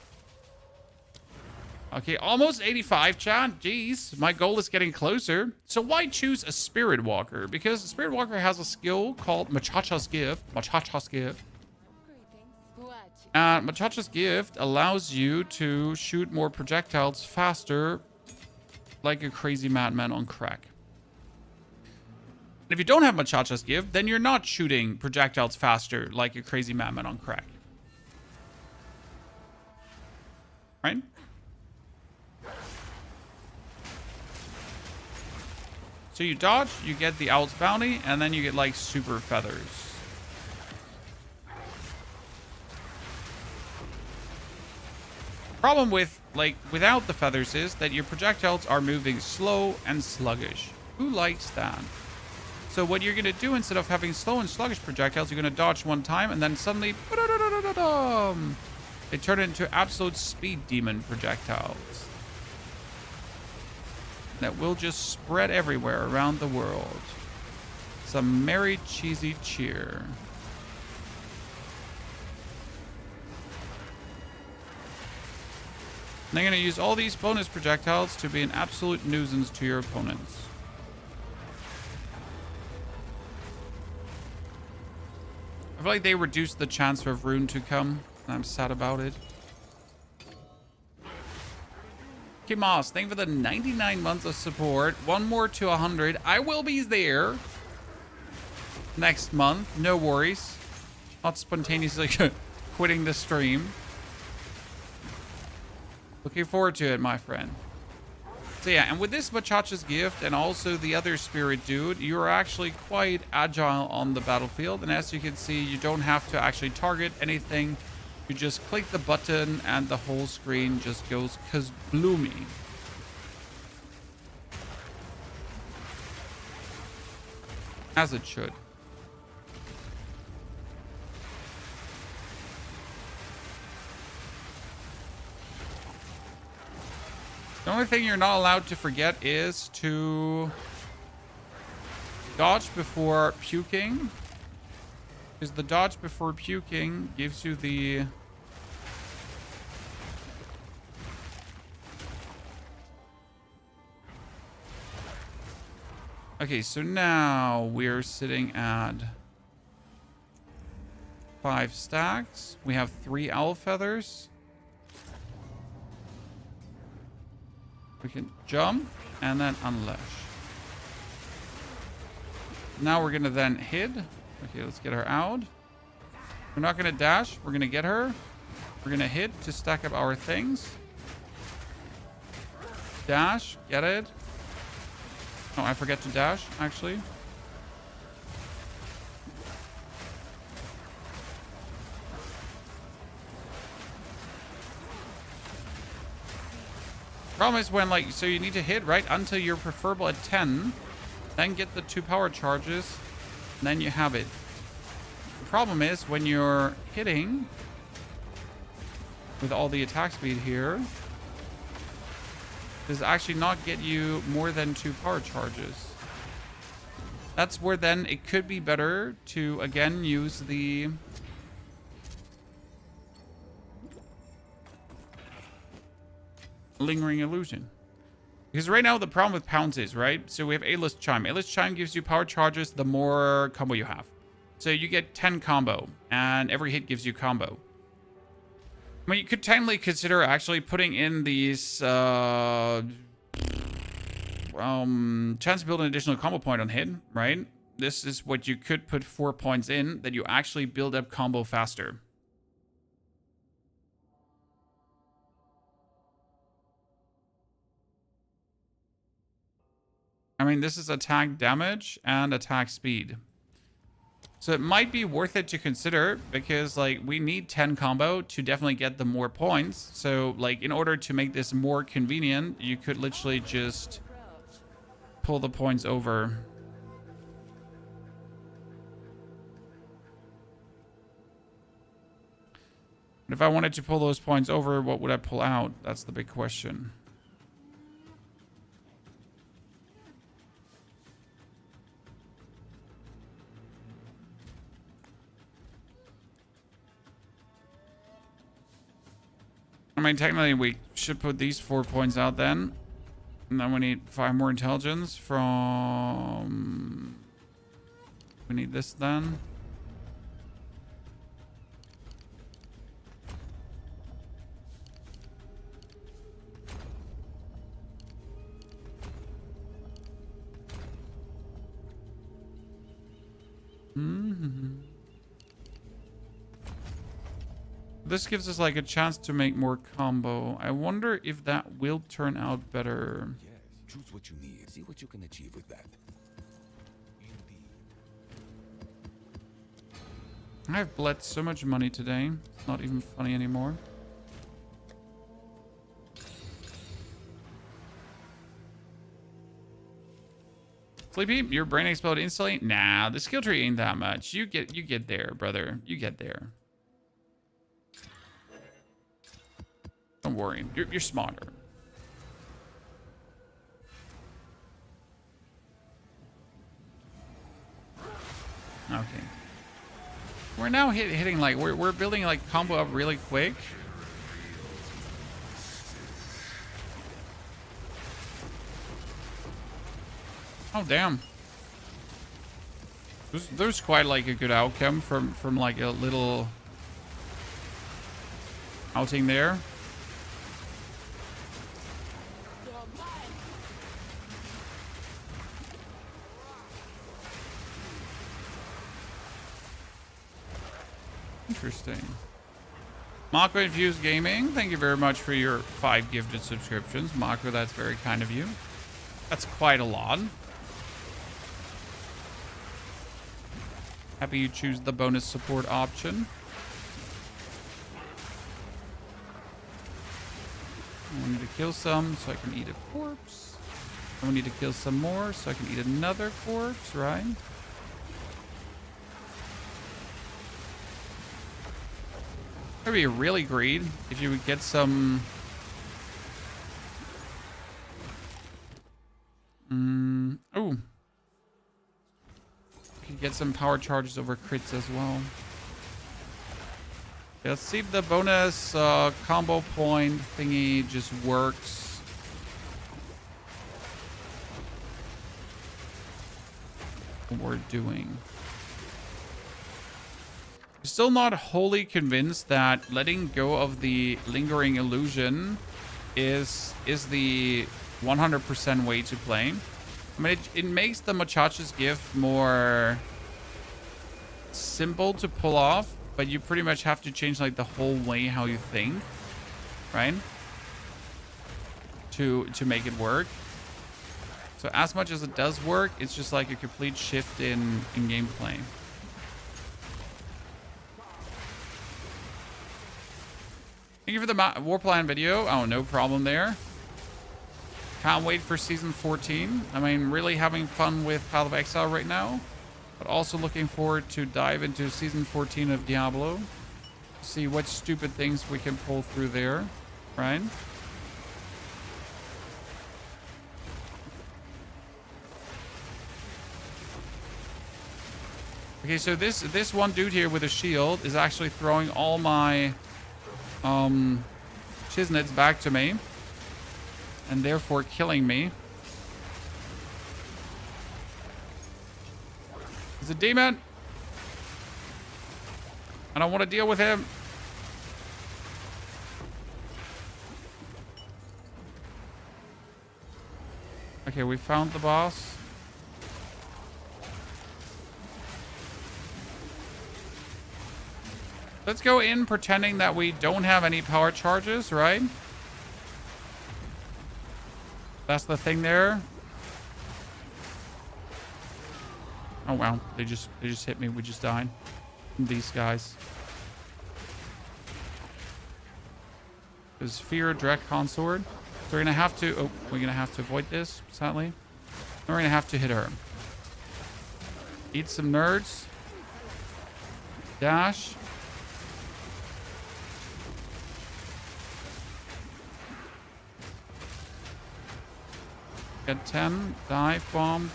Okay, almost 85, chat. Jeez, my goal is getting closer. So why choose a Spiritwalker? Because a Spiritwalker has a skill called Machacha's Gift. Machacha's Gift. And Machacha's Gift allows you to shoot more projectiles faster, like a crazy madman on crack. And if you don't have Machacha's Gift, then you're not shooting projectiles faster, like a crazy madman on crack. Right? So you dodge, you get the Owl's Bounty, and then you get like super feathers. Problem with like without the feathers is that your projectiles are moving slow and sluggish. Who likes that? So what you're gonna do instead of having slow and sluggish projectiles, you're gonna dodge one time and then suddenly they turn into absolute speed demon projectiles. that will just spread everywhere around the world. Some merry, cheesy cheer. And they're going to use all these bonus projectiles to be an absolute nuisance to your opponents. I feel like they reduced the chance of Rune to come, and I'm sad about it. Okay, Moss, thank you for the 99 months of support. One more to 100. I will be there next month. No worries. Not spontaneously quitting the stream. Looking forward to it, my friend. So yeah, and with this Machacha's gift and also the other spirit dude, you're actually quite agile on the battlefield. And as you can see, you don't have to actually target anything. You just click the button and the whole screen just goes kabloomy. As it should. The only thing you're not allowed to forget is to dodge before puking. Because the dodge before puking gives you the... Okay, so now we're sitting at 5 stacks. We have 3 owl feathers. We can jump and then unleash. Now we're gonna then hit. Okay, let's get her out. We're not gonna dash. We're gonna get her. We're gonna hit to stack up our things. Dash. Get it. Oh, I forget to dash, actually. Problem is when, like, so you need to hit right until you're preferable at 10, then get the 2 power charges, and then you have it. The problem is when you're hitting with all the attack speed here, does actually not get you more than 2 power charges. That's where then it could be better to again use the Lingering Illusion. Because right now the problem with Pounce is, right? So we have A-Less Chime. A-Less Chime gives you power charges the more combo you have. So you get 10 combo, and every hit gives you combo. I mean, you could technically consider actually putting in these chance to build an additional combo point on hit, right? This is what you could put 4 points in, that you actually build up combo faster. I mean, this is attack damage and attack speed. So it might be worth it to consider because, like, we need 10 combo to definitely get the more points. So, like, in order to make this more convenient, you could literally just pull the points over. But if I wanted to pull those points over, what would I pull out? That's the big question. I mean, technically, we should put these 4 points out then. And then we need 5 more intelligence from... We need this then. This gives us like a chance to make more combo. I wonder if that will turn out better. Yes, choose what you need. See what you can achieve with that. Indeed. I've bled so much money today. It's not even funny anymore. Sleepy, your brain exploded instantly? Nah, the skill tree ain't that much. You get there, brother. You get there. Don't worry. You're smarter. Okay. We're now hitting like we're building like combo up really quick. Oh damn. There's quite like a good outcome from like a little outing there. Interesting. Mako Infused Gaming, thank you very much for your 5 gifted subscriptions. Mako, that's very kind of you. That's quite a lot. Happy you choose the bonus support option. I need to kill some so I can eat a corpse. I need to kill some more so I can eat another corpse, right? It'd be really great if you would get some... Oh. You could get some power charges over crits as well. Okay, let's see if the bonus combo point thingy just works. What we're doing. Still not wholly convinced that letting go of the lingering illusion is the 100% way to play. I mean, it makes the Muchacha's gift more simple to pull off, but you pretty much have to change like the whole way how you think, right? To make it work. So as much as it does work, it's just like a complete shift in gameplay. Thank you for the war plan video. Oh, no problem there. Can't wait for season 14. I mean, really having fun with Path of Exile right now, but also looking forward to dive into season 14 of Diablo. See what stupid things we can pull through there, right? Okay, so this one dude here with a shield is actually throwing all my Shiznits back to me, and therefore killing me. He's a demon. I don't want to deal with him. Okay, we found the boss. Let's go in pretending that we don't have any power charges, right? That's the thing there. Oh wow, they just hit me. We just died. These guys. There's Fear, Direct Consort. So we're gonna have to. Oh, we're gonna have to avoid this, sadly. We're gonna have to hit her. Eat some nerds. Dash. Get 10. Dive bomb.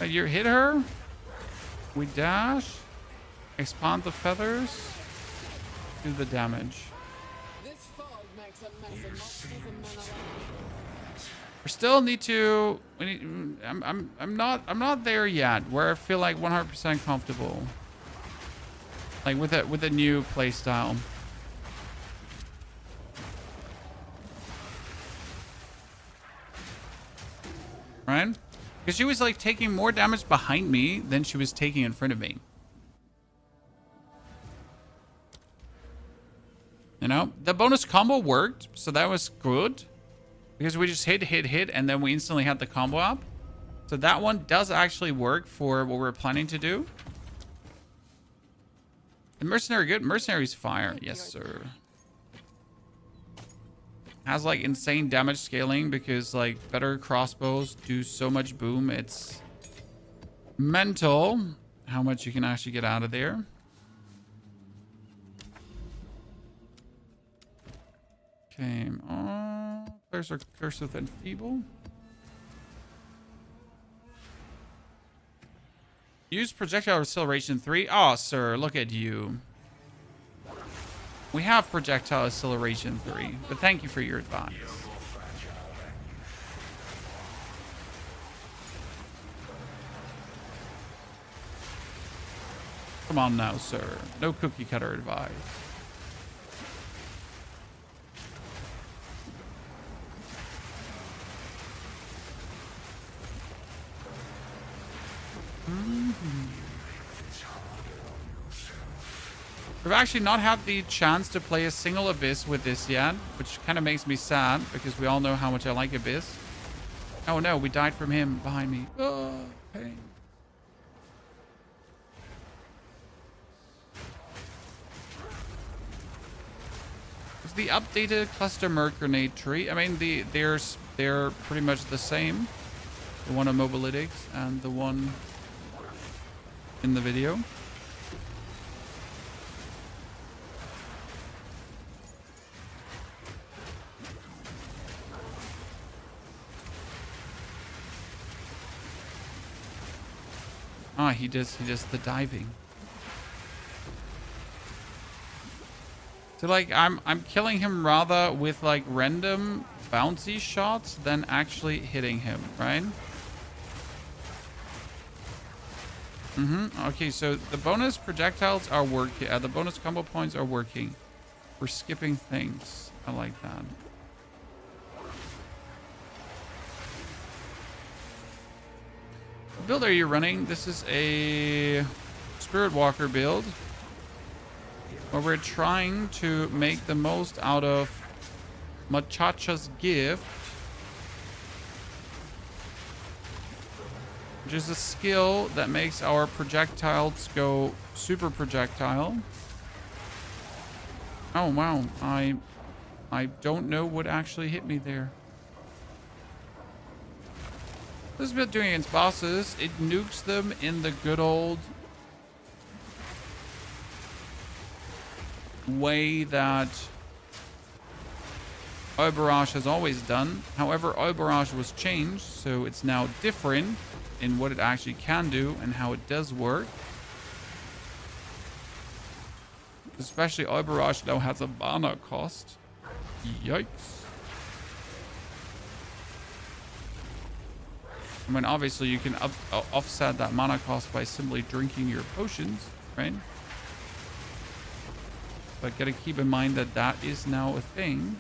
You hit her. We dash. Expand the feathers. Do the damage. This fog makes a mess of monsters. We still need to. We need. I'm not there yet. Where I feel like 100% comfortable. Like with a new play style. Right? Because she was like taking more damage behind me than she was taking in front of me. You know, the bonus combo worked, so that was good. Because we just hit, and then we instantly had the combo up. So that one does actually work for what we're planning to do. The mercenary good? Mercenary's fire. Yes, sir. Has like insane damage scaling because like better crossbows do so much boom. It's mental how much you can actually get out of there. Okay. Players are cursed with enfeeble. Use projectile acceleration 3. Oh, sir, look at you. We have projectile acceleration 3, but thank you for your advice. Come on now, sir. No cookie cutter advice. We've actually not had the chance to play a single Abyss with this yet, which kind of makes me sad because we all know how much I like Abyss. Oh no, we died from him behind me. Oh, pain. It's the updated cluster merc grenade tree. I mean, they're pretty much the same. The one on Mobalytics and the one in the video. Ah, he does the diving. So like I'm killing him rather with like random bouncy shots than actually hitting him, right? Okay, so the bonus projectiles are working. The bonus combo points are working. We're skipping things. I like that. What build are you running? This is a Spiritwalker build where we're trying to make the most out of Machacha's gift, which is a skill that makes our projectiles go super projectile. Oh wow, I don't know what actually hit me there. This is build doing against bosses. It nukes them in the good old way that Oil Barrage has always done. However, Oil Barrage was changed, so it's now different in what it actually can do and how it does work. Especially Oil Barrage now has a mana cost. Yikes. I mean, obviously you can offset that mana cost by simply drinking your potions, right? But gotta keep in mind that that is now a thing.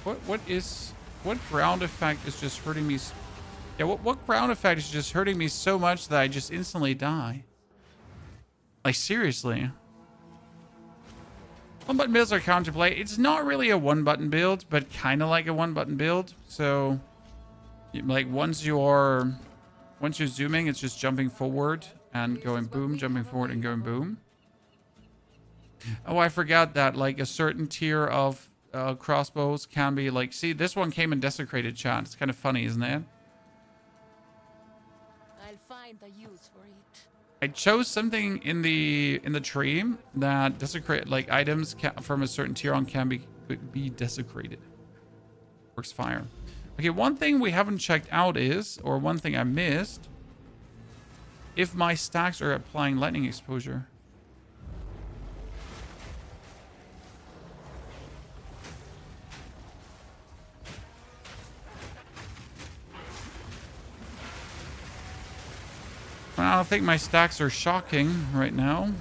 What ground effect is just hurting me? Yeah, what ground effect is just hurting me so much that I just instantly die? Like, seriously. One button builds are counterplay. It's not really a one button build, but kind of like a one button build. So, like once you're zooming, it's just jumping forward and going boom, jumping forward and going boom. Oh, I forgot that like a certain tier of crossbows can be like, see, this one came in desecrated, chat. It's kind of funny, isn't it? I'll find a use for it. I chose something in the tree that desecrate like items from a certain tier on can be desecrated. Works fire. Okay, one thing we haven't checked out is, or one thing I missed, if my stacks are applying lightning exposure. I don't think my stacks are shocking right now.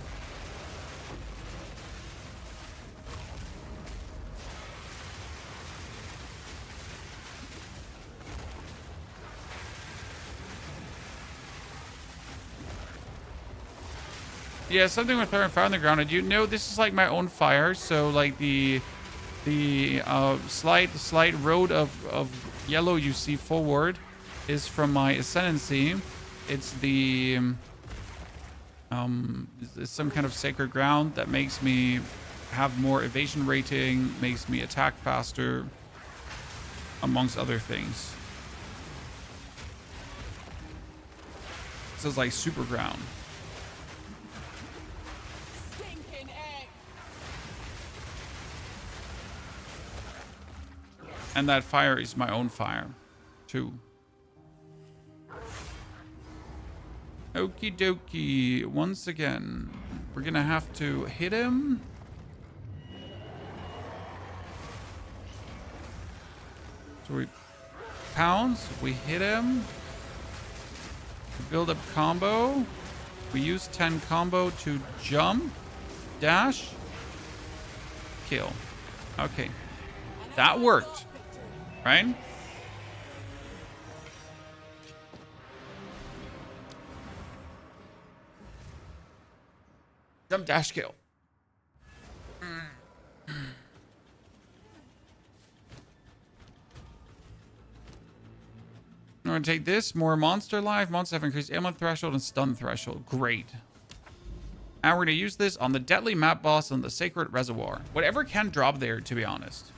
Yeah, something with throwing fire on the ground. And you know, this is like my own fire. So like the slight road of yellow you see forward is from my ascendancy. It's the it's some kind of sacred ground that makes me have more evasion rating, makes me attack faster, amongst other things. works as like super ground. Stinking egg. And that fire is my own fire, too. Okie dokie. Once again, we're gonna have to hit him. So we pounds, we hit him. We build up combo. We use 10 combo to jump, dash, kill. Okay, that worked, right? Jump, dash, kill. I'm gonna take this. More monster life. Monsters have increased ailment threshold and stun threshold. Great. And we're gonna use this on the deadly map boss and the sacred reservoir. Whatever can drop there, to be honest.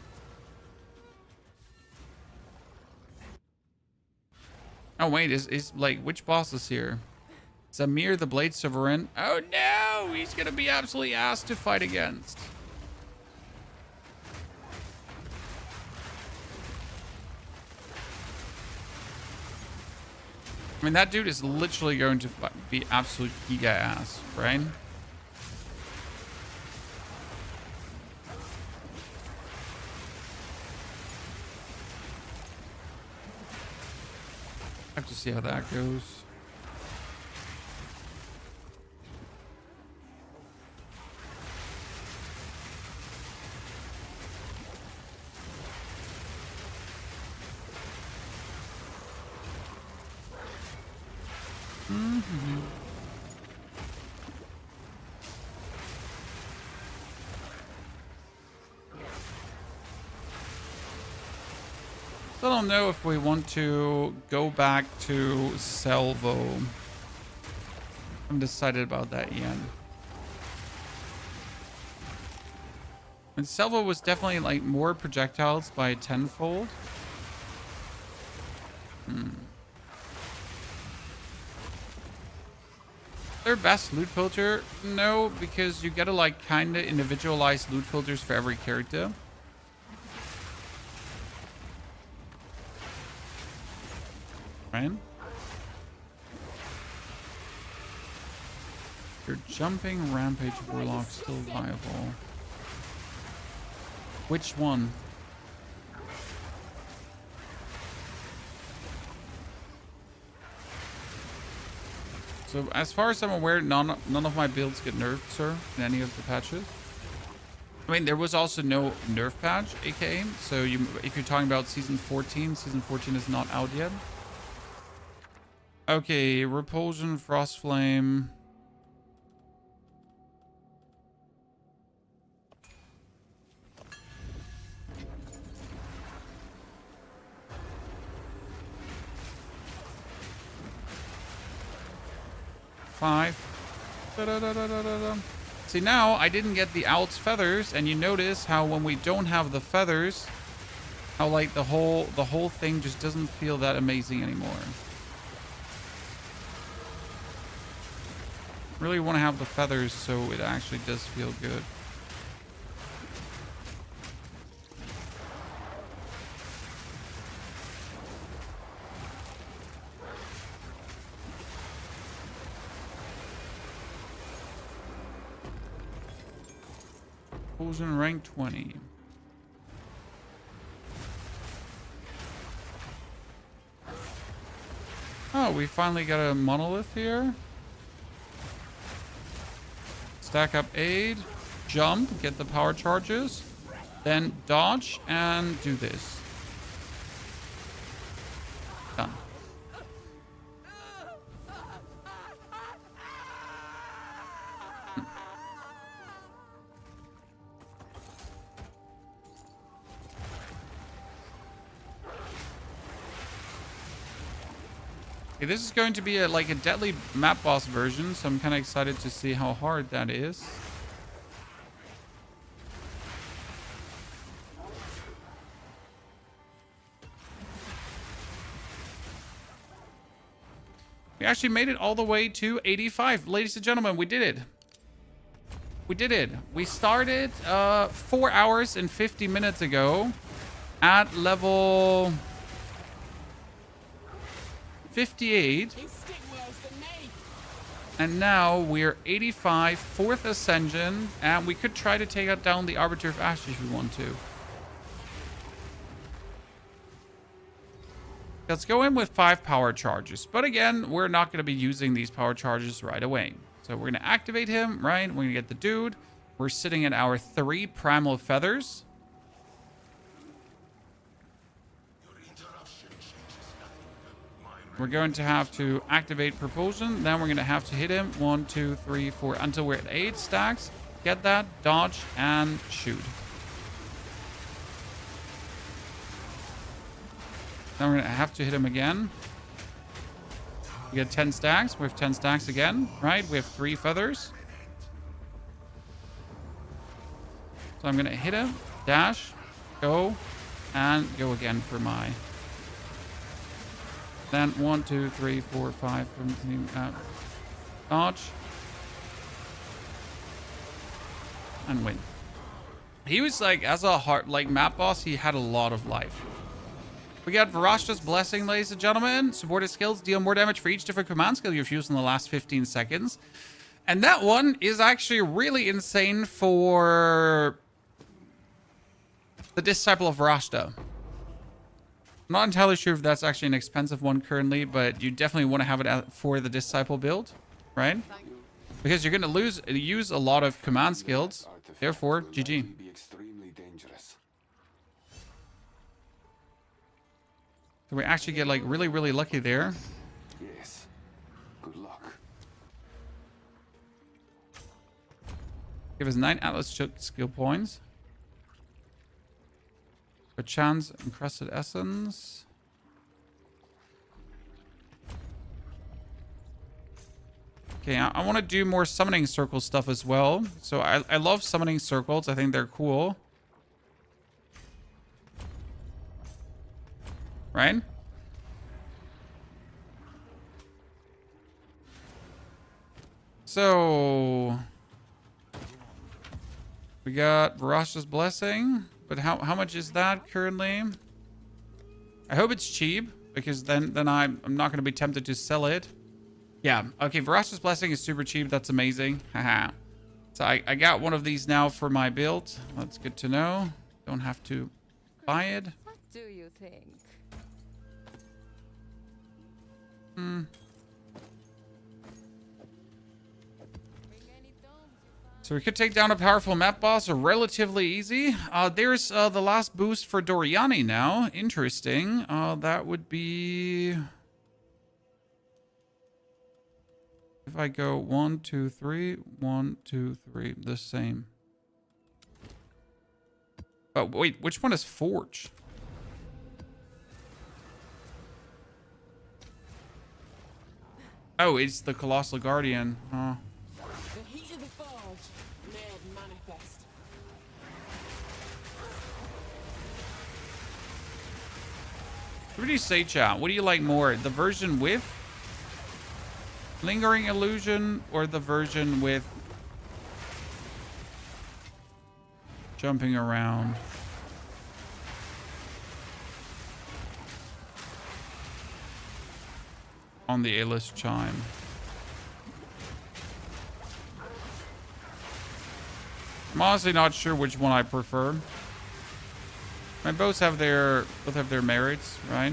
Oh wait, is like which boss is here? Zamir the Blade Sovereign. Oh no, he's gonna be absolutely ass to fight against. I mean, that dude is literally going to be absolute giga ass, right? I have to see how that goes. I don't know if we want to go back to Salvo. I'm decided about that yet. And Salvo was definitely like more projectiles by tenfold. Their best loot filter? No, because you gotta like kinda individualize loot filters for every character. Right? Your jumping rampage warlock still viable. Which one? So as far as I'm aware, none of my builds get nerfed, sir, in any of the patches. I mean, there was also no nerf patch, aka. So if you're talking about season 14 is not out yet. Okay, Repulsion, Frostflame. Five. Da-da-da-da-da-da. See, now I didn't get the Owl's feathers, and you notice how when we don't have the feathers, how like the whole thing just doesn't feel that amazing anymore. Really want to have the feathers so it actually does feel good. Poison rank 20. Oh, we finally got a monolith here. Stack up aid, jump, get the power charges, then dodge and do this. Done. Okay, this is going to be like a deadly map boss version, so I'm kind of excited to see how hard that is. actually made it all the way to 85. Ladies and gentlemen, we did it. We did it. We started 4 hours and 50 minutes ago at level 58. He's stick worse than me. And now we're 85, 4th Ascension, and we could try to take out down the Arbiter of Ashes if we want to. Let's go in with 5 power charges. But again, we're not going to be using these power charges right away. So we're going to activate him, right? We're going to get the dude. We're sitting at our 3 Primal Feathers. We're going to have to activate Propulsion. Then we're going to have to hit him 1, 2, 3, 4 until we're at 8 stacks. Get that, dodge, and shoot. Then we're going to have to hit him again. We get 10 stacks. We have 10 stacks again, right? We have 3 feathers. So I'm going to hit him, dash, go, and go again for my... Then 1, 2, 3, 4, 5. Dodge. And win. He was like, as a hard, like map boss, he had a lot of life. We got Varashta's Blessing, ladies and gentlemen. Supported skills deal more damage for each different command skill you've used in the last 15 seconds. And that one is actually really insane for the Disciple of Varashta. I'm not entirely sure if that's actually an expensive one currently, but you definitely want to have it for the Disciple build, right? Because you're going to use a lot of command skills. Therefore, GG. So we actually get like really, really lucky there. Yes. Good luck. Give us 9 Atlas skill points. A chance encrusted essence. Okay, I want to do more summoning circle stuff as well. So I love summoning circles. I think they're cool. Right? So we got Varashta's Blessing, but how much is that currently? I hope it's cheap because then I'm not going to be tempted to sell it. Yeah, okay, Varashta's Blessing is super cheap. That's amazing. Haha. So I got one of these now for my build. That's good to know. Don't have to buy it. What do you think? So we could take down a powerful map boss relatively easy. There's the last boost for Doriani now. Interesting. That would be... If I go 1, 2, 3, 1, 2, 3, the same. Oh, wait, which one is Forge? Oh, it's the Colossal Guardian. The heat of the forge made manifest. What do you say, chat? What do you like more? The version with Lingering Illusion or the version with jumping around? On the A-list chime. I'm honestly not sure which one I prefer. They both have their merits, right?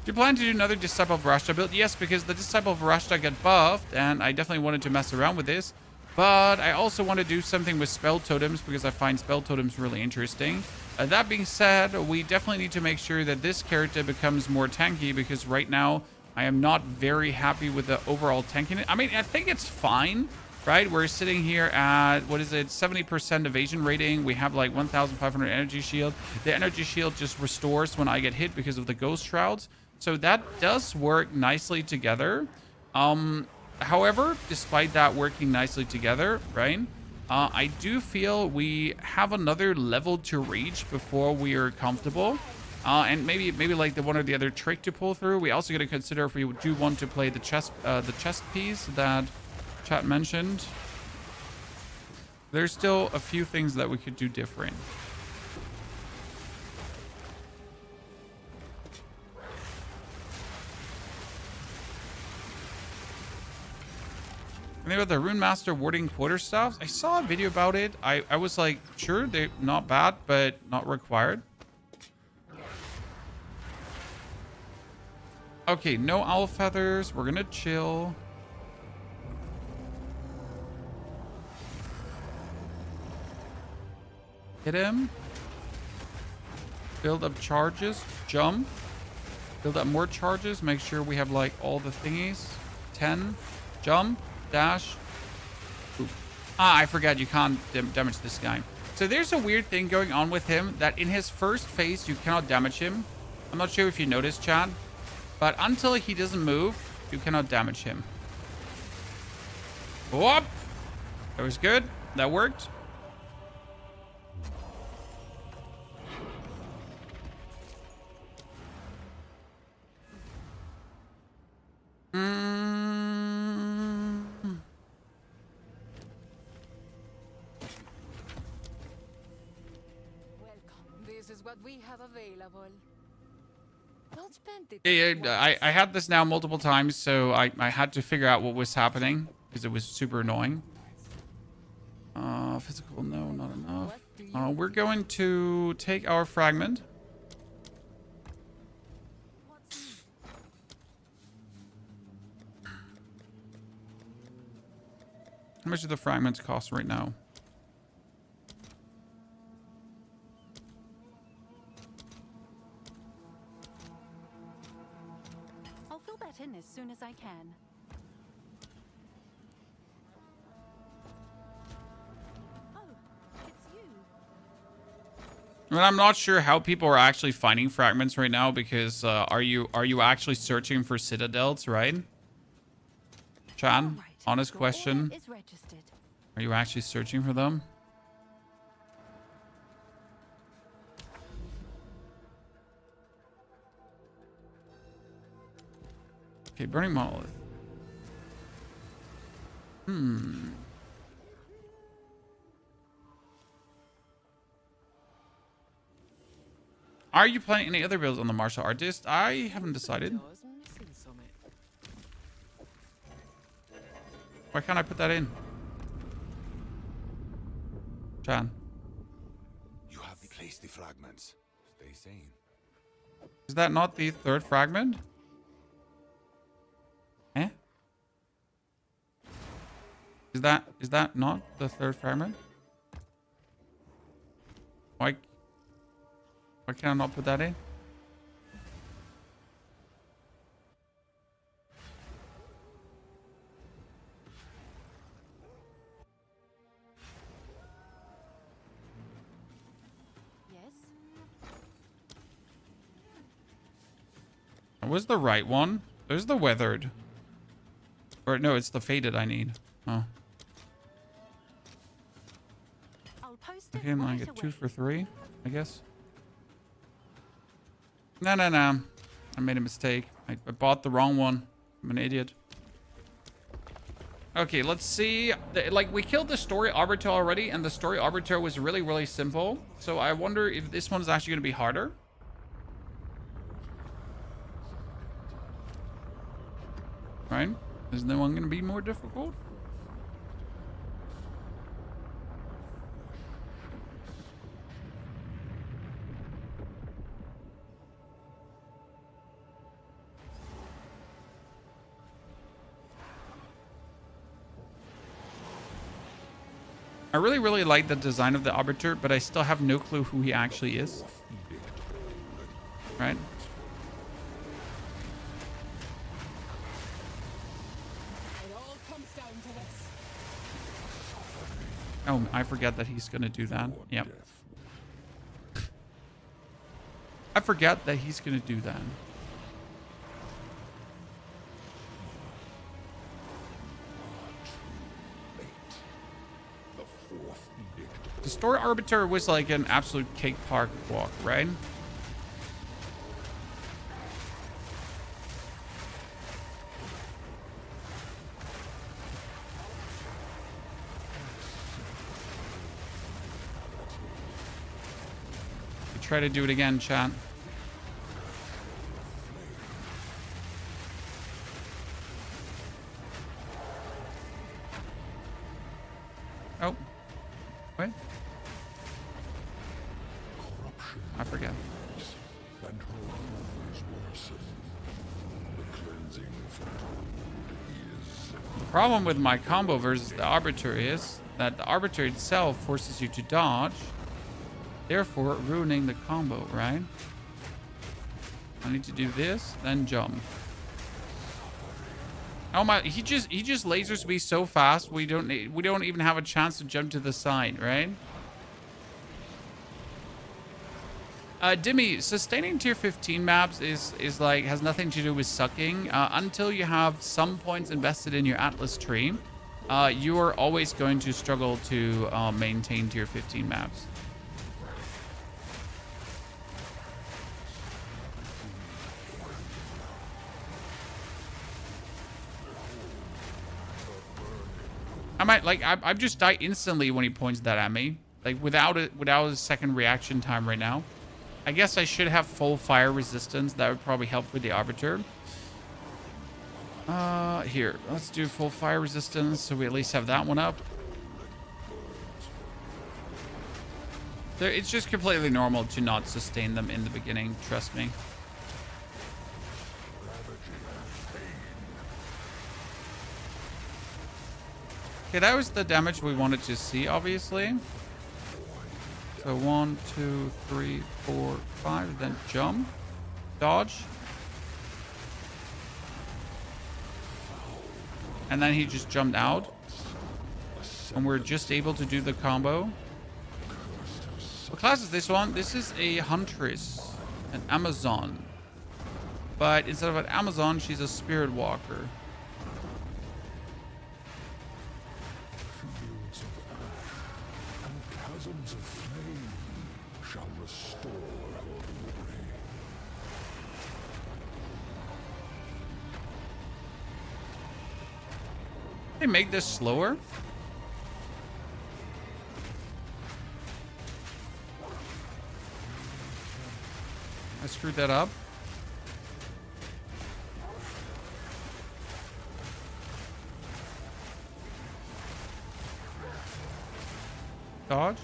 Do you plan to do another Disciple of Varashta build? Yes, because the Disciple of Varashta got buffed, and I definitely wanted to mess around with this. But I also want to do something with Spell Totems, because I find Spell Totems really interesting. That being said, we definitely need to make sure that this character becomes more tanky, because right now I am not very happy with the overall tankiness. I mean, I think it's fine, right? We're sitting here at, what is it, 70% evasion rating. We have like 1,500 energy shield. The energy shield just restores when I get hit because of the ghost shrouds. So that does work nicely together. However, despite that working nicely together, right? I do feel we have another level to reach before we are comfortable. And maybe like the one or the other trick to pull through. We also got to consider if we do want to play the chest piece that chat mentioned. There's still a few things that we could do different. And about the Rune Master warding quarterstaffs, I saw a video about it. I was like, sure, they're not bad, but not required. Okay, no owl feathers. We're gonna chill. Hit him. Build up charges. Jump. Build up more charges. Make sure we have like all the thingies. 10. Jump. Dash. Ooh. Ah, I forgot you can't damage this guy. So there's a weird thing going on with him that in his first phase, you cannot damage him. I'm not sure if you noticed, Chad. But until he doesn't move, you cannot damage him. Whoop! That was good. That worked. Welcome. This is what we have available. Don't spend it. Yeah, I had this now multiple times, so I had to figure out what was happening because it was super annoying. Physical, no, not enough. We're going to take our fragment. How much do the fragments cost right now? I'll fill that in as soon as I can. Oh, it's you. I mean, I'm not sure how people are actually finding fragments right now because are you actually searching for citadels, right? Chan, Right. honest Your question. order is registered. Are you actually searching for them? Okay, burning monolith. Are you playing any other builds on the martial artist? I haven't decided. Why can't I put that in? Chan. You have replaced the fragments. Stay sane. Is that not the third fragment? Eh? Is that not the third fragment? Why can I not put that in? Yes. That was the right one. There's the weathered. Or no, it's the faded I need. Oh. I'll post it Okay, I'm gonna right get away. 2 for 3, I guess. No. I made a mistake. I bought the wrong one. I'm an idiot. Okay, let's see. Like, we killed the story arbiter already, and the story arbiter was really, really simple. So I wonder if this one is actually going to be harder. Right? Is the one going to be more difficult? I really, really like the design of the arbiter, but I still have no clue who he actually is. Right? It all comes down to this. Oh, I forget that he's gonna do that. Yep. I forget that he's gonna do that. The story arbiter was like an absolute cake park walk, right? Try to do it again, chat. Oh. Wait. I forget. The problem with my combo versus the Arbiter is that the Arbiter itself forces you to dodge, therefore ruining the combo, right? I need to do this, then jump. Oh my, he just lasers me so fast we don't even have a chance to jump to the side, right? Dimmy, sustaining tier 15 maps is like has nothing to do with sucking. Until you have some points invested in your Atlas tree, you are always going to struggle to maintain tier 15 maps. I just die instantly when he points that at me, like without a second reaction time right now. I guess I should have full fire resistance. That would probably help with the Arbiter. Here, let's do full fire resistance so we at least have that one up. It's just completely normal to not sustain them in the beginning, trust me. Okay, that was the damage we wanted to see, obviously. So 1, 2, 3, 4, 5, then jump, dodge. And then he just jumped out. And we're just able to do the combo. What class is this one? This is a Huntress, an Amazon. But instead of an Amazon, she's a Spiritwalker. They make this slower? I screwed that up. Dodge.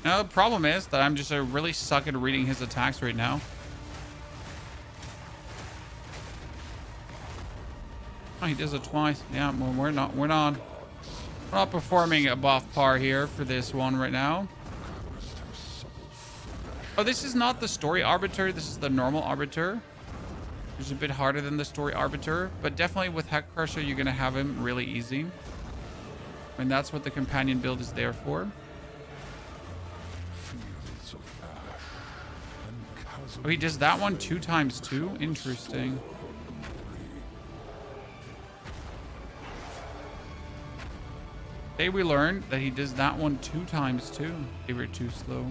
Now, the problem is that I'm just really suck at reading his attacks right now. Oh, he does it twice. Yeah, well, we're not performing above par here for this one right now. Oh, this is not the story arbiter. This is the normal arbiter. It's a bit harder than the story arbiter, but definitely with Heck Crusher, you're gonna have him really easy. And that's what the companion build is there for. Oh, he does that one 2 times too? Interesting. Today we learned that he does that one 2 times too. They were too slow.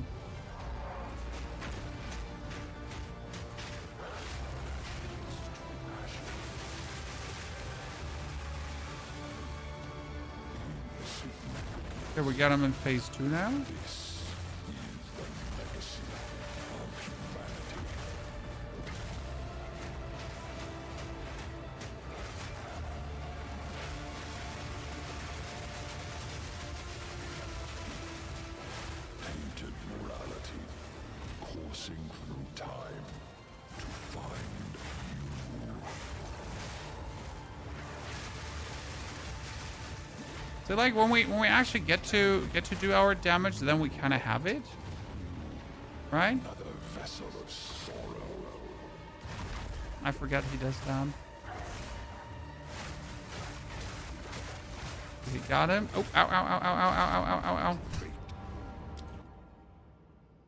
Okay, we got him in phase 2 now. So like when we actually get to do our damage, then we kind of have it, right? Another vessel of sorrow. I forgot he does that. We got him. Oh, ow, ow, ow, ow, ow, ow, ow, ow, ow.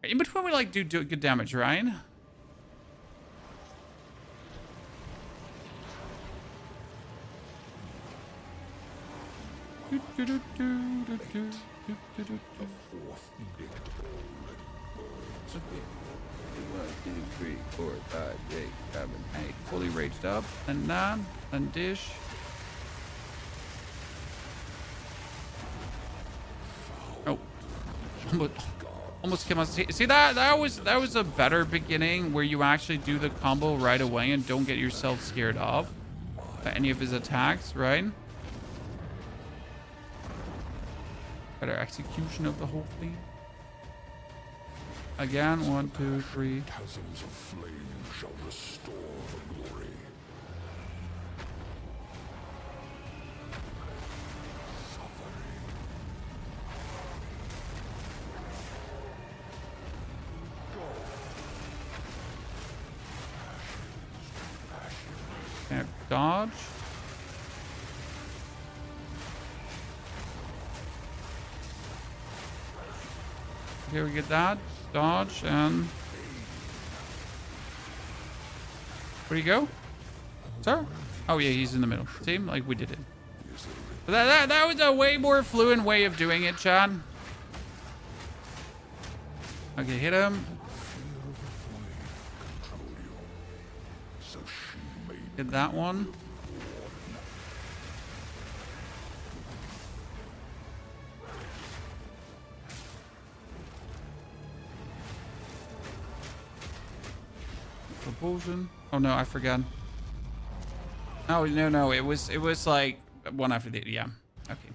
In between, we like do good damage, right? Eight, fully raged up, and 9, and dish. Oh, almost came out. See that was a better beginning where you actually do the combo right away and don't get yourself scared off by any of his attacks, right? Better execution of the whole thing. Again, 1, 2, 3. Chasms of flame shall restore the glory. Okay, dodge. Here we get that. Dodge and... Where'd he go? Sir? Oh yeah, he's in the middle. See? Like we did it. But that was a way more fluent way of doing it, Chad. Okay, hit him. Hit that one. Propulsion. Oh no, I forgot. Oh no, it was like one after the yeah. Okay.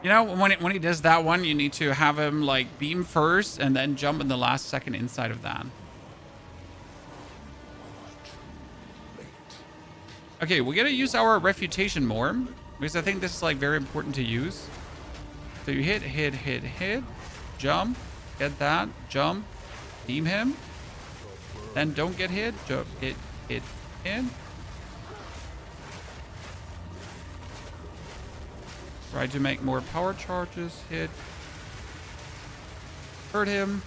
You know, when he does that one, you need to have him like beam first and then jump in the last second inside of that. Okay, we gotta use our refutation more because I think this is like very important to use. So you hit, jump, get that, jump, beam him. Then don't get hit. Jump, hit, in. Try to make more power charges. Hit. Hurt him.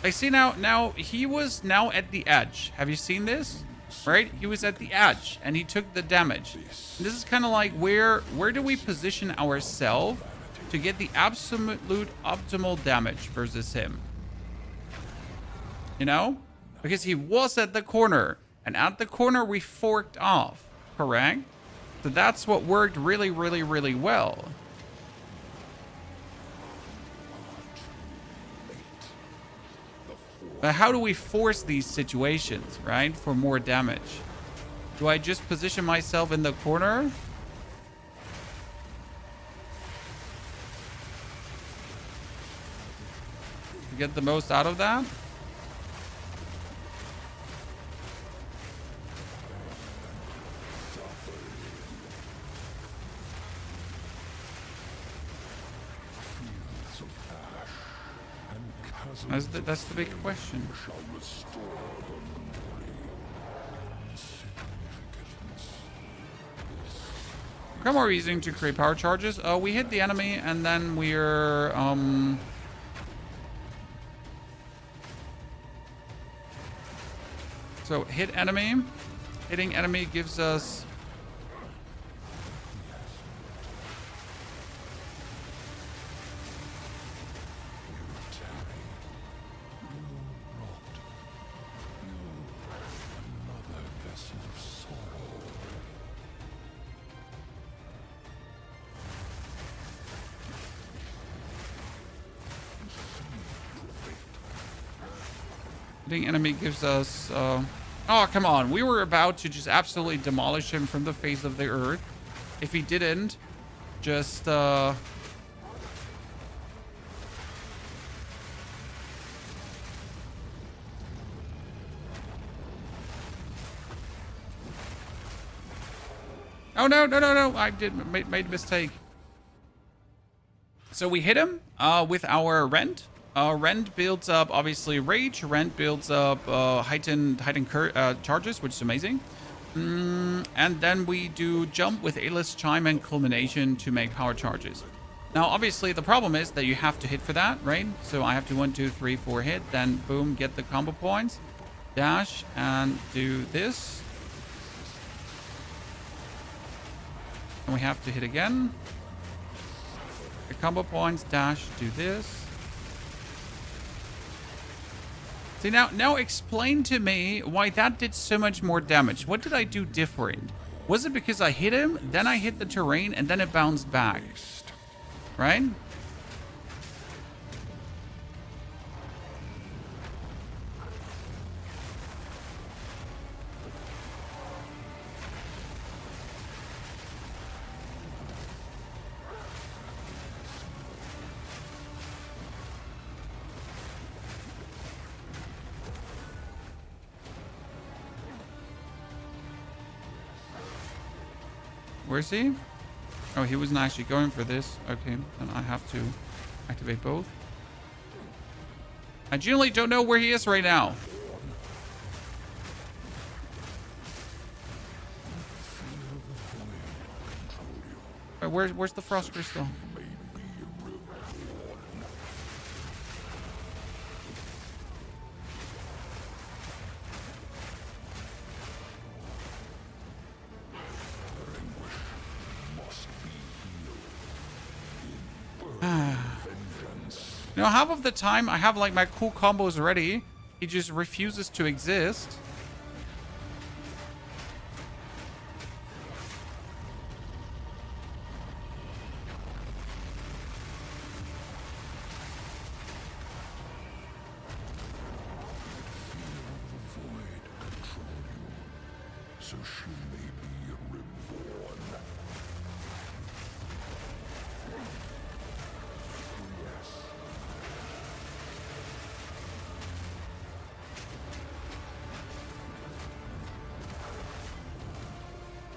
I see now he was now at the edge. Have you seen this? Right? He was at the edge and he took the damage. And this is kind of like where do we position ourselves to get the absolute optimal damage versus him? You know? Because he was at the corner, and at the corner we forked off, correct? So that's what worked really, really, really well. But how do we force these situations, right? For more damage? Do I just position myself in the corner? To get the most out of that? That's the big question. Come are we using to create power charges? We hit the enemy and then we're so hit enemy. Hitting enemy gives us hitting enemy gives us oh come on, we were about to just absolutely demolish him from the face of the earth if he didn't just oh no, I made a mistake. So we hit him with our Rend. Rend builds up, obviously, Rage. Rend builds up heightened charges, which is amazing. And then we do Jump with Aelith's Chime and Culmination to make power charges. Now, obviously, the problem is that you have to hit for that, right? So I have to 1, 2, 3, 4 hit, then boom, get the combo points. Dash and do this. And we have to hit again. The combo points, dash, do this. See, now explain to me why that did so much more damage. What did I do different? Was it because I hit him, then I hit the terrain, and then it bounced back? Right? Where's he? Oh, he wasn't actually going for this. Okay, then I have to activate both. I genuinely don't know where he is right now. Where's the Frost Crystal? You know, half of the time I have like my cool combos ready. He just refuses to exist. So she may be reborn.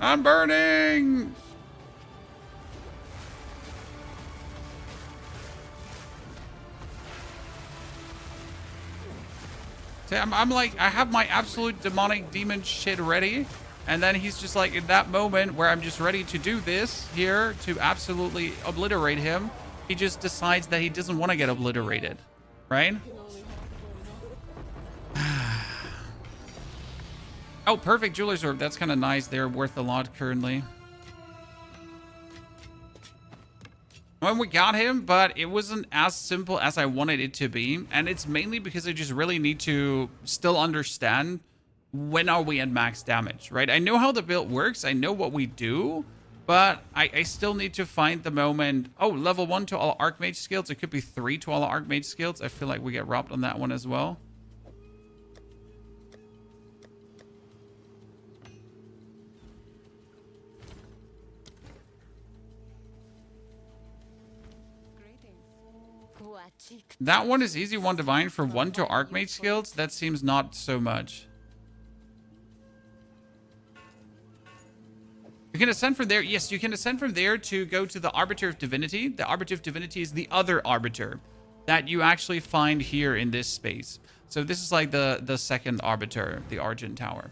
I'm burning! See, I'm like, I have my absolute demonic demon shit ready. And then he's just like, in that moment where I'm just ready to do this here to absolutely obliterate him, he just decides that he doesn't want to get obliterated. Right? Oh, perfect Jeweler's Orb. That's kind of nice. They're worth a lot currently. When we got him, but it wasn't as simple as I wanted it to be. And it's mainly because I just really need to still understand when are we at max damage, right? I know how the build works. I know what we do, but I still need to find the moment. Oh, level 1 to all Archmage skills. It could be 3 to all Archmage skills. I feel like we get robbed on that one as well. That one is easy 1 divine for 1 to Archmage skills. That seems not so much. You can ascend from there. Yes, you can ascend from there to go to the Arbiter of Divinity. The Arbiter of Divinity is the other Arbiter that you actually find here in this space. So this is like the second Arbiter, the Argent Tower.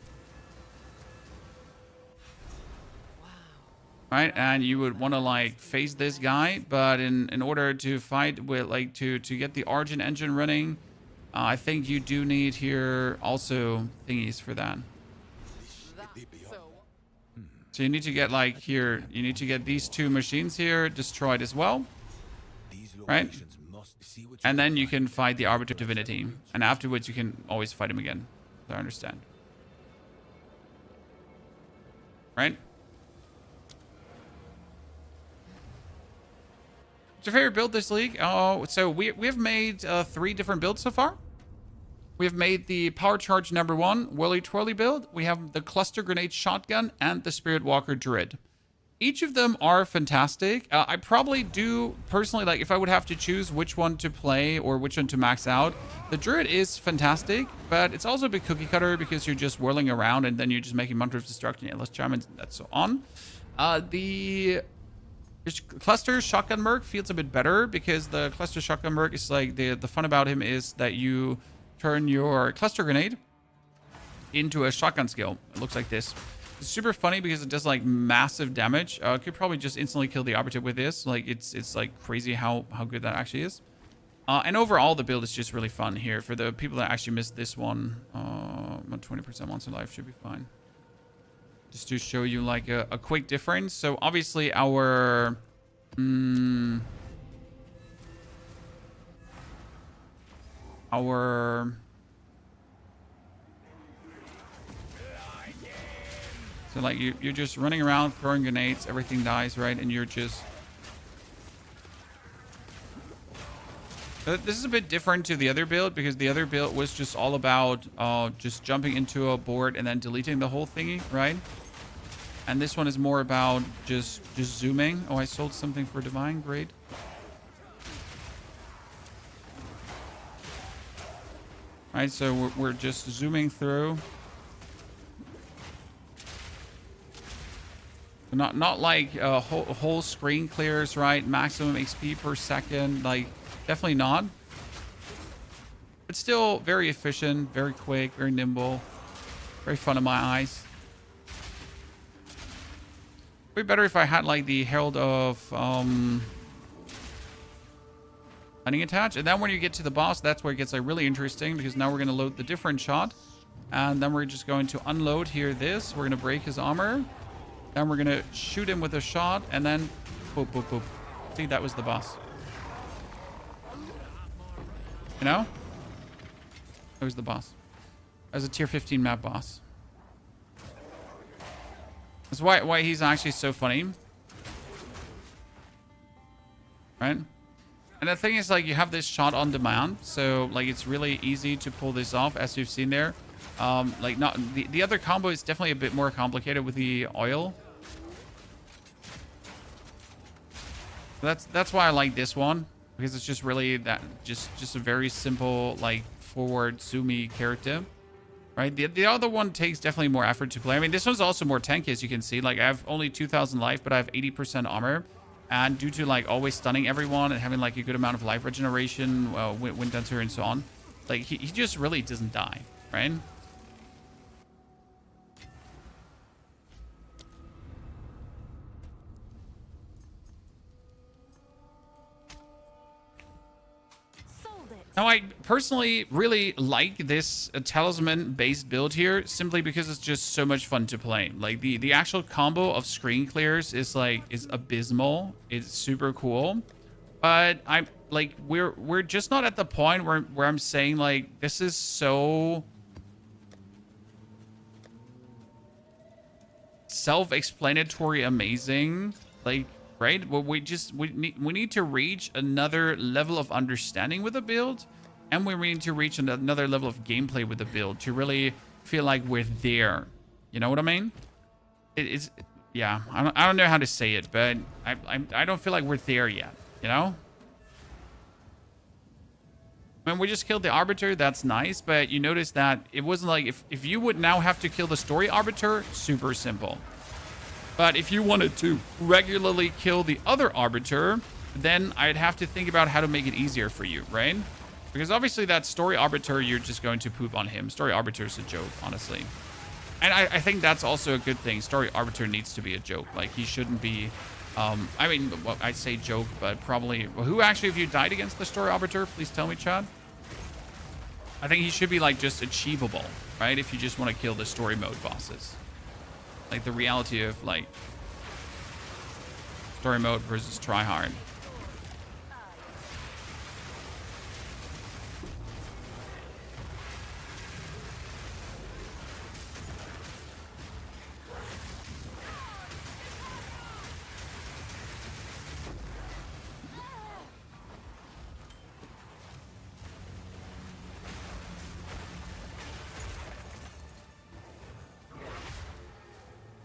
Right, and you would want to like face this guy, but in order to fight with like to get the Argent engine running, I think you do need here also thingies for that. So you need to get like here, you need to get these 2 machines here destroyed as well, right? And then you can fight the Arbiter of Divinity, and afterwards you can always fight him again. So I understand, right? What's your favorite build this league? Oh, so we have made 3 different builds so far. We have made the Power Charge number 1 Whirly Twirly build. We have the Cluster Grenade Shotgun and the Spiritwalker Druid. Each of them are fantastic. I probably do personally, like if I would have to choose which one to play or which one to max out, the Druid is fantastic, but it's also a bit cookie cutter because you're just whirling around and then you're just making Mantra of Destruction, Endless Charm, and that's so on. Cluster Shotgun Merc feels a bit better because the Cluster Shotgun Merc is like the fun about him is that you turn your Cluster Grenade into a shotgun skill. It looks like this. It's super funny because it does like massive damage. Could probably just instantly kill the Arbiter with this. Like it's like crazy how good that actually is. And overall, the build is just really fun here. For the people that actually missed this one, about 20% monster life should be fine. Just to show you like a quick difference. So obviously our... So like you're just running around throwing grenades, everything dies, right? And you're just... This is a bit different to the other build because the other build was just all about just jumping into a board and then deleting the whole thingy, right? And this one is more about just zooming. Oh, I sold something for Divine. Great. All right, so we're just zooming through. Not like whole screen clears, right? Maximum XP per second, like definitely not. But still very efficient, very quick, very nimble, very fun in my eyes. Way better if I had like the Herald of Hunting attached. And then when you get to the boss, that's where it gets like really interesting because now we're going to load the different shot. And then we're just going to unload here this. We're going to break his armor. Then we're going to shoot him with a shot and then boop, boop, boop. See, that was the boss. You know? That was the boss. That was a tier 15 map boss. That's why he's actually so funny. Right? And the thing is, like, you have this shot on demand. So, like, it's really easy to pull this off, as you've seen there. Like, not the other combo is definitely a bit more complicated with the oil. That's why I like this one. Because it's just really that just a very simple, like, forward zoomy character. Right? The other one takes definitely more effort to play. I mean, this one's also more tanky, as you can see. Like, I have only 2,000 life, but I have 80% armor. And due to, like, always stunning everyone and having, like, a good amount of life regeneration, wind dancer, and so on, like, he just really doesn't die, right? Now, I personally really like this Talisman-based build here, simply because it's just so much fun to play. Like, the actual combo of screen clears is abysmal. It's super cool. But I'm like, we're just not at the point where I'm saying, like, this is so self-explanatory amazing. Like, right? Well, we need to reach another level of understanding with the build, and we need to reach another level of gameplay with the build to really feel like we're there. You know what I mean? It's yeah. I don't know how to say it, but I don't feel like we're there yet. You know? I mean, we just killed the Arbiter. That's nice, but you notice that it wasn't like if you would now have to kill the story Arbiter, super simple. But if you wanted to regularly kill the other Arbiter, then I'd have to think about how to make it easier for you, right? Because obviously that story Arbiter, you're just going to poop on him. Story Arbiter is a joke, honestly. And I think that's also a good thing. Story Arbiter needs to be a joke. Like, he shouldn't be... I mean, well, I say joke, but probably... Well, who actually, if you died against the story Arbiter, please tell me, Chad? I think he should be, like, just achievable, right? If you just want to kill the story mode bosses. Like, the reality of, like, story mode versus try hard.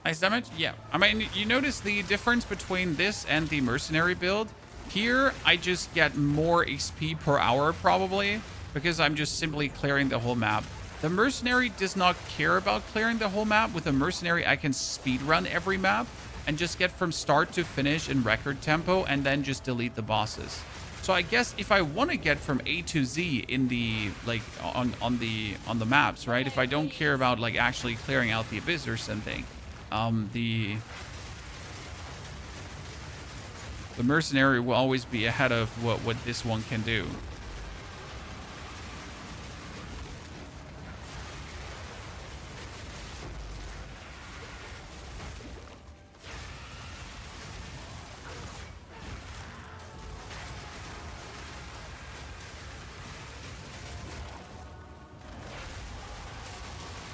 Nice damage? Yeah. I mean, you notice the difference between this and the mercenary build. Here, I just get more XP per hour, probably, because I'm just simply clearing the whole map. The mercenary does not care about clearing the whole map. With a mercenary, I can speedrun every map. and just get from start to finish in record tempo and then just delete the bosses. So I guess if I want to get from A to Z in the like on the maps, right? If I don't care about like actually clearing out the abyss or something, the mercenary will always be ahead of what this one can do.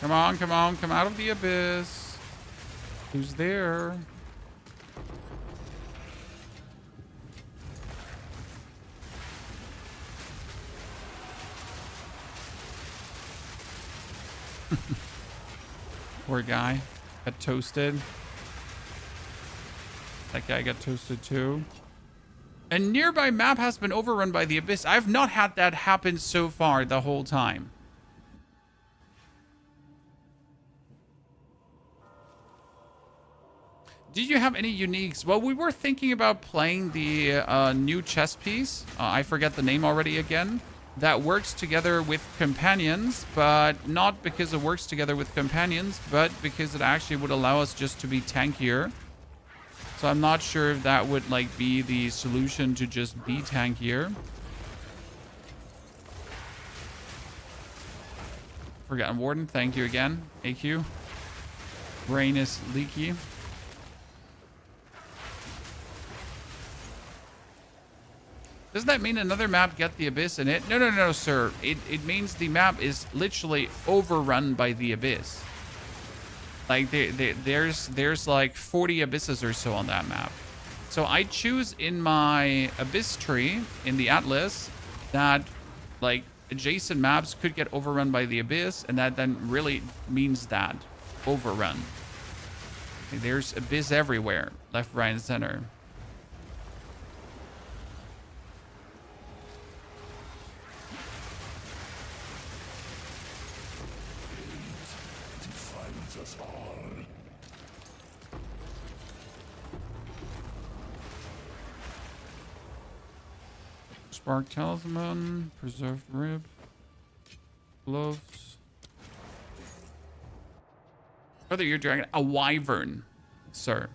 Come on, come on, come out of the abyss. Who's there? Poor guy. Got toasted. That guy got toasted too. A nearby map has been overrun by the abyss. I've not had that happen so far the whole time. Did you have any uniques? Well, we were thinking about playing the new chess piece. I forget the name already again. That works together with companions, but not because it works together with companions, but because it actually would allow us just to be tankier. So I'm not sure if that would like be the solution to just be tankier. Forgotten Warden, thank you again. AQ. Brain is leaky. Does that mean another map get the abyss in it? No, no, no, sir. It means the map is literally overrun by the abyss. Like there's like 40 abysses or so on that map. So I choose in my abyss tree in the atlas that like adjacent maps could get overrun by the abyss, and that then really means that overrun. Okay, there's abyss everywhere, left, right, and center. Spark Talisman, Preserved Rib, Gloves. Whether you're dragon, a wyvern, sir.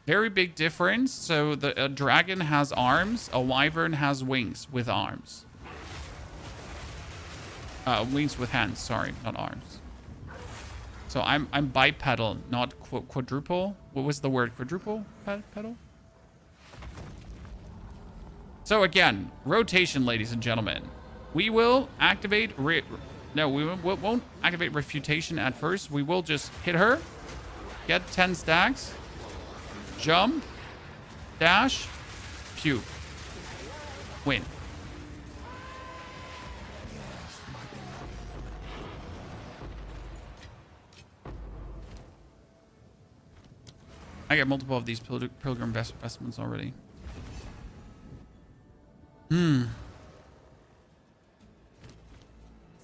Very big difference. So a dragon has arms, a wyvern has wings with arms. Wings with hands, sorry, not arms. So I'm bipedal, not quadruple. What was the word? Quadruple pedal? So again, rotation, ladies and gentlemen. We will activate... No, we won't activate Refutation at first. We will just hit her, get 10 stacks, jump, dash, pew, win. I got multiple of these Pilgrim Vestments already.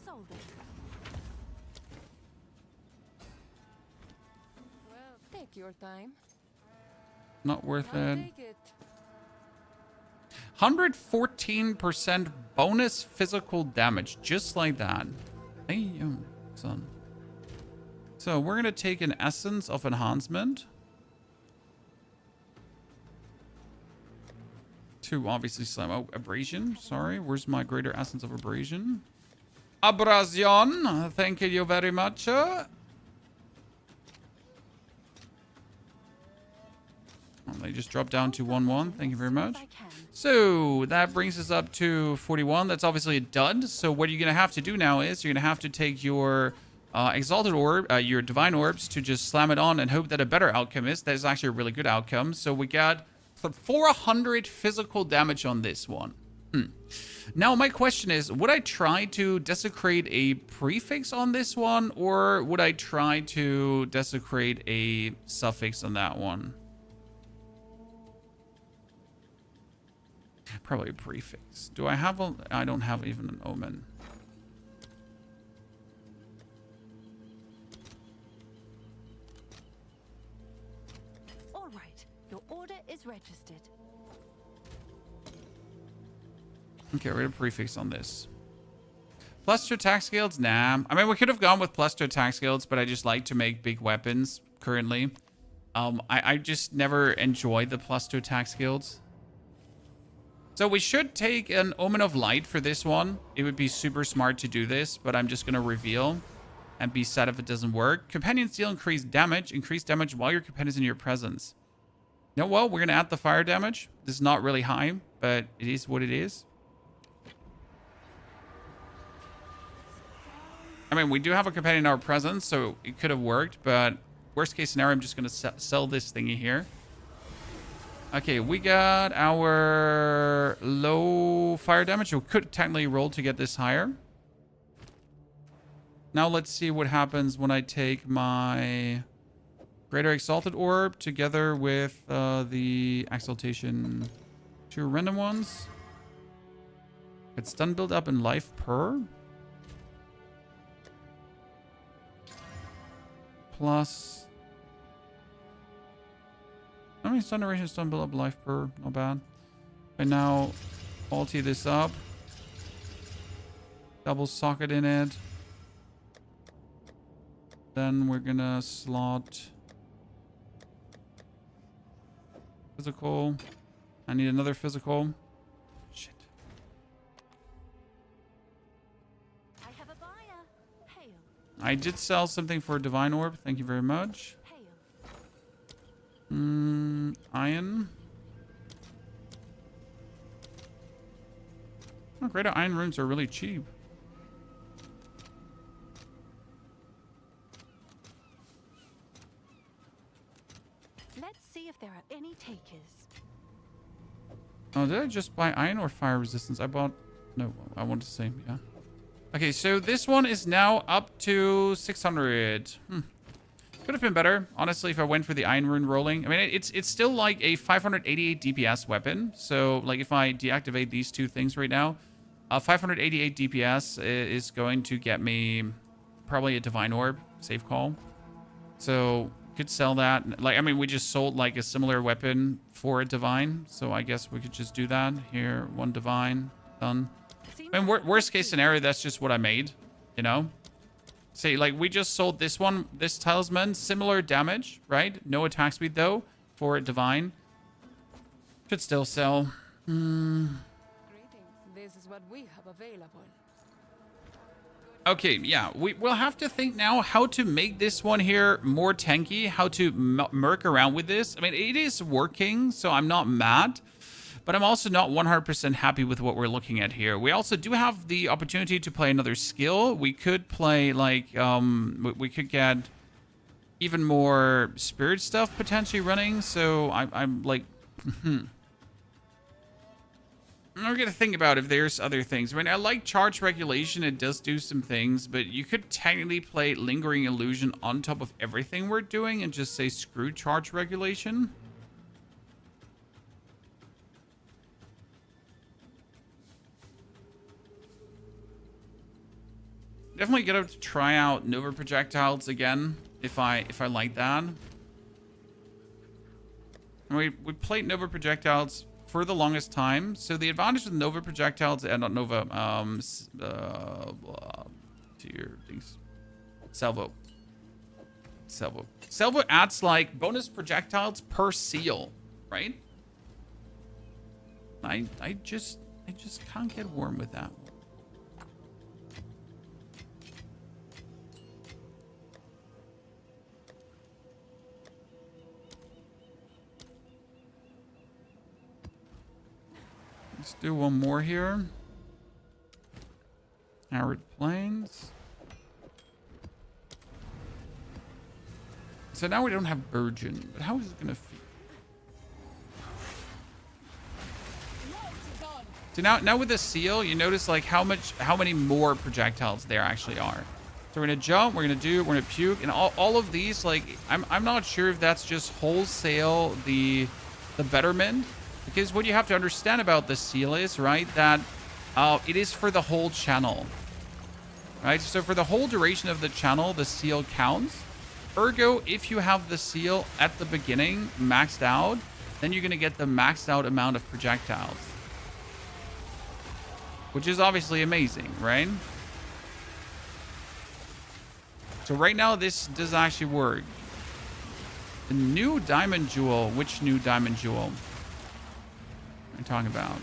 Sold it. Well, take your time. Not worth I'll it. take it. 114% bonus physical damage, just like that. Hey, son. So we're gonna take an essence of enhancement. To obviously slam. Oh, abrasion. Sorry, where's my greater essence of abrasion? Abrasion. Thank you very much. Oh, they just dropped down to 1-1. Thank you very much. So that brings us up to 41. That's obviously a dud. So what you're gonna have to do now is you're gonna have to take your exalted orb, your divine orbs, to just slam it on and hope that a better outcome is. That is actually a really good outcome. So we got 400 physical damage on this one. Now my question is, would I try to desecrate a prefix on this one, or would I try to desecrate a suffix on that one? Probably a prefix. Do I have a... I don't have even an omen. All right. Your order is registered. Okay, we're gonna prefix on this. Plus 2 attack skills? Nah. I mean, we could have gone with plus 2 attack skills, but I just like to make big weapons currently. I just never enjoyed the plus 2 attack skills. So we should take an Omen of Light for this one. It would be super smart to do this, but I'm just gonna reveal and be sad if it doesn't work. Companions deal increased damage. Increase damage while your companion is in your presence. You know, well, we're gonna add the fire damage. This is not really high, but it is what it is. I mean, we do have a companion in our presence, so it could have worked, but worst case scenario, I'm just going to sell this thingy here. Okay, we got our low fire damage. We could technically roll to get this higher. Now let's see what happens when I take my Greater Exalted Orb together with the Exaltation. 2 random ones. It's stun build up in life per. Plus, I mean, stun duration, stun build up life per, not bad. And now, ulti this up. Double socket in it. Then we're gonna slot physical. I need another physical. Shit. I have a buyer. Hail. I did sell something for a divine orb. Thank you very much. Iron. Oh, greater iron runes are really cheap. Let's see if there are any takers. Oh, did I just buy iron or fire resistance? I bought... No, I want the same, yeah. Okay, so this one is now up to 600. Could have been better, honestly, if I went for the iron rune rolling. I mean, it's still like a 588 DPS weapon. So, like, if I deactivate these 2 things right now, 588 DPS is going to get me probably a divine orb, safe call. So, could sell that. Like, I mean, we just sold like a similar weapon for a divine, so I guess we could just do that. Here, 1 divine, done. I mean, worst case scenario, that's just what I made, you know? Say, like, we just sold this one, this talisman, similar damage, right? No attack speed, though, for a divine. Could still sell. Greetings. This is what we have available. Okay, yeah, we'll have to think now how to make this one here more tanky, how to merc around with this. I mean, it is working, so I'm not mad. But I'm also not 100% happy with what we're looking at here. We also do have the opportunity to play another skill. We could play, like, we could get even more spirit stuff potentially running. So I'm like, I'm going to think about if there's other things. I mean, I like charge regulation. It does do some things, but you could technically play lingering illusion on top of everything we're doing and just say screw charge regulation. Definitely gonna try out Nova projectiles again if I like that. And we played Nova projectiles for the longest time. So the advantage with Nova projectiles and not Nova tier things. Salvo adds like bonus projectiles per seal, right? I just can't get warm with that. Let's do one more here. Arid Plains. So now we don't have Burgeon, but how is it gonna feel? So now with the seal, you notice like how many more projectiles there actually are. So we're gonna jump, we're gonna puke, and all of these, like I'm not sure if that's just wholesale the betterment. Because what you have to understand about the seal is, right, that it is for the whole channel, right? So for the whole duration of the channel, the seal counts. Ergo, if you have the seal at the beginning maxed out, then you're going to get the maxed out amount of projectiles. Which is obviously amazing, right? So right now, this does actually work. The new diamond jewel. Which new diamond jewel am I talking about?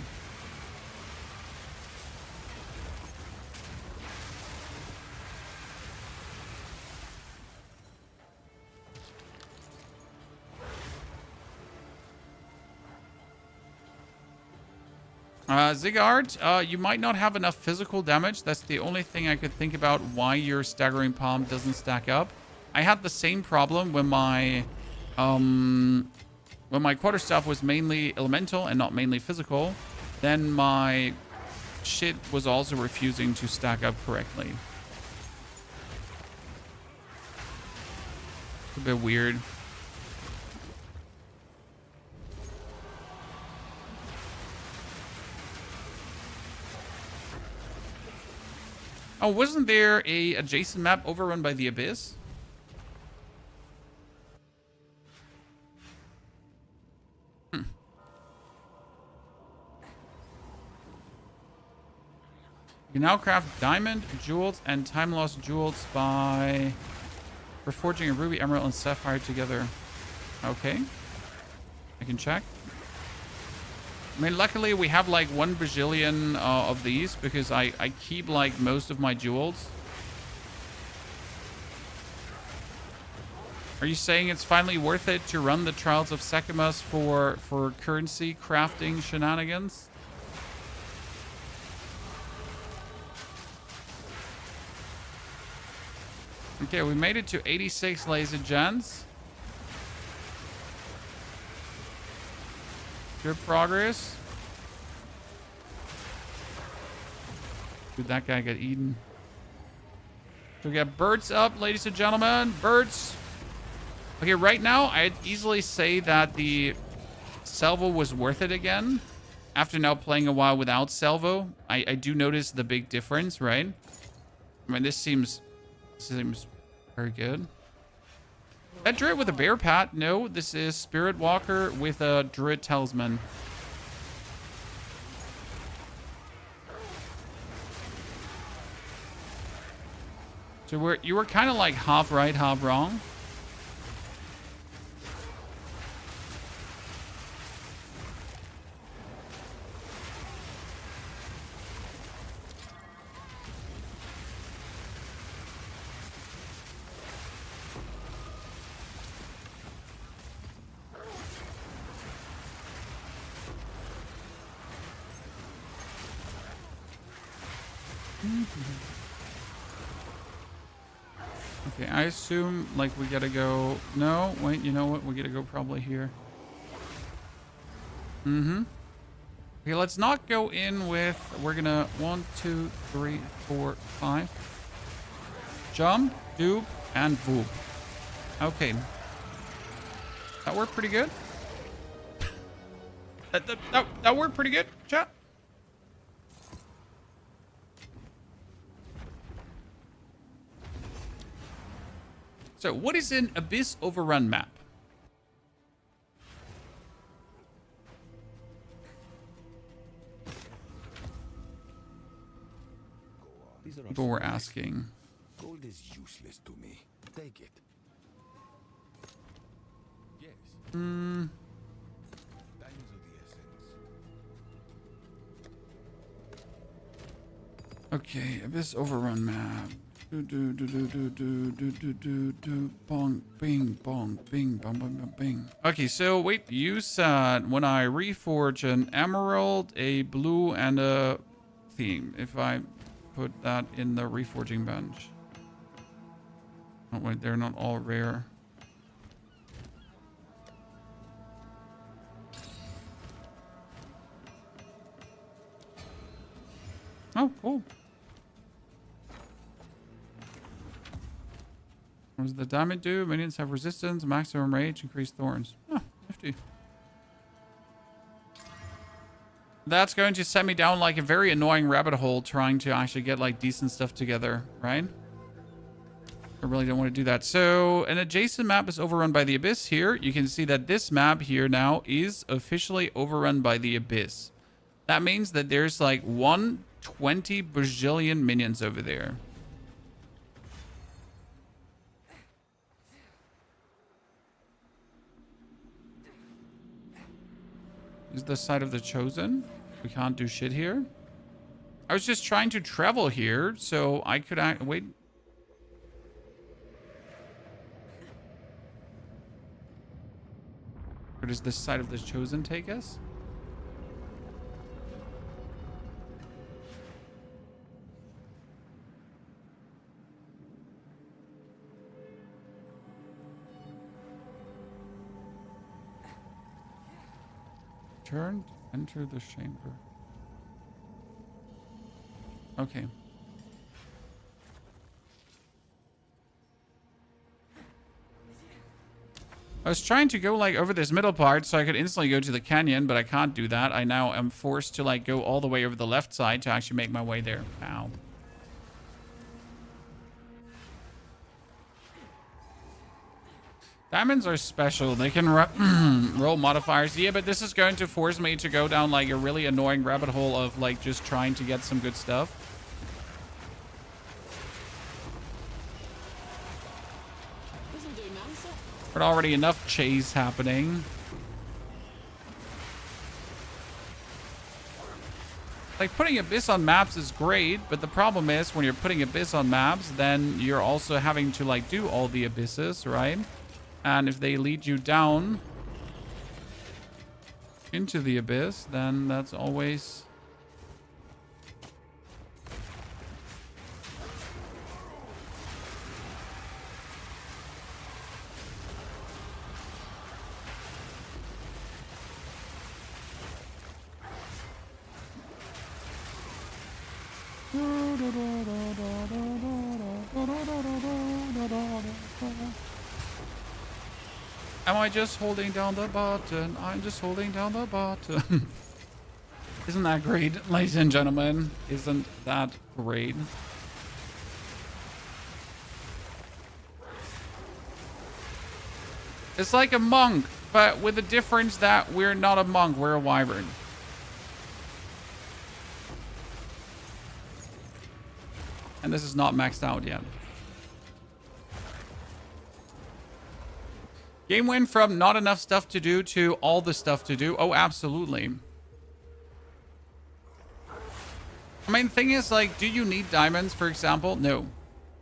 Zigard, you might not have enough physical damage. That's the only thing I could think about why your Staggering Palm doesn't stack up. I had the same problem when my quarterstaff was mainly elemental and not mainly physical. Then my shit was also refusing to stack up correctly. It's a bit weird. Oh, wasn't there a adjacent map overrun by the Abyss? You can now craft diamond, jewels, and time-lost jewels by reforging a ruby, emerald, and sapphire together. Okay. I can check. I mean, luckily we have like 1 bajillion of these because I keep like most of my jewels. Are you saying it's finally worth it to run the Trials of Sekimus for currency crafting shenanigans? Okay, we made it to 86, ladies and gents. Good progress. Dude, that guy got eaten. So we got birds up, ladies and gentlemen. Birds. Okay, right now, I'd easily say that the salvo was worth it again. After now playing a while without salvo, I do notice the big difference, right? I mean, this seems very good. That druid with a bear pat? No, this is Spiritwalker with a druid talisman. So you were kind of like half right, half wrong. Okay, I assume like we gotta go. No, wait, you know what? We gotta go probably here. Okay, let's not go in with. We're gonna 1, 2, 3, 4, 5. Jump, dupe, and voop. Okay. That worked pretty good. That worked pretty good, chat. So, what is an Abyss Overrun map? People were asking. Gold is useless to me. Take it. Yes. Time is of the essence. Okay, Abyss Overrun map. Bong, bing, bong, bing, bong, bong, bong, bing. Okay, so wait, you said when I reforge an emerald, a blue, and a theme. If I put that in the reforging bench. Oh wait, they're not all rare. Oh, cool. What does the diamond do? Minions have resistance, maximum rage, increased thorns. Oh, nifty. That's going to set me down like a very annoying rabbit hole trying to actually get like decent stuff together, right? I really don't want to do that. So an adjacent map is overrun by the Abyss here. You can see that this map here now is officially overrun by the Abyss. That means that there's like 120 bajillion minions over there. This is the side of the Chosen. We can't do shit here. I was just trying to travel here so I could wait. Where does this side of the Chosen take us? Turn, enter the chamber. Okay. I was trying to go like over this middle part so I could instantly go to the canyon, but I can't do that. I now am forced to like go all the way over the left side to actually make my way there. Ow. Diamonds are special. They can roll modifiers. Yeah, but this is going to force me to go down like a really annoying rabbit hole of like just trying to get some good stuff. But already enough chase happening. Like putting Abyss on maps is great, but the problem is when you're putting Abyss on maps, then you're also having to like do all the Abysses, right? And if they lead you down into the Abyss, then that's always... Am I just holding down the button? I'm just holding down the button. Isn't that great, ladies and gentlemen? Isn't that great? It's like a monk, but with the difference that we're not a monk, we're a wyvern. And this is not maxed out yet. Game went from not enough stuff to do to all the stuff to do. Oh, absolutely. I mean, the thing is, like, do you need diamonds, for example? No.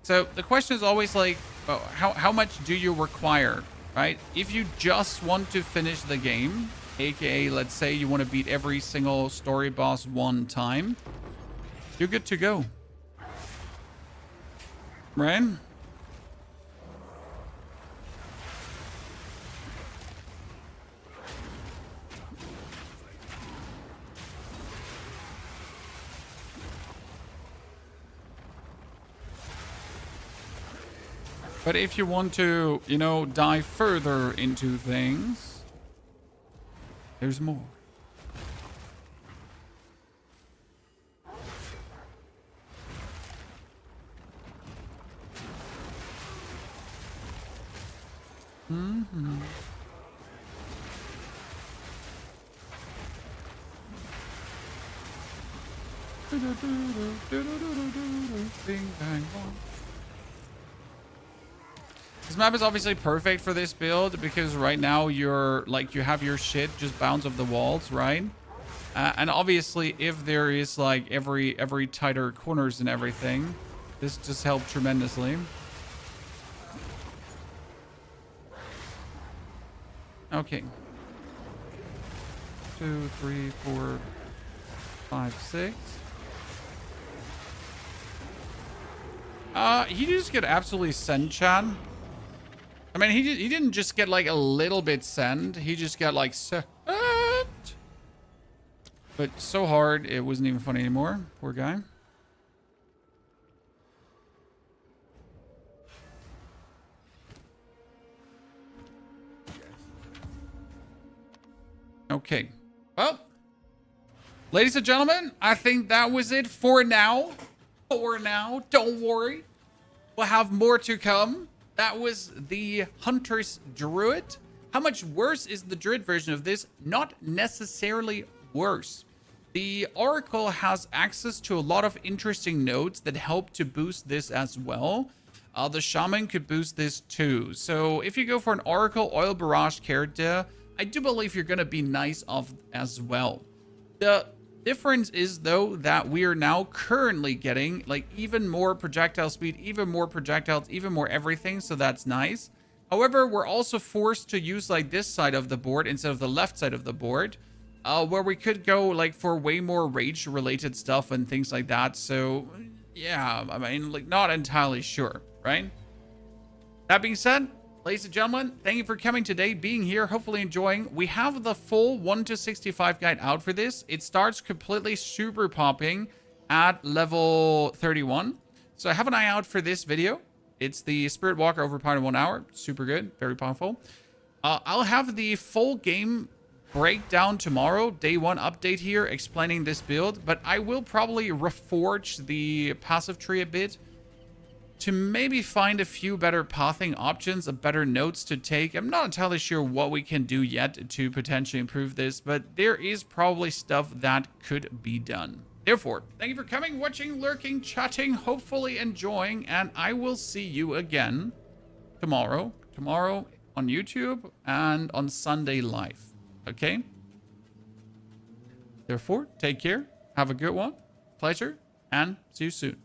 So the question is always like, oh, how much do you require, right? If you just want to finish the game, aka, let's say you want to beat every single story boss one time, you're good to go. Right? But if you want to, you know, dive further into things, there's more. Mm-hmm. Bing, bang, bong. This map is obviously perfect for this build because right now you're like you have your shit just bounce off the walls, right? And obviously if there is like every tighter corners and everything, this just helped tremendously. Okay. 2, 3, 4, 5, 6. He just get absolutely send chat. I mean, he didn't just get like a little bit send. He just got like sent. But so hard, it wasn't even funny anymore. Poor guy. Okay. Well, ladies and gentlemen, I think that was it for now. For now, don't worry. We'll have more to come. That was the Huntress Druid. How much worse is the Druid version of this? Not necessarily worse. The Oracle has access to a lot of interesting nodes that help to boost this as well. The Shaman could boost this too. So if you go for an Oracle Oil Barrage character, I do believe you're going to be nice off as well. The difference is, though, that we are now currently getting like even more projectile speed, even more projectiles, even more everything. So that's nice. However, we're also forced to use like this side of the board instead of the left side of the board, where we could go like for way more rage related stuff and things like that. So yeah, I mean, like not entirely sure, right? That being said, ladies and gentlemen, thank you for coming today, being here, hopefully enjoying. We have the full 1 to 65 guide out for this. It starts completely super popping at level 31. So have an eye out for this video. It's the Spiritwalker overpowered in 1 hour. Super good, very powerful. I'll have the full game breakdown tomorrow, day 1 update here, explaining this build. But I will probably reforge the passive tree a bit to maybe find a few better pathing options, better notes to take. I'm not entirely sure what we can do yet to potentially improve this, but there is probably stuff that could be done. Therefore, thank you for coming, watching, lurking, chatting, hopefully enjoying, and I will see you again tomorrow. Tomorrow on YouTube and on Sunday live. Okay? Therefore, take care, have a good one, pleasure, and see you soon.